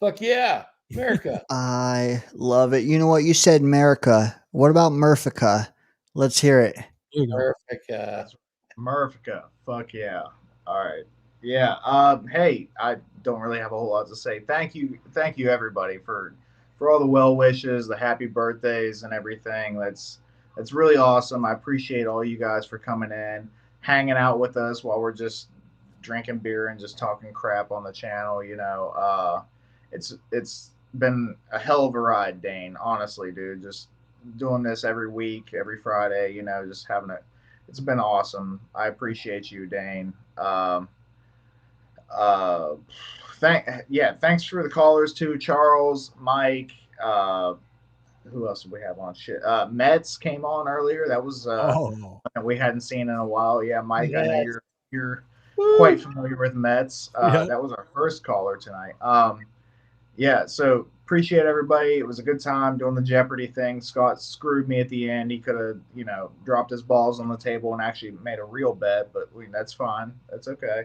fuck yeah. Merica. I love it. You know what? You said Merica. What about Murphica? Let's hear it. Murphica. Murphica. Fuck yeah. All right. Yeah. Hey, I don't really have a whole lot to say. Thank you, everybody, for all the well wishes, the happy birthdays, and everything. That's really awesome. I appreciate all you guys for coming in, hanging out with us while we're just drinking beer and just talking crap on the channel. You know, it's been a hell of a ride, Dane. Honestly, dude, just doing this every week, every Friday. You know, just having it. It's been awesome. I appreciate you, Dane. Thanks for the callers too, Charles, Mike. Who else did we have on? Shit, Mets came on earlier. That was we hadn't seen in a while. Yeah, Mike, yes. I know you're quite familiar with Mets. That was our first caller tonight. Yeah, so appreciate everybody. It was a good time doing the Jeopardy thing. Scott screwed me at the end. He could have, dropped his balls on the table and actually made a real bet, but that's fine. That's okay.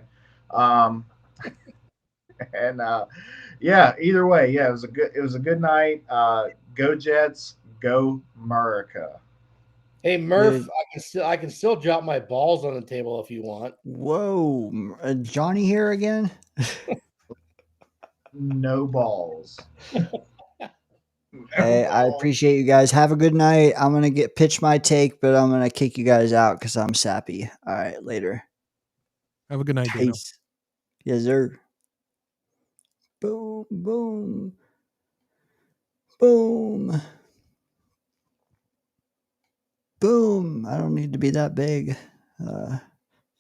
Yeah, either way, yeah, it was a good night. Go Jets, go Merica. Hey Murph, I can still drop my balls on the table if you want. Whoa, Johnny here again? No balls. Hey, I appreciate you guys. Have a good night. I'm gonna pitch my take, but I'm gonna kick you guys out because I'm sappy. All right, later. Have a good night, Dano. Yes, sir. Boom, boom, boom, boom. I don't need to be that big.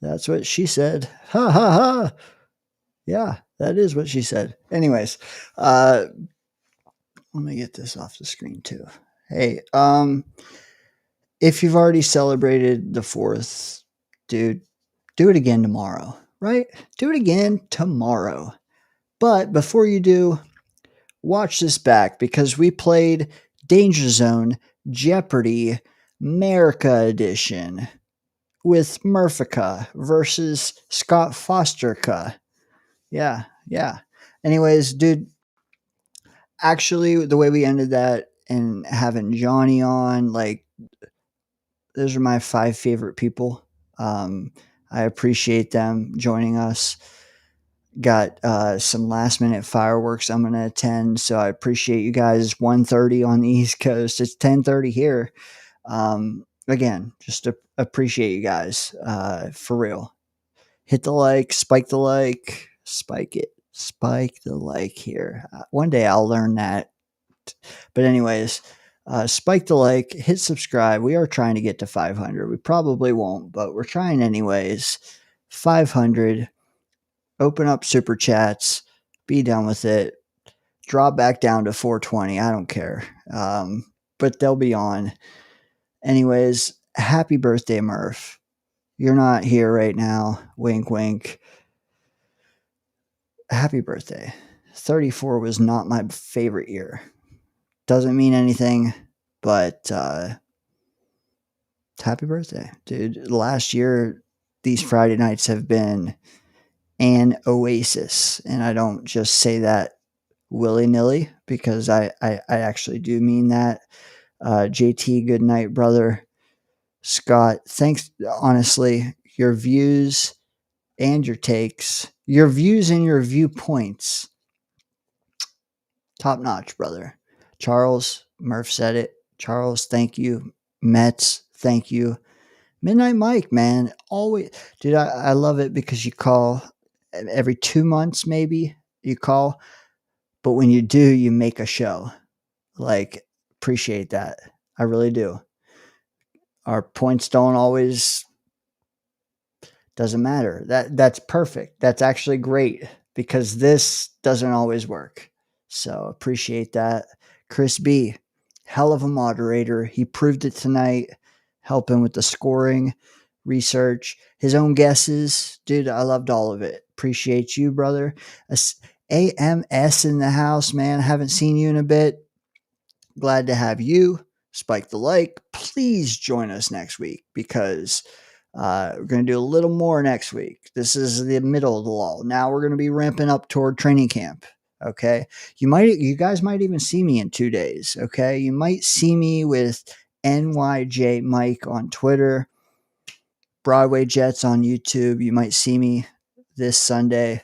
That's what she said. Ha ha ha. Yeah, that is what she said. Anyways, let me get this off the screen too. Hey, if you've already celebrated the 4th, dude, do it again tomorrow, right? Do it again tomorrow. But before you do, watch this back because we played DayngerZone Jeopardy Merica Edition with Murphica versus Scott Fosterca. Yeah. Anyways, dude, actually, the way we ended that and having Johnny on, like, those are my 5 favorite people. I appreciate them joining us. Got some last minute fireworks I'm going to attend, so I appreciate you guys. 1:30 on the East Coast. It's 10:30 here. Again, just appreciate you guys for real. Hit the like, spike the like, spike it, spike the like here. One day I'll learn that. But anyways, spike the like, hit subscribe. We are trying to get to 500. We probably won't, but we're trying anyways. 500. Open up super chats. Be done with it. Drop back down to 420. I don't care. But they'll be on. Anyways, happy birthday, Murph. You're not here right now. Wink, wink. Happy birthday. 34 was not my favorite year. Doesn't mean anything, but happy birthday, dude. Last year, these Friday nights have been an oasis. And I don't just say that willy-nilly because I actually do mean that. JT, good night, brother. Scott, thanks, honestly, your views and your takes, your views and your viewpoints. Top notch, brother. Charles, Murph said it. Charles, thank you. Mets, thank you. Midnight Mike, man. Always, dude, I love it because you call every 2 months, maybe you call, but when you do, you make a show. Like, appreciate that. I really do. Our points don't always, doesn't matter. That's perfect. That's actually great because this doesn't always work. So appreciate that. Chris B, hell of a moderator. He proved it tonight, helping with the scoring, research, his own guesses. Dude, I loved all of it. Appreciate you, brother. AMS in the house, man. Haven't seen you in a bit. Glad to have you. Spike the like. Please join us next week because we're going to do a little more next week. This is the middle of the lull. Now we're going to be ramping up toward training camp. Okay. You guys might even see me in 2 days. Okay. You might see me with NYJ Mike on Twitter, Broadway Jets on YouTube. You might see me this Sunday.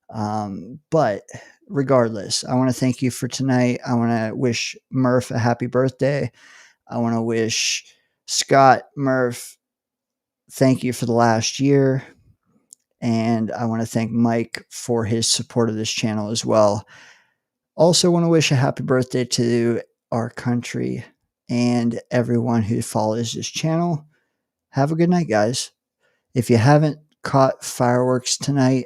But regardless, I want to thank you for tonight. I want to wish Murph a happy birthday. I want to wish Scott, Murph, thank you for the last year. And I want to thank Mike for his support of this channel as well. Also want to wish a happy birthday to our country and everyone who follows this channel. Have a good night, guys. If you haven't caught fireworks tonight,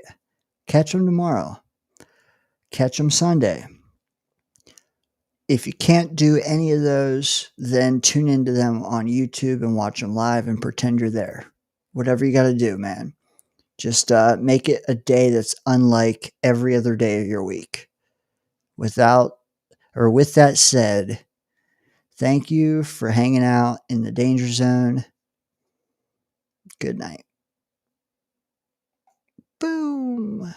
catch them tomorrow. Catch them Sunday. If you can't do any of those, then tune into them on YouTube and watch them live and pretend you're there. Whatever you got to do, man. Just make it a day that's unlike every other day of your week. With that said, thank you for hanging out in the Danger Zone. Good night. Boom.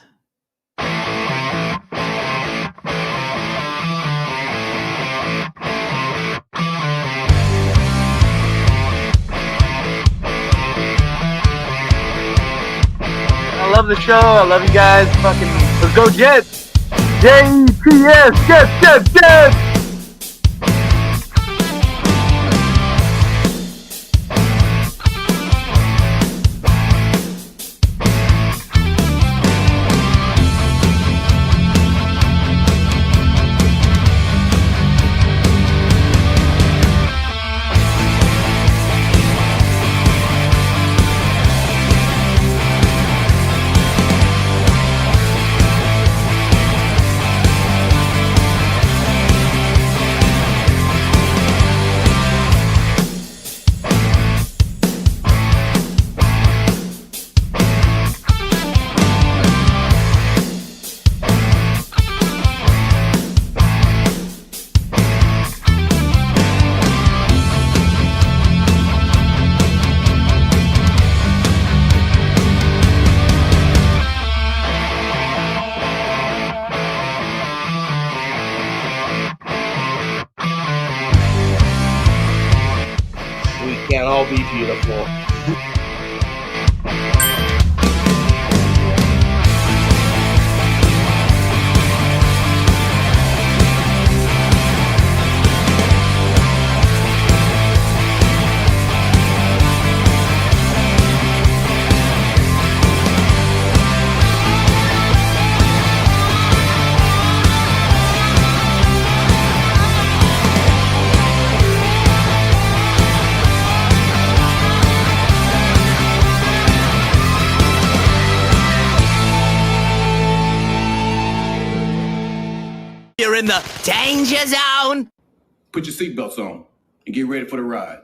I love the show. I love you guys. Fucking, let's go Jets. JTS. Jets. Can't all be beautiful. You're in the danger zone. Put your seatbelts on and get ready for the ride.